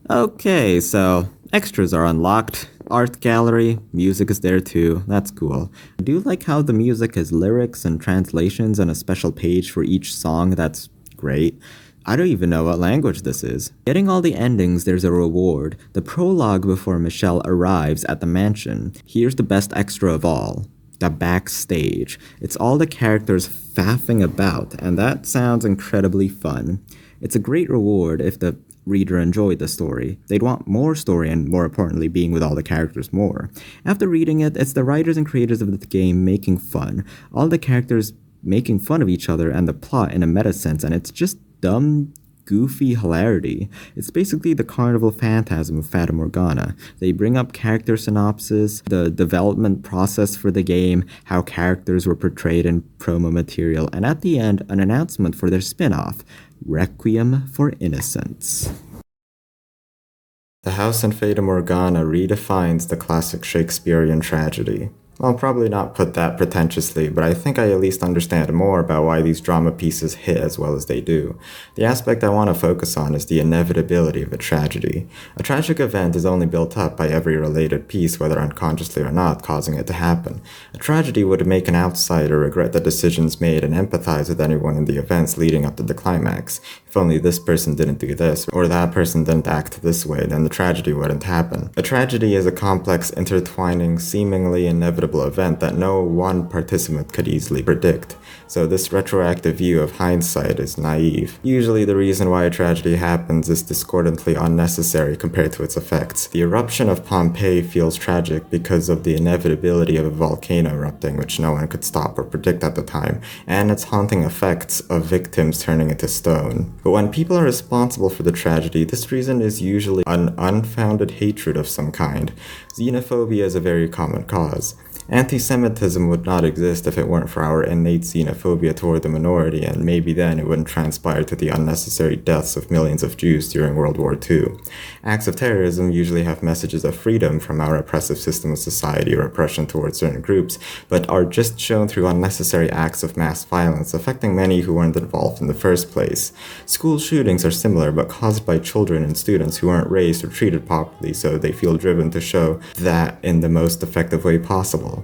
Okay, so extras are unlocked. Art gallery, music is there too, that's cool. I do like how the music has lyrics and translations and a special page for each song, that's great. I don't even know what language this is. Getting all the endings, there's a reward. The prologue before Michel arrives at the mansion. Here's the best extra of all. The backstage. It's all the characters faffing about, and that sounds incredibly fun. It's a great reward if the reader enjoyed the story. They'd want more story and, more importantly, being with all the characters more. After reading it, it's the writers and creators of the game making fun. All the characters making fun of each other and the plot in a meta sense, and it's just dumb, goofy hilarity. It's basically the carnival phantasm of Fata Morgana. They bring up character synopsis, the development process for the game, how characters were portrayed in promo material, and at the end, an announcement for their spin-off, Requiem for Innocence. The house in Fata Morgana redefines the classic Shakespearean tragedy. I'll probably not put that pretentiously, but I think I at least understand more about why these drama pieces hit as well as they do. The aspect I want to focus on is the inevitability of a tragedy. A tragic event is only built up by every related piece, whether unconsciously or not, causing it to happen. A tragedy would make an outsider regret the decisions made and empathize with anyone in the events leading up to the climax. If only this person didn't do this, or that person didn't act this way, then the tragedy wouldn't happen. A tragedy is a complex, intertwining, seemingly inevitable event that no one participant could easily predict. So this retroactive view of hindsight is naive. Usually the reason why a tragedy happens is discordantly unnecessary compared to its effects. The eruption of Pompeii feels tragic because of the inevitability of a volcano erupting, which no one could stop or predict at the time, and its haunting effects of victims turning into stone. But when people are responsible for the tragedy, this reason is usually an unfounded hatred of some kind. Xenophobia is a very common cause. Anti-Semitism would not exist if it weren't for our innate xenophobia toward the minority, and maybe then it wouldn't transpire to the unnecessary deaths of millions of Jews during World War II. Acts of terrorism usually have messages of freedom from our oppressive system of society or oppression towards certain groups, but are just shown through unnecessary acts of mass violence affecting many who weren't involved in the first place. School shootings are similar, but caused by children and students who aren't raised or treated properly, so they feel driven to show that in the most effective way possible.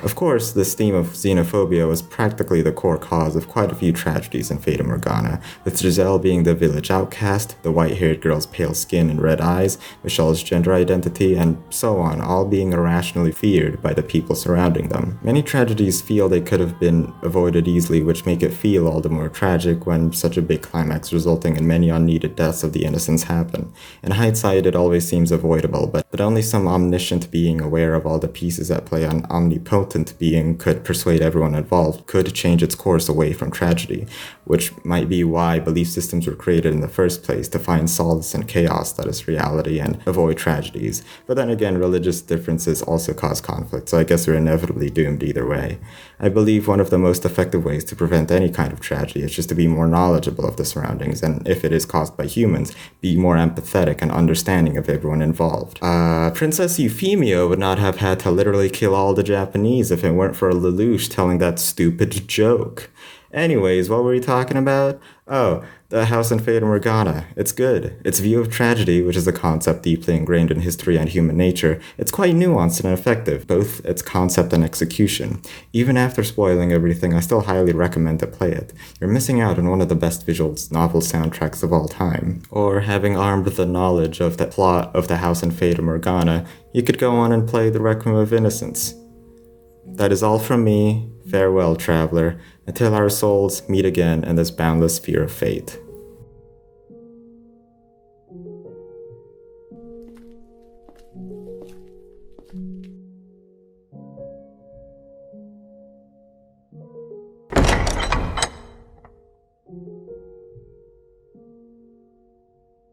Of course, this theme of xenophobia was practically the core cause of quite a few tragedies in Fata Morgana, with GISELLE being the village outcast, the white-haired girl's pale skin and red eyes, MICHEL's gender identity, and so on, all being irrationally feared by the people surrounding them. Many tragedies feel they could have been avoided easily, which make it feel all the more tragic when such a big climax resulting in many unneeded deaths of the innocents happen. In hindsight, it always seems avoidable, but only some omniscient being aware of all the pieces at play on omnipotent being could persuade everyone involved could change its course away from tragedy, which might be why belief systems were created in the first place, to find solace in chaos that is reality and avoid tragedies. But then again, religious differences also cause conflict, so I guess we're inevitably doomed either way. I believe one of the most effective ways to prevent any kind of tragedy is just to be more knowledgeable of the surroundings, and if it is caused by humans, be more empathetic and understanding of everyone involved. Princess Euphemia would not have had to literally kill all the Japanese if it weren't for Lelouch telling that stupid joke. Anyways, what were we talking about? Oh, the house in Fata Morgana. It's good. Its view of tragedy, which is a concept deeply ingrained in history and human nature, it's quite nuanced and effective, both its concept and execution. Even after spoiling everything, I still highly recommend to play it. You're missing out on one of the best visual novel soundtracks of all time. Or, having armed the knowledge of the plot of the house in Fata Morgana, you could go on and play the Requiem of Innocence. That is all from me. Farewell, traveler, until our souls meet again in this boundless sphere of fate.